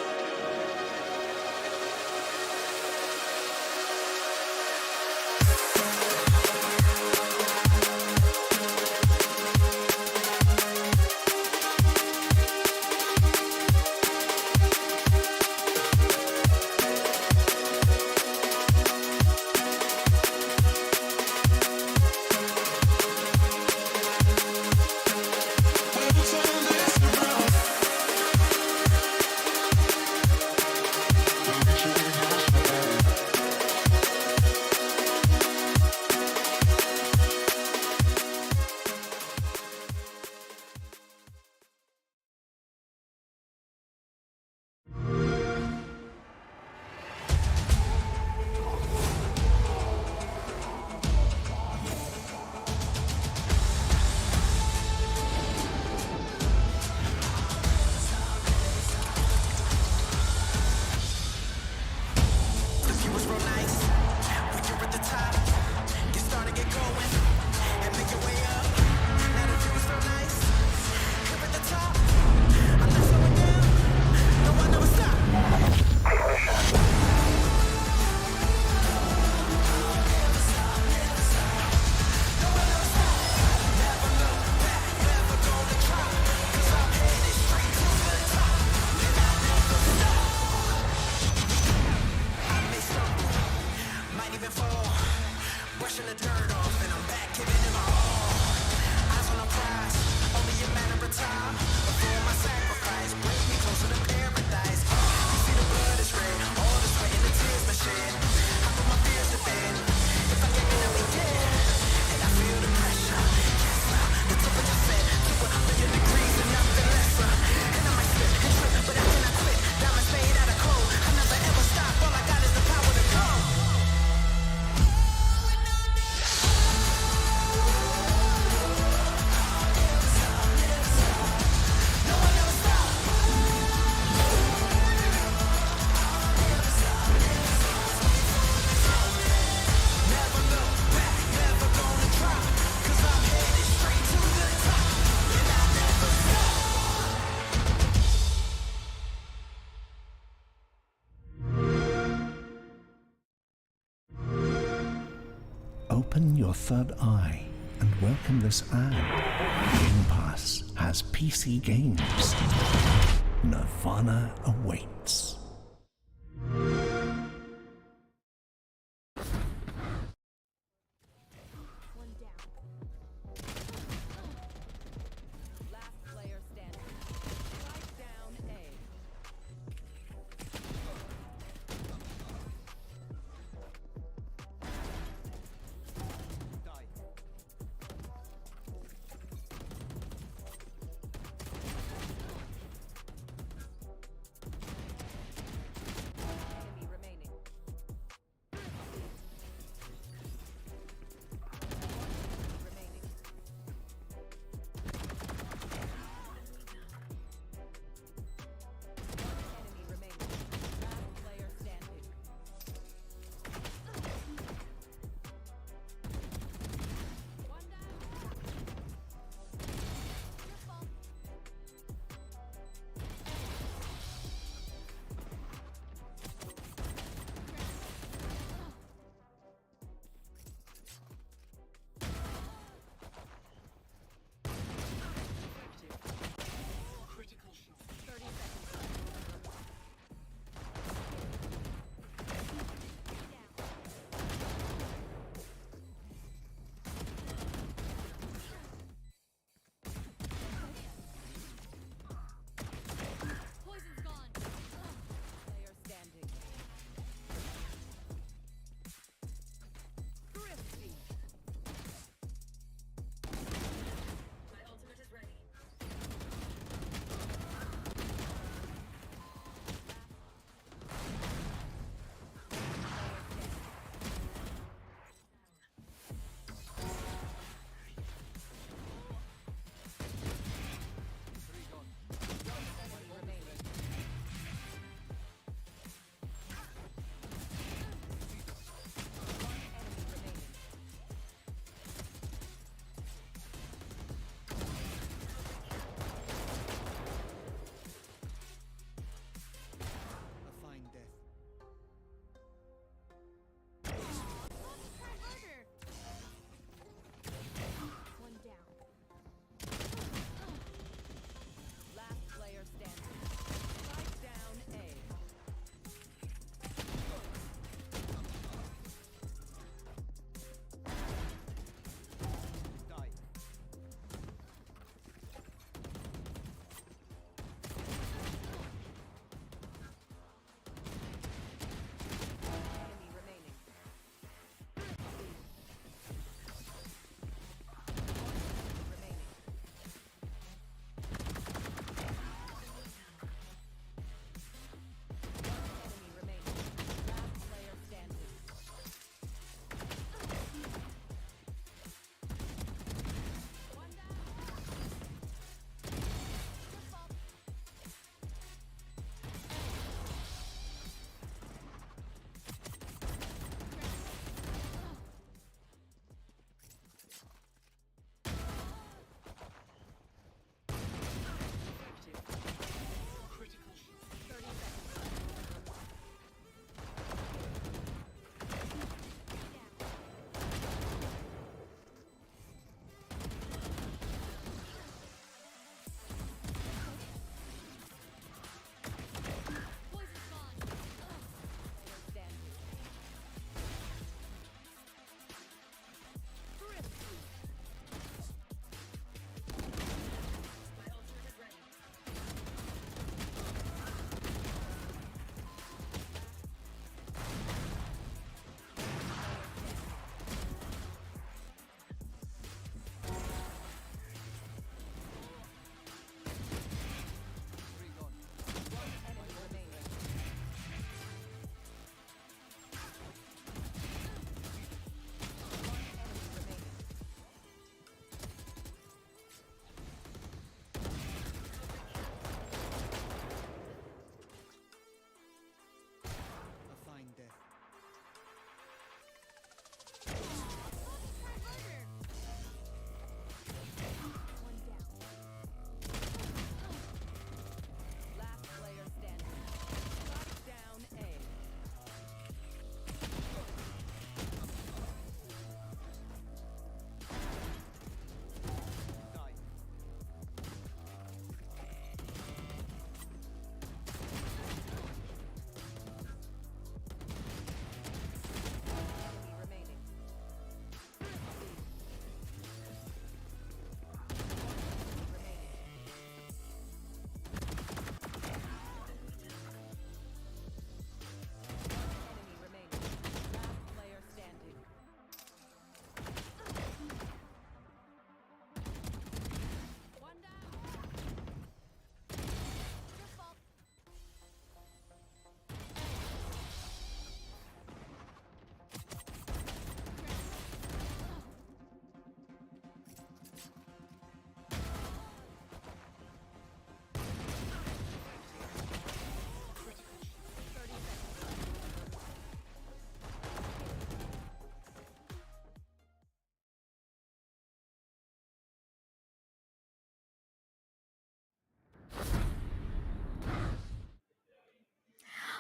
even fall. Brushing the dirt off and I'm back giving it my all. Eyes on the prize, only a matter of time. Before my sacrifice, bring me closer to paradise. You see the blood is red, all the sweat and the tears been shed. I put my fears to bed. If I gave it, I'll be dead. And I feel the pressure. Yes, sir. The temperature set to 100 degrees and nothing lesser. And I might slip and trip, but I cannot quit. Diamonds made out of cold. I never ever stop. All I got is the power to go. Open your third eye and welcome this ad. Game Pass has PC games. Nirvana awaits. Last player standing. Strike down A.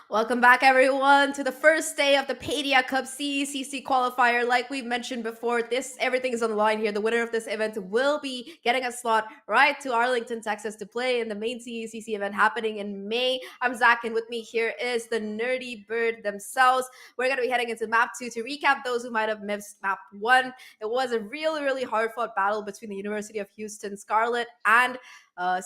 Welcome back, everyone, to the first day of the Paidia Cup CECC qualifier. Like we mentioned before, everything is on the line here. The winner of this event will be getting a slot right to Arlington, Texas, to play in the main CECC event happening in May. I'm Zach, and with me here is the Nerdy Bird themselves. We're going to be heading into Map 2 to recap those who might have missed Map 1. It was a really, really hard-fought battle between the University of Houston Scarlet and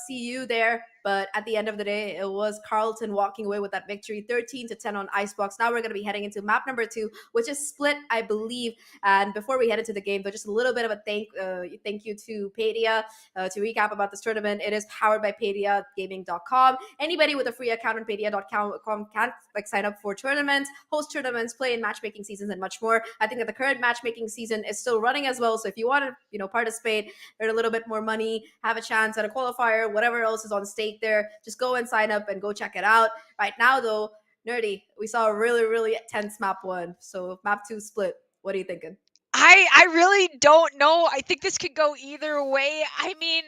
CU there, but at the end of the day, it was Carleton walking away with that victory, 13-10 on Icebox. Now we're going to be heading into map number 2, which is Split, I believe. And before we head into the game, though, just a little bit of a thank you to Paidia to recap about this tournament. It is powered by PaidiaGaming.com. Anybody with a free account on Paidia.com can sign up for tournaments, host tournaments, play in matchmaking seasons, and much more. I think that the current matchmaking season is still running as well. So if you want to, participate, earn a little bit more money, have a chance at a qualifier, whatever else is on stake there, just go and sign up and go check it out. Right now, though, Nerdy, we saw a really, really tense map 1. So map 2 Split. What are you thinking? I really don't know. I think this could go either way. I mean,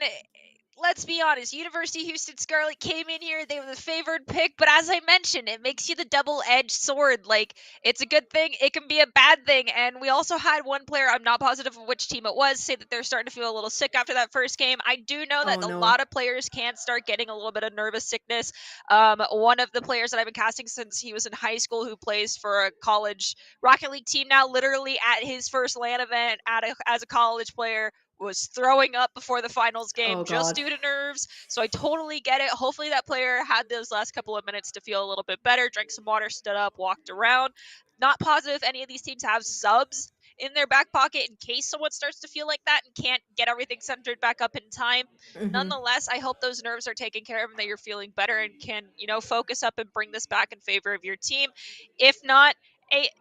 let's be honest, University of Houston Scarlet came in here, they were the favored pick, but as I mentioned, it makes you the double-edged sword. Like, it's a good thing, it can be a bad thing, and we also had one player, I'm not positive of which team it was, say that they're starting to feel a little sick after that first game. I do know that a lot of players can start getting a little bit of nervous sickness. One of the players that I've been casting since he was in high school, who plays for a college Rocket League team now, literally at his first LAN event as a college player, was throwing up before the finals game just due to nerves. So I totally get it. Hopefully that player had those last couple of minutes to feel a little bit better, drank some water, stood up, walked around. Not positive if any of these teams have subs in their back pocket in case someone starts to feel like that and can't get everything centered back up in time. Nonetheless, I hope those nerves are taken care of and that you're feeling better and can, focus up and bring this back in favor of your team. If not,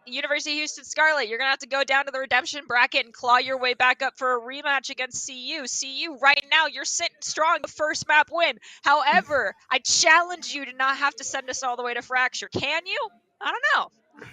University of Houston Scarlet, you're going to have to go down to the redemption bracket and claw your way back up for a rematch against CU. CU, right now, you're sitting strong, the first map win. However, I challenge you to not have to send us all the way to Fracture. Can you? I don't know.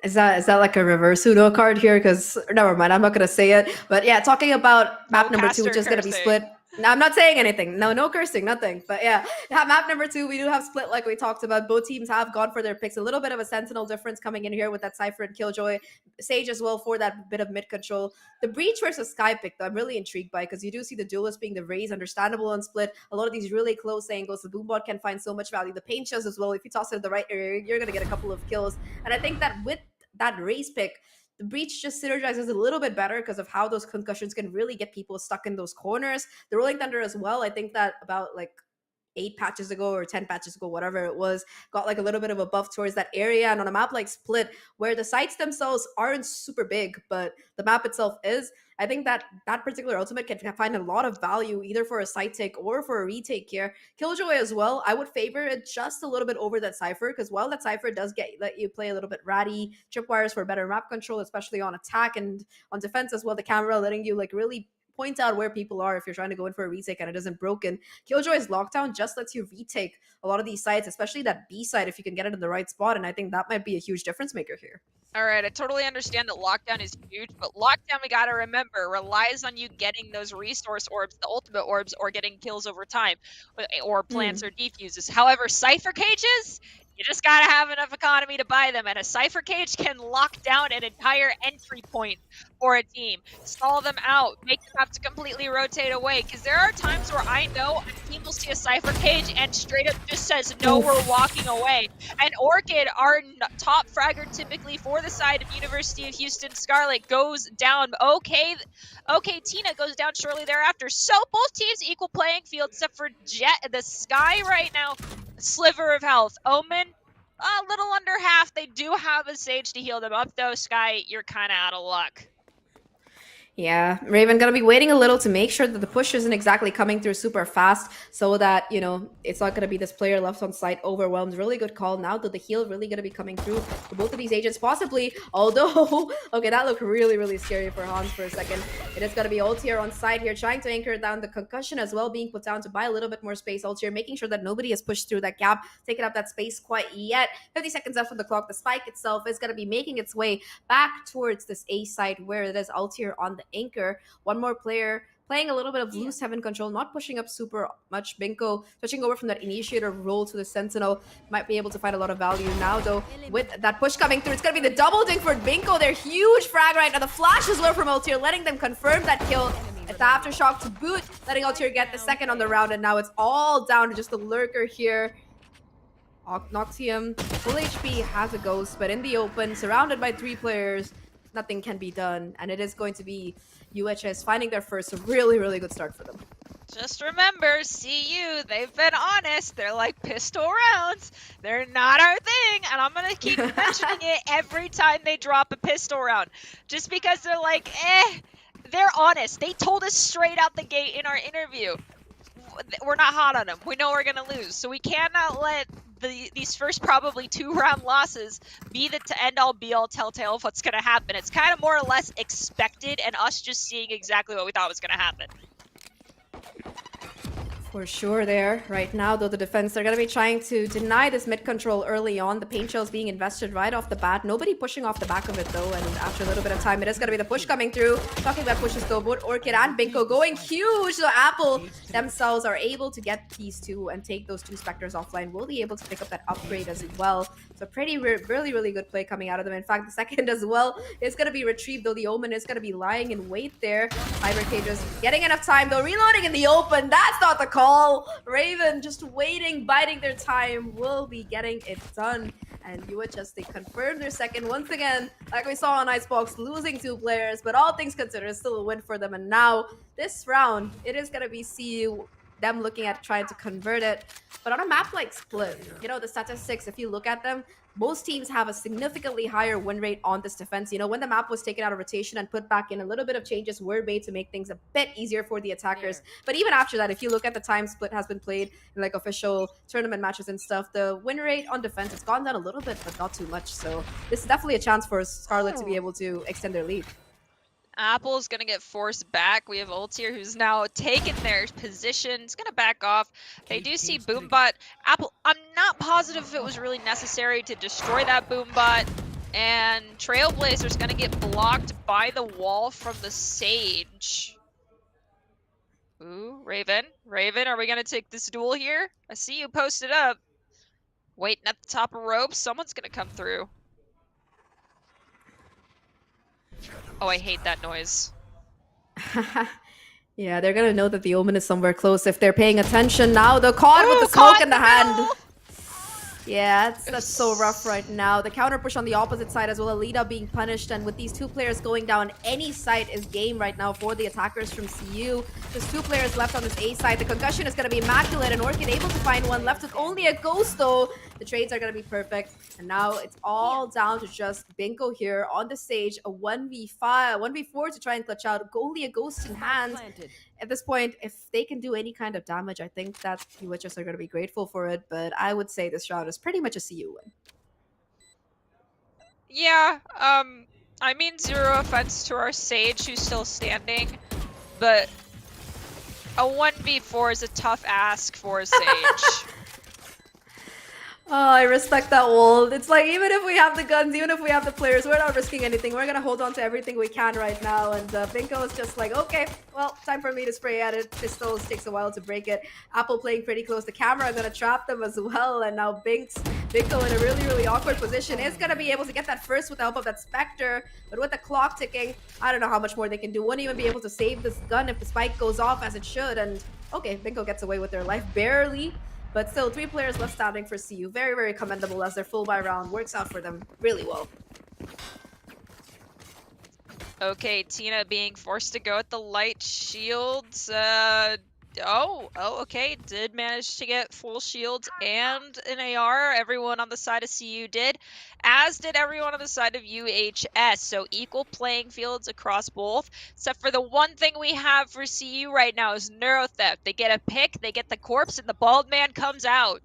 Is that like a reverse Uno card here? Because never mind, I'm not gonna say it. But yeah, talking about map number 2, which is gonna be Split. No, I'm not saying anything. No cursing, nothing. But yeah, map number 2, we do have Split, like we talked about. Both teams have gone for their picks. A little bit of a Sentinel difference coming in here with that Cypher and Killjoy. Sage as well for that bit of mid control. The Breach versus Sky pick, though, I'm really intrigued by, because you do see the duelist being the Raze, understandable on Split. A lot of these really close angles. The Boombot can find so much value. The Paint Shells as well. If you toss it in the right area, you're going to get a couple of kills. And I think that with that Raze pick, the Breach just synergizes a little bit better because of how those concussions can really get people stuck in those corners. The Rolling Thunder as well, I think that about 8 patches ago or 10 patches ago, whatever it was, got a little bit of a buff towards that area. And on a map like Split, where the sites themselves aren't super big, but the map itself is, I think that that particular ultimate can find a lot of value either for a site take or for a retake here. Killjoy as well, I would favor it just a little bit over that Cypher, because while that Cypher does let you play a little bit ratty, tripwires for better map control, especially on attack and on defense as well, the camera letting you really point out where people are if you're trying to go in for a retake and it isn't broken. Killjoy's lockdown just lets you retake a lot of these sites, especially that B side if you can get it in the right spot, and I think that might be a huge difference maker here. All right, I totally understand that lockdown is huge, but lockdown, we gotta remember, relies on you getting those resource orbs, the ultimate orbs, or getting kills over time, or plants or defuses. However, Cypher cages, you just gotta have enough economy to buy them, and a Cypher cage can lock down an entire entry point for a team, stall them out, make them have to completely rotate away, because there are times where I know a team will see a Cypher cage and straight up just says, no, we're walking away. And Orchid, our top fragger typically for the side of University of Houston Scarlet, goes down. Okay, Tina goes down shortly thereafter. So both teams equal playing field, except for the Sky right now, sliver of health. Omen, a little under half. They do have a Sage to heal them up, though. Sky, you're kind of out of luck. Yeah, Raven gonna be waiting a little to make sure that the push isn't exactly coming through super fast, so that, it's not gonna be this player left on site overwhelmed. Really good call. Now that the heal really gonna be coming through for both of these agents, possibly, although, okay, that looked really, really scary for Hans for a second. It is gonna be Altier on side here, trying to anchor down the concussion as well, being put down to buy a little bit more space. Altier making sure that nobody has pushed through that gap, taking up that space quite yet. 50 seconds left on the clock. The spike itself is gonna be making its way back towards this A side, where it is Altier on the anchor. One more player playing a little bit of loose heaven control, not pushing up super much. Binko switching over from that initiator role to the sentinel might be able to find a lot of value now, though. With that push coming through, it's gonna be the double ding for Binko. They're huge frag right now. The flash as well from Altier, letting them confirm that kill. It's the aftershock to boot, letting Altier get the second on the round, and now it's all down to just the lurker here. Noxium, full HP, has a ghost, but in the open, surrounded by 3 players, nothing can be done. And it is going to be UHS finding their first really, really good start for them. Just remember, CU, they've been honest. They're like pistol rounds. They're not our thing. And I'm going to keep mentioning it every time they drop a pistol round. Just because they're like, they're honest. They told us straight out the gate in our interview. We're not hot on them. We know we're going to lose. So we cannot let these first probably 2-round losses be the end-all be-all telltale of what's going to happen. It's kind of more or less expected and us just seeing exactly what we thought was going to happen. For sure there. Right now, though, the defense, they're going to be trying to deny this mid control early on. The paint shells being invested right off the bat. Nobody pushing off the back of it, though. And after a little bit of time, it is going to be the push coming through. Talking about pushes, though, both Orchid and Binko going huge. So Apple themselves are able to get these two and take those 2 Spectres offline. Will be able to pick up that upgrade as well. So pretty, really, really good play coming out of them. In fact, the second as well is going to be retrieved, though the Omen is going to be lying in wait there. Cyber Cages getting enough time, though. Reloading in the open. That's not the call. Raven just waiting, biding their time, will be getting it done. And UHS, they confirmed their second once again, like we saw on Icebox, losing 2 players, but all things considered, it's still a win for them. And now, this round, it is going to be CU, them looking at trying to convert it. But on a map like Split, you know, the statistics, if you look at them, most teams have a significantly higher win rate on this defense. You know, when the map was taken out of rotation and put back in, a little bit of changes were made to make things a bit easier for the attackers. But even after that, if you look at the time Split has been played in like official tournament matches and stuff, the win rate on defense has gone down a little bit, but not too much. So this is definitely a chance for Scarlet to be able to extend their lead. Apple's going to get forced back. We have Altier who's now taken their position. It's going to back off. They do see Boombot. Apple, I'm not positive if it was really necessary to destroy that Boombot. And Trailblazer's going to get blocked by the wall from the Sage. Ooh, Raven. Raven, are we going to take this duel here? I see you posted up. Waiting at the top of ropes. Someone's going to come through. Oh, I hate that noise. Yeah, they're gonna know that the Omen is somewhere close if they're paying attention now. The caught with the smoke in the hand. Yeah, that's so rough right now. The counter push on the opposite side as well. Alita being punished, and with these 2 players going down, any site is game right now for the attackers from CU. There's 2 players left on this A side. The concussion is going to be immaculate, and Orchid able to find one left with only a ghost, though. The trades are going to be perfect, and now it's all down to just Binko here on the stage. A 1v5, 1v4 to try and clutch out. Only a ghost in hand. At this point, if they can do any kind of damage, I think that UHS are going to be grateful for it. But I would say this round is pretty much a CU win. Yeah, I mean, zero offense to our Sage who's still standing, but a 1v4 is a tough ask for a Sage. Oh, I respect that, Wold. It's like, even if we have the guns, even if we have the players, we're not risking anything. We're going to hold on to everything we can right now. And Binko is just like, okay, well, time for me to spray at it. Pistols takes a while to break it. Apple playing pretty close. The camera going to trap them as well. And now Binko in a really, really awkward position is going to be able to get that first with the help of that Spectre. But with the clock ticking, I don't know how much more they can do. Won't even be able to save this gun if the spike goes off as it should. And okay, Binko gets away with their life barely. But still, 3 players left standing for CU. Very, very commendable as their full buy round works out for them really well. Okay, Tina being forced to go at the light shields. Okay. Did manage to get full shields and an AR. Everyone on the side of CU did, as did everyone on the side of UHS. So equal playing fields across both, except for the one thing we have for CU right now is Neuro Theft. They get a pick, they get the corpse, and the bald man comes out.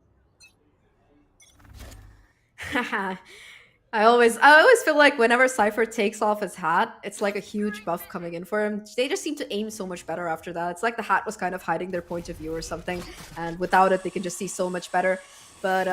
I always feel like whenever Cypher takes off his hat, it's like a huge buff coming in for him. They just seem to aim so much better after that. It's like the hat was kind of hiding their point of view or something, and without it, they can just see so much better. But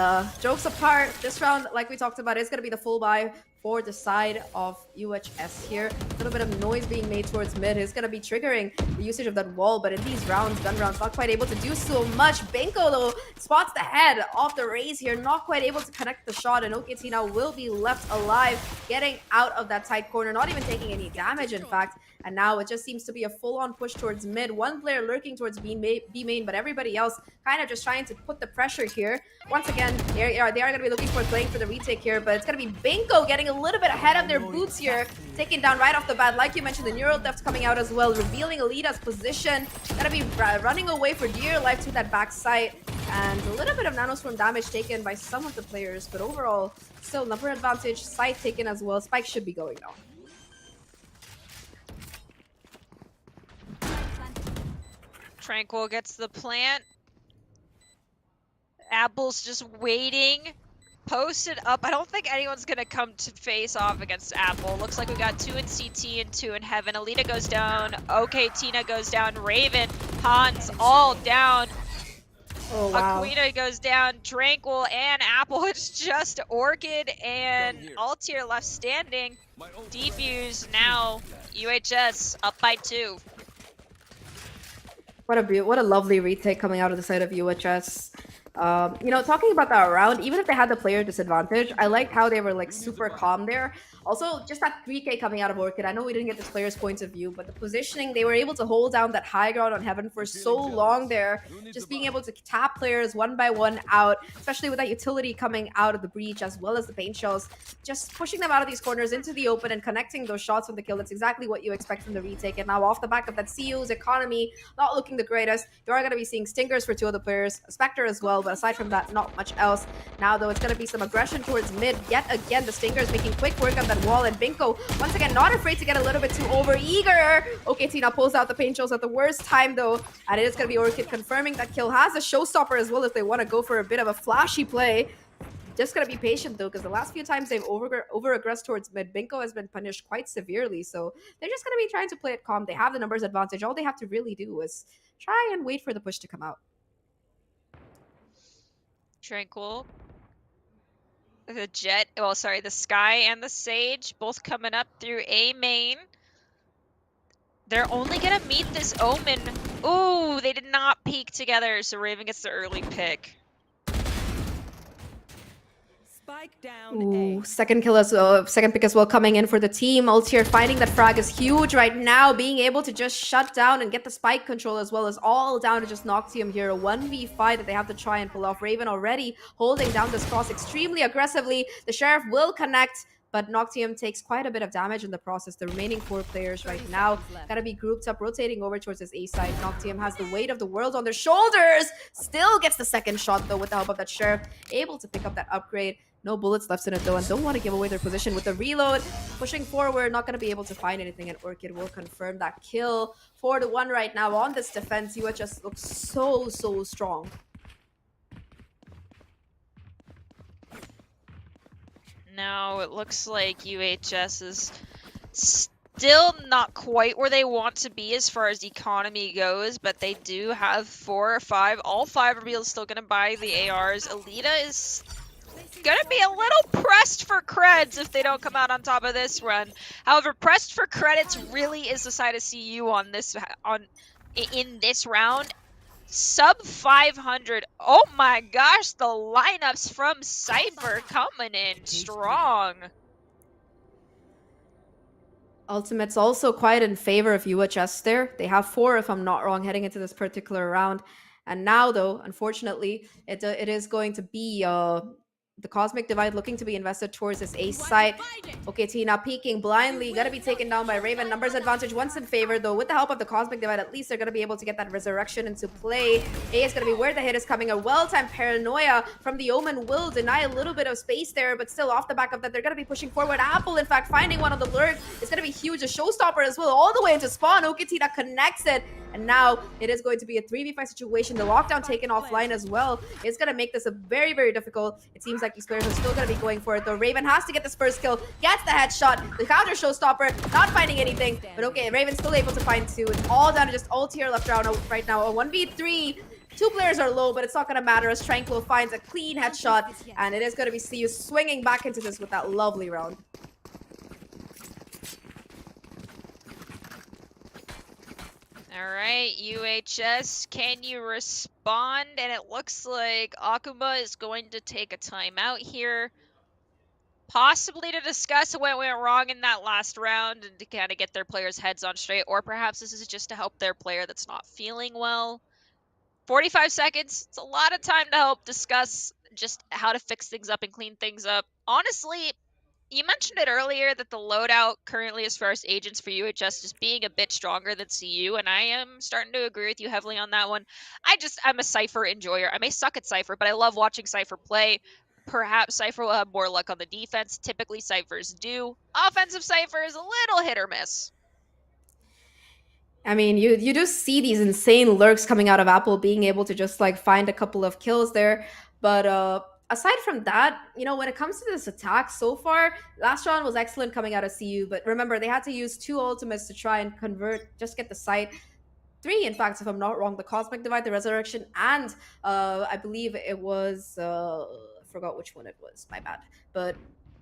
jokes apart, this round, like we talked about, is going to be the full buy for the side of UHS here. A little bit of noise being made towards mid is going to be triggering the usage of that wall, but in these rounds, gun rounds, not quite able to do so much. Benko, though, spots the head off the raise here, not quite able to connect the shot, and OKT now will be left alive, getting out of that tight corner, not even taking any damage, in fact. And now it just seems to be a full-on push towards mid. One player lurking towards B main, but everybody else kind of just trying to put the pressure here. Once again, they are going to be looking for playing for the retake here, but it's going to be Benko getting a little bit ahead of their boots here, taken down right off the bat. Like you mentioned, the neural theft coming out as well, revealing Alita's position. Going to be running away for dear life to that back site, and a little bit of nanoswarm damage taken by some of the players, but overall, still number advantage, site taken as well. Spike should be going down. Tranquil gets the plant. Apple's just waiting. Posted up. I don't think anyone's going to come to face off against Apple. Looks like we got 2 in CT and 2 in Heaven. Alita goes down. Okay, Tina goes down. Raven, Hans, all down. Oh, wow. Aquina goes down. Tranquil and Apple. It's just Orchid and Altier left standing. Defuse now. UHS up by 2. What a lovely retake coming out of the side of UHS. You know, talking about that round, even if they had the player disadvantage, I liked how they were like super calm there. Also, just that 3K coming out of Orchid. I know we didn't get this player's points of view, but the positioning, they were able to hold down that high ground on Heaven for so long there. Just being able to tap players one by one out, especially with that utility coming out of the breach as well as the paint shells. Just pushing them out of these corners into the open and connecting those shots from the kill. That's exactly what you expect from the retake. And now off the back of that, CU's economy not looking the greatest. You are going to be seeing stingers for 2 of the players, Spectre as well, but aside from that, not much else. Now, though, it's going to be some aggression towards mid. Yet again, the stingers making quick work of that wall, and Benko, once again, not afraid to get a little bit too over-eager. Okay, Tina pulls out the paint shells at the worst time, though, and it is going to be Orchid confirming that kill. Has a showstopper as well if they want to go for a bit of a flashy play. Just going to be patient, though, because the last few times they've over-aggressed towards mid, Benko has been punished quite severely, so they're just going to be trying to play it calm. They have the numbers advantage. All they have to really do is try and wait for the push to come out. Tranquil. The Jet, well, sorry, the Sky and the Sage both coming up through A main. They're only gonna meet this Omen. Ooh, they did not peek together, so Raven gets the early pick. Spike down Ooh, A. second pick as well coming in for the team. Altier finding that frag is huge right now, being able to just shut down and get the spike control as well as all down to just Noctium here. A 1v5 that they have to try and pull off. Raven already holding down this cross extremely aggressively. The Sheriff will connect, but Noctium takes quite a bit of damage in the process. The remaining 4 players right now gotta be grouped up, rotating over towards this A side. Noctium has the weight of the world on their shoulders. Still gets the second shot, though, with the help of that Sheriff. Able to pick up that upgrade. No bullets left in it, though, and don't want to give away their position with the reload. Pushing forward, not going to be able to find anything, and Orchid will confirm that kill. 4-1 right now on this defense. UHS looks so strong. Now it looks like UHS is still not quite where they want to be as far as economy goes, but they do have 4 or 5. All 5 are still going to buy the ARs. Alita is gonna be a little pressed for creds if they don't come out on top of this run. However, pressed for credits really is the side of CU in this round. Sub 500. Oh my gosh, the lineups from Cypher coming in strong. Ultimate's also quite in favor of UHS there. They have 4, if I'm not wrong, heading into this particular round. And now, though, unfortunately, it is going to be the Cosmic Divide looking to be invested towards this ace side. Okay, Tina peeking blindly. Gotta be taken down by Raven. Numbers advantage once in favor, though. With the help of the Cosmic Divide, at least they're gonna be able to get that resurrection into play. A is gonna be where the hit is coming. A well-timed paranoia from the Omen will deny a little bit of space there, but still off the back of that, they're gonna be pushing forward. Apple, in fact, finding one on the lurk. It's gonna be huge. A showstopper as well, all the way into spawn. Okay, Tina connects it. And now it is going to be a 3v5 situation. The lockdown taken offline as well. It's going to make this a very difficult. It seems like these players are still going to be going for it, though. Raven has to get this first kill, gets the headshot. The counter showstopper, not finding anything. But okay, Raven's still able to find 2. It's all down to just Altier left around right now. A 1v3. 2 players are low, but it's not going to matter as Tranquil finds a clean headshot. And it is going to be CU swinging back into this with that lovely round. All right, UHS, can you respond? And it looks like Akuma is going to take a timeout here, possibly to discuss what went wrong in that last round and to kind of get their players' heads on straight, or perhaps this is just to help their player that's not feeling well. 45 seconds, it's a lot of time to help discuss just how to fix things up and clean things up. Honestly, you mentioned it earlier that the loadout currently as far as agents for UHS is being a bit stronger than CU, and I am starting to agree with you heavily on that one. I'm a Cypher enjoyer. I may suck at Cypher, but I love watching Cypher play. Perhaps Cypher will have more luck on the defense. Typically, Cyphers do. Offensive Cypher is a little hit or miss. I mean, you do see these insane lurks coming out of Apple, being able to just like find a couple of kills there. But aside from that, when it comes to this attack so far, last round was excellent coming out of CU. But remember, they had to use 2 ultimates to try and convert, just get the site. 3, in fact, if I'm not wrong, the Cosmic Divide, the Resurrection, and I believe it was, I forgot which one it was, my bad. But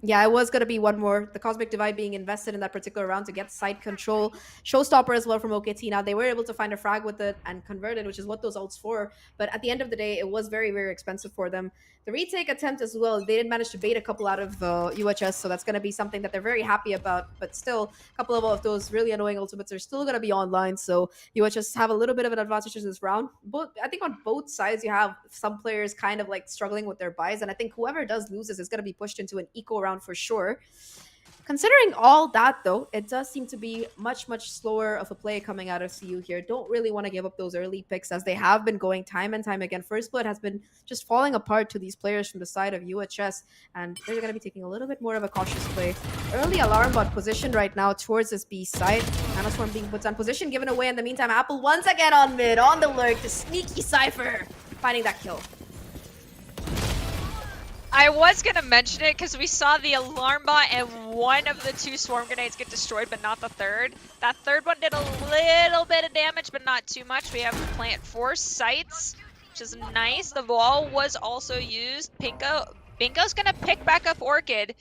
yeah, it was going to be one more. The Cosmic Divide being invested in that particular round to get site control. Showstopper as well from OKT. Now, they were able to find a frag with it and convert it, which is what those ults for. But at the end of the day, it was very, very expensive for them. The retake attempt as well, they did manage to bait a couple out of UHS, so that's going to be something that they're very happy about. But still, a couple of those really annoying ultimates are still going to be online, so UHS have a little bit of an advantage in this round. But I think on both sides, you have some players kind of like struggling with their buys, and I think whoever does loses is going to be pushed into an eco round for sure. Considering all that, though, it does seem to be much, much slower of a play coming out of CU here. Don't really want to give up those early picks as they have been going time and time again. First Blood has been just falling apart to these players from the side of UHS, and they're going to be taking a little bit more of a cautious play. Early alarm bot positioned right now towards this B side. Nanoswarm being put on position, given away. In the meantime, Apple once again on mid, on the lurk, the sneaky Cypher, finding that kill. I was going to mention it because we saw the alarm bot and one of the 2 swarm grenades get destroyed, but not the third. That third one did a little bit of damage, but not too much. We have plant 4 sites, which is nice. The wall was also used. Bingo's going to pick back up Orchid.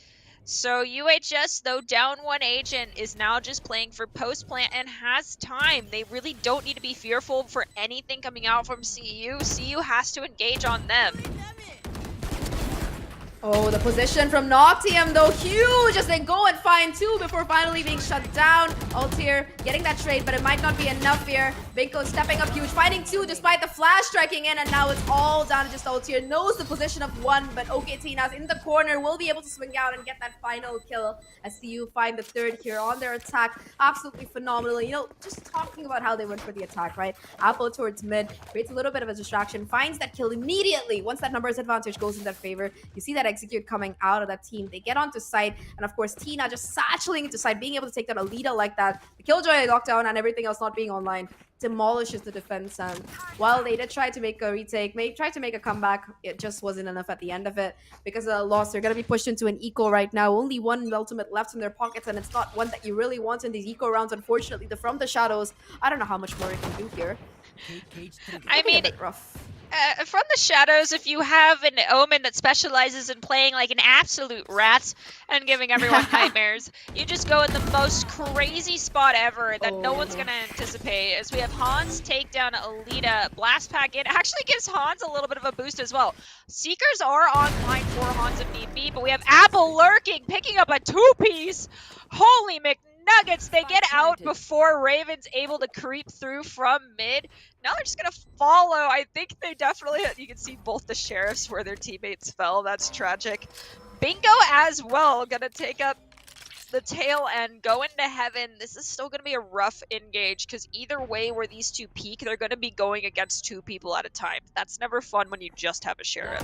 So UHS, though down 1 agent, is now just playing for post-plant and has time. They really don't need to be fearful for anything coming out from CU. CU has to engage on them. Oh, the position from Noctium, though, huge as they go and find 2 before finally being shut down. Altair getting that trade, but it might not be enough here. Binko stepping up huge, finding 2 despite the flash striking in, and now it's all down to just Altair. Knows the position of 1, but OKT now's in the corner, will be able to swing out and get that final kill as CU find the 3rd here on their attack. Absolutely phenomenal. Just talking about how they went for the attack, right? Apple towards mid, creates a little bit of a distraction, finds that kill immediately. Once that numbers advantage goes in their favor, you see that execute coming out of that team. They get onto site, and of course, Tina just satcheling into site, being able to take down Alita like that. The Killjoy lockdown and everything else not being online demolishes the defense. And while they did try to make a retake, try to make a comeback, it just wasn't enough at the end of it. Because of the loss, they're going to be pushed into an eco right now. Only 1 ultimate left in their pockets, and it's not one that you really want in these eco rounds, unfortunately. The From the Shadows, I don't know how much more it can do here. I mean, a bit rough. From the Shadows, if you have an Omen that specializes in playing like an absolute rat and giving everyone nightmares, you just go in the most crazy spot ever that no one's going to anticipate. As we have Hans take down Alita, Blast Pack, it actually gives Hans a little bit of a boost as well. Seekers are online for Hans if need be, but we have Apple lurking, picking up a 2-piece. Holy McNuggets, they get out before Raven's able to creep through from mid. Now they're just going to follow. I think they definitely, you can see both the sheriffs where their teammates fell. That's tragic. Bingo as well, going to take up the tail and go into heaven. This is still going to be a rough engage because either way where these 2 peak, they're going to be going against 2 people at a time. That's never fun when you just have a sheriff.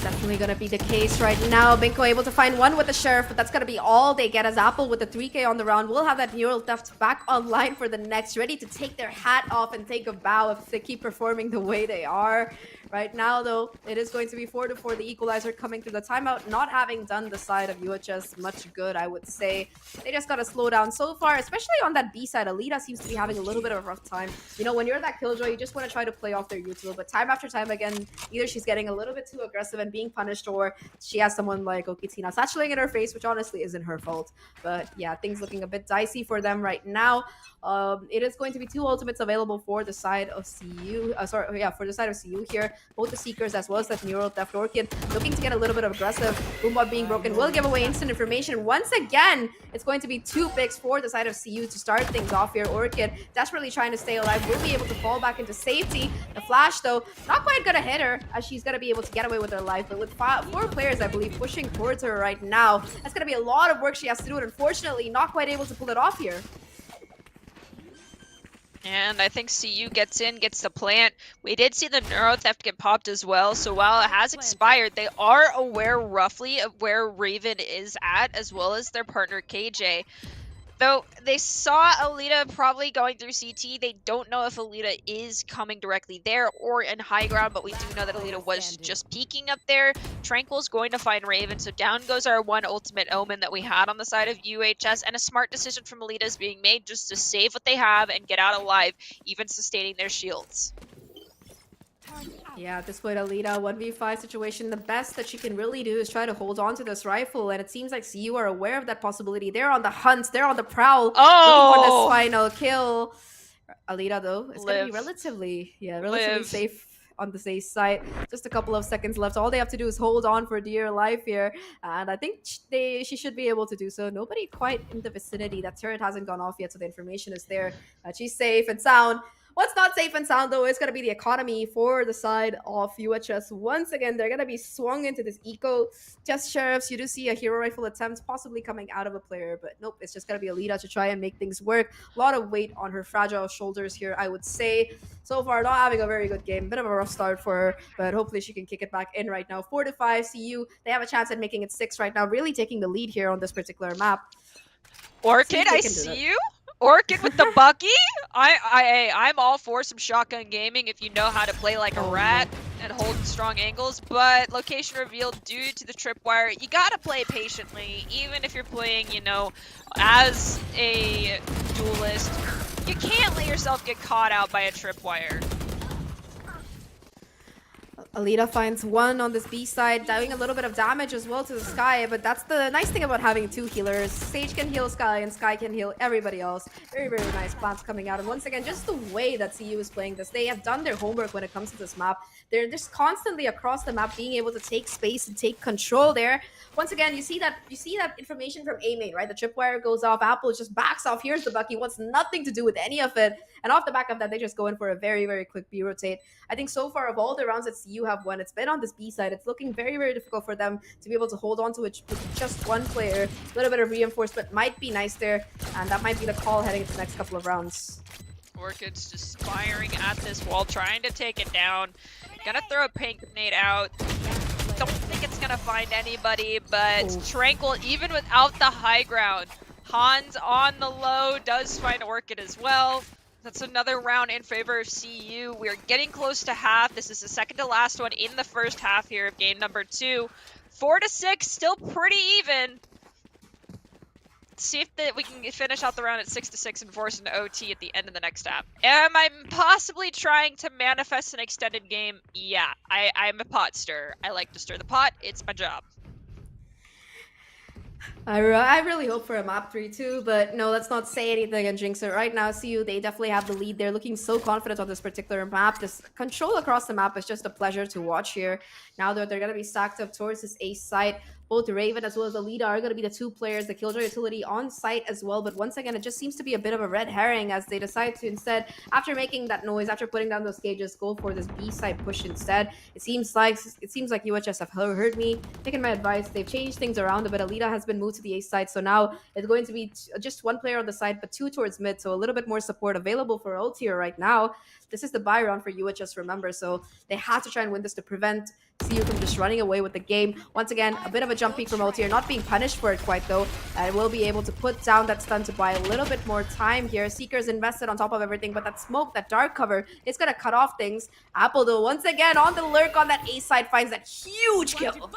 Definitely going to be the case right now. Binko able to find 1 with the Sheriff, but that's going to be all they get as Apple with the 3K on the round. We'll have that Neural Theft back online for the next, ready to take their hat off and take a bow if they keep performing the way they are. Right now, though, it is going to be 4-4. The equalizer coming through the timeout, not having done the side of UHS much good, I would say. They just got to slow down so far, especially on that B side. Alita seems to be having a little bit of a rough time. You know, when you're that killjoy, you just want to try to play off their util, but time after time again, either she's getting a little bit too aggressive and being punished, or she has someone like Okitina satcheling in her face, which honestly isn't her fault. But yeah, things looking a bit dicey for them right now. It is going to be 2 ultimates available for the side of CU. For the side of CU here. Both the Seekers as well as that Neural Theft Orchid looking to get a little bit of aggressive. Boombot being broken will give away instant information. Once again, it's going to be 2 picks for the side of CU to start things off here. Orchid desperately trying to stay alive, will be able to fall back into safety. The flash, though, not quite gonna hit her, as she's gonna be able to get away with her life. But with 4 players, I believe, pushing towards her right now, that's gonna be a lot of work she has to do, and unfortunately, not quite able to pull it off here. And I think CU gets the plant. We did see the Neuro Theft get popped as well, so while it has expired, they are aware roughly of where Raven is at, as well as their partner KJ. Though they saw Alita probably going through CT, they don't know if Alita is coming directly there or in high ground, but we do know that Alita was just peeking up there. Tranquil's going to find Raven, so down goes our one ultimate omen that we had on the side of UHS, and a smart decision from Alita is being made just to save what they have and get out alive, even sustaining their shields. Yeah, at this point, Alita, 1v5 situation, the best that she can really do is try to hold on to this rifle, and it seems like CU are aware of that possibility. They're on the hunt, they're on the prowl, looking for this final kill. Alita, though, is going to be relatively safe on the safe side. Just a couple of seconds left. All they have to do is hold on for dear life here, and I think she should be able to do so. Nobody quite in the vicinity. That turret hasn't gone off yet, so the information is there. She's safe and sound. What's not safe and sound, though, is going to be the economy for the side of UHS. Once again, they're going to be swung into this eco. Just sheriffs, you do see a hero rifle attempt possibly coming out of a player, but nope, it's just going to be Alita to try and make things work. A lot of weight on her fragile shoulders here, I would say. So far, not having a very good game. Bit of a rough start for her, but hopefully she can kick it back in right now. 4-5 CU. They have a chance at making it 6 right now, really taking the lead here on this particular map. Orchid, I see you. Orchid with the Bucky. I'm all for some shotgun gaming if you know how to play like a rat and hold strong angles, but location revealed due to the tripwire. You gotta play patiently, even if you're playing, you know, as a duelist. You can't let yourself get caught out by a tripwire. Alita finds 1 on this B side, doing a little bit of damage as well to the Sky, but that's the nice thing about having 2 healers. Sage can heal Sky, and Sky can heal everybody else. Very, very nice plants coming out. And once again, just the way that CU is playing this, they have done their homework when it comes to this map. They're just constantly across the map being able to take space and take control there. Once again, you see that information from A main, right? The tripwire goes off, Apple just backs off. Here's the Bucky, wants nothing to do with any of it. And off the back of that, they just go in for a very, very quick B rotate. I think so far of all the rounds that CU have won, it's been on this B side. It's looking very, very difficult for them to be able to hold on to it with just 1 player. A little bit of reinforcement might be nice there, and that might be the call heading into the next couple of rounds. Orchid's just firing at this wall, trying to take it down. Gonna throw a pink nade out. Don't think it's gonna find anybody, but Tranquil, even without the high ground, Hans on the low does find Orchid as well. That's another round in favor of CU. We're getting close to half. This is the second to last one in the first half here of game number 2. 4-6, still pretty even. See if we can finish out the round at 6-6 and force an OT at the end of the next half. Am I possibly trying to manifest an extended game? Yeah, I'm a pot stirrer. I like to stir the pot. It's my job. I really hope for a map 3-2, but no, let's not say anything and jinx it. Right now, CU, they definitely have the lead. They're looking so confident on this particular map. This control across the map is just a pleasure to watch here. Now that they're going to be stacked up towards this ace site, both Raven as well as Alita are going to be the 2 players, the Killjoy utility on site as well. But once again, it just seems to be a bit of a red herring as they decide to instead, after making that noise, after putting down those cages, go for this B side push instead. It seems like UHS have heard me, taken my advice. They've changed things around a bit. Alita has been moved to the A side, so now it's going to be just 1 player on the side, but 2 towards mid, so a little bit more support available for ult here right now. This is the buy round for UHS, remember, so they have to try and win this to prevent CU from just running away with the game. Once again, a bit of a jump peek from Altier, not being punished for it quite though. And will be able to put down that stun to buy a little bit more time here. Seeker's invested on top of everything, but that smoke, that dark cover, is gonna cut off things. Apple though, once again on the lurk on that A side, finds that huge kill.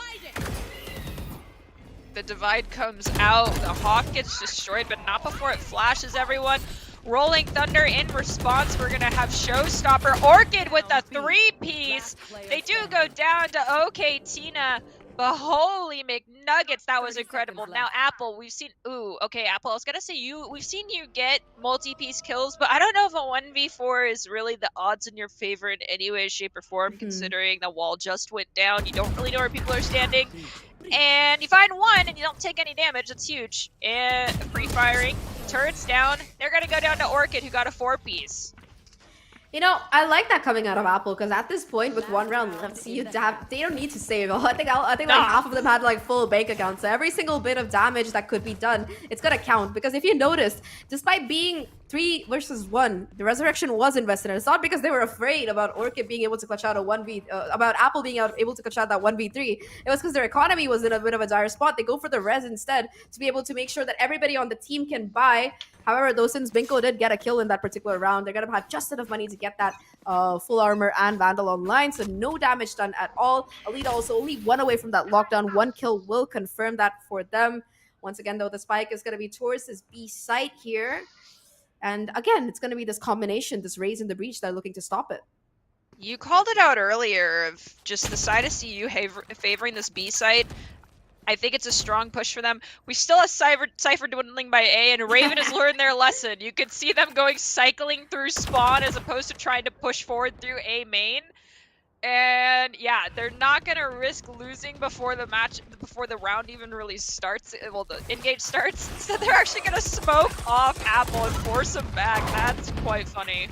The divide comes out, the Hawk gets destroyed, but not before it flashes everyone. Rolling Thunder in response, we're gonna have Showstopper. Orchid with a 3-piece. They do go down to OK Tina, but holy McNuggets, that was incredible. Now Apple, we've seen, okay Apple, I was gonna say we've seen you get multi-piece kills, but I don't know if a 1v4 is really the odds in your favor in any way, shape, or form, considering the wall just went down. You don't really know where people are standing. And you find one and you don't take any damage. That's huge. And pre-firing, turrets down. They're gonna go down to Orchid, who got a 4-piece. You know, I like that coming out of Apple because at this point, with 1 round left, they don't need to save. I think like half of them had like full bank accounts. So every single bit of damage that could be done, it's gonna count. Because if you noticed, despite being 3 versus 1, the Resurrection was invested in. It's not because they were afraid about Orchid being able to clutch out a 1v, about Apple being able to clutch out that 1v3. It was because their economy was in a bit of a dire spot. They go for the res instead to be able to make sure that everybody on the team can buy. However, though, since Binko did get a kill in that particular round, they're gonna have just enough money to get that full armor and Vandal online, so no damage done at all. Alita also only 1 away from that lockdown. 1 kill will confirm that for them. Once again, though, the spike is gonna be towards this B site here. And again, it's gonna be this combination, this raise in the breach that are looking to stop it. You called it out earlier of just the side of CU favoring this B site. I think it's a strong push for them. We still have Cypher dwindling by A, and Raven has learned their lesson. You could see them cycling through spawn as opposed to trying to push forward through A main. And yeah, they're not gonna risk losing before the round even really starts. Well, the engage starts. So they're actually gonna smoke off Apple and force him back. That's quite funny.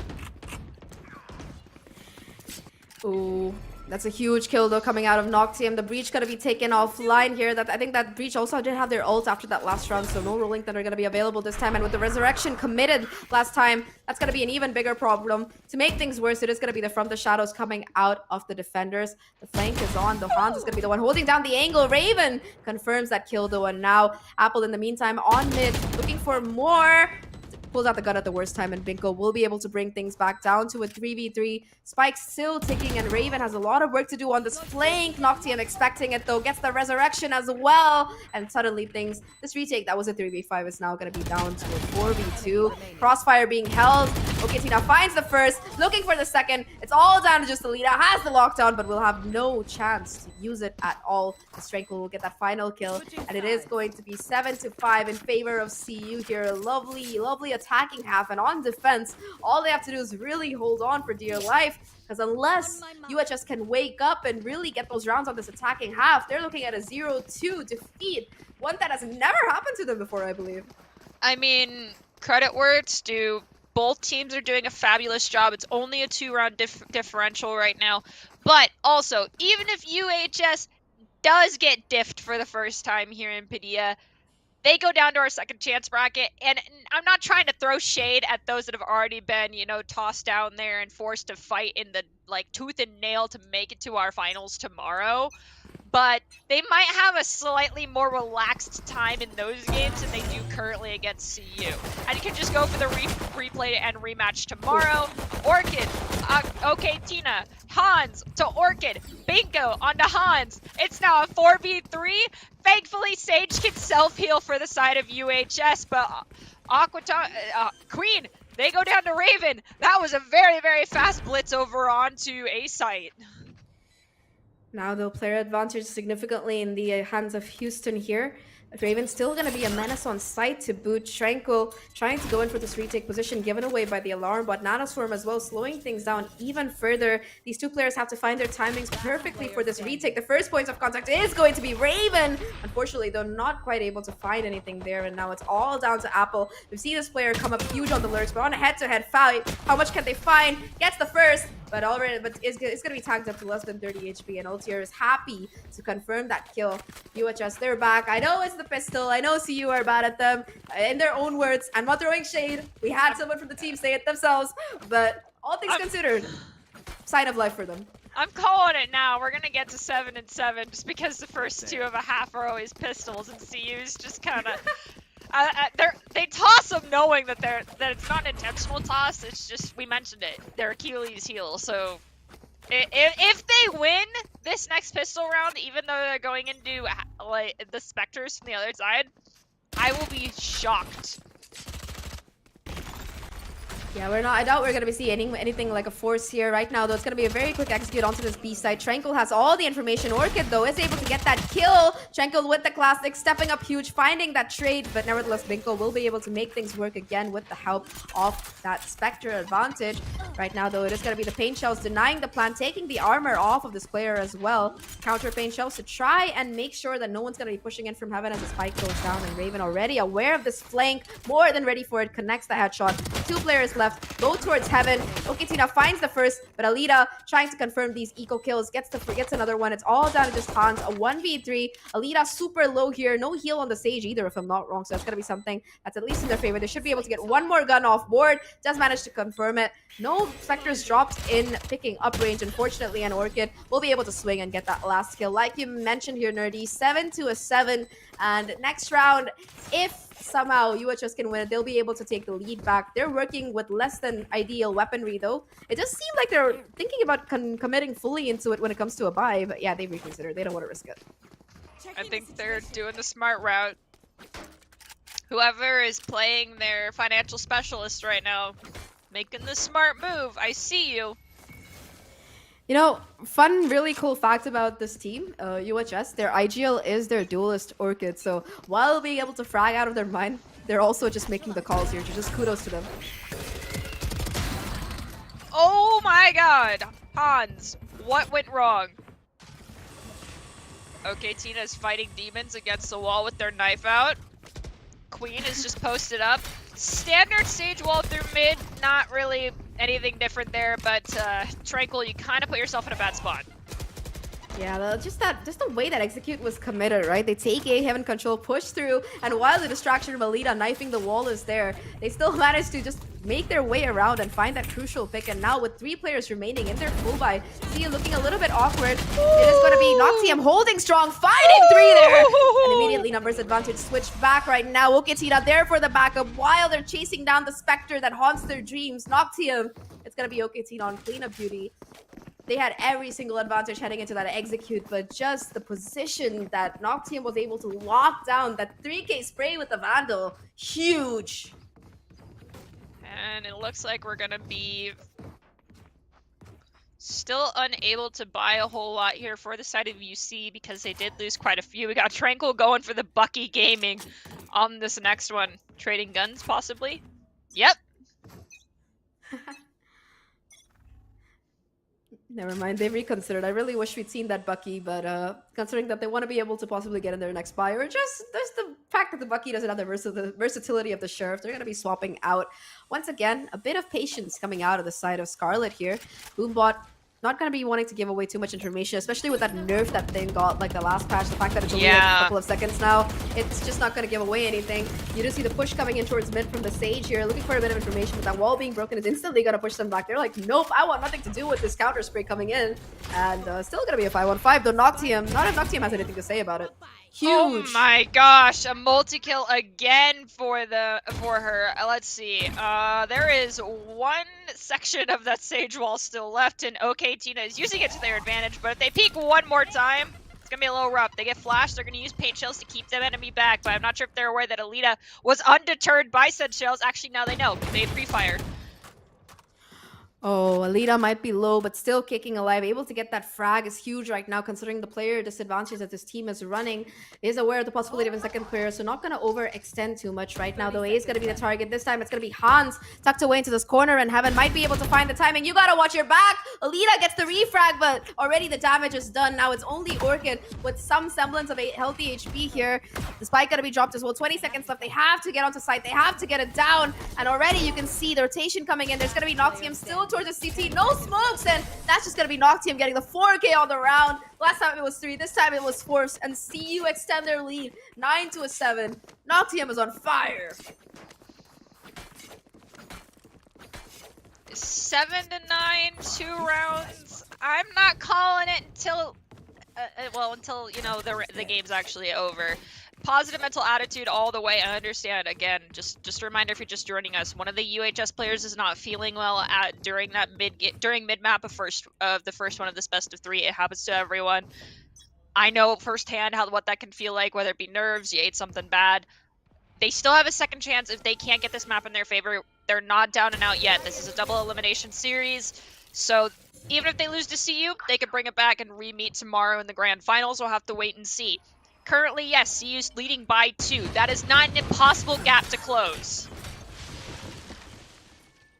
Ooh. That's a huge kill though coming out of Noctium. The breach gonna be taken offline here. I think that breach also did have their ult after that last round, so no Rolling Thunder gonna be available this time. And with the Resurrection committed last time, that's gonna be an even bigger problem. To make things worse, it is gonna be from the shadows coming out of the defenders. The flank is on. The Hans is gonna be the one holding down the angle. Raven confirms that kill though, and now Apple in the meantime on mid, looking for more. Pulls out the gun at the worst time, and Binko will be able to bring things back down to a 3v3. Spike's still ticking, and Raven has a lot of work to do on this flank. Noctium expecting it though, gets the Resurrection as well, and suddenly this retake that was a 3v5 is now going to be down to a 4v2. Crossfire being held. Okay, Tina finds the first, looking for the second. It's all down to just Alita, has the lockdown, but will have no chance to use it at all. The Strength will get that final kill, and it is going to be 7-5 in favor of CU here. Lovely attacking half, and on defense, all they have to do is really hold on for dear life, because unless UHS can wake up and really get those rounds on this attacking half, they're looking at a 0-2 defeat, one that has never happened to them before, I believe. I mean, credit where it's due. Both teams are doing a fabulous job. It's only a 2-round differential right now, but also, even if UHS does get diffed for the first time here in Paidia, they go down to our second chance bracket, and I'm not trying to throw shade at those that have already been, tossed down there and forced to fight in the, tooth and nail to make it to our finals tomorrow, but they might have a slightly more relaxed time in those games than they do currently against CU. And you can just go for the replay and rematch tomorrow. Orchid, okay, Tina, Hans to Orchid, Binko onto Hans. It's now a 4v3. Thankfully, Sage can self-heal for the side of UHS, but Queen, they go down to Raven. That was a very, very fast blitz over onto A site. Now they'll player advantage significantly in the hands of Houston here. Raven's still going to be a menace on site to boot. Tranquil trying to go in for this retake position given away by the alarm, but Nanoswarm as well slowing things down even further. These two players have to find their timings perfectly for this retake. The first point of contact is going to be Raven. Unfortunately, they're not quite able to find anything there, and now it's all down to Apple. We've seen this player come up huge on the lurks, but on a head-to-head fight, how much can they find? Gets the first, but it's going to be tagged up to less than 30 HP, and Altier is happy to confirm that kill. UHS, they're back. I know it's the pistol. I know CU are bad at them. In their own words, I'm not throwing shade. We had someone from the team say it themselves, but all things considered, sign of life for them. I'm calling it now. We're gonna get to 7 and 7 just because the first two of a half are always pistols, and CU's just kind of they toss them knowing that it's not an intentional toss. It's just we mentioned it. Their Achilles heel. So if they win this next pistol round, even though they're going into like the Spectres from the other side, I will be shocked. Yeah, I doubt we're going to be seeing anything like a force here right now, though. It's going to be a very quick execute onto this B side. Tranquil has all the information. Orchid, though, is able to get that kill. Tranquil with the classic, stepping up huge, finding that trade, but nevertheless, Binko will be able to make things work again with the help of that Spectre advantage. Right now, though, it is going to be the Paint Shells denying the plan, taking the armor off of this player as well. Counter Paint Shells to try and make sure that no one's going to be pushing in from heaven as the spike goes down, and Raven already aware of this flank, more than ready for it, connects the headshot. 2 players left. Go towards heaven. Oketina finds the first, but Alita trying to confirm these eco kills, gets another one. It's all down to just Hans. A 1v3. Alita super low here. No heal on the Sage either, if I'm not wrong. So that's going to be something that's at least in their favor. They should be able to get one more gun off board. Does manage to confirm it. No Spectres drops in picking up range, unfortunately, and Orchid will be able to swing and get that last kill. Like you mentioned here, Nerdy, 7 to a 7. And next round, if somehow UHS can win it, they'll be able to take the lead back. They're working with less than ideal weaponry, though. It does seem like they're thinking about committing fully into it when it comes to a buy, but yeah, they reconsider. They don't want to risk it. I think they're doing the smart route. Whoever is playing their financial specialist right now, making the smart move. I see you. You know, fun, really cool fact about this team, UHS, their IGL is their duelist Orchid. So while being able to frag out of their mind, they're also just making the calls here. So just kudos to them. Oh my god! Hans, what went wrong? Okay, Tina's fighting demons against the wall with their knife out. Queen is just posted up. Standard stage wall through mid, not really anything different there, but Tranquil, you kind of put yourself in a bad spot. Yeah, just the way that Execute was committed, right? They take A, Heaven Control, push through, and while the distraction of Alita knifing the wall is there, they still manage to just make their way around and find that crucial pick. And now with 3 players remaining in their full buy, see looking a little bit awkward. It is going to be Noctium holding strong, finding 3 there, and immediately numbers advantage switched back right now. Oketina there for the backup while they're chasing down the Spectre that haunts their dreams. Noctium, it's going to be Oketina on cleanup duty. They had every single advantage heading into that execute, but just the position that Noctium was able to lock down, that 3K spray with the Vandal, huge. And it looks like we're gonna be still unable to buy a whole lot here for the side of UC because they did lose quite a few. We got Tranquil going for the Bucky Gaming on this next one. Trading guns, possibly? Yep. Never mind, they reconsidered. I really wish we'd seen that Bucky, but considering that they want to be able to possibly get in their next buy, or just there's the fact that the Bucky doesn't have the versatility of the Sheriff, they're going to be swapping out. Once again, a bit of patience coming out of the side of Scarlet here. Boombot not going to be wanting to give away too much information, especially with that nerf that thing got, like the last patch, the fact that it's only like a couple of seconds now. It's just not going to give away anything. You do see the push coming in towards mid from the Sage here, looking for a bit of information, but that wall being broken is instantly going to push them back. They're like, nope, I want nothing to do with this counter spray coming in. And still going to be a 5-1-5, though Noctium, not if Noctium has anything to say about it. Huge. Oh my gosh, a multi-kill again for her. Let's see. There is one section of that Sage wall still left, and OK Tina is using it to their advantage, but if they peek one more time, it's gonna be a little rough. They get flashed, they're gonna use paint shells to keep their enemy back, but I'm not sure if they're aware that Alita was undeterred by said shells. Actually, now they know, they pre-fired. Oh, Alita might be low, but still kicking alive. Able to get that frag is huge right now, considering the player disadvantage that this team is running. Is aware of the possibility of a second player, so not going to overextend too much right now. Though A is going to be the target. This time it's going to be Hans tucked away into this corner, and Heaven might be able to find the timing. You got to watch your back. Alita gets the refrag, but already the damage is done. Now it's only Orchid with some semblance of a healthy HP here. The spike going to be dropped as well. 20 seconds left. They have to get onto site. They have to get it down, and already you can see the rotation coming in. There's going to be Noctium still towards the CT. No smokes, and that's just going to be Noctium getting the 4K on the round. Last time it was 3, this time it was 4, and CU extend their lead 9-7. Noctium is on fire. 7-9, 2 rounds. I'm not calling it until, until you know the game's actually over. Positive mental attitude all the way. I understand. Again, just a reminder if you're just joining us, one of the UHS players is not feeling well during that mid map of the first one of this best of 3. It happens to everyone. I know firsthand what that can feel like, whether it be nerves, you ate something bad. They still have a second chance if they can't get this map in their favor. They're not down and out yet. This is a double elimination series, so even if they lose to CU, they could bring it back and re-meet tomorrow in the grand finals. We'll have to wait and see. Currently, yes, CU's leading by 2. That is not an impossible gap to close.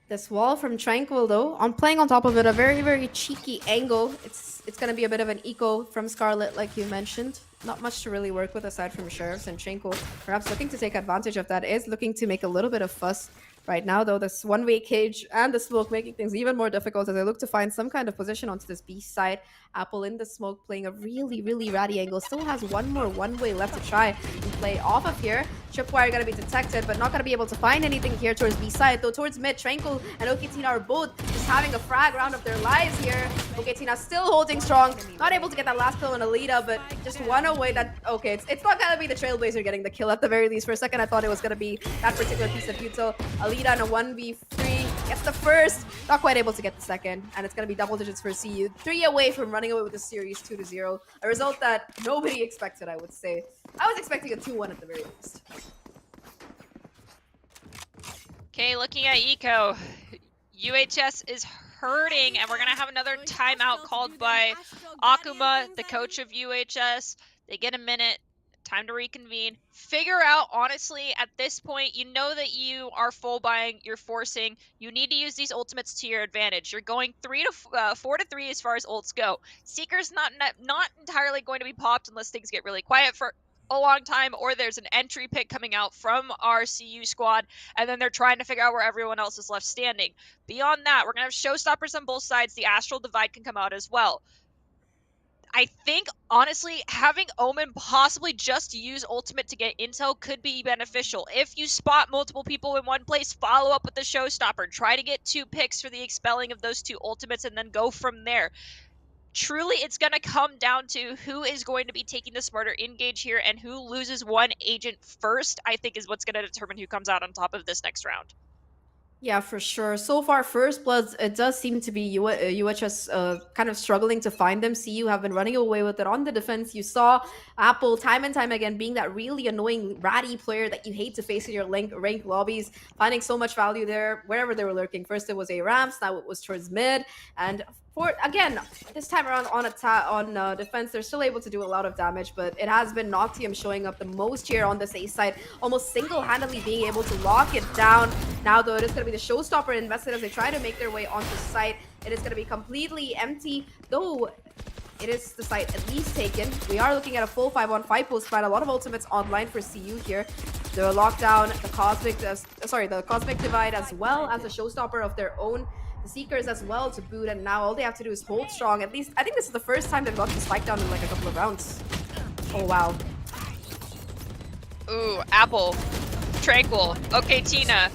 This wall from Tranquil, though, I'm playing on top of it, a very, very cheeky angle. It's going to be a bit of an eco from Scarlet, like you mentioned. Not much to really work with aside from Sheriffs, and Tranquil, perhaps looking to take advantage of that, is looking to make a little bit of fuss. Right now, though, this one-way cage and the smoke making things even more difficult as they look to find some kind of position onto this B side. Apple in the smoke playing a really, really ratty angle. Still has one more one-way left to try and play off of here. Tripwire going to be detected, but not going to be able to find anything here towards B side. Though towards mid, Tranquil and Oketina are both just having a frag round of their lives here. Oketina still holding strong. Not able to get that last kill on Alita, but just one away. Okay, it's not going to be the Trailblazer getting the kill at the very least. For a second, I thought it was going to be that particular piece of util. Alita in a 1v3 gets the first, not quite able to get the second, and it's going to be double digits for CU. 3 away from running away with the series 2-0. A result that nobody expected, I would say. I was expecting a 2-1 at the very least. Okay, looking at Eco. UHS is hurting, and we're going to have another timeout called by Akuma, the coach of UHS. They get a minute. Time to reconvene. Figure out, honestly, at this point, you know that you are full buying, you're forcing. You need to use these ultimates to your advantage. You're going 4 to 3 as far as ults go. Seeker's not entirely going to be popped unless things get really quiet for a long time, or there's an entry pick coming out from our CU squad, and then they're trying to figure out where everyone else is left standing. Beyond that, we're going to have showstoppers on both sides. The Astral Divide can come out as well. I think, honestly, having Omen possibly just use ultimate to get intel could be beneficial. If you spot multiple people in one place, follow up with the showstopper. Try to get 2 picks for the expelling of those 2 ultimates and then go from there. Truly, it's going to come down to who is going to be taking the smarter engage here, and who loses one agent first, I think, is what's going to determine who comes out on top of this next round. Yeah, for sure. So far, First Bloods, it does seem to be UHS kind of struggling to find them. CU have been running away with it on the defense. You saw Apple time and time again being that really annoying, ratty player that you hate to face in your ranked lobbies, finding so much value there wherever they were lurking. First, it was A Ramps, now it was towards mid, and again, this time around on defense, they're still able to do a lot of damage, but it has been Noctium showing up the most here on this A side, almost single-handedly being able to lock it down. Now, though, it is going to be the showstopper invested as they try to make their way onto site. It is going to be completely empty, though it is the site at least taken. We are looking at a full 5-on-5 post fight. A lot of ultimates online for CU here. The lockdown, the Cosmic Divide, as well as a showstopper of their own. Seekers as well to boot, and now all they have to do is hold strong. At least I think this is the first time they've got the spike down in like a couple of rounds. Oh wow. Ooh, Apple, Tranquil, okay, Tina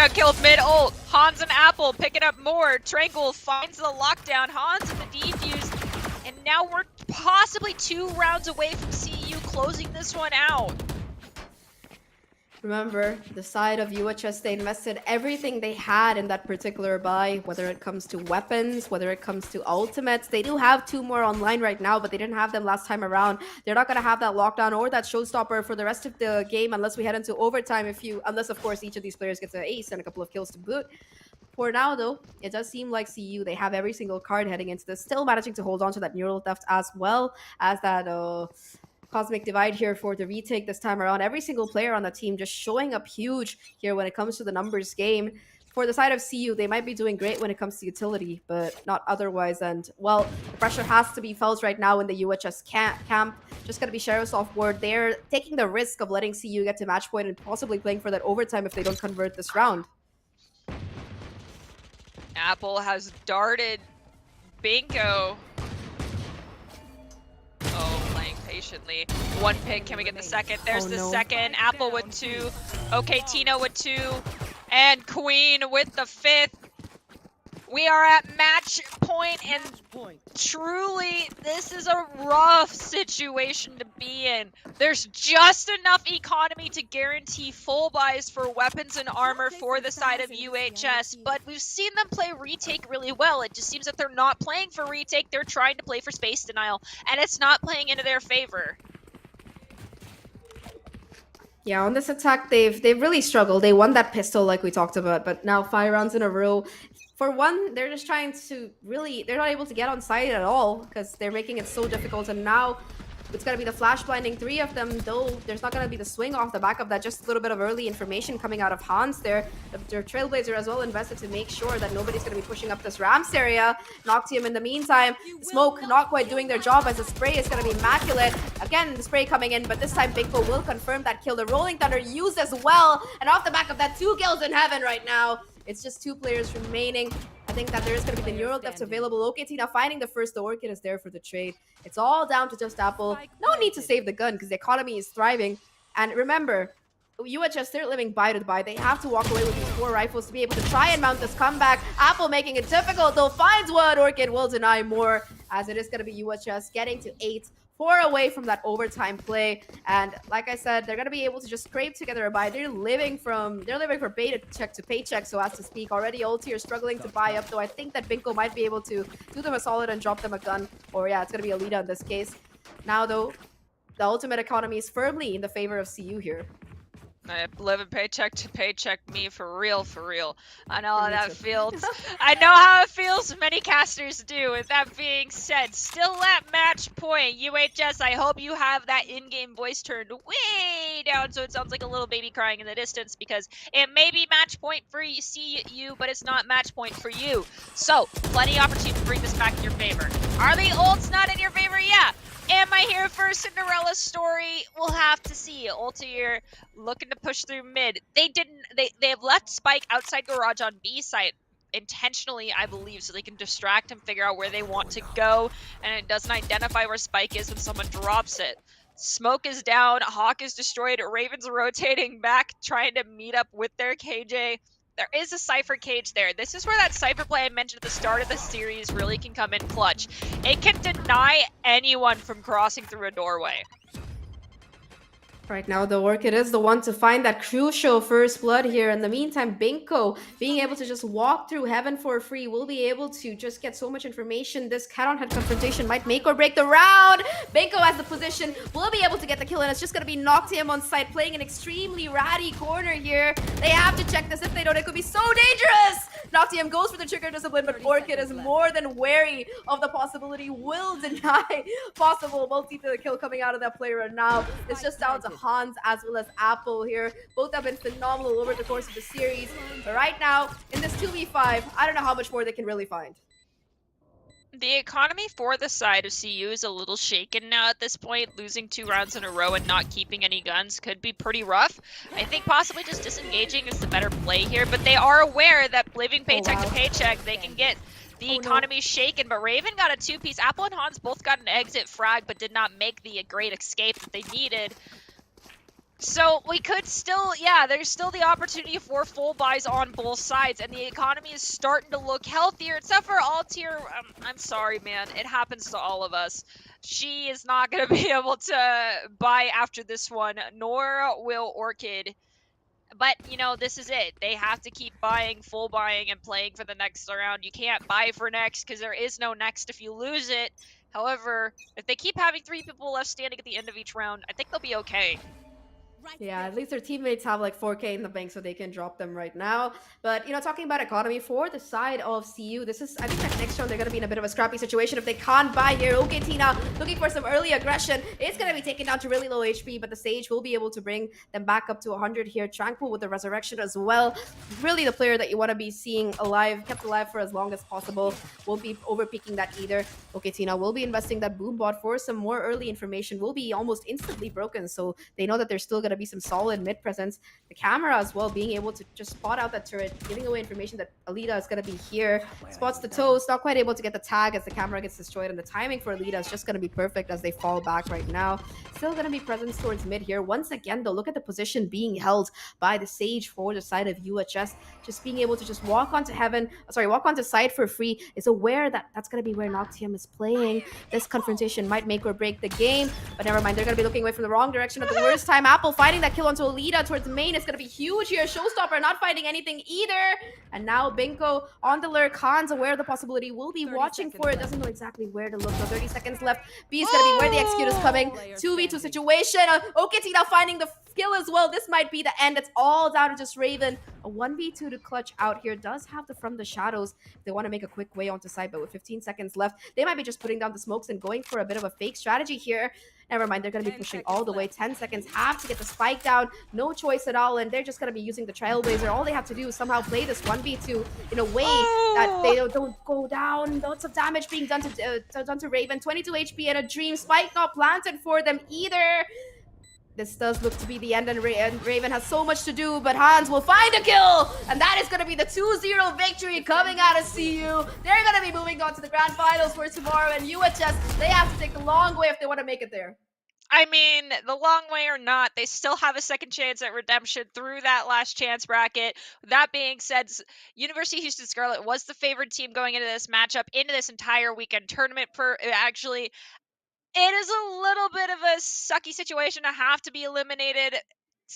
killed mid ult. Hans and Apple picking up more. Tranquil finds the lockdown. Hans in the defuse, and now we're possibly 2 rounds away from CU closing this one out. Remember, the side of UHS, they invested everything they had in that particular buy, whether it comes to weapons, whether it comes to ultimates. They do have 2 more online right now, but they didn't have them last time around. They're not going to have that lockdown or that showstopper for the rest of the game unless we head into overtime, unless, of course, each of these players gets an ace and a couple of kills to boot. For now, though, it does seem like CU, they have every single card heading into this, still managing to hold on to that neural theft as well as that Cosmic Divide here for the retake this time around. Every single player on the team just showing up huge here when it comes to the numbers game. For the side of CU, they might be doing great when it comes to utility, but not otherwise. And, well, the pressure has to be felt right now in the UHS camp. Just going to be Sheriff's off board. They're taking the risk of letting CU get to match point and possibly playing for that overtime if they don't convert this round. Apple has darted Bingo. Oh, playing patiently. 1 pick, can we get the second? There's the second. Apple with 2. Okay, Tina with 2. And Queen with the 5th. We are at match point, and truly, this is a rough situation to be in. There's just enough economy to guarantee full buys for weapons and armor for the side of UHS, but we've seen them play retake really well. It just seems that they're not playing for retake, they're trying to play for space denial, and it's not playing into their favor. Yeah, on this attack, they've really struggled. They won that pistol like we talked about, but now 5 rounds in a row. For one, they're just trying to they're not able to get on site at all because they're making it so difficult. And now it's going to be the flash blinding 3 of them, though there's not going to be the swing off the back of that. Just a little bit of early information coming out of Hans there. Their Trailblazer as well invested to make sure that nobody's going to be pushing up this ramps area. Noctium in the meantime. Smoke not quite doing their job as the spray is going to be immaculate. Again, the spray coming in, but this time Binko will confirm that kill. The Rolling Thunder used as well. And off the back of that, 2 kills in heaven right now. It's just 2 players remaining. I think that there is going to be the neural depth available. Okay, Tina finding the first. The Orchid is there for the trade. It's all down to just Apple. No need to save the gun because the economy is thriving. And remember, UHS, they're living buy to buy. They have to walk away with these 4 rifles to be able to try and mount this comeback. Apple making it difficult, though, finds one. Orchid will deny more, as it is going to be UHS getting to 8. 4 away from that overtime play, and like I said, they're gonna be able to just scrape together a buy. They're living for paycheck to paycheck, so as to speak. Already Ulti are struggling to buy up, though I think that Binko might be able to do them a solid and drop them a gun, or yeah, it's gonna be a lead in this case. Now though, the ultimate economy is firmly in the favor of CU here. Living paycheck to paycheck, me for real, for real. I know how that feels. I know how it feels, many casters do. With that being said, still at match point. UHS, I hope you have that in-game voice turned way down so it sounds like a little baby crying in the distance, because it may be match point for CU, but it's not match point for you. So, plenty of opportunity to bring this back in your favor. Are the ults not in your favor? Yeah. Am I here for Cinderella story? We'll have to see. Ultier looking to push through mid. They have left Spike outside garage on B site intentionally, I believe, so they can distract him, figure out where they want to go, and it doesn't identify where Spike is when someone drops it. Smoke is down, Hawk is destroyed, Raven's rotating back, trying to meet up with their KJ. There is a Cypher cage there. This is where that Cypher play I mentioned at the start of the series really can come in clutch. It can deny anyone from crossing through a doorway. Right now, the Orchid is the one to find that crucial first blood here. In the meantime, Binko being able to just walk through heaven for free will be able to just get so much information. This head-on-head confrontation might make or break the round. Binko has the position, will be able to get the kill, and it's just going to be Noctium on site, playing an extremely ratty corner here. They have to check this. If they don't, it could be so dangerous. Noctium goes for the trigger discipline, but Orchid is more than wary of the possibility, will deny possible multi-kill coming out of that player. And now it's just down to Hans as well as Apple here. Both have been phenomenal over the course of the series. But right now, in this 2v5, I don't know how much more they can really find. The economy for the side of CU is a little shaken now at this point. Losing 2 rounds in a row and not keeping any guns could be pretty rough. I think possibly just disengaging is the better play here, but they are aware that living paycheck to paycheck, they can get the economy shaken. But Raven got a 2-piece. Apple and Hans both got an exit frag, but did not make the great escape that they needed. So we could still, yeah, there's still the opportunity for full buys on both sides, and the economy is starting to look healthier, except for Altier. I'm sorry, man. It happens to all of us. She is not going to be able to buy after this one, nor will Orchid. But, you know, this is it. They have to keep buying, full buying, and playing for the next round. You can't buy for next because there is no next if you lose it. However, if they keep having 3 people left standing at the end of each round, I think they'll be okay. Yeah, at least their teammates have like 4K in the bank, so they can drop them right now. But, you know, talking about economy for the side of CU, this is, I think that next round they're going to be in a bit of a scrappy situation if they can't buy here. Okay, Tina looking for some early aggression. It's going to be taken down to really low HP, but the Sage will be able to bring them back up to 100 here. Tranquil with the resurrection as well. Really the player that you want to be seeing alive, kept alive for as long as possible. Won't be overpeaking that either. Okay, Tina will be investing that boom bot for some more early information. Will be almost instantly broken, so they know that they're still going going to be some solid mid presence. The camera as well, being able to just spot out that turret, giving away information that Alita is going to be here. Spots the toes, not quite able to get the tag as the camera gets destroyed, and the timing for Alita is just going to be perfect as they fall back right now. Still going to be presence towards mid here. Once again, though, look at the position being held by the Sage for the side of UHS. Just being able to just walk onto side for free, is aware that that's going to be where Noctium is playing. This confrontation might make or break the game, but never mind. They're going to be looking away from the wrong direction at the worst time. Apple fighting that kill onto Alita towards the main. It's going to be huge here. Showstopper not fighting anything either. And now Binko on the lurk. Khan's aware of the possibility. Will be watching for it. Doesn't know exactly where to look. So 30 seconds left. B is going to be where the execute is coming. 2v2 situation. Okiti now finding the kill as well. This might be the end. It's all down to just Raven. A 1v2 to clutch out here. Does have the from the shadows. They want to make a quick way onto side, but with 15 seconds left, they might be just putting down the smokes and going for a bit of a fake strategy here. Never mind, they're going to be pushing all the way. 10 seconds, have to get the spike down. No choice at all, and they're just going to be using the Trailblazer. All they have to do is somehow play this 1v2 in a way that they don't go down. Lots of damage being done to Raven. 22 HP and a Dream. Spike not planted for them either. This does look to be the end, and Raven has so much to do, but Hans will find a kill! And that is going to be the 2-0 victory coming out of CU. They're going to be moving on to the grand finals for tomorrow, and UHS, they have to take the long way if they want to make it there. I mean, the long way or not, they still have a second chance at redemption through that last chance bracket. That being said, University of Houston Scarlet was the favored team going into this matchup, into this entire weekend tournament. It is a little bit of a sucky situation to have to be eliminated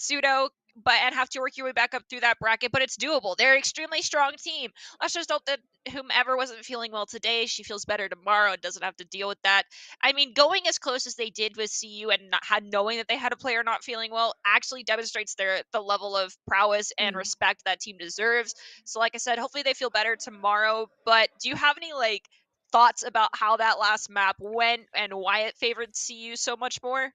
and have to work your way back up through that bracket, but it's doable. They're an extremely strong team. Let's just hope that whomever wasn't feeling well today, she feels better tomorrow and doesn't have to deal with that. I mean, going as close as they did with CU and knowing that they had a player not feeling well actually demonstrates the level of prowess and respect that team deserves. So like I said, hopefully they feel better tomorrow. But do you have any thoughts about how that last map went and why it favored CU so much more?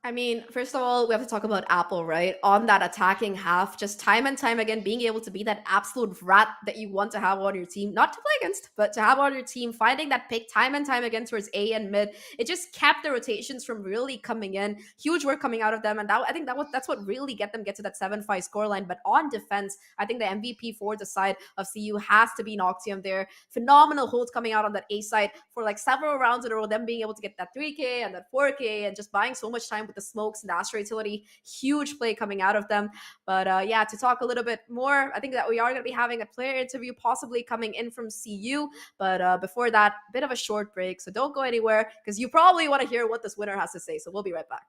I mean, first of all, we have to talk about Apple, right? On that attacking half, just time and time again, being able to be that absolute rat that you want to have on your team, not to play against, but to have on your team, finding that pick time and time again towards A and mid. It just kept the rotations from really coming in. Huge work coming out of them, and I think that's what really get to that 7-5 scoreline. But on defense, I think the MVP for the side of CU has to be Noctium there. Phenomenal holds coming out on that A side for several rounds in a row, them being able to get that 3K and that 4K and just buying so much time with the smokes and the Astro utility. Huge play coming out of them. But yeah, to talk a little bit more, I think that we are going to be having a player interview possibly coming in from CU. But before that, a bit of a short break. So don't go anywhere because you probably want to hear what this winner has to say. So we'll be right back.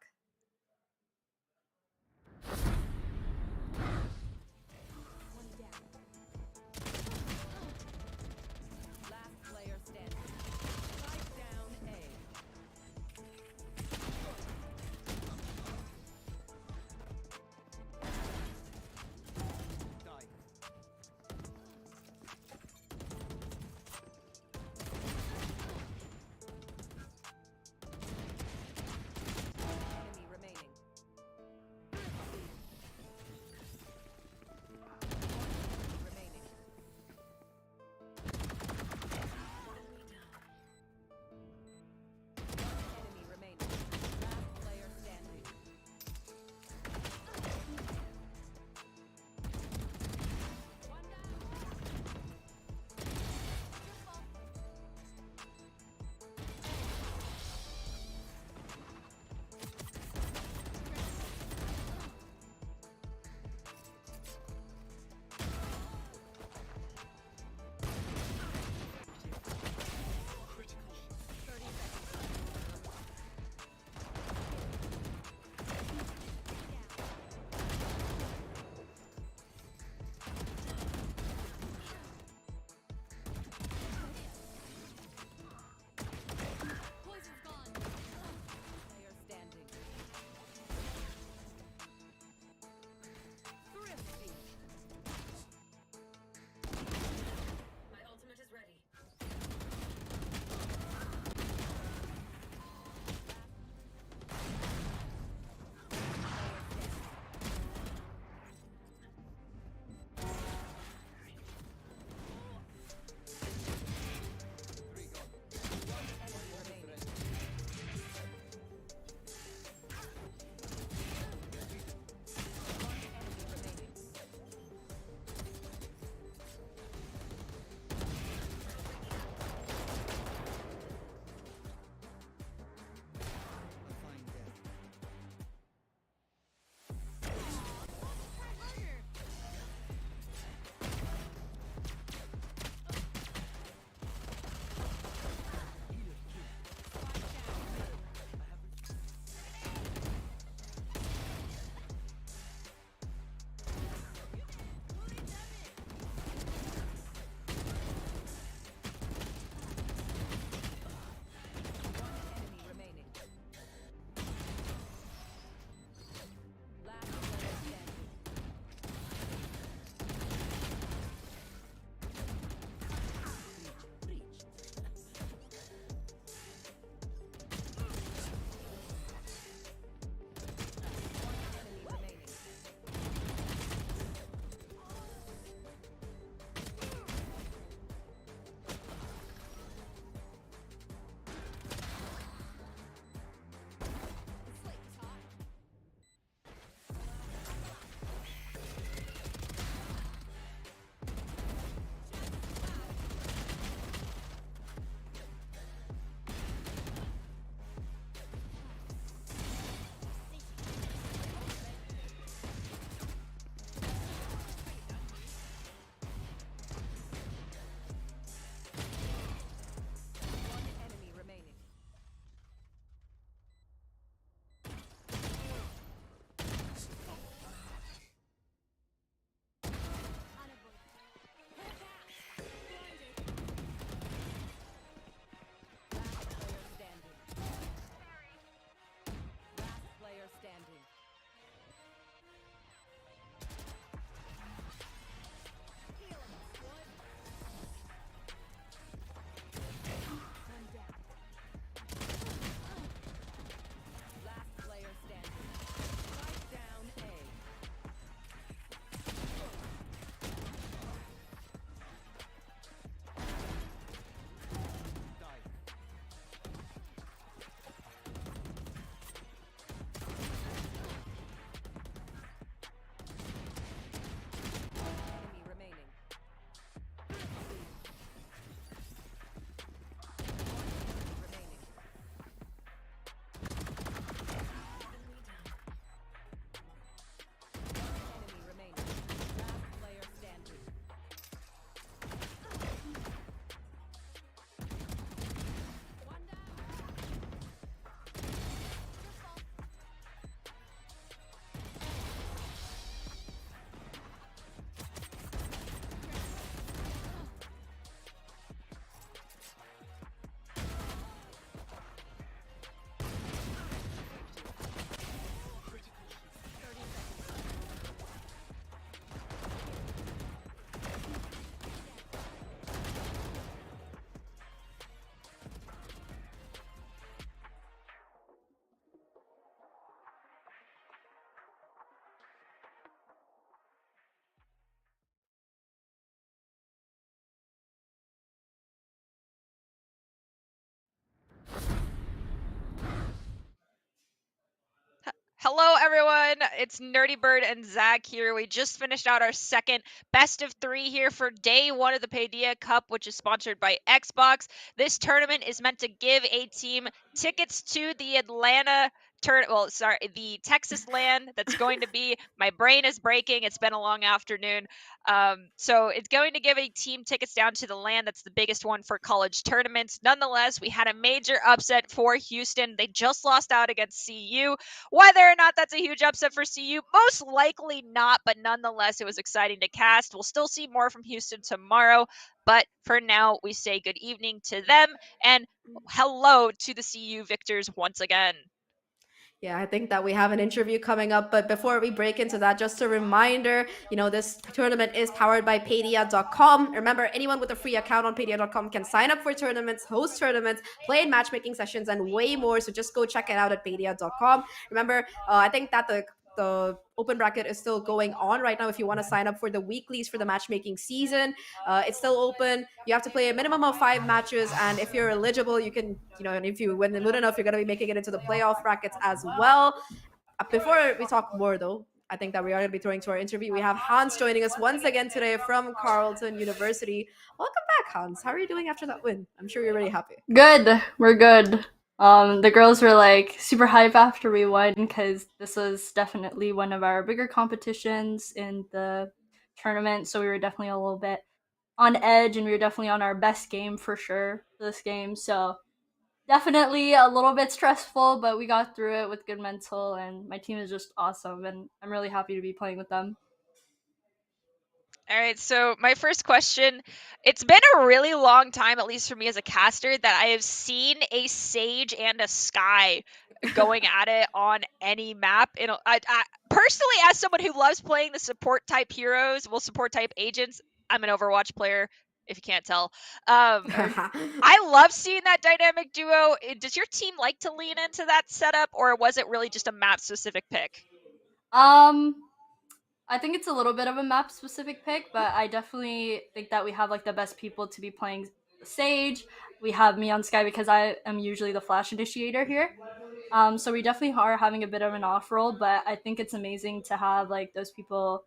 Hello, everyone. It's Nerdy Bird and Zach here. We just finished out our second best of 3 here for day 1 of the Paidia Cup, which is sponsored by Xbox. This tournament is meant to give a team tickets to the the Texas land that's going to be. My brain is breaking. It's been a long afternoon. So it's going to give a team tickets down to the land. That's the biggest one for college tournaments. Nonetheless, we had a major upset for Houston. They just lost out against CU. Whether or not that's a huge upset for CU, most likely not, but nonetheless, it was exciting to cast. We'll still see more from Houston tomorrow, but for now, we say good evening to them and hello to the CU victors once again. Yeah, I think that we have an interview coming up. But before we break into that, just a reminder, this tournament is powered by Paidia.com. Remember, anyone with a free account on Paidia.com can sign up for tournaments, host tournaments, play in matchmaking sessions, and way more. So just go check it out at Paidia.com. Remember, I think that the open bracket is still going on right now if you want to sign up for the weeklies for the matchmaking season. It's still open. You have to play a minimum of 5 matches, and if you're eligible, you can, and if you win good enough, you're going to be making it into the playoff brackets as well. Before we talk more, though, I think that we are going to be throwing to our interview. We have Hans joining us once again today from Carleton University. Welcome back, Hans. How are you doing after that win? I'm sure you're really happy. Good. We're good. The girls were like super hype after we won because this was definitely one of our bigger competitions in the tournament. So we were definitely a little bit on edge, and we were definitely on our best game for sure for this game. So definitely a little bit stressful, but we got through it with good mental, and my team is just awesome, and I'm really happy to be playing with them. All right, so my first question, it's been a really long time, at least for me as a caster, that I have seen a Sage and a Skye going at it on any map. I personally, as someone who loves playing the support type heroes, support type agents, I'm an Overwatch player, if you can't tell. I love seeing that dynamic duo. Does your team like to lean into that setup, or was it really just a map specific pick? I think it's a little bit of a map specific pick, but I definitely think that we have like the best people to be playing Sage. We have me on Skye because I am usually the flash initiator here. So we definitely are having a bit of an off roll, but I think it's amazing to have like those people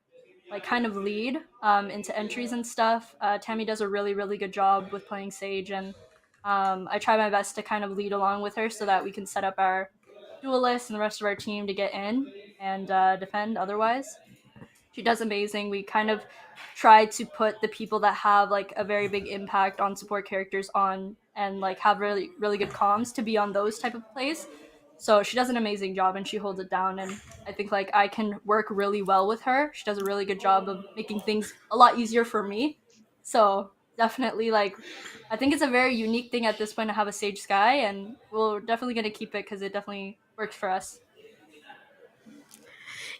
like kind of lead into entries and stuff. Tammy does a really, really good job with playing Sage, and I try my best to kind of lead along with her so that we can set up our duelists and the rest of our team to get in and defend otherwise. She does amazing. We kind of try to put the people that have like a very big impact on support characters on and like have really, really good comms to be on those type of plays. So she does an amazing job and she holds it down, and I think like I can work really well with her. She does a really good job of making things a lot easier for me. So definitely like I think it's a very unique thing at this point to have a Sage Skye, and we're definitely going to keep it because it definitely works for us.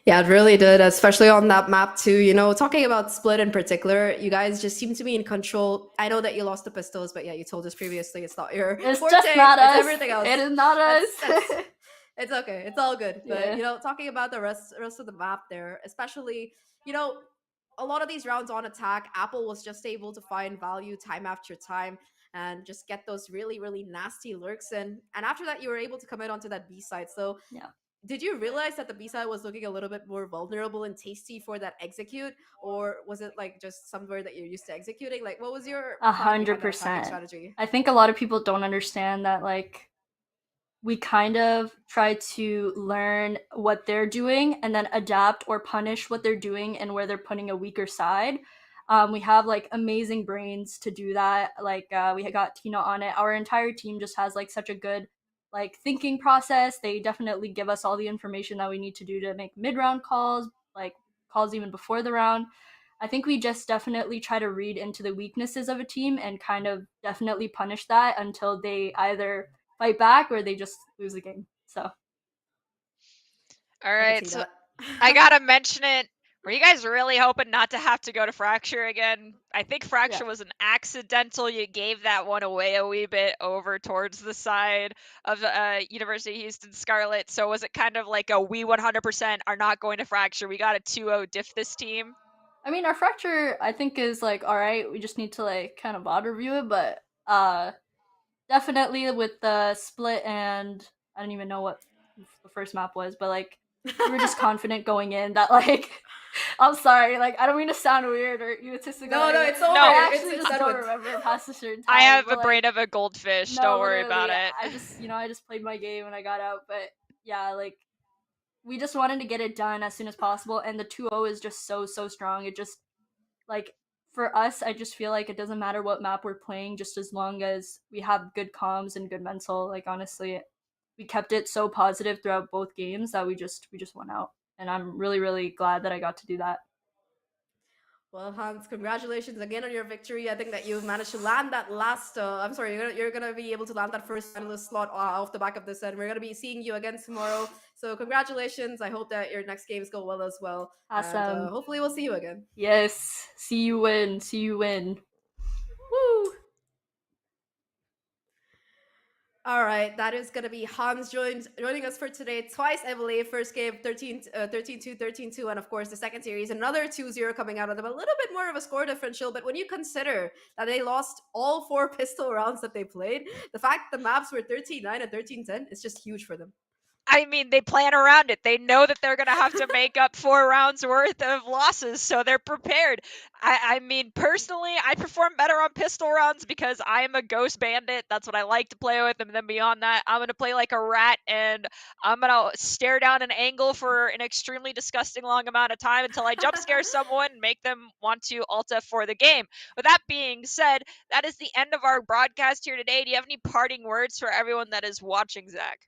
Yeah, it really did, especially on that map too. Talking about Split in particular, you guys just seem to be in control. I know that you lost the pistols, but yeah, you told us previously it's not your It's forte. just not It's us. everything else. It is not us. It's okay. It's all good. But Yeah. talking about the rest of the map there, especially, a lot of these rounds on attack, Apple was just able to find value time after time and just get those really, really nasty lurks in. And after that, you were able to come in onto that B side. So Yeah. did you realize that the B-side was looking a little bit more vulnerable and tasty for that execute, or was it like just somewhere that you're used to executing? Like, what was your plan behind that attacking 100%. strategy? I think a lot of people don't understand that like we kind of try to learn what they're doing and then adapt or punish what they're doing and where they're putting a weaker side. We have like amazing brains to do that. Like we got Tina on it. Our entire team just has like such a good like thinking process. They definitely give us all the information that we need to do to make mid-round calls, like calls even before the round. I think we just definitely try to read into the weaknesses of a team and kind of definitely punish that until they either fight back or they just lose the game. So All I can right, see so that. I gotta mention it. Were you guys really hoping not to have to go to Fracture again? I think Fracture was an accidental. You gave that one away a wee bit over towards the side of the University of Houston Scarlet. So was it kind of like a we 100% are not going to Fracture? We got a 2-0 diff this team. I mean, our Fracture I think is like all right. We just need to like kind of bot review it, but definitely with the Split and I don't even know what the first map was, but like we were just confident going in that like. I'm sorry, like I don't mean to sound weird or egotistical. No, it's over. I actually It's just done don't with. remember past a certain time. I have but, a brain of a goldfish. no, Don't worry about literally, it. I just played my game and I got out. But yeah, like we just wanted to get it done as soon as possible, and the 2-0 is just so strong. It just like for us, I just feel like it doesn't matter what map we're playing, just as long as we have good comms and good mental. Like honestly, we kept it so positive throughout both games that we just won out, and I'm really glad that I got to do that. Well, Hans, congratulations again on your victory. I think that you've managed to land that last. I'm sorry, you're gonna be able to land that first finalist slot off the back of this, and we're gonna be seeing you again tomorrow. So congratulations. I hope that your next games go well as well. Awesome. And, hopefully, we'll see you again. Yes. See you win. Woo! All right, that is going to be Hans joining us for today. Twice, I believe. First game, 13-2, 13-2, and of course, the second series, another 2-0 coming out of them. A little bit more of a score differential, but when you consider that they lost all 4 pistol rounds that they played, the fact the maps were 13-9 and 13-10 is just huge for them. I mean, they plan around it. They know that they're going to have to make up 4 rounds worth of losses, so they're prepared. I mean, personally, I perform better on pistol rounds because I am a ghost bandit. That's what I like to play with. And then beyond that, I'm going to play like a rat, and I'm going to stare down an angle for an extremely disgusting long amount of time until I jump scare someone and make them want to ulta for the game. With that being said, that is the end of our broadcast here today. Do you have any parting words for everyone that is watching, Zach?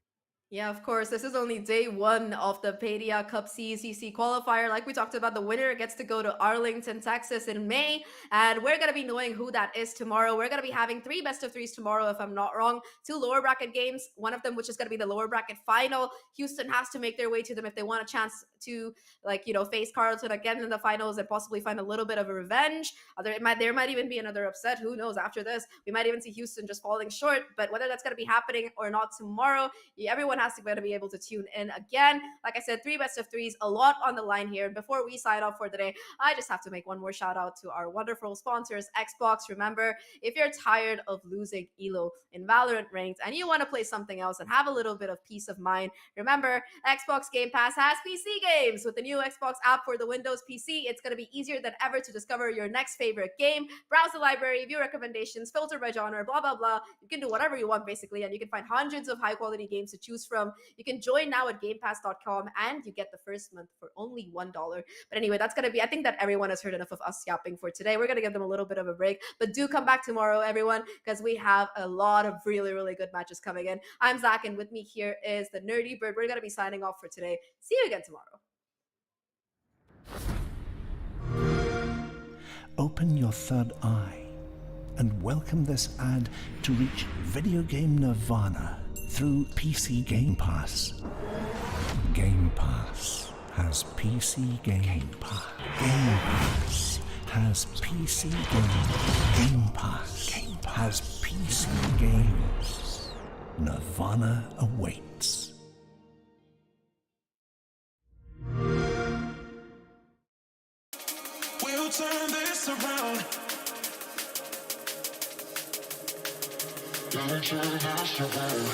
Yeah, of course. This is only day 1 of the Paidia Cup CECC qualifier. Like we talked about, the winner gets to go to Arlington, Texas in May. And we're going to be knowing who that is tomorrow. We're going to be having 3 best of 3s tomorrow, if I'm not wrong. 2 lower bracket games. One of them, which is going to be the lower bracket final. Houston has to make their way to them if they want a chance to, face Carleton again in the finals and possibly find a little bit of a revenge. There might even be another upset. Who knows? After this, we might even see Houston just falling short. But whether that's going to be happening or not tomorrow, everyone has to be able to tune in again. Like I said, 3 best of 3s, a lot on the line here. And before we sign off for the day, I just have to make one more shout out to our wonderful sponsors, Xbox. Remember, if you're tired of losing elo in Valorant ranked and you want to play something else and have a little bit of peace of mind, remember, Xbox Game Pass has PC games. With the new Xbox app for the Windows PC, it's going to be easier than ever to discover your next favorite game. Browse the library, view recommendations, filter by genre, blah, blah, blah. You can do whatever you want, basically, and you can find hundreds of high-quality games to choose from. You can join now at GamePass.com, and you get the first month for only $1. But anyway, that's going to be, I think that everyone has heard enough of us yapping for today. We're going to give them a little bit of a break, but do come back tomorrow, everyone, because we have a lot of really good matches coming in. I'm Zach, and with me here is the Nerdy Bird. We're going to be signing off for today. See you again tomorrow. Open your third eye and welcome this ad to reach video game nirvana through PC Game Pass. Game Pass has PC Game Pass. Game Pass has PC Game. Game Pass has PC games. Nirvana awaits. We'll turn this around. Gotta turn this around.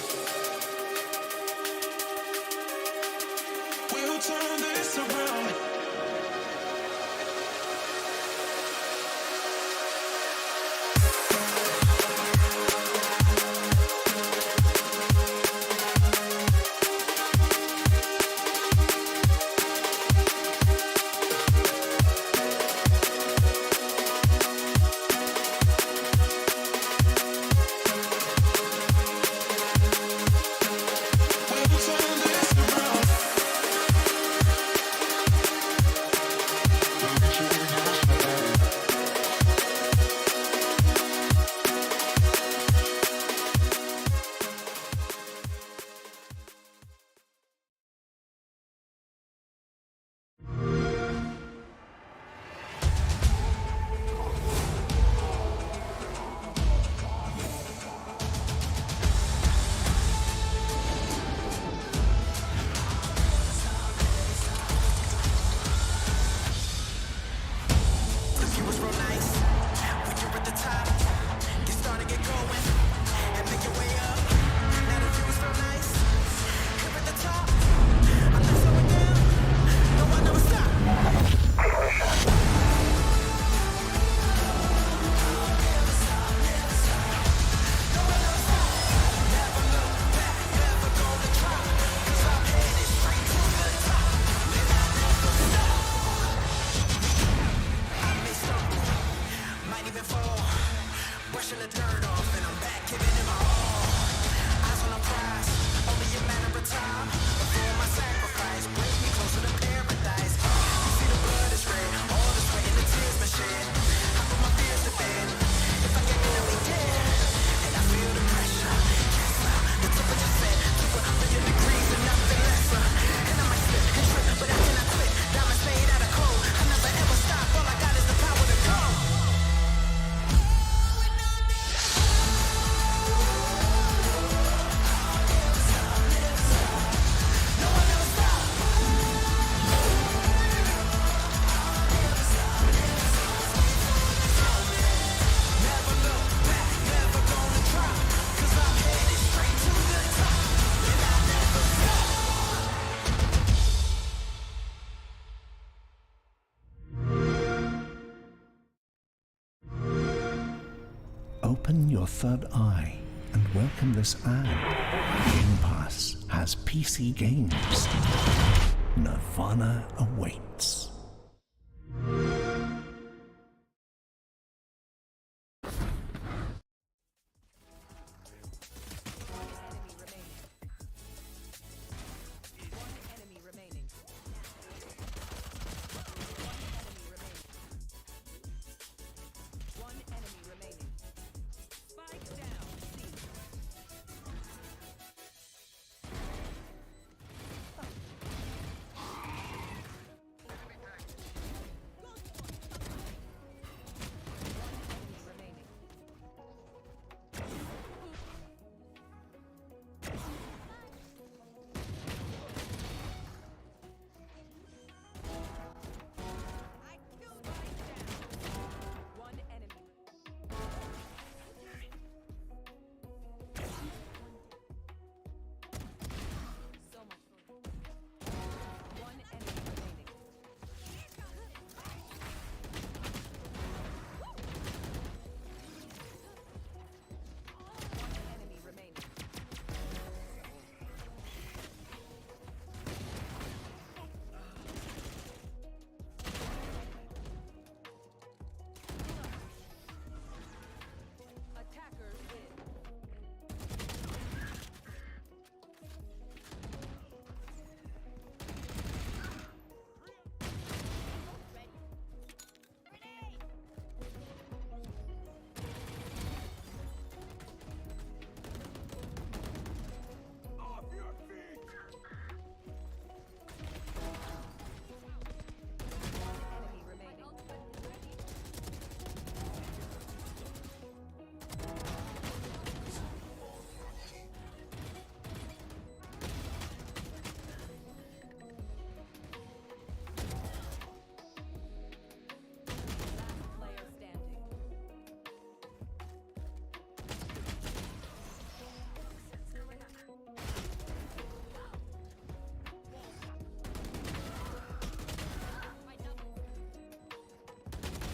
We'll turn this around. Get going and make your way up. Now that you were so nice, you're at the top. I'm not slowing down. Open your third eye and welcome this ad. Game Pass has PC games. Nirvana awaits.